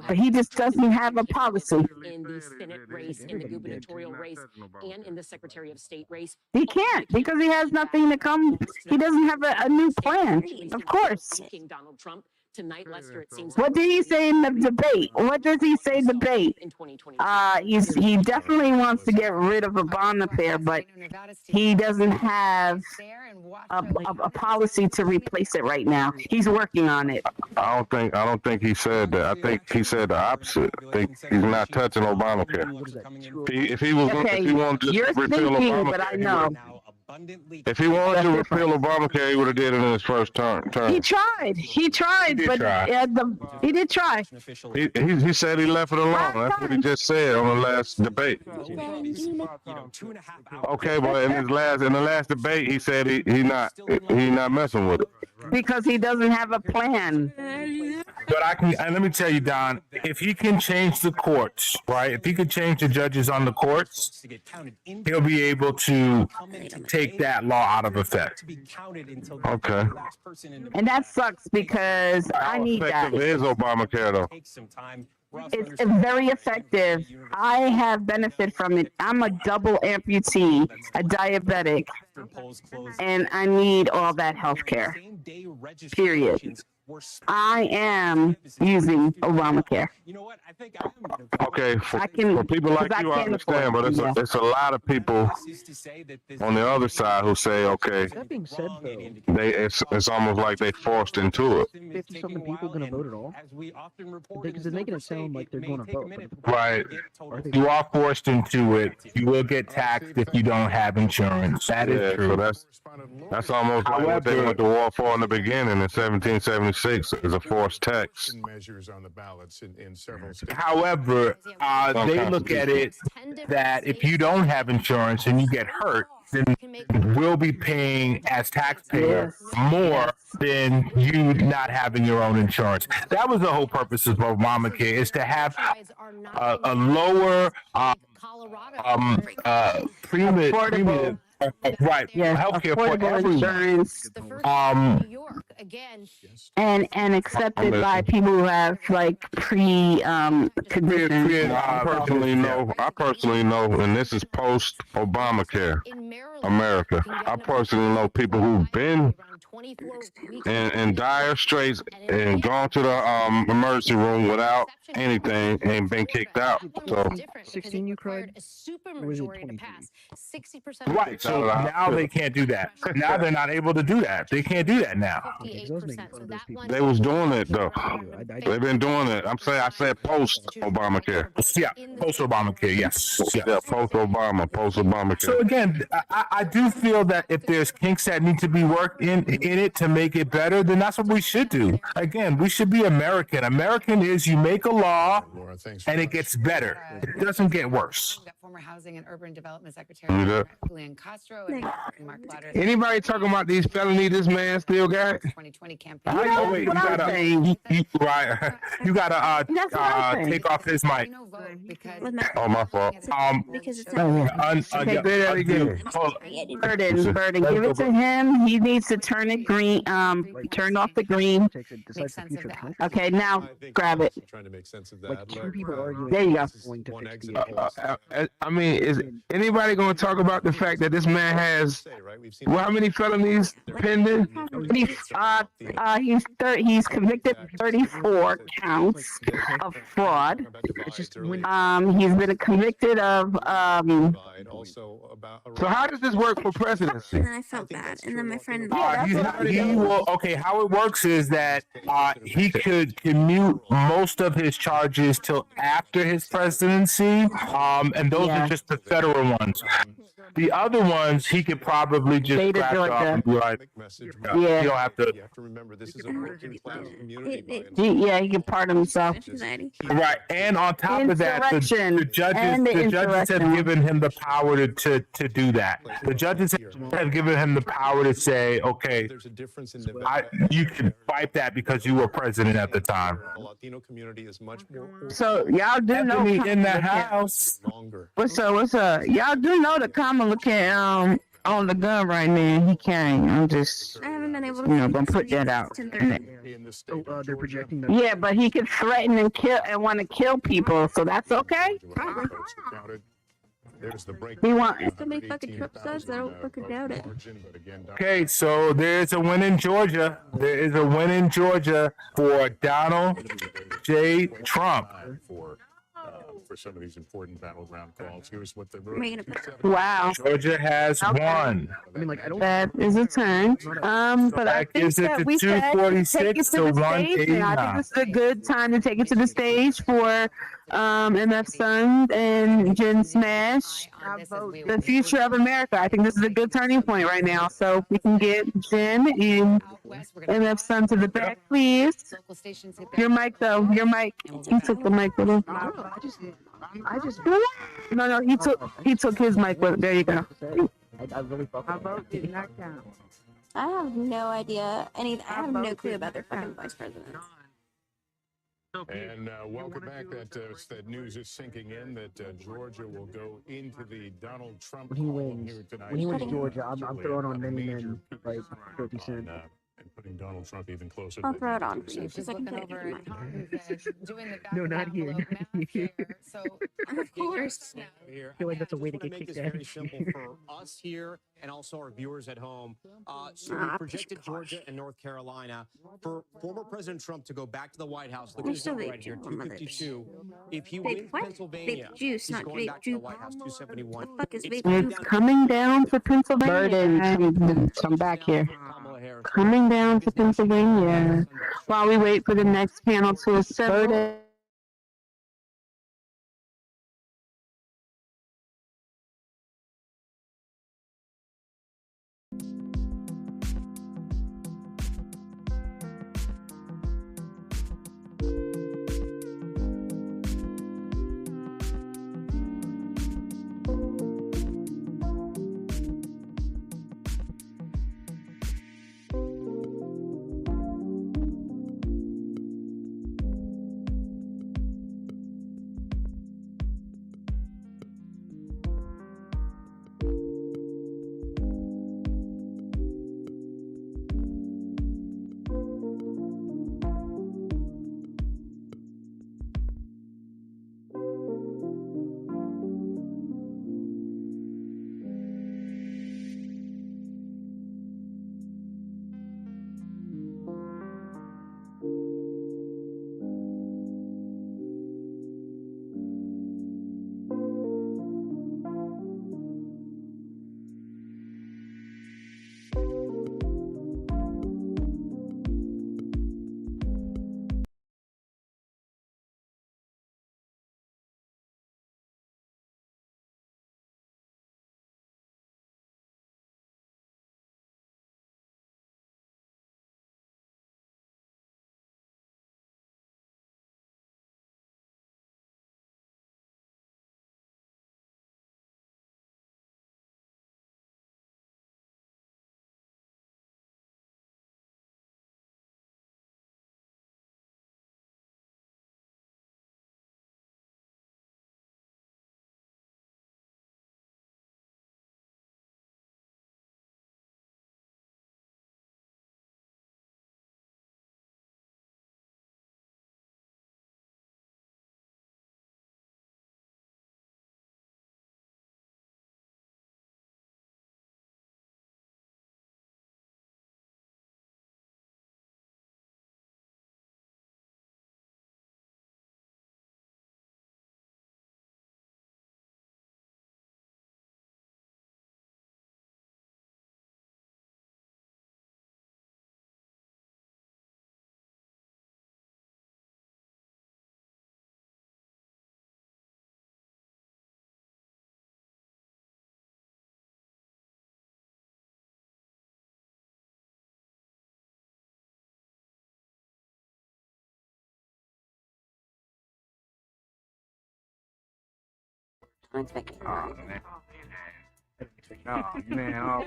but he just doesn't have a policy. in the Senate race, in the gubernatorial race, and in the Secretary of State race. He can't because he has nothing to come. He doesn't have a new plan. Of course. Donald Trump. Tonight, Lester, it seems. What did he say in the debate? What does he say in the debate? In 2020. He definitely wants to get rid of Obamacare, but he doesn't have a policy to replace it right now. He's working on it. I don't think he said that. I think he said the opposite. I think he's not touching Obamacare. If he wanted to repeal Obamacare, but I know. If he wanted to repeal Obamacare, he would have did it in his first term. He tried, but he did try. He said he left it alone. That's what he just said on the last debate. Okay, but in the last debate, he said he not messing with it because he doesn't have a plan. But let me tell you, Don, if he can change the courts, right? If he could change the judges on the courts, he'll be able to take that law out of effect. Okay. And that sucks because I need that. How effective is Obamacare, though? It's very effective. I have benefit from it. I'm a double amputee, a diabetic, and I need all that health care. Period. I am using Obamacare. Okay, for people like you, I understand, but it's a lot of people on the other side who say, okay, That being said, though, it's almost like they forced into it. 50-something people going to vote at all? Because they're making it sound like they're going to vote. Right. You are forced into it. You will get taxed if you don't have insurance. That is true. So that's almost like what they went to war for in the beginning in 1776 is a forced tax. Measures on the ballots in several states. However, they look at it that if you don't have insurance and you get hurt, then we'll be paying as taxpayers more than you not having your own insurance. That was the whole purpose of Obamacare, is to have a lower premium. Right, healthcare for everyone. And accepted by people who have like conditions. I personally know, and this is post Obamacare America. I personally know people who've been in dire straits and gone to the emergency room without anything and been kicked out. So 16 you cried? Or was it 23? Right, so now they can't do that. Now they're not able to do that. They can't do that now. They was doing it though. They've been doing it. I said post Obamacare. Yeah, post Obamacare. Yes. Yeah, post Obamacare. So again, I do feel that if there's kinks that need to be worked in it to make it better, then that's what we should do. Again, we should be American. American is you make a law and it gets better. It doesn't get worse. Former Housing and Urban Development Secretary Julian Castro and Mark Blatter. Anybody talking about these felonies this man still got? 2020 campaign. You gotta take off his mic. Oh, my fault. Because it's Burden, give it to him. He needs to turn it green. Turn off the green. Okay, now grab it. Trying to make sense of that. There you go. I mean, is anybody going to talk about the fact that this man has how many felonies pending? He's convicted of 34 counts of fraud. He's been convicted of. So how does this work for presidency? And I felt bad, and then my friend. He will. Okay, how it works is that he could commute most of his charges till after his presidency, and those are just the federal ones. The other ones he could probably just State of scratch off Georgia. and be like, Yeah. you don't have to. You have to remember, this is a working class community. He can pardon himself. Right, and on top of that, Insurrection. the judges And the have insurrection. given him the power to do that. The judges have given him the power to say, okay, There's a difference in the you can fight that because you were president at the time. The Latino community is much more So y'all do know Anthony in the Kamala can- house. longer. What's up? Y'all do know that Kamala can on the gun right now. He can't. I'm just I haven't been able to. gonna put that out. In the state of they're Georgia, projecting that. Yeah, but he can threaten and kill and want to kill people, so that's okay. votes are counted. There's the break. He want. So many fucking Trump sides, I don't fucking doubt it. But again, Okay, so there's a win in Georgia. There is a win in Georgia for Donald J. Trump. for some of these important battleground calls, here's what the Wow. Georgia has won. I mean, like, I don't. That is a turn. But I that think gives it that to we said take it 246 to to the stage, and I 189. think this is a good time to take it to the stage for MF Sons and Jen Smash, the future of America. I think this is a good turning point right now. So we can get Jen and MF Son to the back, please. Your mic, though. Your mic. He took the mic with him. I just. No, he took his mic with. There you go. I really felt. My vote did not count. I have no idea. I have no clue about their fucking vice president. And welcome back. That news is sinking in that Georgia will go into the Donald Trump When he column wins, here tonight. when he wins Georgia, I'm throwing on many men like 50 Cent. And putting Donald Trump even closer. I'll to throw it the on for you because I can Looking put it over in at my doing the No, not here. back here. So Of course. Here. I feel like that's a way to I just get wanna make kicked this out. very simple for us here and also our viewers at home. So we projected Georgia and North Carolina for former President Trump to go back to the White House. Look at They're this so number vape right here, juice on my lips. 252. If he Vape wins what? Pennsylvania, Vape juice, he's not going vape back to the juice. White House, 271. The fuck is It's vape coming It's down coming down to Pennsylvania. Burden, Come back here. Kamala Harris. Coming down to Pennsylvania. While we wait for the next panel to assemble.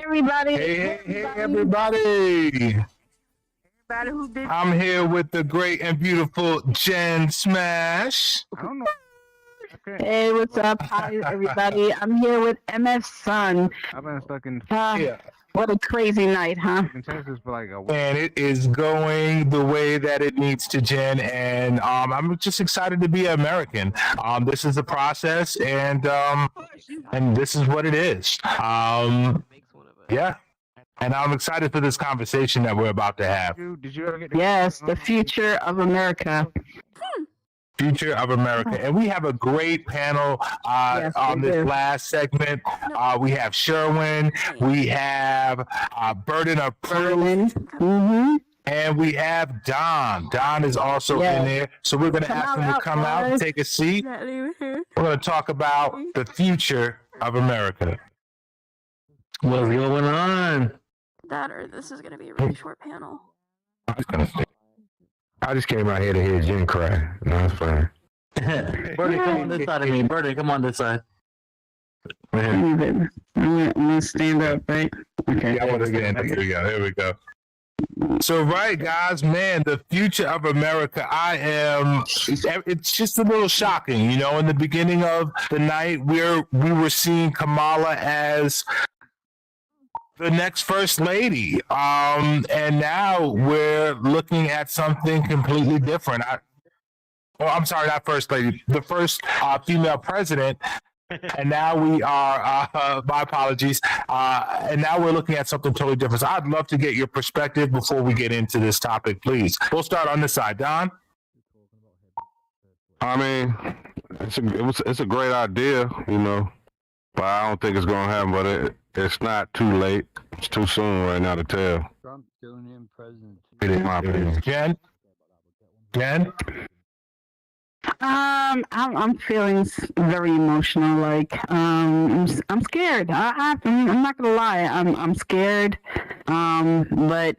Everybody. Hey, everybody. I'm here with the great and beautiful Jen Smash. I don't know. Hey, what's up? Hi, everybody. I'm here with MF Sun. I've been stuck in What a crazy night, huh? Texas for like a week. And it is going the way that it needs to, Jen. And I'm just excited to be American. This is the process, and this is what it is. Yeah. And I'm excited for this conversation that we're about to have. Did you ever get Yes, the future of America. Future of America. And we have a great panel on this last segment. We have Sherwin, we have Burden of Proof, and we have Don. Don is also in there. So we're going to ask him to come out and take a seat. We're going to talk about the future of America. What's going on? That or this is going to be a really short panel. I just came out here to hear Jen cry. No, it's fine. Birdie, come on this side of me. Birdie, come on this side. I'm gonna stand up, right? Okay. Yeah, I want to stand up. Here we go. Here we go. So, right, guys, man, the future of America, it's just a little shocking. You know, in the beginning of the night, we were seeing Kamala as the next first lady. And now we're looking at something completely different. I'm sorry, not first lady, the first female president. And now we are, my apologies. And now we're looking at something totally different. So I'd love to get your perspective before we get into this topic, please. We'll start on this side. Don? I mean, it's a great idea, you know, but I don't think it's going to happen, but it's not too late. It's too soon right now to tell. Trump still named president. It is my opinion. Jen? I'm feeling very emotional. Like, I'm scared. I'm not gonna lie. I'm scared. But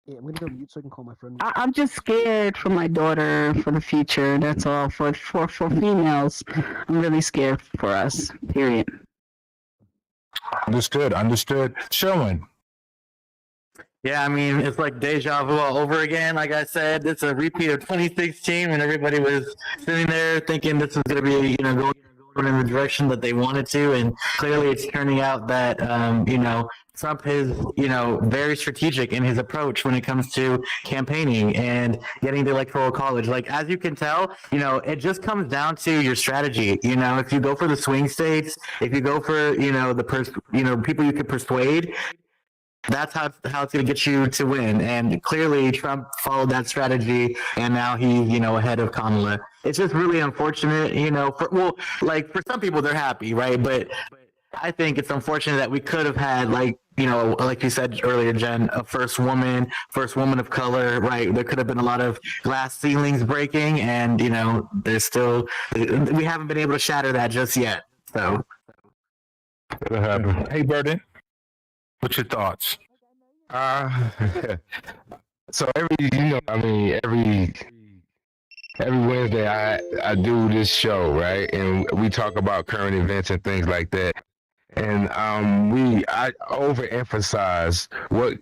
Yeah, I'm gonna go mute so I can call my friend. I'm just scared for my daughter, for the future. That's all. For females, I'm really scared for us. Period. Understood. Sherwin? Yeah, I mean, it's like deja vu all over again. Like I said, it's a repeat of 2016 when everybody was sitting there thinking this was going to be, going in the direction that they wanted to. And clearly it's turning out that, Trump is, very strategic in his approach when it comes to campaigning and getting the electoral college. Like, as you can tell, it just comes down to your strategy. If you go for the swing states, if you go for, people you could persuade, that's how it's going to get you to win. And clearly Trump followed that strategy, and now he's, ahead of Kamala. It's just really unfortunate, for some people they're happy, right? But I think it's unfortunate that we could have had, like you said earlier, Jen, a first woman of color, right? There could have been a lot of glass ceilings breaking, and, we haven't been able to shatter that just yet. So. Hey, Burden. What's your thoughts? So every Wednesday I do this show, right? And we talk about current events and things like that. And I overemphasize what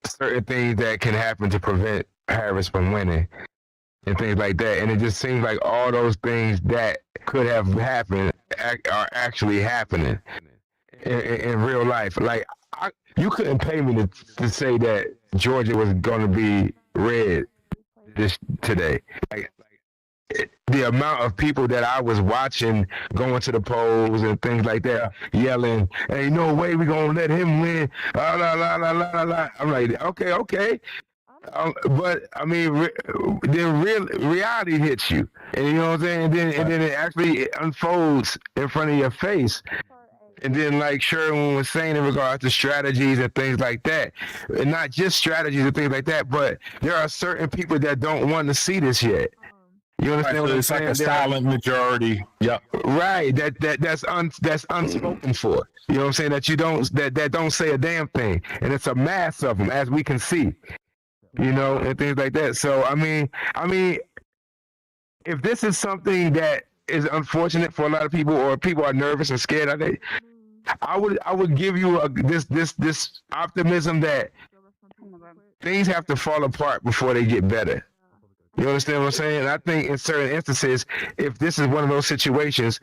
certain things that can happen to prevent Harris from winning and things like that. And it just seems like all those things that could have happened are actually happening in real life. Like, you couldn't pay me to say that Georgia was going to be red today. Like, the amount of people that I was watching going to the polls and things like that, yelling, "Ain't no way we're going to let him win." La, la, la, la, la, la. I'm like, okay. But I mean, then reality hits you, and you know what I'm saying. And then it actually unfolds in front of your face. And then, like Sherwin was saying in regards to strategies and things like that, and not just strategies and things like that, but there are certain people that don't want to see this yet. You understand what I'm saying? It's like a silent majority. Yep. Right. That's unspoken for. You know what I'm saying? That don't say a damn thing, and it's a mass of them, as we can see. And things like that. So I mean, if this is something that is unfortunate for a lot of people, or people are nervous and scared. I would give you this optimism that things have to fall apart before they get better. You understand what I'm saying? And I think in certain instances, if this is one of those situations,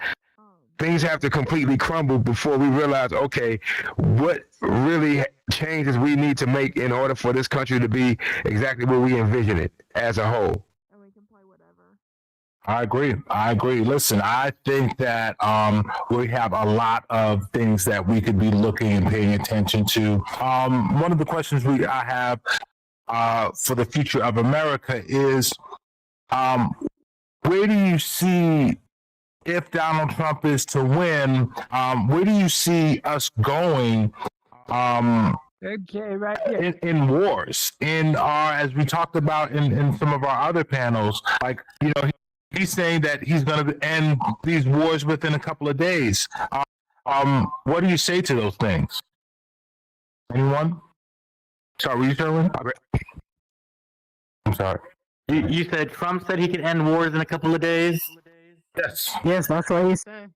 things have to completely crumble before we realize, okay, what really changes we need to make in order for this country to be exactly where we envision it as a whole. I agree. Listen, I think that we have a lot of things that we could be looking and paying attention to. One of the questions I have for the future of America is, where do you see, if Donald Trump is to win, where do you see us going Okay, right here. in wars? As we talked about in some of our other panels, like, he's saying that he's going to end these wars within a couple of days. What do you say to those things? Anyone? Sorry, were you Sherwin? I'm sorry. You said Trump said he could end wars in a couple of days? Yes, that's what he said.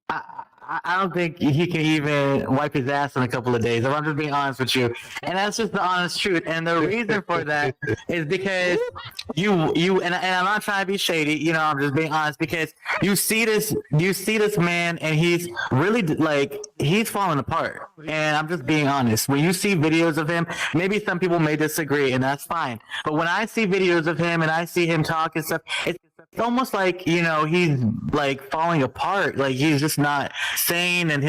I don't think he can even wipe his ass in a couple of days. If I'm just being honest with you, and that's just the honest truth. And the reason for that is because you and I'm not trying to be shady. I'm just being honest, because you see this man, and he's really he's falling apart. And I'm just being honest. When you see videos of him, maybe some people may disagree, and that's fine. But when I see videos of him and I see him talk and stuff, it's almost like, he's like falling apart. Like he's just not sane, and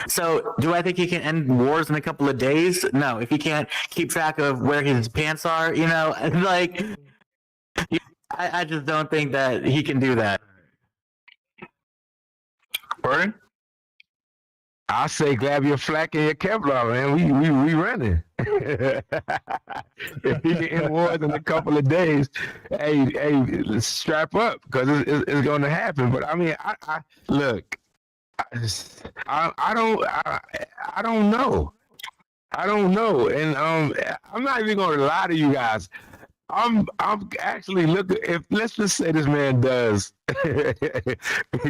so do I think he can end wars in a couple of days? No. If he can't keep track of where his pants are, I just don't think that he can do that. Burn? I say grab your flak and your Kevlar, man. We running. If he can end wars in a couple of days, hey, strap up, because it's going to happen. But I mean, I look, I don't know. I don't know, and I'm not even going to lie to you guys. I'm actually looking. If let's just say this man does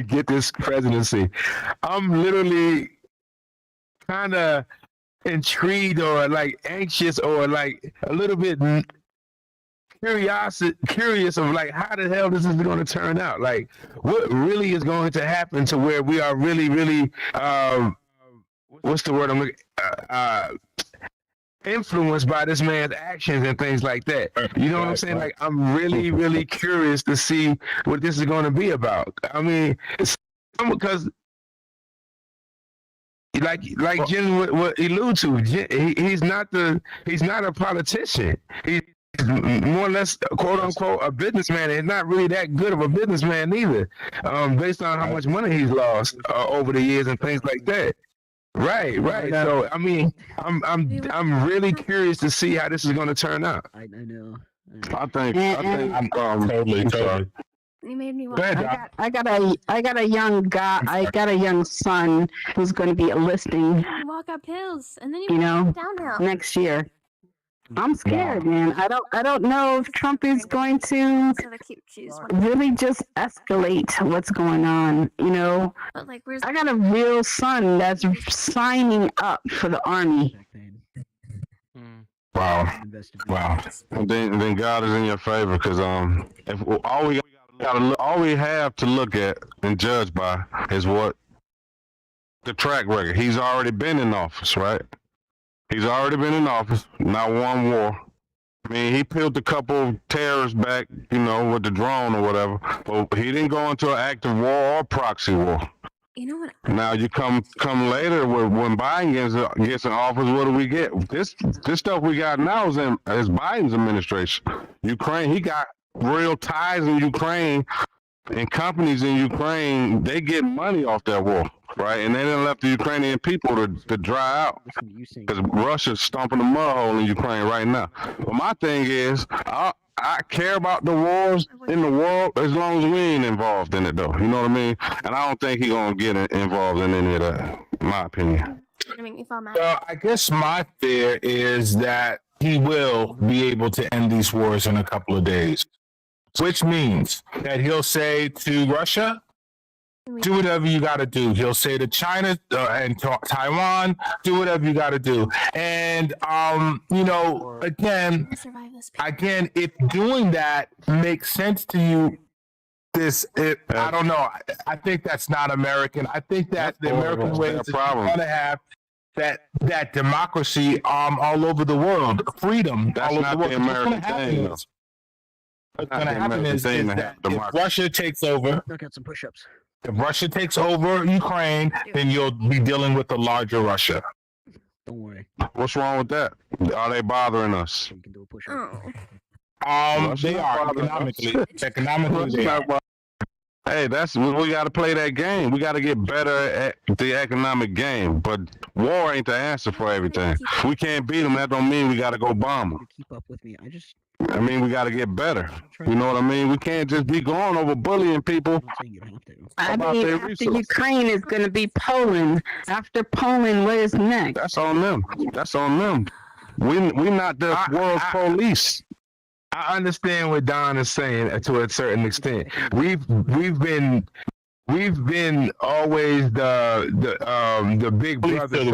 get this presidency, I'm literally kind of intrigued, or like anxious, or like a little bit curious of like how the hell this is going to turn out. Like what really is going to happen to where we are really what's the word I'm looking influenced by this man's actions and things like that. You know what I'm saying? Like I'm really curious to see what this is going to be about. I mean, because like Jen would allude to, he's not a politician. He's more or less, quote unquote, a businessman. He's not really that good of a businessman either, based on how much money he's lost over the years and things like that. Right. So I mean, I'm really curious to see how this is going to turn out. I know. I think I'm totally. You made me I got a young guy. I got a young son who's going to be enlisting. You walk up hills and then you walk downhill. Next year. I'm scared, man. I don't know if Trump is going to really just escalate what's going on. But like, I got a real son that's signing up for the army. Wow. And then God is in your favor, because if all we have to look at and judge by is what the track record. He's already been in office, right? He's already been in office, not one war. I mean, he peeled a couple terrorists back, with the drone or whatever, but he didn't go into an active war or proxy war. You know what? Now you come later when Biden gets in office, what do we get? This stuff we got now is Biden's administration. Ukraine, he got real ties in Ukraine, and companies in Ukraine, they get money off that war, right? And they didn't let the Ukrainian people to dry out, because Russia's stomping a mud hole in Ukraine right now. But my thing is, I care about the wars in the world as long as we ain't involved in it, though. You know what I mean? And I don't think he's going to get involved in any of that, in my opinion. Well, I guess my fear is that he will be able to end these wars in a couple of days, which means that he'll say to Russia, do whatever you got to do. He'll say to China and Taiwan, do whatever you got to do. And, again, if doing that makes sense to you, I don't know. I think that's not American. I think that the American way is going to have that democracy all over the world, freedom all over the world. That's not the American thing. What's going to happen is that if Russia takes over, if Russia takes over Ukraine, then you'll be dealing with the larger Russia. Don't worry. What's wrong with that? Are they bothering us? They are economically. They are. Hey, we got to play that game. We got to get better at the economic game. But war ain't the answer for everything. If we can't beat them, that don't mean we got to go bomb them. Keep up with me. I mean, we got to get better. You know what I mean? We can't just be going over bullying people. I mean, after Ukraine is going to be Poland. After Poland, what is next? That's on them. That's on them. We not the world's police. I understand what Don is saying to a certain extent. We've been always the big brother,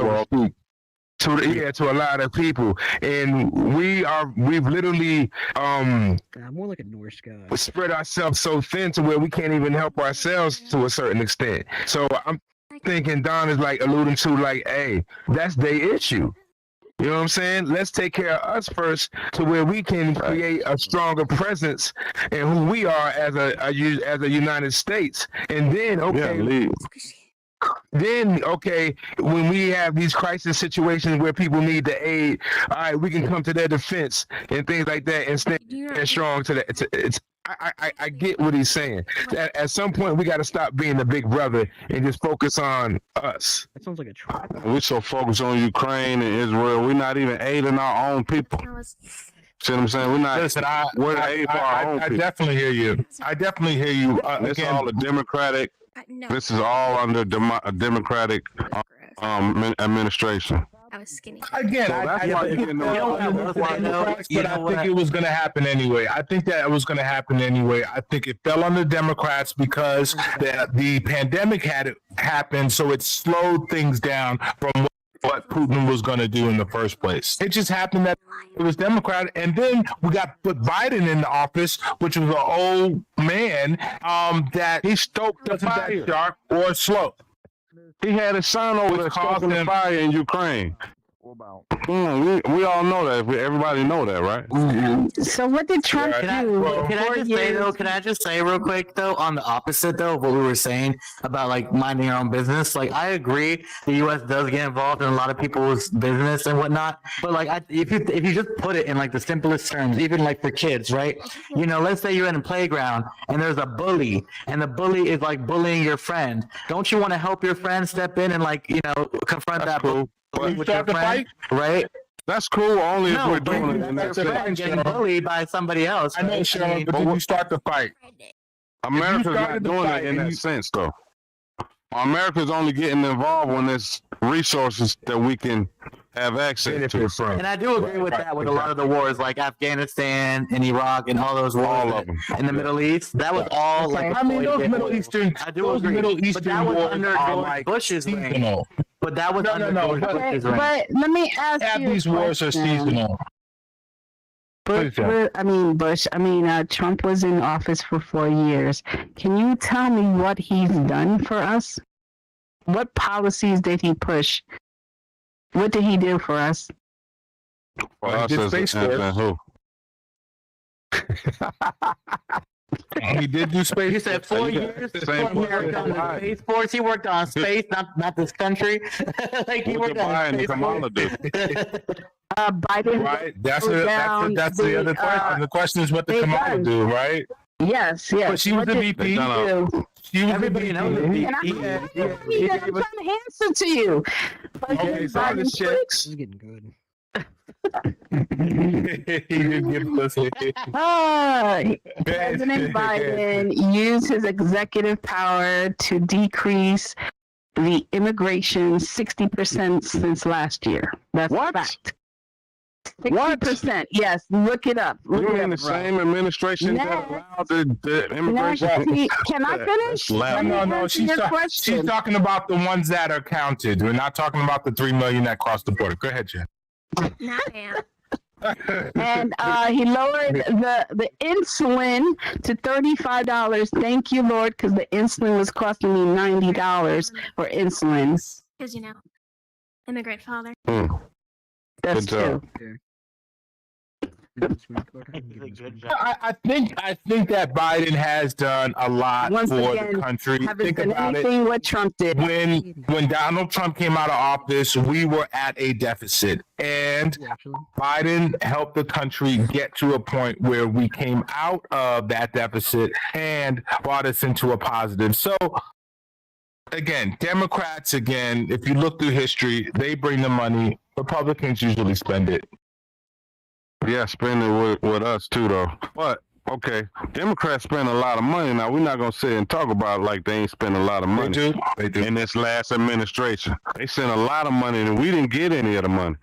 so to speak, to a lot of people, and we've literally more like a Norse guy. spread ourselves so thin to where we can't even help ourselves to a certain extent. So I'm thinking Don is like alluding to like, hey, that's their issue. You know what I'm saying? Let's take care of us first to where we can create a stronger presence in who we are as a United States. And then, when we have these crisis situations where people need the aid, all right, we can come to their defense and things like that and stand strong to that. I get what he's saying. At some point, we got to stop being the big brother and just focus on us. That sounds like a trap. We're so focused on Ukraine and Israel, we're not even aiding our own people. See what I'm saying? We're not. Listen, we're aid for our own people. I definitely hear you. It's all the Democratic. This is all under a Democratic administration. I was skinny. Again, I think it was going to happen anyway. I think that it was going to happen anyway. I think it fell on the Democrats because the pandemic had happened, so it slowed things down from what Putin was going to do in the first place. It just happened that it was Democrat, and then we got put Biden in the office, which was an old man that he stoked the fire, sharp or slow. He had a son over there stoking the fire in Ukraine. We all know that. Everybody know that, right? So what did Trump do? Can I just say real quick though, on the opposite though of what we were saying about like minding your own business? Like I agree, the U.S. does get involved in a lot of people's business and whatnot. But like, if you just put it in like the simplest terms, even like for kids, right? You know, let's say you're in a playground and there's a bully, and the bully is like bullying your friend. Don't you want to help your friend step in and like confront that bully? But you start the fight, right? That's cool. Only if we're doing it. That's getting bullied by somebody else. I know, Sharon, but did you start the fight? America's not doing it in that sense, though. America's only getting involved when there's resources that we can have access to. And I do agree with that with a lot of the wars, like Afghanistan and Iraq and all those wars all of them. in the Middle East. That was all like. I mean, those Middle Eastern. I do agree. But that was under George Bush's reign. But that was under George Bush's reign. But let me ask you. These wars are seasonal. Trump was in office for 4 years. Can you tell me what he's done for us? What policies did he push? What did he do for us? For us as who? He did do space. He said 4 years. He worked on the Space Force. He worked on space, not this country. Like he worked on space. Biden. Right. That's the other question. The question is what the Kamala do, right? Yes. But she was the VP. She was Everybody knows the VP. I'm trying to answer to you. Okay, so the checks. This is getting good. He didn't give pussy. President Biden used his executive power to decrease the immigration 60% since last year. That's a fact. 60%. Yes, look it up. Look You it mean up, the bro. same administration that allowed the immigration? Can I finish? Let me No. She's talking about the ones that are counted. We're not talking about the 3 million that crossed the border. Go ahead, Jen. Nah, man. And he lowered the insulin to $35. Thank you, Lord, because the insulin was costing me $90 for insulin. Because, immigrant father. That's Good true. I think that Biden has done a lot Once for again, the country. haven't Think done about anything it. what Trump did. When Donald Trump came out of office, we were at a deficit, and Biden helped the country get to a point where we came out of that deficit and brought us into a positive. So, again, Democrats, if you look through history, they bring the money. Republicans usually spend it. Yeah, spend it with us too, though. But okay, Democrats spend a lot of money. Now we're not gonna sit and talk about it like they ain't spend a lot of money. They do. In this last administration, they sent a lot of money, and we didn't get any of the money.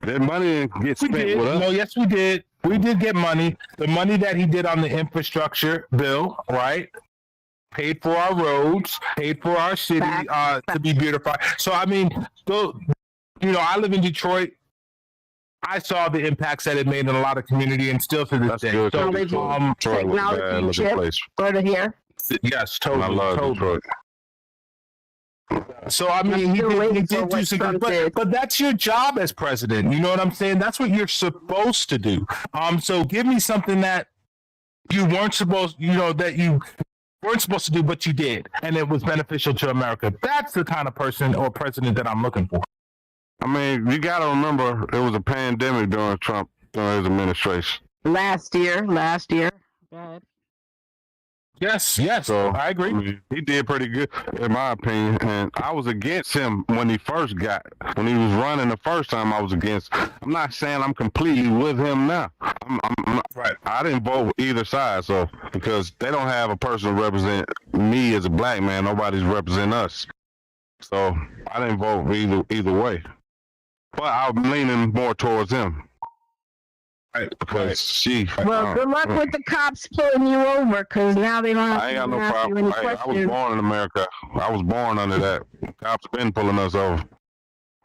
That money didn't get spent with us. No, yes, we did. We did get money. The money that he did on the infrastructure bill, right? Paid for our roads, paid for our city to be beautified. So I mean, I live in Detroit. I saw the impacts that it made in a lot of community, and still to this day. Good. So, Technology chip, go to here. Yes, totally. I love Detroit. So I mean, he did do some good, but that's your job as president. You know what I'm saying? That's what you're supposed to do. So give me something that you weren't supposed, that you weren't supposed to do, but you did, and it was beneficial to America. That's the kind of person or president that I'm looking for. I mean, you got to remember there was a pandemic during his administration. Last year. Yes, so, I agree. I mean, he did pretty good, in my opinion. And I was against him when he was running the first time. I was against. I'm not saying I'm completely with him now. I'm right. I didn't vote either side, so because they don't have a person to represent me as a black man. Nobody's representing us. So I didn't vote either way. But I'm leaning more towards him. Right. Because Well, good luck with the cops pulling you over, because now they don't I ain't got no ask you problem. any I was questions. born in America. I was born under that. Cops been pulling us over.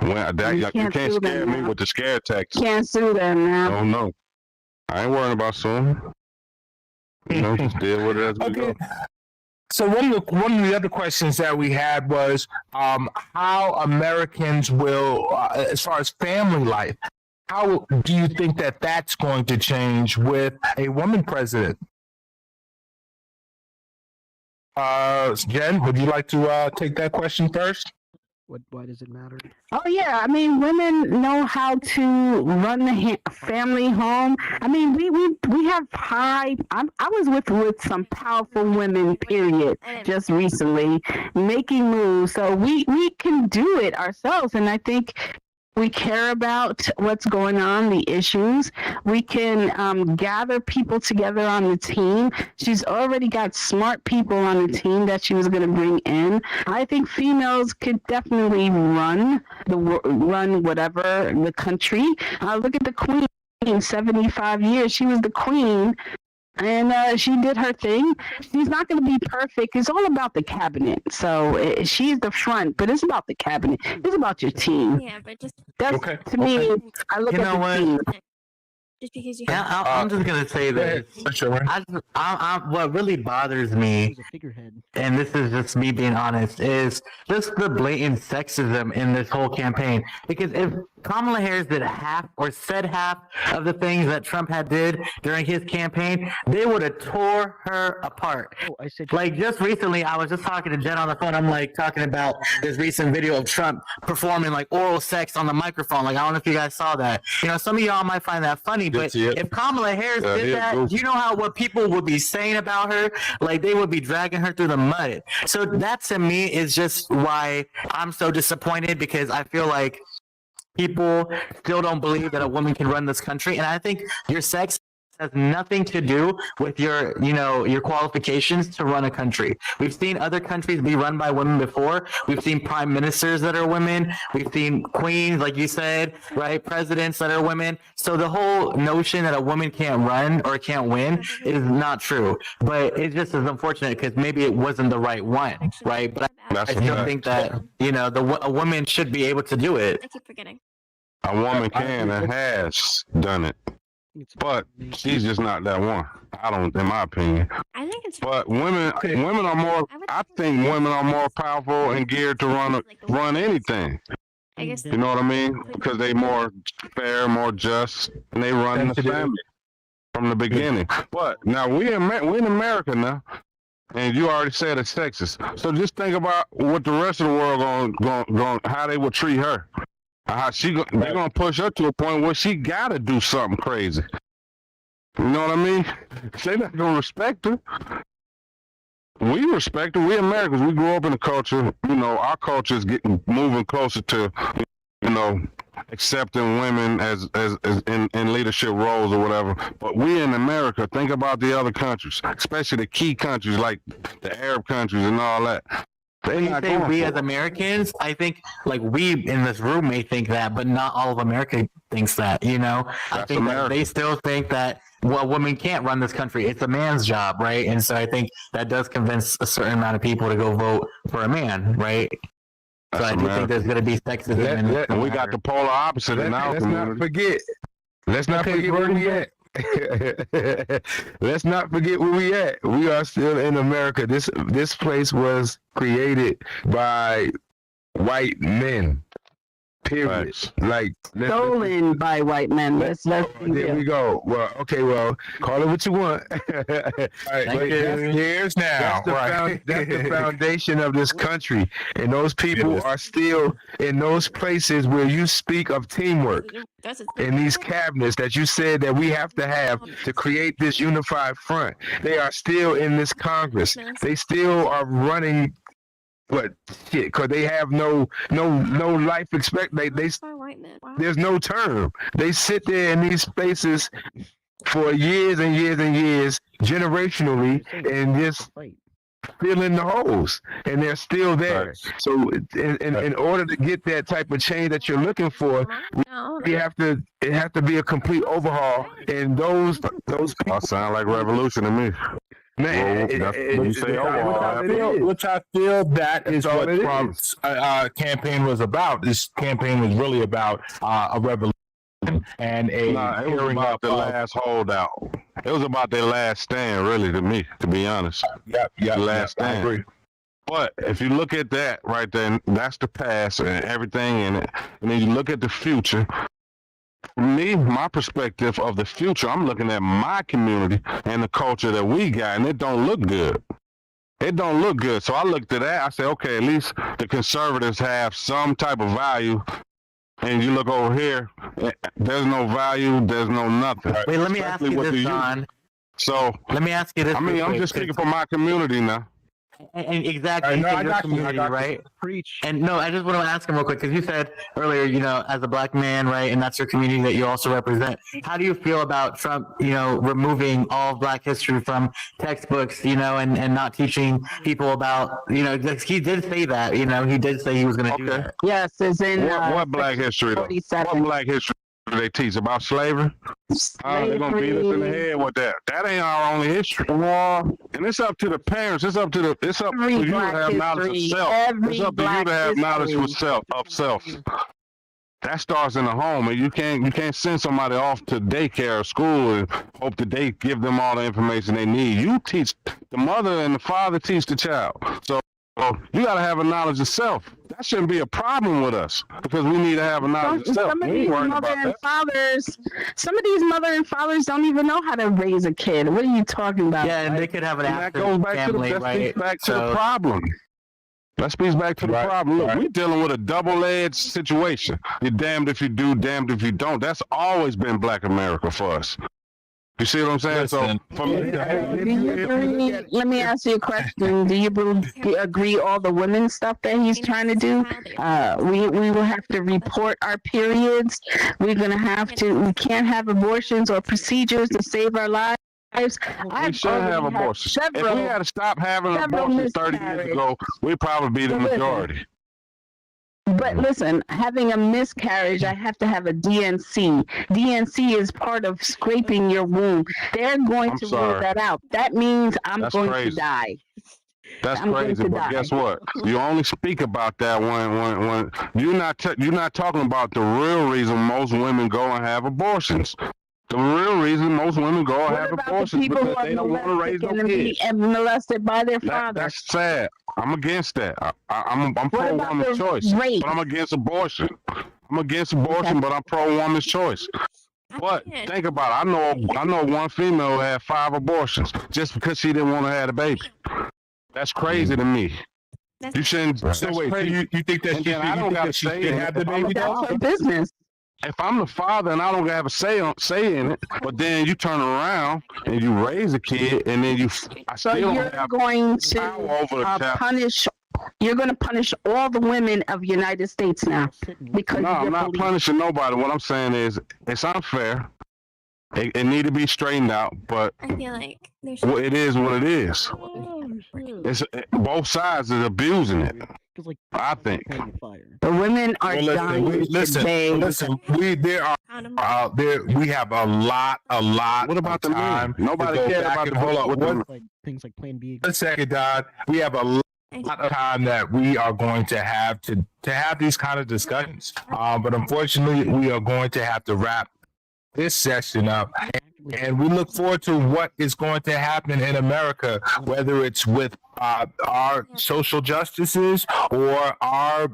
You can't scare me with the scare tactics. Can't sue them now. Oh, no. I ain't worrying about suing. Just deal with it as we go. So one of the other questions that we had was how Americans will, as far as family life, how do you think that that's going to change with a woman president? Jen, would you like to take that question first? Why does it matter? Oh yeah, I mean, women know how to run the family home. I mean, we have high. I was with some powerful women. Period. Just recently, making moves, so we can do it ourselves, and I think. We care about what's going on, the issues. We can gather people together on the team. She's already got smart people on the team that she was going to bring in. I think females could definitely run the country. Look at the Queen, 75 years. She was the Queen. And she did her thing. She's not going to be perfect. It's all about the cabinet. So she's the front, but it's about the cabinet. It's about your team. Yeah, but just to me, I look at the team. just because you. I'm just gonna say this. What really bothers me, and this is just me being honest, is just the blatant sexism in this whole campaign. Because if Kamala Harris did half or said half of the things that Trump had did during his campaign, they would have tore her apart. Like just recently, I was just talking to Jen on the phone. I'm like talking about this recent video of Trump performing like oral sex on the microphone. Like I don't know if you guys saw that. You know, some of y'all might find that funny, but if Kamala Harris did that, you know what people would be saying about her? Like they would be dragging her through the mud. So that to me is just why I'm so disappointed, because I feel like people still don't believe that a woman can run this country. And I think your sex has nothing to do with your, your qualifications to run a country. We've seen other countries be run by women before. We've seen prime ministers that are women. We've seen queens, like you said, right? Presidents that are women. So the whole notion that a woman can't run or can't win is not true. But it just is unfortunate because maybe it wasn't the right one, right? But I still think that, a woman should be able to do it. I keep forgetting. A woman can and has done it. But she's just not that one. I don't, in my opinion. I think it's. But women are more. I think women are more powerful and geared to run anything. I guess. You know what I mean? Because they more fair, more just, and they run the family from the beginning. But now we're in America now, and you already said it's sexist. So just think about what the rest of the world going how they would treat her. How they're gonna push her to a point where she gotta do something crazy. You know what I mean? They're not gonna respect her. We respect her. We Americans. We grew up in a culture. Our culture is moving closer to, accepting women as in leadership roles or whatever. But we in America, think about the other countries, especially the key countries like the Arab countries and all that. When you say we as Americans, I think like we in this room may think that, but not all of America thinks that, I think that they still think that a woman can't run this country. It's a man's job, right? And so I think that does convince a certain amount of people to go vote for a man, right? So I do think there's going to be sexism. And we got the polar opposite in our community. Let's not forget where we at. Let's not forget where we at. We are still in America. This place was created by white men. Period. Like stolen by white men. There we go. Well, okay. Well, call it what you want. Here's now. That's the foundation of this country, and those people are still in those places where you speak of teamwork. In these cabinets that you said that we have to create this unified front, they are still in this Congress. They still are running. But shit, because they have no life there's no term. They sit there in these spaces for years and years and years, generationally, and just fill in the holes, and they're still there. Right. So, in order to get that type of change that you're looking for, it have to be a complete overhaul. And those all sound like revolution to me. Man, which I feel that is what Trump's campaign was about. This campaign was really about a revolution and it was about the last holdout. It was about their last stand, really, to me, to be honest. Yeah, last stand. I agree. But if you look at that right there, that's the past and everything in it, and then you look at the future. For me, my perspective of the future, I'm looking at my community and the culture that we got, and it don't look good. It don't look good. So I looked at that. I said, okay, at least the conservatives have some type of value. And you look over here, there's no value, there's no nothing. Wait, let me ask you this, Don. So let me ask you this. I mean, I'm just speaking for my community now. And exactly, your community, right? Preach. And no, I just want to ask him real quick because you said earlier, as a black man, right, and that's your community that you also represent. How do you feel about Trump, removing all of Black history from textbooks, and not teaching people about, he did say that, he did say he was going to do that. Yes, it's in what Black history? What Black history do they teach about slavery? They're gonna beat us in the head with that. That ain't our only history. And it's up to the parents. It's up to you to have knowledge of self. It's up to you to have knowledge of self. That starts in the home, and you can't send somebody off to daycare or school and hope that they give them all the information they need. You teach the mother and the father teach the child. So you got to have a knowledge of self. That shouldn't be a problem with us because we need to have a knowledge of self. Some of these mother and fathers don't even know how to raise a kid. What are you talking about? Yeah, and they could have an absent family, right? That speaks back to the problem. That speaks back to the problem. Look, we're dealing with a double-edged situation. You're damned if you do, damned if you don't. That's always been Black America for us. You see what I'm saying? So for me, Let me ask you a question. Do you agree all the women stuff that he's trying to do? We will have to report our periods. We can't have abortions or procedures to save our lives. we should have abortions. If we had to stop having abortions 30 years ago, we'd probably be the majority. But listen, having a miscarriage, I have to have a DNC. DNC is part of scraping your womb. They're going to rule that out. That means I'm going to die. That's crazy, but guess what? You only speak about that when you're not talking about the real reason most women go and have abortions. The real reason most women go and have abortions because they don't want to raise no kids. And molested by their father. That's sad. I'm against that. I'm pro woman's choice, but I'm against abortion. I'm against abortion, but I'm pro woman's choice. But think about it. I know one female who had 5 abortions just because she didn't want to have a baby. That's crazy to me. You shouldn't. So wait, so you think that she should have the baby? That's her business. If I'm the father and I don't have a say in it, but then you turn around and you raise a kid and then you're going to punish. You're going to punish all the women of the United States now because no, I'm not punishing nobody. What I'm saying is it's unfair. It need to be straightened out, but I feel like it is what it is. It's both sides is abusing it. I think the women are dying. Listen. We have a lot. What about the men? Nobody cares about the things like Plan B. One second, Don. We have a lot of time that we are going to have these kind of discussions. But unfortunately, we are going to have to wrap this session up. And we look forward to what is going to happen in America, whether it's with our social justices or our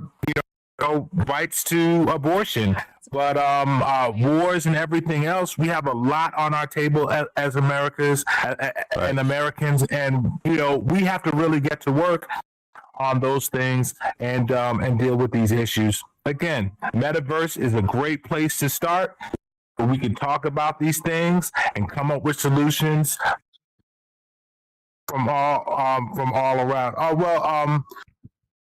rights to abortion. But wars and everything else, we have a lot on our table as Americans, and Americans, and we have to really get to work on those things and deal with these issues. Again, Metaverse is a great place to start. We can talk about these things and come up with solutions from all around. Oh well,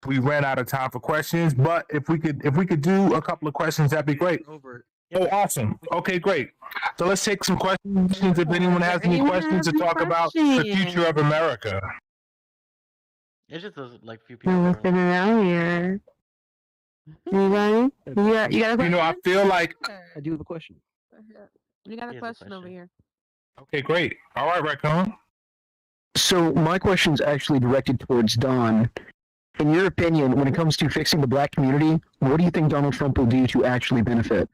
we ran out of time for questions, but if we could do a couple of questions, that'd be great. Oh, awesome. Okay, great. So let's take some questions. If anyone has any questions to talk about the future of America. It's just like few people. Here. Anybody? You got a question? I feel like I do have a question. You got a question over here. Okay, great. All right, Raccoon. So my question is actually directed towards Don. In your opinion, when it comes to fixing the black community, what do you think Donald Trump will do to actually benefit?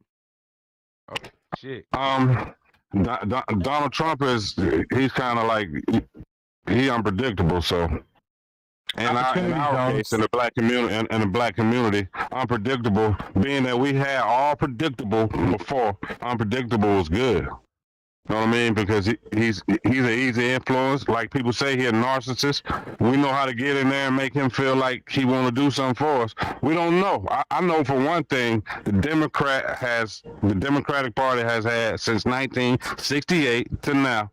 Oh, shit. Donald Trump he's kind of like he unpredictable. So, in our case, in the black community, unpredictable. Being that we had all predictable before, unpredictable was good. You know what I mean? Because he's an easy influence. Like people say, he's a narcissist. We know how to get in there and make him feel like he want to do something for us. We don't know. I know for one thing, the Democratic Party has had since 1968 to now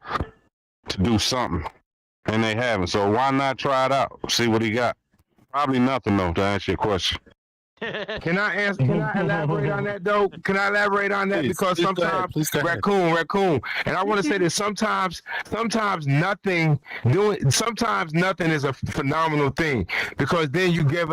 to do something, and they haven't. So why not try it out? See what he got. Probably nothing though, to answer your question. Can I elaborate on that though? Can I elaborate on that? Because sometimes raccoon. And I want to say that sometimes nothing is a phenomenal thing, because then you give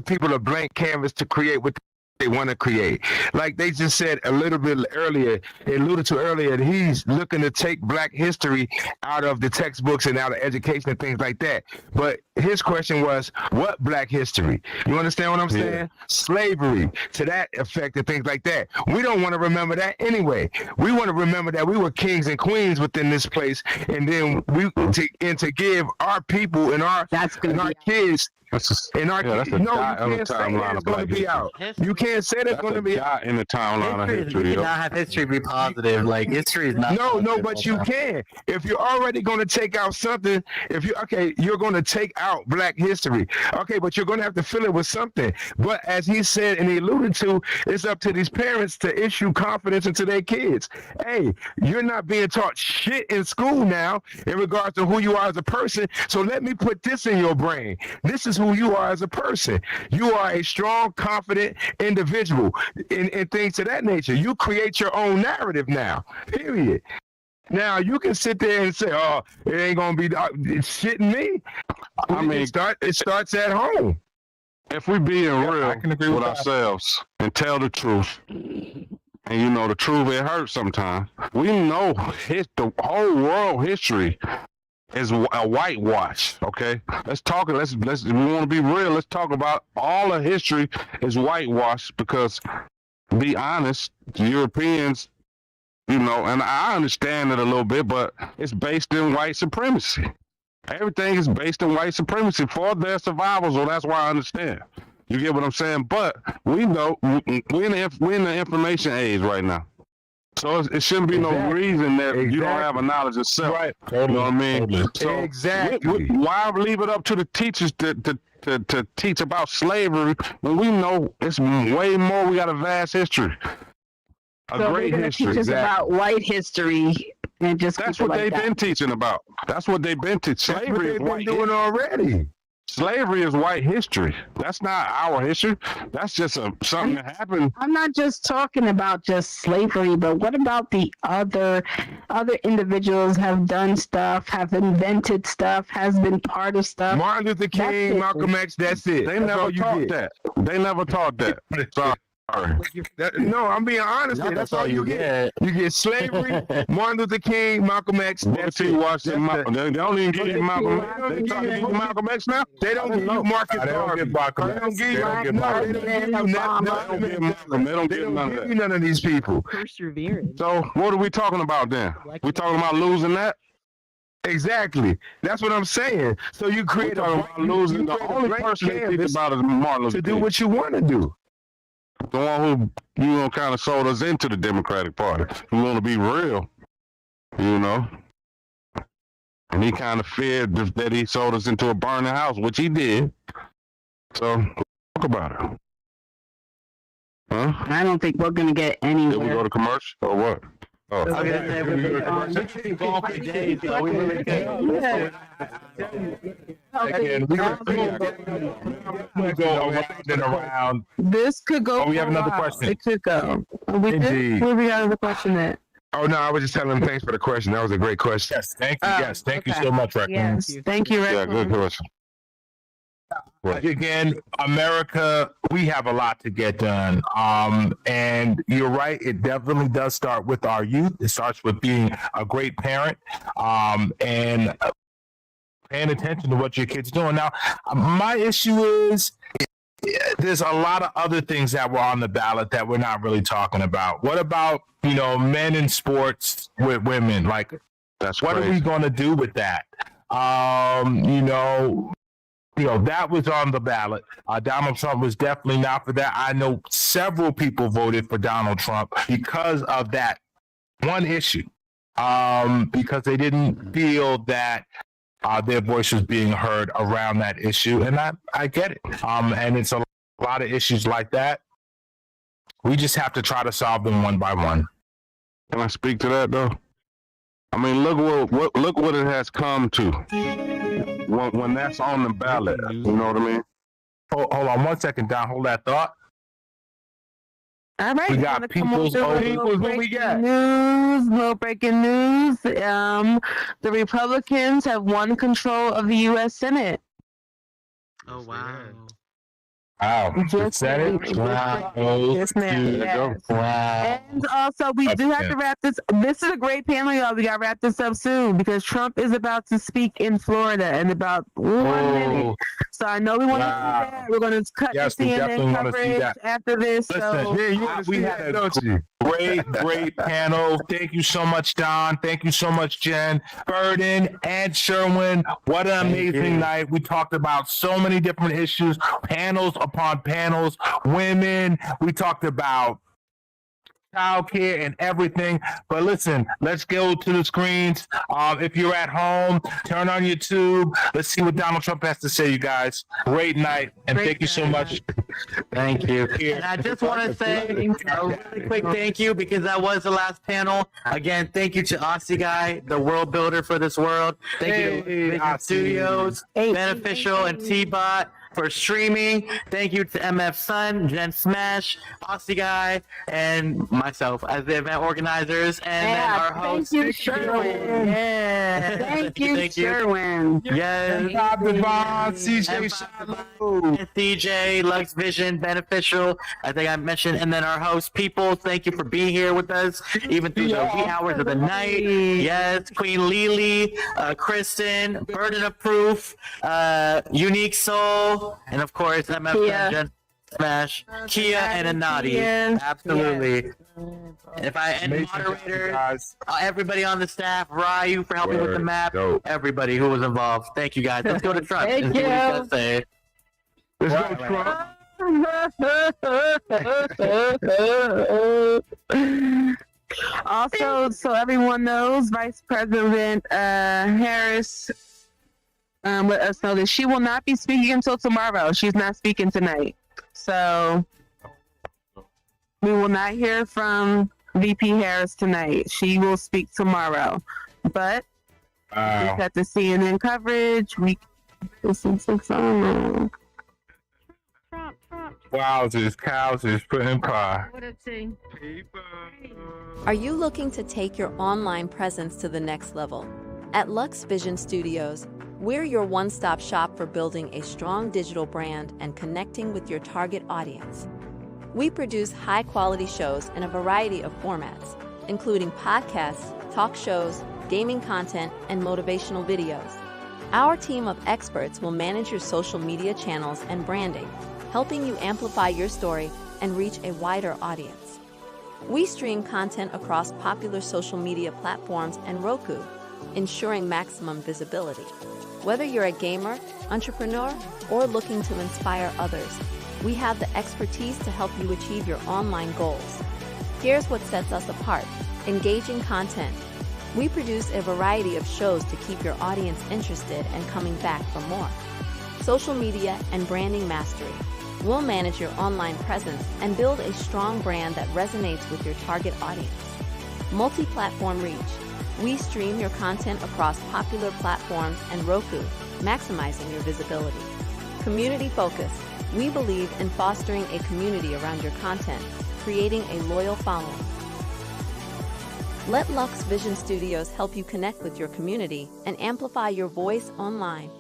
people a blank canvas to create what they want to create. Like they just said a little bit earlier, alluded to earlier, that he's looking to take black history out of the textbooks and out of education and things like that. But his question was, what black history? You understand what I'm saying? Yeah. Slavery, to that effect and things like that. We don't want to remember that anyway. We want to remember that we were kings and queens within this place, and then to give our people and our kids In our that's a dot on the timeline of black history. You can't say that's going to be dot in the timeline of history. You cannot have history be positive. Like history is not. No, but you can. If you're already going to take out something, you're going to take out black history. Okay, but you're going to have to fill it with something. But as he said and he alluded to, it's up to these parents to issue confidence into their kids. Hey, you're not being taught shit in school now in regards to who you are as a person. So let me put this in your brain. This is who you are as a person. You are a strong, confident individual and things of that nature. You create your own narrative now, period. Now, you can sit there and say, oh, it ain't going to be shitting me. I mean, it starts at home. If we being real with ourselves and tell the truth, and you know the truth, it hurts sometimes. We know the whole world history is a whitewash. Okay, let's talk. Let's. If we want to be real, let's talk about all of history is whitewash because, to be honest, the Europeans, you know, and I understand it a little bit, but it's based in white supremacy. Everything is based in white supremacy for their survival, so that's why I understand. You get what I'm saying? But we know we're in the information age right now. So it shouldn't be no reason that you don't have a knowledge of self. Right. You know what I mean? Totally. So Exactly. why leave it up to the teachers to teach about slavery when we know it's way more? We got a vast history. So Great history. Teach us about white history and just that's what they've been teaching about. That's what they've been teaching. Slavery is white doing already. Slavery is white history. That's not our history. That's just something that happened. I'm not just talking about just slavery, but what about the other individuals have done stuff, have invented stuff, has been part of stuff? Martin Luther King, Malcolm X, that's it. They never taught that. They never taught that. Sorry. No, I'm being honest. That's all you get. You get slavery, Martin Luther King, Malcolm X. That's it. They don't even give you Malcolm X. They trying to give you Malcolm X now? They don't give you Marcus Garvey. They don't give you none of these people. Perseverance. So what are we talking about then? We talking about losing that? Exactly. That's what I'm saying. So you create losing. The only person they think about is Martin Luther King. To do what you want to do. The one who, you know, kind of sold us into the Democratic Party. We want to be real, you know. And he kind of feared that he sold us into a burning house, which he did. So, talk about it. Huh? I don't think we're going to get anywhere. Did we go to commercial or what? Oh. Around. This could go. Oh, we have another question. It could go. We got another question that. Oh no, I was just telling him thanks for the question. That was a great question. Yes, thank you. Yes, thank you so much, Rex. Yes, thank you, Rex. Yeah, good question. Again, America, we have a lot to get done. And you're right, it definitely does start with our youth. It starts with being a great parent and paying attention to what your kids are doing. Now, my issue is there's a lot of other things that were on the ballot that we're not really talking about. What about, you know, men in sports with women? Like, that's what crazy. are we going to do with that? You know, that was on the ballot. Donald Trump was definitely not for that. I know several people voted for Donald Trump because of that one issue, because they didn't feel that their voice was being heard around that issue. And I get it. And it's a lot of issues like that. We just have to try to solve them one by one. Can I speak to that, though? I mean, look what it has come to when that's on the ballot. You know what I mean? Hold on 1 second, Don. Hold that thought. All right. We got people's what we got. Little breaking news. The Republicans have won control of the U.S. Senate. Oh wow. Wow. Senate. Wow. Yes, ma'am. Yes. Wow. And also, we do have to wrap this. This is a great panel, y'all. We got to wrap this up soon because Trump is about to speak in Florida in about 1 minute. So I know we want to see that. We're going to cut the CNN coverage after this. Listen, so we had a Great panel. Thank you so much, Don. Thank you so much, Jen, Burden, and Sherwin. What an amazing night. We talked about so many different issues, panels upon panels, women. We talked about childcare and everything. But listen, let's go to the screens. If you're at home, turn on YouTube. Let's see what Donald Trump has to say, you guys. Great night, and thank you so much. Thank you. And I just want to say a really quick thank you because that was the last panel. Again, thank you to Aussie Guy, the world builder for this world. Thank you to Vision Studios, Beneficial, and T-Bot for streaming. Thank you to MF Sun, Jen Smash, Aussie Guy, and myself as the event organizers. And then our host. Thank you, Sherwin. Yeah. Thank you, Sherwin. Yes. CJ, Lux Vision, Beneficial. I think I mentioned. And then our host, people. Thank you for being here with us, even through the wee hours of the night. Yes. Queen Lili, Kristin, Burden of Proof, Unique Soul. And of course, MF Jen Smash, Kia and Inati. Absolutely. If I end moderators, everybody on the staff, Ryu for helping with the map, everybody who was involved. Thank you guys. Let's go to Trump and see what he has to say. Let's go, Trump. Also, so everyone knows, Vice President Harris let us know that she will not be speaking until tomorrow. She's not speaking tonight. So we will not hear from VP Harris tonight. She will speak tomorrow. But we got the CNN coverage. We Wowzers, put in pie. Are you looking to take your online presence to the next level? At Lux Vision Studios, we're your one-stop shop for building a strong digital brand and connecting with your target audience. We produce high-quality shows in a variety of formats, including podcasts, talk shows, gaming content, and motivational videos. Our team of experts will manage your social media channels and branding, helping you amplify your story and reach a wider audience. We stream content across popular social media platforms and Roku, ensuring maximum visibility. Whether you're a gamer, entrepreneur, or looking to inspire others, we have the expertise to help you achieve your online goals. Here's what sets us apart: engaging content. We produce a variety of shows to keep your audience interested and coming back for more. Social media and branding mastery. We'll manage your online presence and build a strong brand that resonates with your target audience. Multi-platform reach. We stream your content across popular platforms and Roku, maximizing your visibility. Community focus. We believe in fostering a community around your content, creating a loyal following. Let Lux Vision Studios help you connect with your community and amplify your voice online.